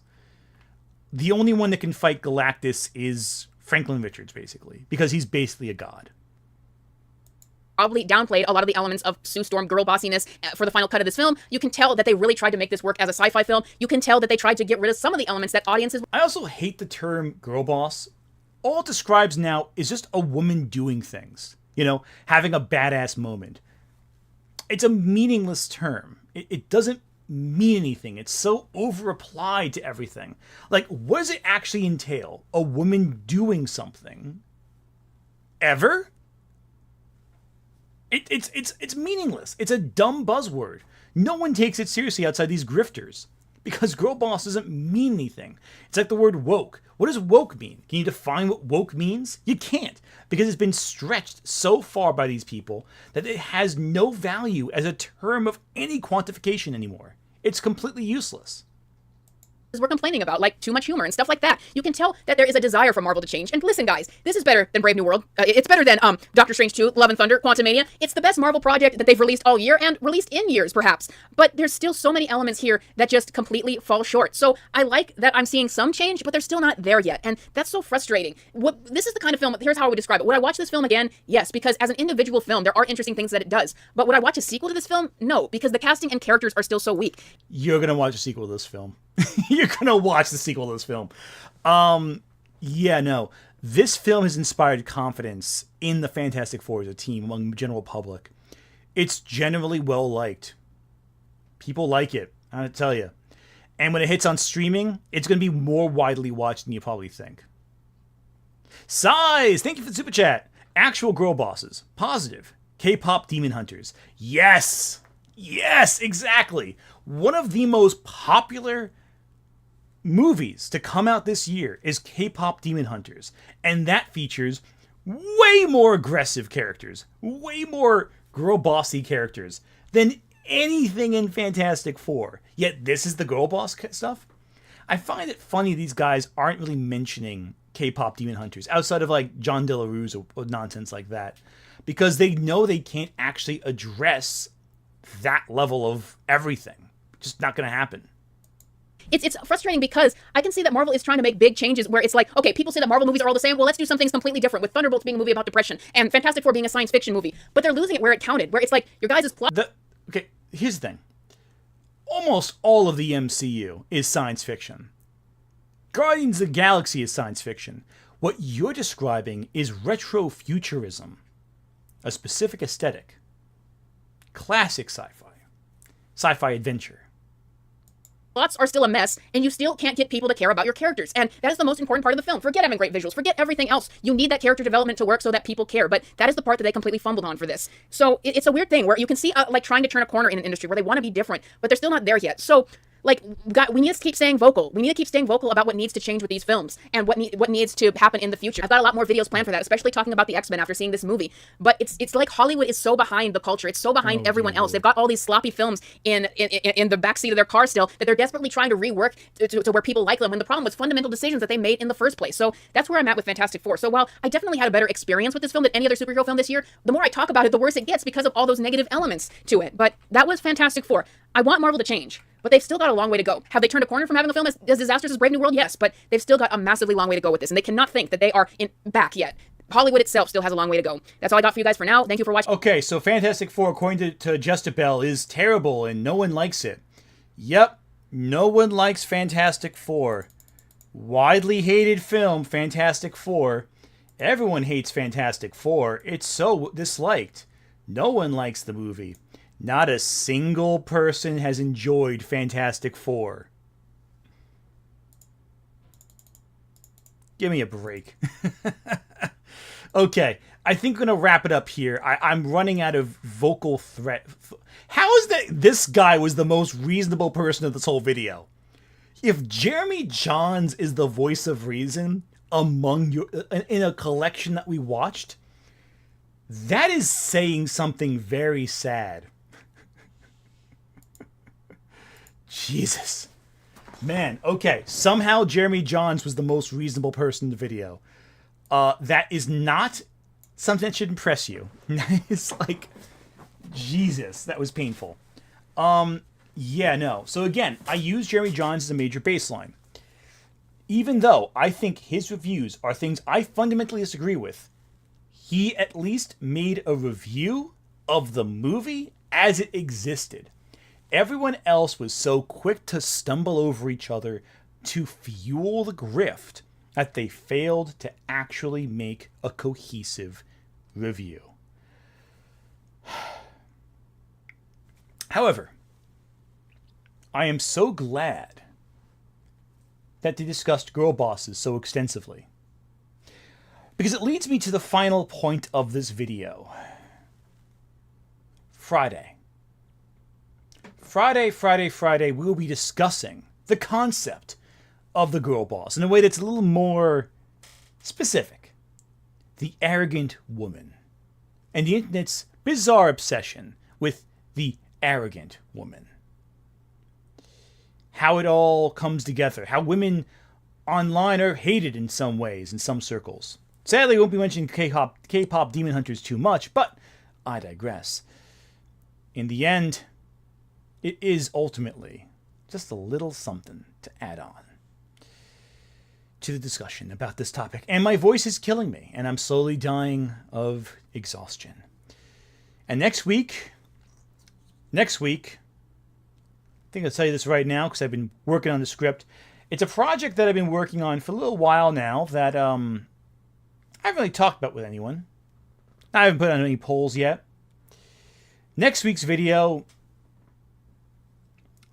The only one that can fight Galactus is Franklin Richards, basically, because he's basically a god. Probably downplayed a lot of the elements of Sue Storm girl bossiness for the final cut of this film. You can tell that they really tried to make this work as a sci-fi film. You can tell that they tried to get rid of some of the elements that audiences... I also hate the term girl boss. All it describes now is just a woman doing things. You know, having a badass moment. It's a meaningless term. It doesn't mean anything. It's so over-applied to everything. Like, what does it actually entail? A woman doing something? Ever? It's meaningless. It's a dumb buzzword. No one takes it seriously outside these grifters. Because girl boss doesn't mean anything. It's like the word woke. What does woke mean? Can you define what woke means? You can't. Because it's been stretched so far by these people that it has no value as a term of any quantification anymore. It's completely useless. We're complaining about, like too much humor and stuff like that. You can tell that there is a desire for Marvel to change. And listen, guys, this is better than Brave New World. It's better than Doctor Strange 2, Love and Thunder, Quantumania. It's the best Marvel project that they've released all year and released in years, perhaps. But there's still so many elements here that just completely fall short. So I like that I'm seeing some change, but they're still not there yet. And that's so frustrating. This is the kind of film, here's how I would describe it. Would I watch this film again? Yes, because as an individual film, there are interesting things that it does. But would I watch a sequel to this film? No, because the casting and characters are still so weak. You're going to watch a sequel to this film. You're going to watch the sequel to this film. Yeah, no. This film has inspired confidence in the Fantastic Four as a team among the general public. It's generally well liked. People like it, I have to tell you. And when it hits on streaming, it's going to be more widely watched than you probably think. Size, thank you for the super chat. Actual girl bosses, positive. K-pop demon hunters, yes, yes, exactly. One of the most popular movies to come out this year is K-pop demon hunters, and that features way more aggressive characters, way more girl bossy characters than anything in Fantastic Four. Yet this is the girl boss stuff. I find it funny these guys aren't really mentioning K-pop demon hunters outside of like John De La Rue's or nonsense like that, because they know they can't actually address that level of everything. Just not going to happen. It's frustrating because I can see that Marvel is trying to make big changes where it's like, okay, people say that Marvel movies are all the same. Well, let's do some things completely different, with Thunderbolts being a movie about depression and Fantastic Four being a science fiction movie. But they're losing it where it counted, where it's like, your guys' plot... Okay, here's the thing. Almost all of the MCU is science fiction. Guardians of the Galaxy is science fiction. What you're describing is retrofuturism, a specific aesthetic. Classic sci-fi. Sci-fi adventure. Plots are still a mess, and you still can't get people to care about your characters. And that is the most important part of the film. Forget having great visuals. Forget everything else. You need that character development to work so that people care. But that is the part that they completely fumbled on for this. So it's a weird thing where you can see like trying to turn a corner in an industry where they want to be different, but they're still not there yet. So like, we need to keep staying vocal. We need to keep staying vocal about what needs to change with these films and what needs to happen in the future. I've got a lot more videos planned for that, especially talking about the X-Men after seeing this movie. But it's like Hollywood is so behind the culture. It's so behind everyone else. They've got all these sloppy films in the backseat of their car still that they're desperately trying to rework to where people like them, when the problem was fundamental decisions that they made in the first place. So that's where I'm at with Fantastic Four. So while I definitely had a better experience with this film than any other superhero film this year, the more I talk about it, the worse it gets because of all those negative elements to it. But that was Fantastic Four. I want Marvel to change, but they've still got a long way to go. Have they turned a corner from having a film as disastrous as Brave New World? Yes, but they've still got a massively long way to go with this, and they cannot think that they are back yet. Hollywood itself still has a long way to go. That's all I got for you guys for now. Thank you for watching. Okay, so Fantastic Four, according to Justabel, is terrible, and no one likes it. Yep, no one likes Fantastic Four. Widely hated film, Fantastic Four. Everyone hates Fantastic Four. It's so disliked. No one likes the movie. Not a single person has enjoyed Fantastic Four. Give me a break. Okay, I think we're going to wrap it up here. I'm running out of vocal threat. How is that this guy was the most reasonable person of this whole video? If Jeremy Jahns is the voice of reason among your in a collection that we watched, that is saying something very sad. Jesus. Man, okay. Somehow Jeremy Jahns was the most reasonable person in the video. That is not something that should impress you. It's like, Jesus, that was painful. Yeah, no. So again, I use Jeremy Jahns as a major baseline. Even though I think his reviews are things I fundamentally disagree with, he at least made a review of the movie as it existed. Everyone else was so quick to stumble over each other to fuel the grift that they failed to actually make a cohesive review. However, I am so glad that they discussed girl bosses so extensively, because it leads me to the final point of this video. Friday, we'll be discussing the concept of the girl boss in a way that's a little more specific. The arrogant woman. And the internet's bizarre obsession with the arrogant woman. How it all comes together. How women online are hated in some ways, in some circles. Sadly, I won't be mentioning K-pop demon hunters too much, but I digress. In the end, it is ultimately just a little something to add on to the discussion about this topic. And my voice is killing me, and I'm slowly dying of exhaustion. And next week, I think I'll tell you this right now because I've been working on the script. It's a project that I've been working on for a little while now that I haven't really talked about with anyone. I haven't put on any polls yet. Next week's video,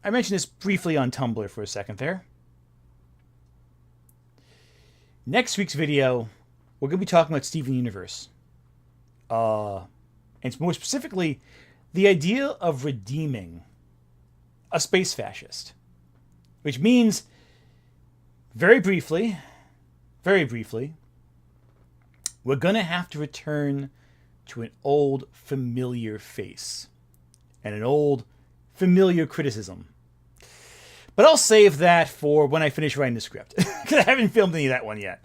I mentioned this briefly on Tumblr for a second there. Next week's video we're going to be talking about Steven Universe. And more specifically, the idea of redeeming a space fascist. Which means, very briefly, we're going to have to return to an old familiar face and an old familiar criticism. But I'll save that for when I finish writing the script, because I haven't filmed any of that one yet.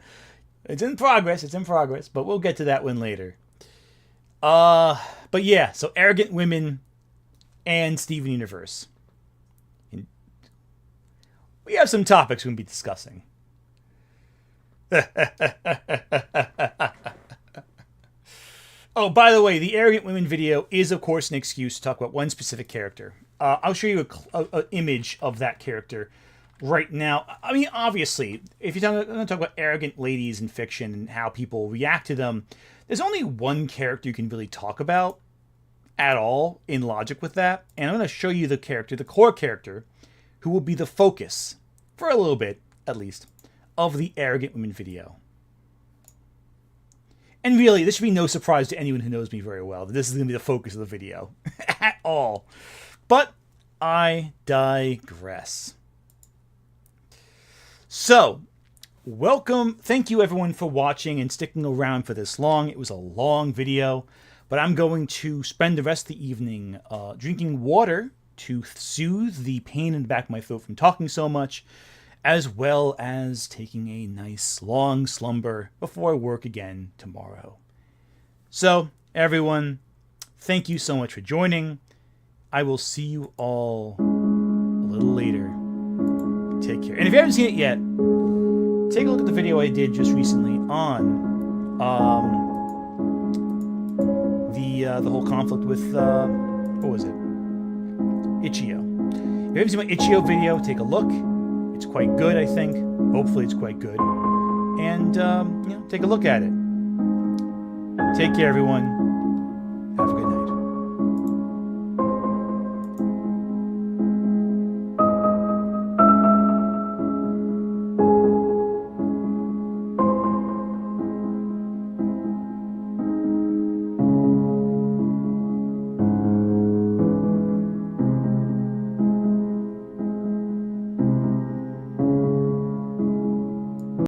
It's in progress, but we'll get to that one later. But yeah, so arrogant women and Steven Universe. We have some topics we'll be discussing. Oh, by the way, the arrogant women video is, of course, an excuse to talk about one specific character. I'll show you an image of that character right now. I mean, obviously, if you're going to talk about arrogant ladies in fiction and how people react to them, there's only one character you can really talk about at all in logic with that. And I'm going to show you the character, the core character, who will be the focus, for a little bit at least, of the arrogant women video. And really, this should be no surprise to anyone who knows me very well that this is going to be the focus of the video at all. But I digress. So, welcome. Thank you everyone for watching and sticking around for this long. It was a long video, but I'm going to spend the rest of the evening drinking water to soothe the pain in the back of my throat from talking so much, as well as taking a nice long slumber before I work again tomorrow. So, everyone, thank you so much for joining. I will see you all a little later. Take care. And if you haven't seen it yet, take a look at the video I did just recently on the whole conflict with, what was it? Ichio. If you haven't seen my Ichio video, take a look. It's quite good, I think. Hopefully it's quite good. And, take a look at it. Take care, everyone.